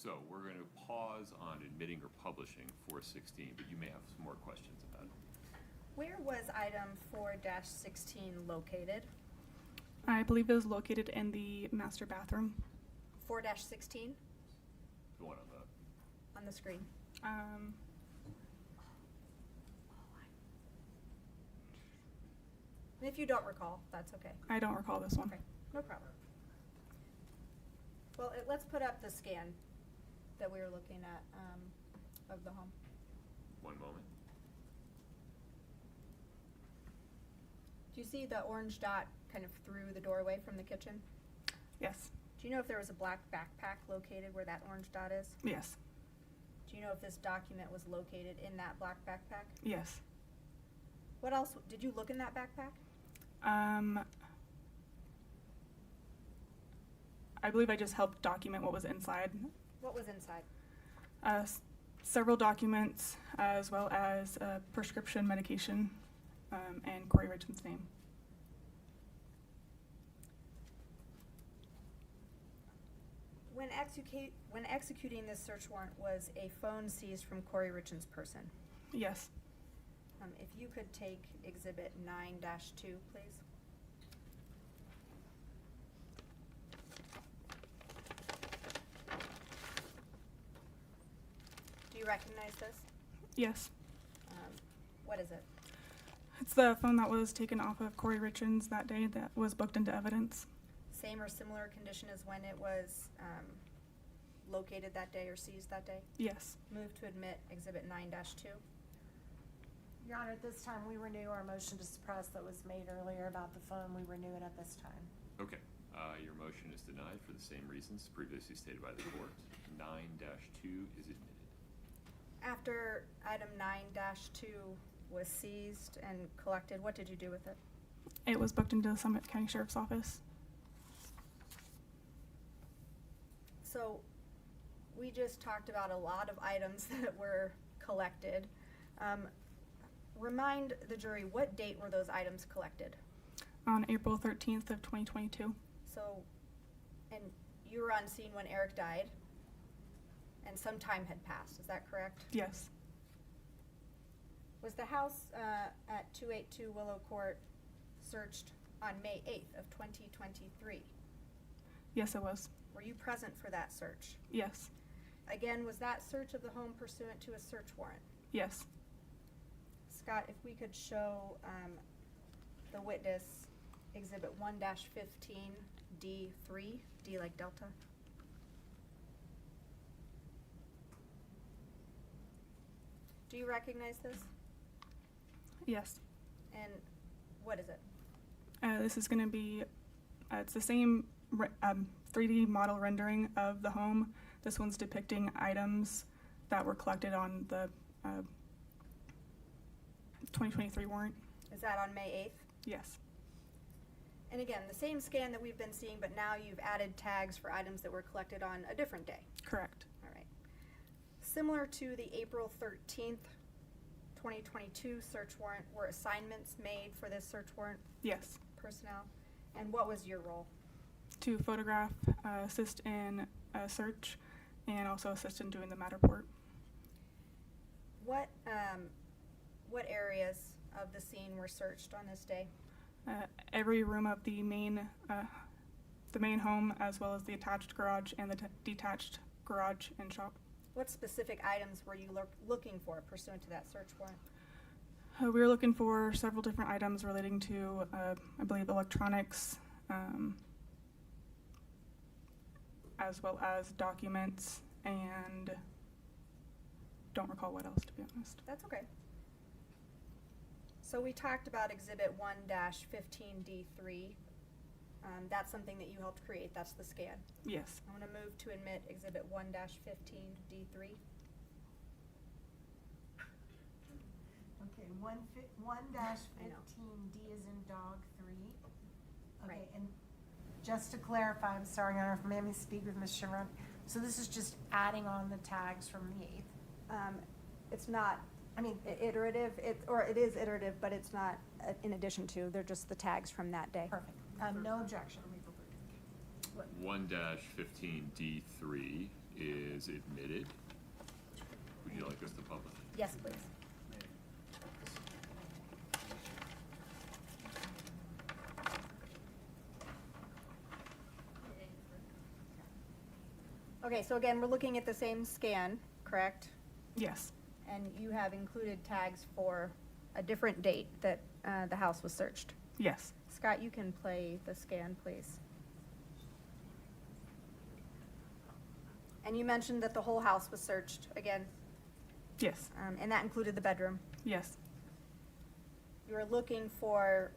So we're going to pause on admitting or publishing 416, but you may have some more questions about it.
Where was item 4-16 located?
I believe it was located in the master bathroom.
4-16
The one
on the screen. And if you don't recall, that's okay.
I don't recall this one.
Okay, no problem. Well, let's put up the scan that we were looking at of the home.
one moment.
Do you see the orange dot kind of through the doorway from the kitchen?
Yes.
Do you know if there was a black backpack located where that orange dot is?
Yes.
Do you know if this document was located in that black backpack?
Yes.
What else? Did you look in that backpack?
I believe I just helped document what was inside.
What was inside?
Several documents, as well as prescription medication and Kouri Richins' name.
When executing this search warrant, was a phone seized from Kouri Richins' person?
Yes.
If you could take exhibit 9-2, please. Do you recognize this?
Yes.
What is it?
It's the phone that was taken off of Kouri Richins that day that was booked into evidence.
Same or similar condition as when it was located that day or seized that day?
Yes.
Move to admit exhibit 9-2.
Your Honor, at this time, we renew our motion to suppress that was made earlier about the phone. We renew it at this time.
Okay. Your motion is denied for the same reasons previously stated by the court. 9-2 is admitted.
After item 9-2 was seized and collected, what did you do with it?
It was booked into the Summit County Sheriff's Office.
So we just talked about a lot of items that were collected. Remind the jury, what date were those items collected?
On April 13th of 2022.
So, and you were on scene when Eric died, and some time had passed, is that correct?
Yes.
Was the house at 282 Willow Court searched on May 8th of 2023?
Yes, it was.
Were you present for that search?
Yes.
Again, was that search of the home pursuant to a search warrant?
Yes.
Scott, if we could show the witness exhibit 1-15 D3, D like Delta. Do you recognize this?
Yes.
And what is it?
This is going to be It's the same 3D model rendering of the home. This one's depicting items that were collected on the 2023 warrant.
Is that on May 8th?
Yes.
And again, the same scan that we've been seeing, but now you've added tags for items that were collected on a different day.
Correct.
All right. Similar to the April 13th, 2022 search warrant, were assignments made for this search warrant?
Yes.
Personnel. And what was your role?
To photograph, assist in search, and also assist in doing the Matterport.
What areas of the scene were searched on this day?
Every room of the main home, as well as the attached garage and the detached garage and shop.
What specific items were you looking for pursuant to that search warrant?
We were looking for several different items relating to, I believe, electronics, as well as documents, and don't recall what else, to be honest.
That's okay. So we talked about Exhibit 1-15D3. That's something that you helped create. That's the scan.
Yes.
I'm going to move to admit Exhibit 1-15D3.
Okay, 1-15D is in dog 3. Okay,
Right.
and just to clarify, I'm sorry, Your Honor, may I speak with Ms. Chevron? So this is just adding on the tags from the 8th?
It's not, I mean, iterative, it is iterative, but it's not in addition to. They're just the tags from that day.
Perfect. No objection.
1-15D3 is admitted. Would you like us to publish?
Yes, please. Okay, so again, we're looking at the same scan, correct?
Yes.
And you have included tags for a different date that the house was searched.
Yes.
Scott, you can play the scan, please. And you mentioned that the whole house was searched again,
Yes.
and that included the bedroom.
Yes.
You were looking for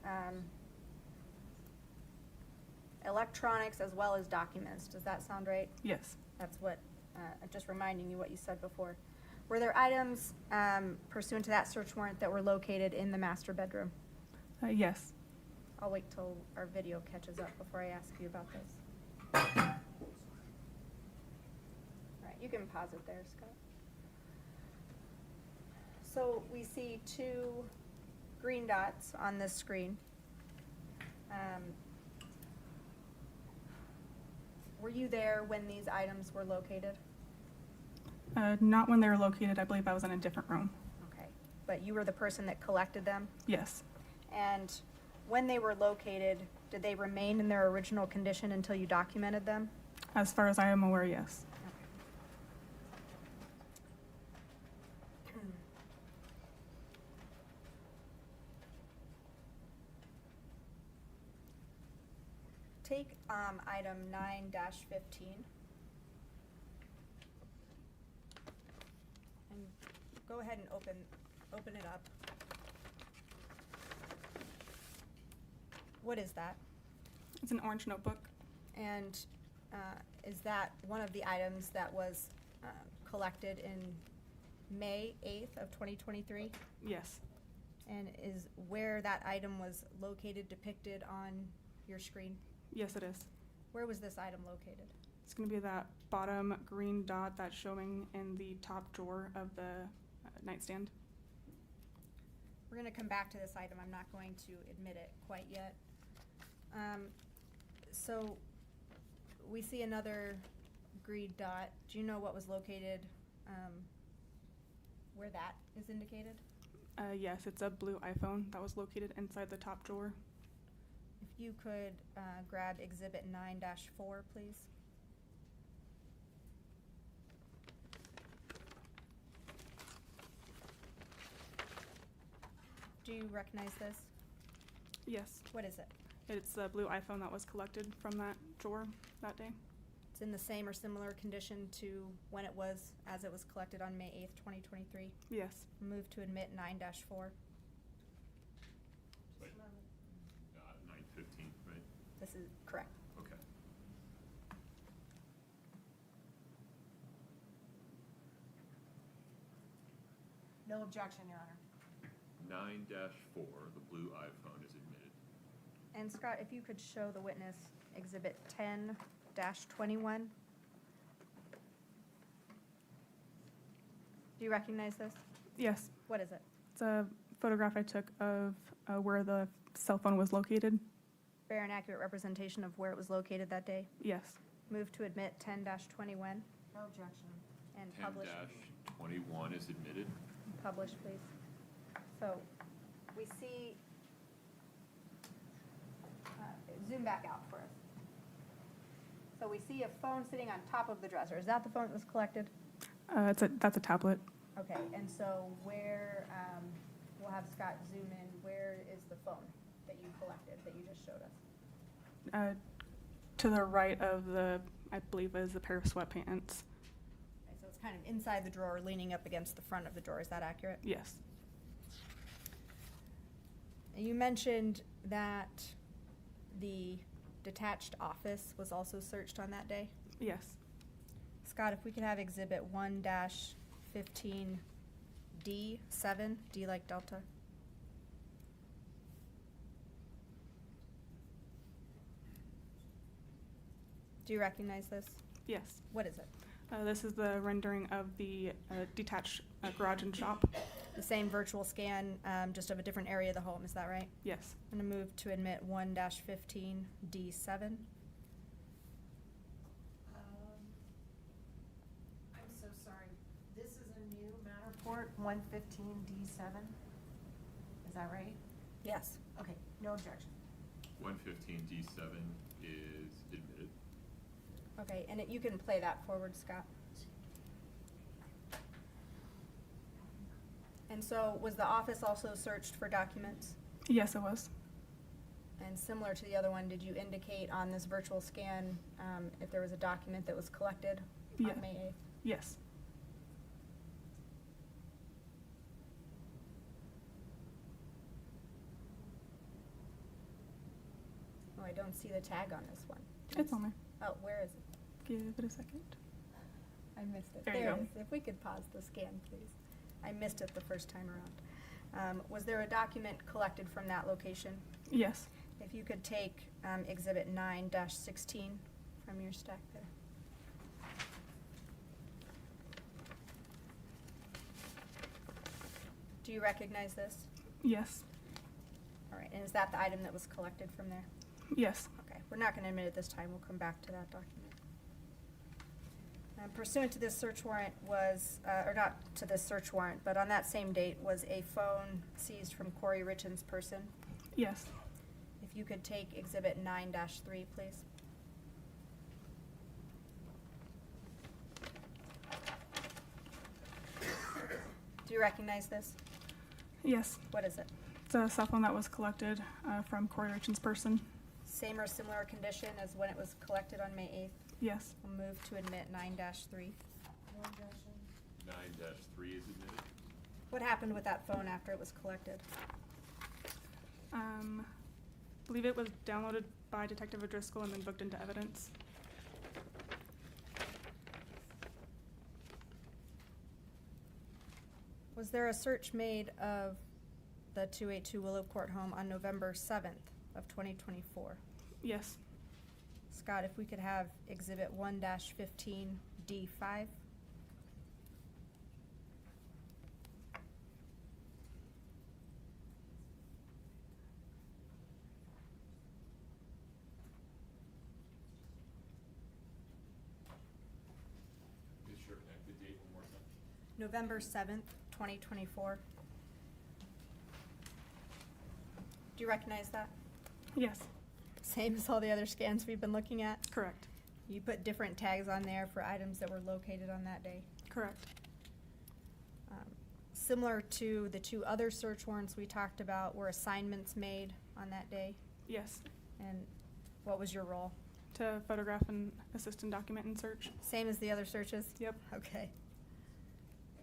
electronics as well as documents. Does that sound right?
Yes.
That's what, just reminding you what you said before. Were there items pursuant to that search warrant that were located in the master bedroom?
Yes.
I'll wait till our video catches up before I ask you about this. All right, you can pause it there, Scott. So we see 2 green dots on this screen. Were you there when these items were located?
Not when they were located. I believe I was in a different room.
Okay, but you were the person that collected them?
Yes.
And when they were located, did they remain in their original condition until you documented them?
As far as I am aware, yes. Take item 9-15 and go ahead and open it up. What is that? It's an orange notebook.
And is that one of the items that was collected in May 8th of 2023?
Yes.
And is where that item was located depicted on your screen?
Yes, it is.
Where was this item located?
It's going to be that bottom green dot that's showing in the top drawer of the nightstand.
We're going to come back to this item. I'm not going to admit it quite yet. So we see another green dot. Do you know what was located, where that is indicated?
Yes, it's a blue iPhone that was located inside the top drawer.
If you could grab Exhibit 9-4, please. Do you recognize this?
Yes.
What is it?
It's the blue iPhone that was collected from that drawer that day.
It's in the same or similar condition to when it was, as it was collected on May 8th, 2023?
Yes.
Move to admit 9-4.
9-15, right?
The is correct.
Okay.
No objection, Your Honor.
9-4, the blue iPhone is admitted.
And Scott, if you could show the witness Exhibit 10-21. Do you recognize this?
Yes.
What is it?
It's a photograph I took of where the cell phone was located.
Fair and accurate representation of where it was located that day.
Yes.
Move to admit 10-21
No objection.
and publish.
10-21 is admitted.
Publish, please. So we see, zoom back out for us. So we see a phone sitting on top of the dresser. Is that the phone that was collected?
That's a tablet.
Okay, and so where, we'll have Scott zoom in, where is the phone that you collected, that you just showed us?
To the right of the, I believe is a pair of sweatpants.
Okay, so it's kind of inside the drawer, leaning up against the front of the drawer. Is that accurate?
Yes.
You mentioned that the detached office was also searched on that day?
Yes.
Scott, if we could have Exhibit 1-15D7, D like Delta. Do you recognize this?
Yes.
What is it?
This is the rendering of the detached garage and shop.
The same virtual scan, just of a different area of the home, is that right?
Yes.
I'm going to move to admit 1-15D7.
I'm so sorry. This is a new Matterport 115D7? Is that right?
Yes.
Okay, no objection.
115D7 is admitted.
Okay, and you can play that forward, Scott. And so, was the office also searched for documents?
Yes, it was.
And similar to the other one, did you indicate on this virtual scan if there was a document that was collected
Yeah.
on May 8th?
Yes.
Oh, I don't see the tag on this one.
It's on there.
Oh, where is it?
Give it a second.
I missed it.
There you
it
go.
is. If we could pause the scan, please. I missed it the first time around. Was there a document collected from that location?
Yes.
If you could take Exhibit 9-16 from your stack there. Do you recognize this?
Yes.
All right, and is that the item that was collected from there?
Yes.
Okay, we're not going to admit it this time. We'll come back to that document. Pursuant to this search warrant was, or not to this search warrant, but on that same date was a phone seized from Kouri Richins' person.
Yes.
If you could take Exhibit 9-3, please. Do you recognize this?
Yes.
What is it?
It's a cell phone that was collected from Kouri Richins' person.
Same or similar condition as when it was collected on May 8th?
Yes.
We'll move to admit 9-3.
No objection.
9-3 is admitted.
What happened with that phone after it was collected?
I believe it was downloaded by Detective O'Driscoll and then booked into evidence.
Was there a search made of the 282 Willow Court home on November 7th of 2024?
Yes.
Scott, if we could have Exhibit 1-15D5.
Sure, the date one more time.
November 7th, 2024. Do you recognize that?
Yes.
Same as all the other scans we've been looking at?
Correct.
You put different tags on there for items that were located on that day?
Correct.
Similar to the two other search warrants we talked about, were assignments made on that day?
Yes.
And what was your role?
To photograph and assist in document and search.
Same as the other searches?
Yep.
Okay.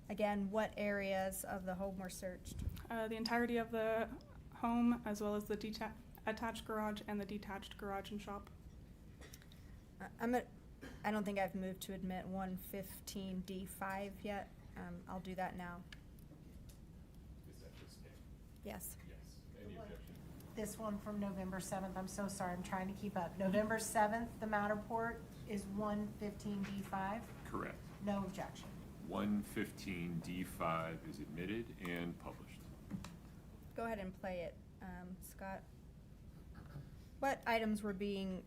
Again, what areas of the home were searched?
The entirety of the home, as well as the attached garage and the detached garage and shop.
I don't think I've moved to admit 115D5 yet. I'll do that now.
Is that just Ken?
Yes.
Yes. Any objection?
This one from November 7th, I'm so sorry, I'm trying to keep up. November 7th, the Matterport is 115D5.
Correct.
No objection.
115D5 is admitted and published.
Go ahead and play it, Scott. What items were being,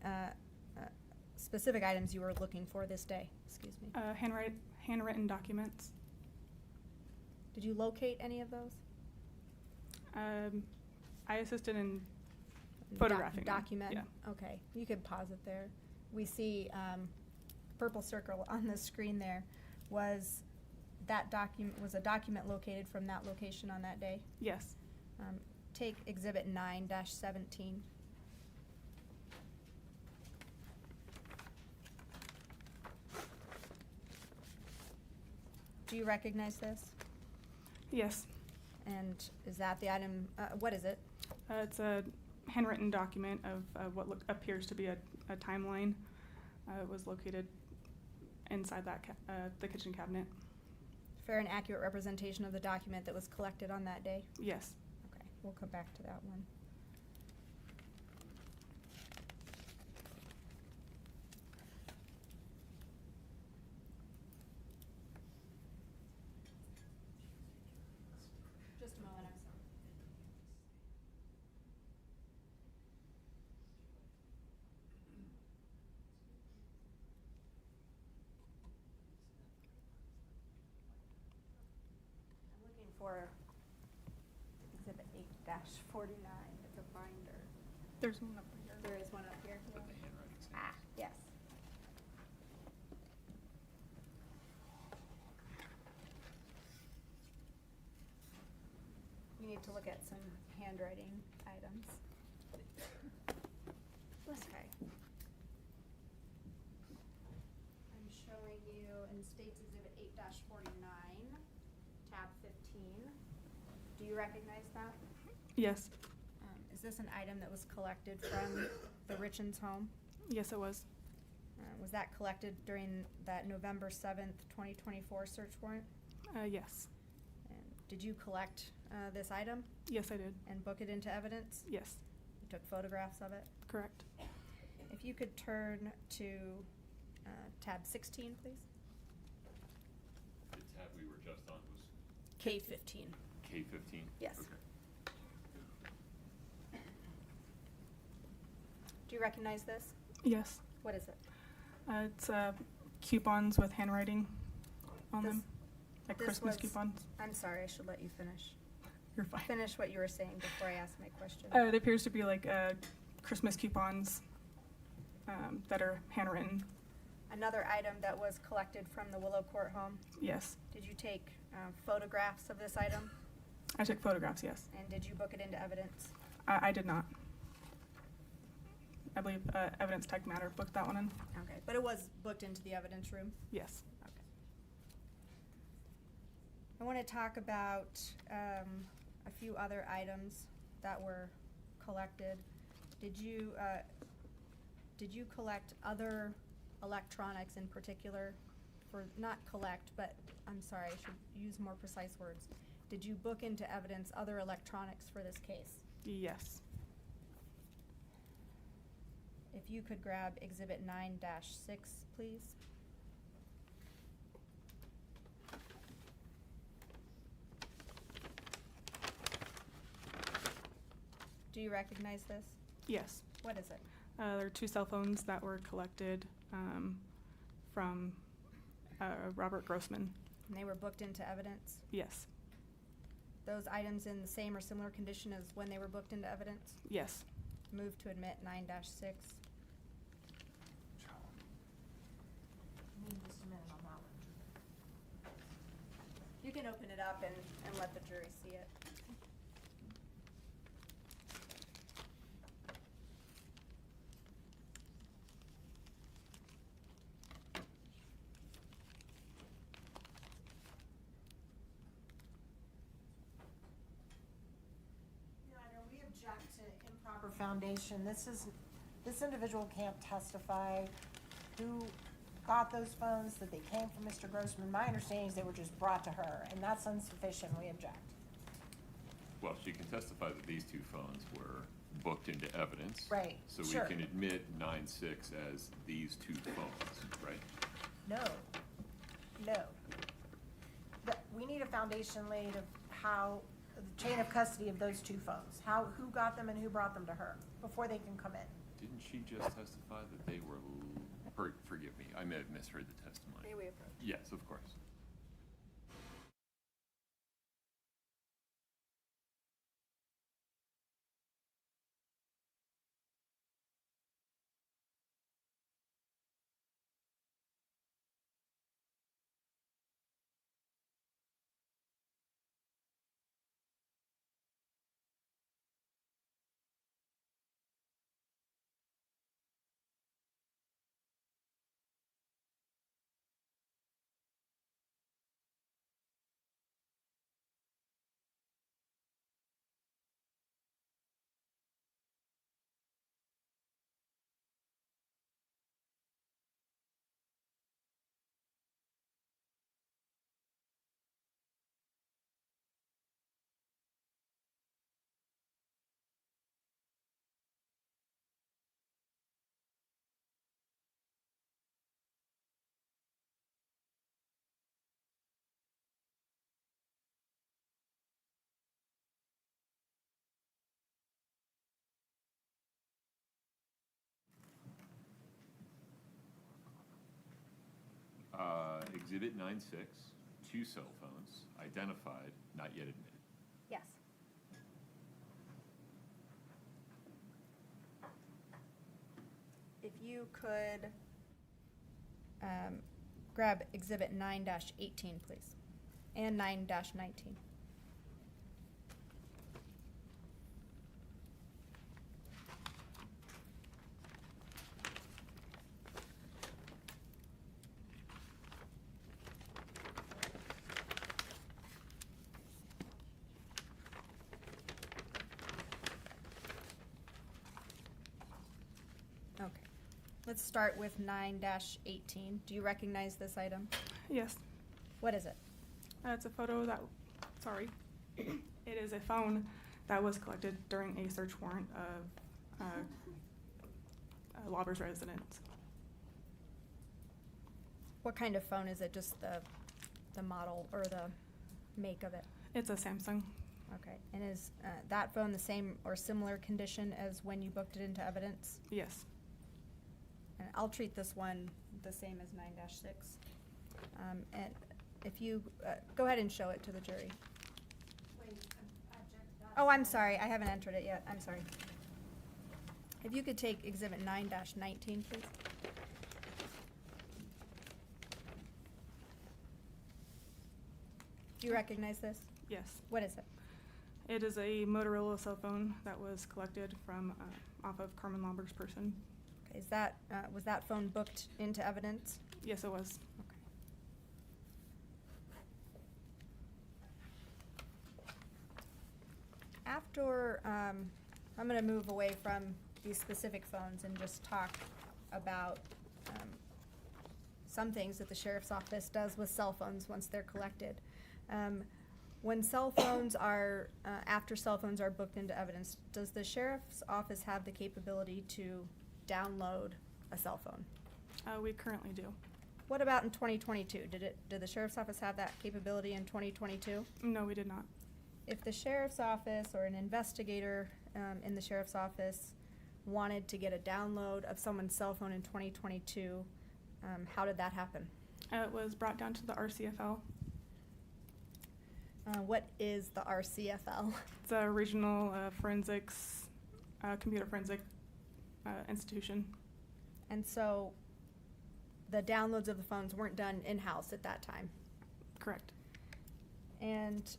specific items you were looking for this day? Excuse me.
Handwritten documents.
Did you locate any of those?
I assisted in photographing them.
Document?
Yeah.
Okay, you could pause it there. We see purple circle on the screen there. Was a document located from that location on that day?
Yes.
Take exhibit 9-17. Do you recognize this?
Yes.
And is that the item, what is it?
It's a handwritten document of what appears to be a timeline. It was located inside that the kitchen cabinet.
Fair and accurate representation of the document that was collected on that day?
Yes.
Okay, we'll come back to that one. Just a moment, I'm sorry. I'm looking for exhibit 8-49, it's a binder.
There's one up here.
There is one up here? Ah, yes. You need to look at some handwriting items. Okay. I'm showing you in States Exhibit 8-49, tab 15. Do you recognize that?
Yes.
Is this an item that was collected from the Richins home?
Yes, it was.
Was that collected during that November 7th, 2024 search warrant?
Yes.
And did you collect this item
Yes, I did.
and book it into evidence?
Yes.
You took photographs of it?
Correct.
If you could turn to tab 16, please.
The tab we were just on was
K15.
K15?
Yes.
Okay.
Do you recognize this?
Yes.
What is it?
It's coupons with handwriting on them, like
this
Christmas
was-
coupons.
I'm sorry, I should let you finish.
You're fine.
Finish what you were saying before I ask my question.
It appears to be like Christmas coupons that are handwritten.
Another item that was collected from the Willow Court home?
Yes.
Did you take photographs of this item?
I took photographs, yes.
And did you book it into evidence?
I did not. I believe Evidence Tech Matter booked that one in.
Okay, but it was booked into the evidence room?
Yes.
Okay. I want to talk about a few other items that were collected. Did you collect other electronics in particular? For not collect, but I'm sorry, I should use more precise words. Did you book into evidence other electronics for this case?
Yes.
If you could grab exhibit 9-6, please. Do you recognize this?
Yes.
What is it?
There are 2 cell phones that were collected from Robert Grossman.
And they were booked into evidence?
Yes.
Those items in the same or similar condition as when they were booked into evidence?
Yes.
Move to admit 9-6.
Just a minute on that one.
You can open it up and let the jury see it.
Your Honor, we object to improper proper foundation. This individual can't testify who got those phones, that they came from Mr. Grossman. My understanding is they were just brought to her, and that's insufficient. We object.
Well, she can testify that these two phones were booked into evidence.
Right,
So
sure.
we can admit 9-6 as these two phones, right?
No. We need a foundation laid of how, the chain of custody of those two phones. Who got them and who brought them to her before they can come in.
Didn't she just testify that they were, forgive me, I may have misheard the testimony.
May we approach?
Yes, of course. Exhibit 9-6, two cell phones, identified, not yet admitted.
Yes. If you could grab Exhibit 9-18, please, and 9-19. Okay, let's start with 9-18. Do you recognize this item?
Yes.
What is it?
It's a photo that, sorry, it is a phone that was collected during a search warrant of Lauber's residence.
What kind of phone is it? Just the model or the make of it?
It's a Samsung.
Okay, and is that phone the same or similar condition as when you booked it into evidence?
Yes.
And I'll treat this one the same as 9-6. And if you, go ahead and show it to the jury. Oh, I'm sorry, I haven't entered it yet, I'm sorry. If you could take Exhibit 9-19, please. Do you recognize this?
Yes.
What is it?
It is a Motorola cell phone that was collected from off of Carmen Lauber's person.
Okay, is that, was that phone booked into evidence?
Yes, it was.
Okay. After, I'm going to move away from these specific phones and just talk about some things that the sheriff's office does with cell phones once they're collected. When cell phones are, after cell phones are booked into evidence, does the sheriff's office have the capability to download a cell phone?
We currently do.
What about in 2022? Did the sheriff's office have that capability in 2022?
No, we did not.
If the sheriff's office or an investigator in the sheriff's office wanted to get a download of someone's cell phone in 2022, how did that happen?
It was brought down to the RCFL.
What is the RCFL?
It's a regional forensics, computer forensic institution.
And so the downloads of the phones weren't done in-house at that time?
Correct.
And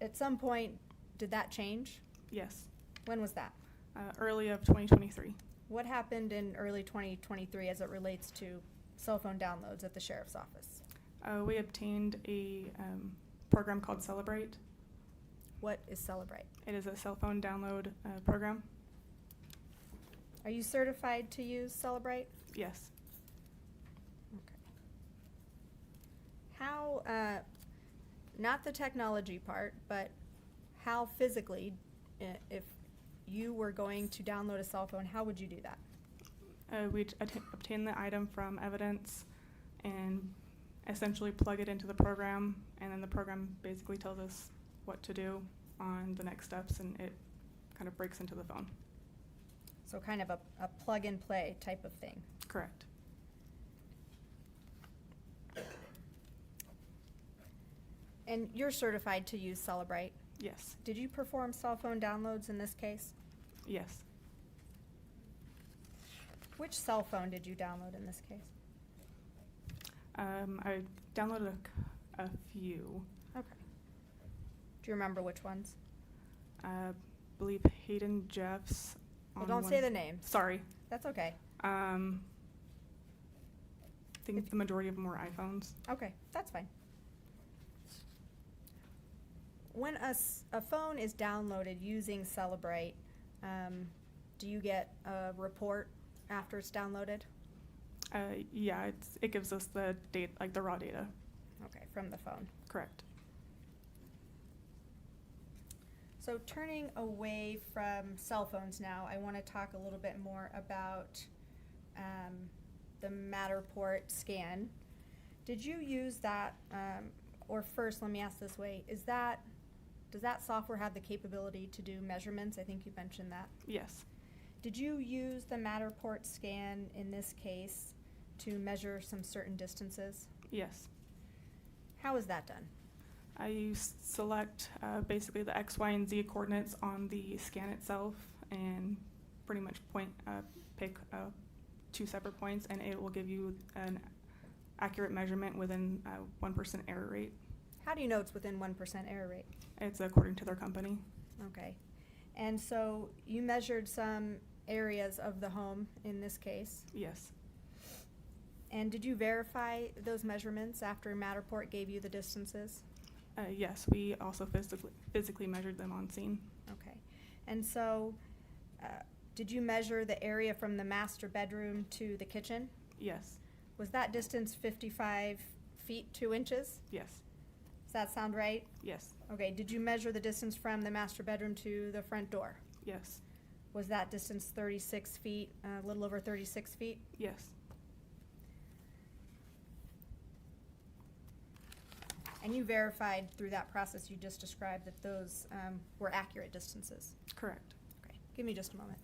at some point, did that change?
Yes.
When was that?
Early of 2023.
What happened in early 2023 as it relates to cell phone downloads at the sheriff's office?
We obtained a program called Celebrate.
What is Celebrate?
It is a cell phone download program.
Are you certified to use Celebrite?
Yes.
Okay. How, not the technology part, but how physically, if you were going to download a cell phone, how would you do that?
We'd obtain the item from evidence and essentially plug it into the program, and then the program basically tells us what to do on the next steps, and it kind of breaks into the phone.
So kind of a plug and play type of thing.
Correct.
And you're certified to use Celebrite?
Yes.
Did you perform cell phone downloads in this case?
Yes.
Which cell phone did you download in this case?
I downloaded a few.
Okay. Do you remember which ones?
I believe Hayden Jeff's.
Well,
on
don't
one-
say the name.
Sorry.
That's okay.
I think the majority of them were iPhones.
Okay, that's fine. When a phone is downloaded using Celebrite, do you get a report after it's downloaded?
Yeah, it gives us the date, like the raw data.
Okay, from the phone.
Correct.
So turning away from cell phones now, I want to talk a little bit more about the Matterport scan. Did you use that, or first, let me ask this way, does that software have the capability to do measurements? I think you mentioned that.
Yes.
Did you use the Matterport scan in this case to measure some certain distances?
Yes.
How is that done?
I select basically the X, Y, and Z coordinates on the scan itself and pretty much pick two separate points, and it will give you an accurate measurement within 1% error rate.
How do you know it's within 1% error rate?
It's according to their company.
Okay. And so you measured some areas of the home in this case.
Yes.
And did you verify those measurements after Matterport gave you the distances?
Yes, we also physically measured them on scene.
Okay. And so did you measure the area from the master bedroom to the kitchen?
Yes.
Was that distance 55 feet 2 inches?
Yes.
Does that sound right?
Yes.
Okay. Did you measure the distance from the master bedroom to the front door?
Yes.
Was that distance 36 feet, a little over 36 feet?
Yes.
And you verified through that process you just described that those were accurate distances?
Correct.
Okay. Give me just a moment.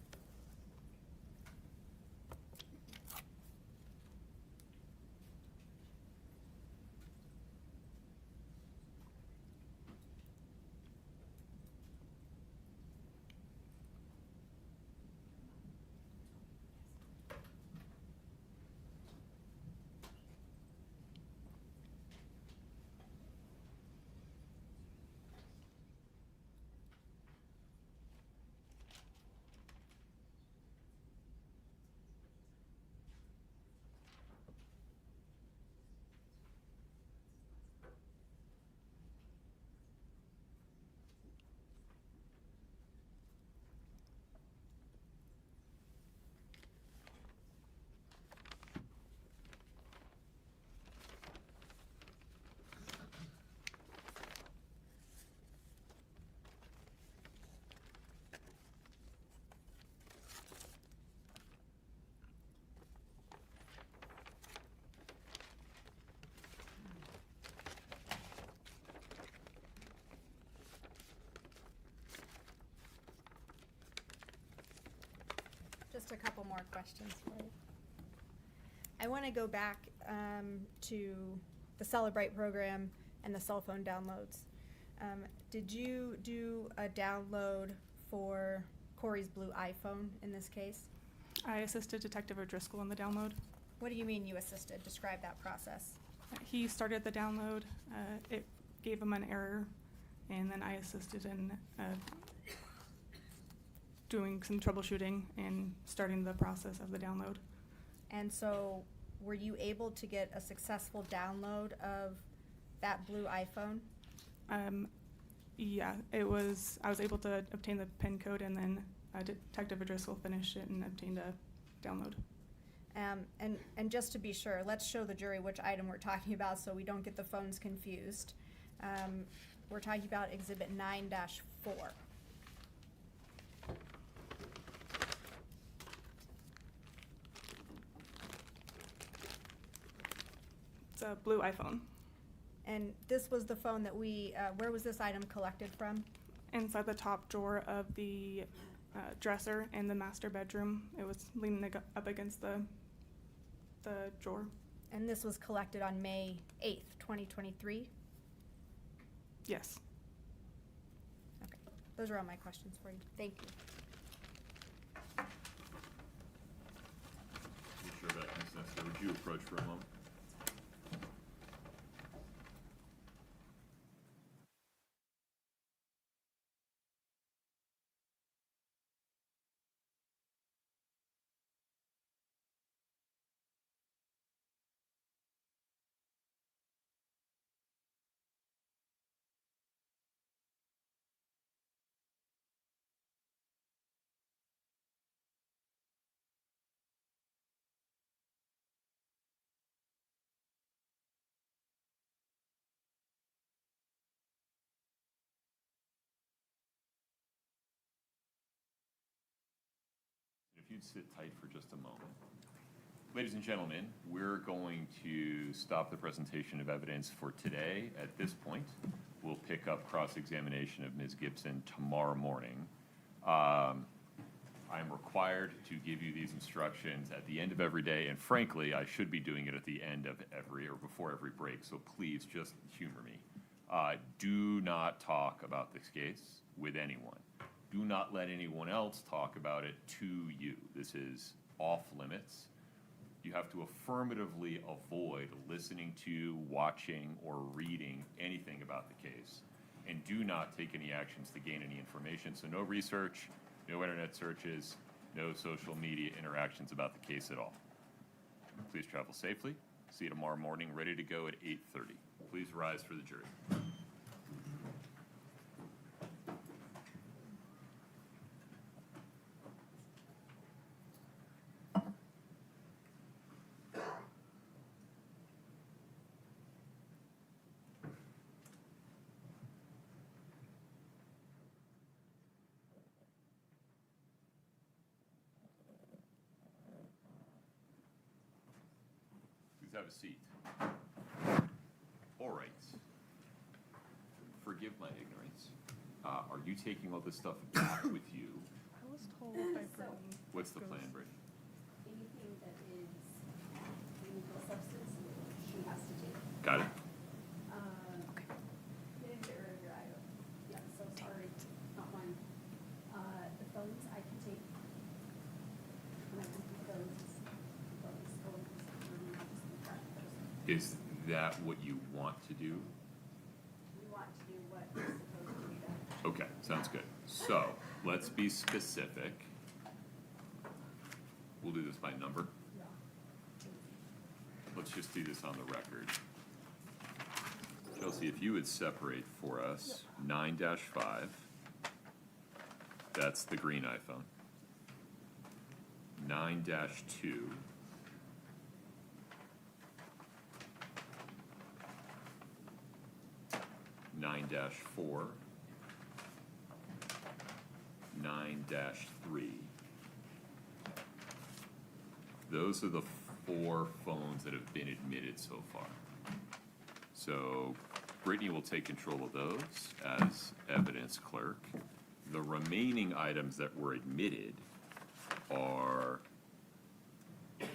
Just a couple more questions for you. I want to go back to the Celebrate program and the cell phone downloads. Did you do a download for Kouri's blue iPhone in this case?
I assisted Detective O'Driscoll in the download.
What do you mean you assisted? Describe that process.
He started the download. It gave him an error, and then I assisted in doing some troubleshooting and starting the process of the download.
And so were you able to get a successful download of that blue iPhone?
Yeah, I was able to obtain the PIN code and then Detective O'Driscoll finished it and obtained a download.
And just to be sure, let's show the jury which item we're talking about so we don't get the phones confused. We're talking about Exhibit 9-4.
It's a blue iPhone.
And this was the phone that where was this item collected from?
Inside the top drawer of the dresser in the master bedroom. It was leaning up against the drawer.
And this was collected on May 8th, 2023?
Yes.
Okay. Those are all my questions for you. Thank you.
You sure about this, Esther? Would you approach for a moment? If you'd sit tight for just a moment. Ladies and gentlemen, we're going to stop the presentation of evidence for today at this point. We'll pick up cross-examination of Ms. Gibson tomorrow morning. I'm required to give you these instructions at the end of every day, and frankly, I should be doing it at the end of every or before every break, so please just humor me. Do not talk about this case with anyone. Do not let anyone else talk about it to you. This is off limits. You have to affirmatively avoid listening to, watching, or reading anything about the case. And do not take any actions to gain any information. So no research, no internet searches, no social media interactions about the case at all. Please travel safely. See you tomorrow morning, ready to go at 8:30. Please rise for the jury. Please have a seat. All right. Forgive my ignorance. Are you taking all this stuff back with you?
I was told by Brittany.
What's the plan, Brittany?
Anything that is chemical substance, she has to take.
Got it?
Okay. Getting to earlier item. Yeah, so sorry, not one. The phones I can take. When I complete those phones,
Is that what you want to do?
we want to do what is supposed to be done.
Okay, sounds good. So, let's be specific. We'll do this by number. Let's just do this on the record. Chelsea, if you would separate for us 9-5, that's the green iPhone. 9-2, nine dash 4, 9-3. Those are the 4 phones that have been admitted so far. So Brittany will take control of those as evidence clerk. The remaining items that were admitted are,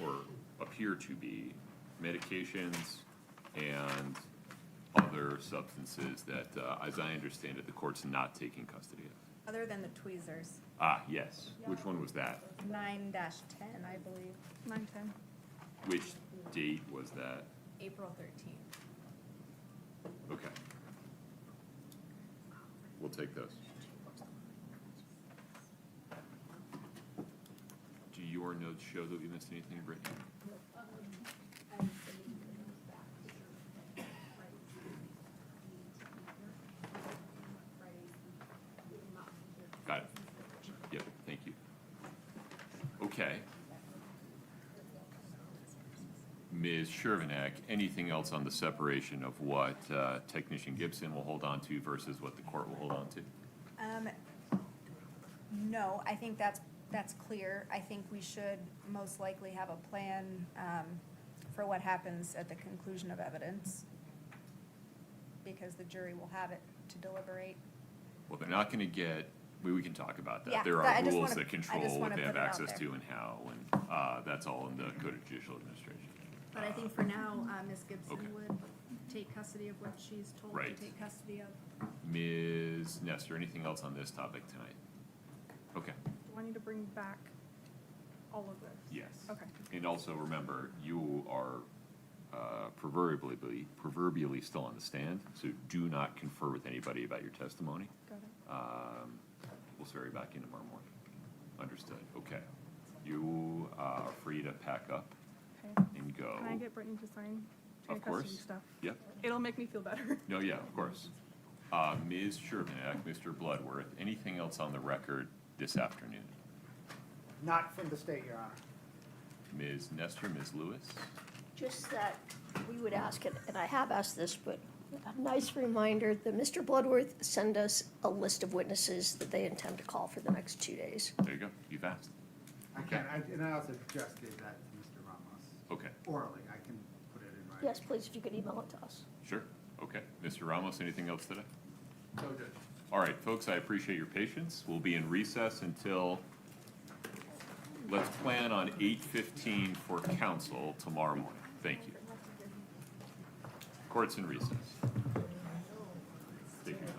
or appear to be, medications and other substances that, as I understand it, the court's not taking custody of.
Other than the tweezers.
Ah, yes. Which one was that?
9-10, I believe.
9-10.
Which date was that?
April 13th.
Okay. We'll take those. Do your notes show that we missed anything, Brittany? Got it. Yep, thank you. Ms. Shervanek, anything else on the separation of what Technician Gibson will hold on to versus what the court will hold on to?
No, I think that's clear. I think we should most likely have a plan for what happens at the conclusion of evidence, because the jury will have it to deliberate.
Well, they're not gonna get, we can talk about that.
Yeah,
There
I
are
just
rules
wanna-
that
I just
control what
wanna
they have
put it out
access
there.
to and how, and that's all in the Code of Judicial Administration.
But I think for now, Ms. Gibson
Okay.
would take custody of what she's told to
Right.
take custody of.
Ms. Nestor, anything else on this topic tonight? Okay,
Do I need to bring back all of this?
yes.
Okay.
And also remember, you are proverbially still on the stand, so do not confer with anybody about your testimony.
Got it.
We'll swear you back in tomorrow morning. Understood, okay. You are free to pack up
Okay.
and go.
Can I get Brittany to sign chain
Of
of custody
course.
stuff?
Yep.
It'll make me feel better.
No, yeah, of course. Ms. Shervanek, Mr. Bloodworth, anything else on the record this afternoon?
Not from the state, Your Honor.
Ms. Nestor, Ms. Lewis?
Just that we would ask it, and I have asked this, but a nice reminder that Mr. Bloodworth send us a list of witnesses that they intend to call for the next 2 days.
There you go, you've asked.
I can, and I also just gave that to Mr. Ramos.
Okay,
Orally, I can put it in writing.
Yes, please, if you could email it to us.
sure, okay. Mr. Ramos, anything else today?
No, Judge.
All right, folks, I appreciate your patience. We'll be in recess until, let's plan on 8:15 for council tomorrow morning. Thank you. Court's in recess. Take care.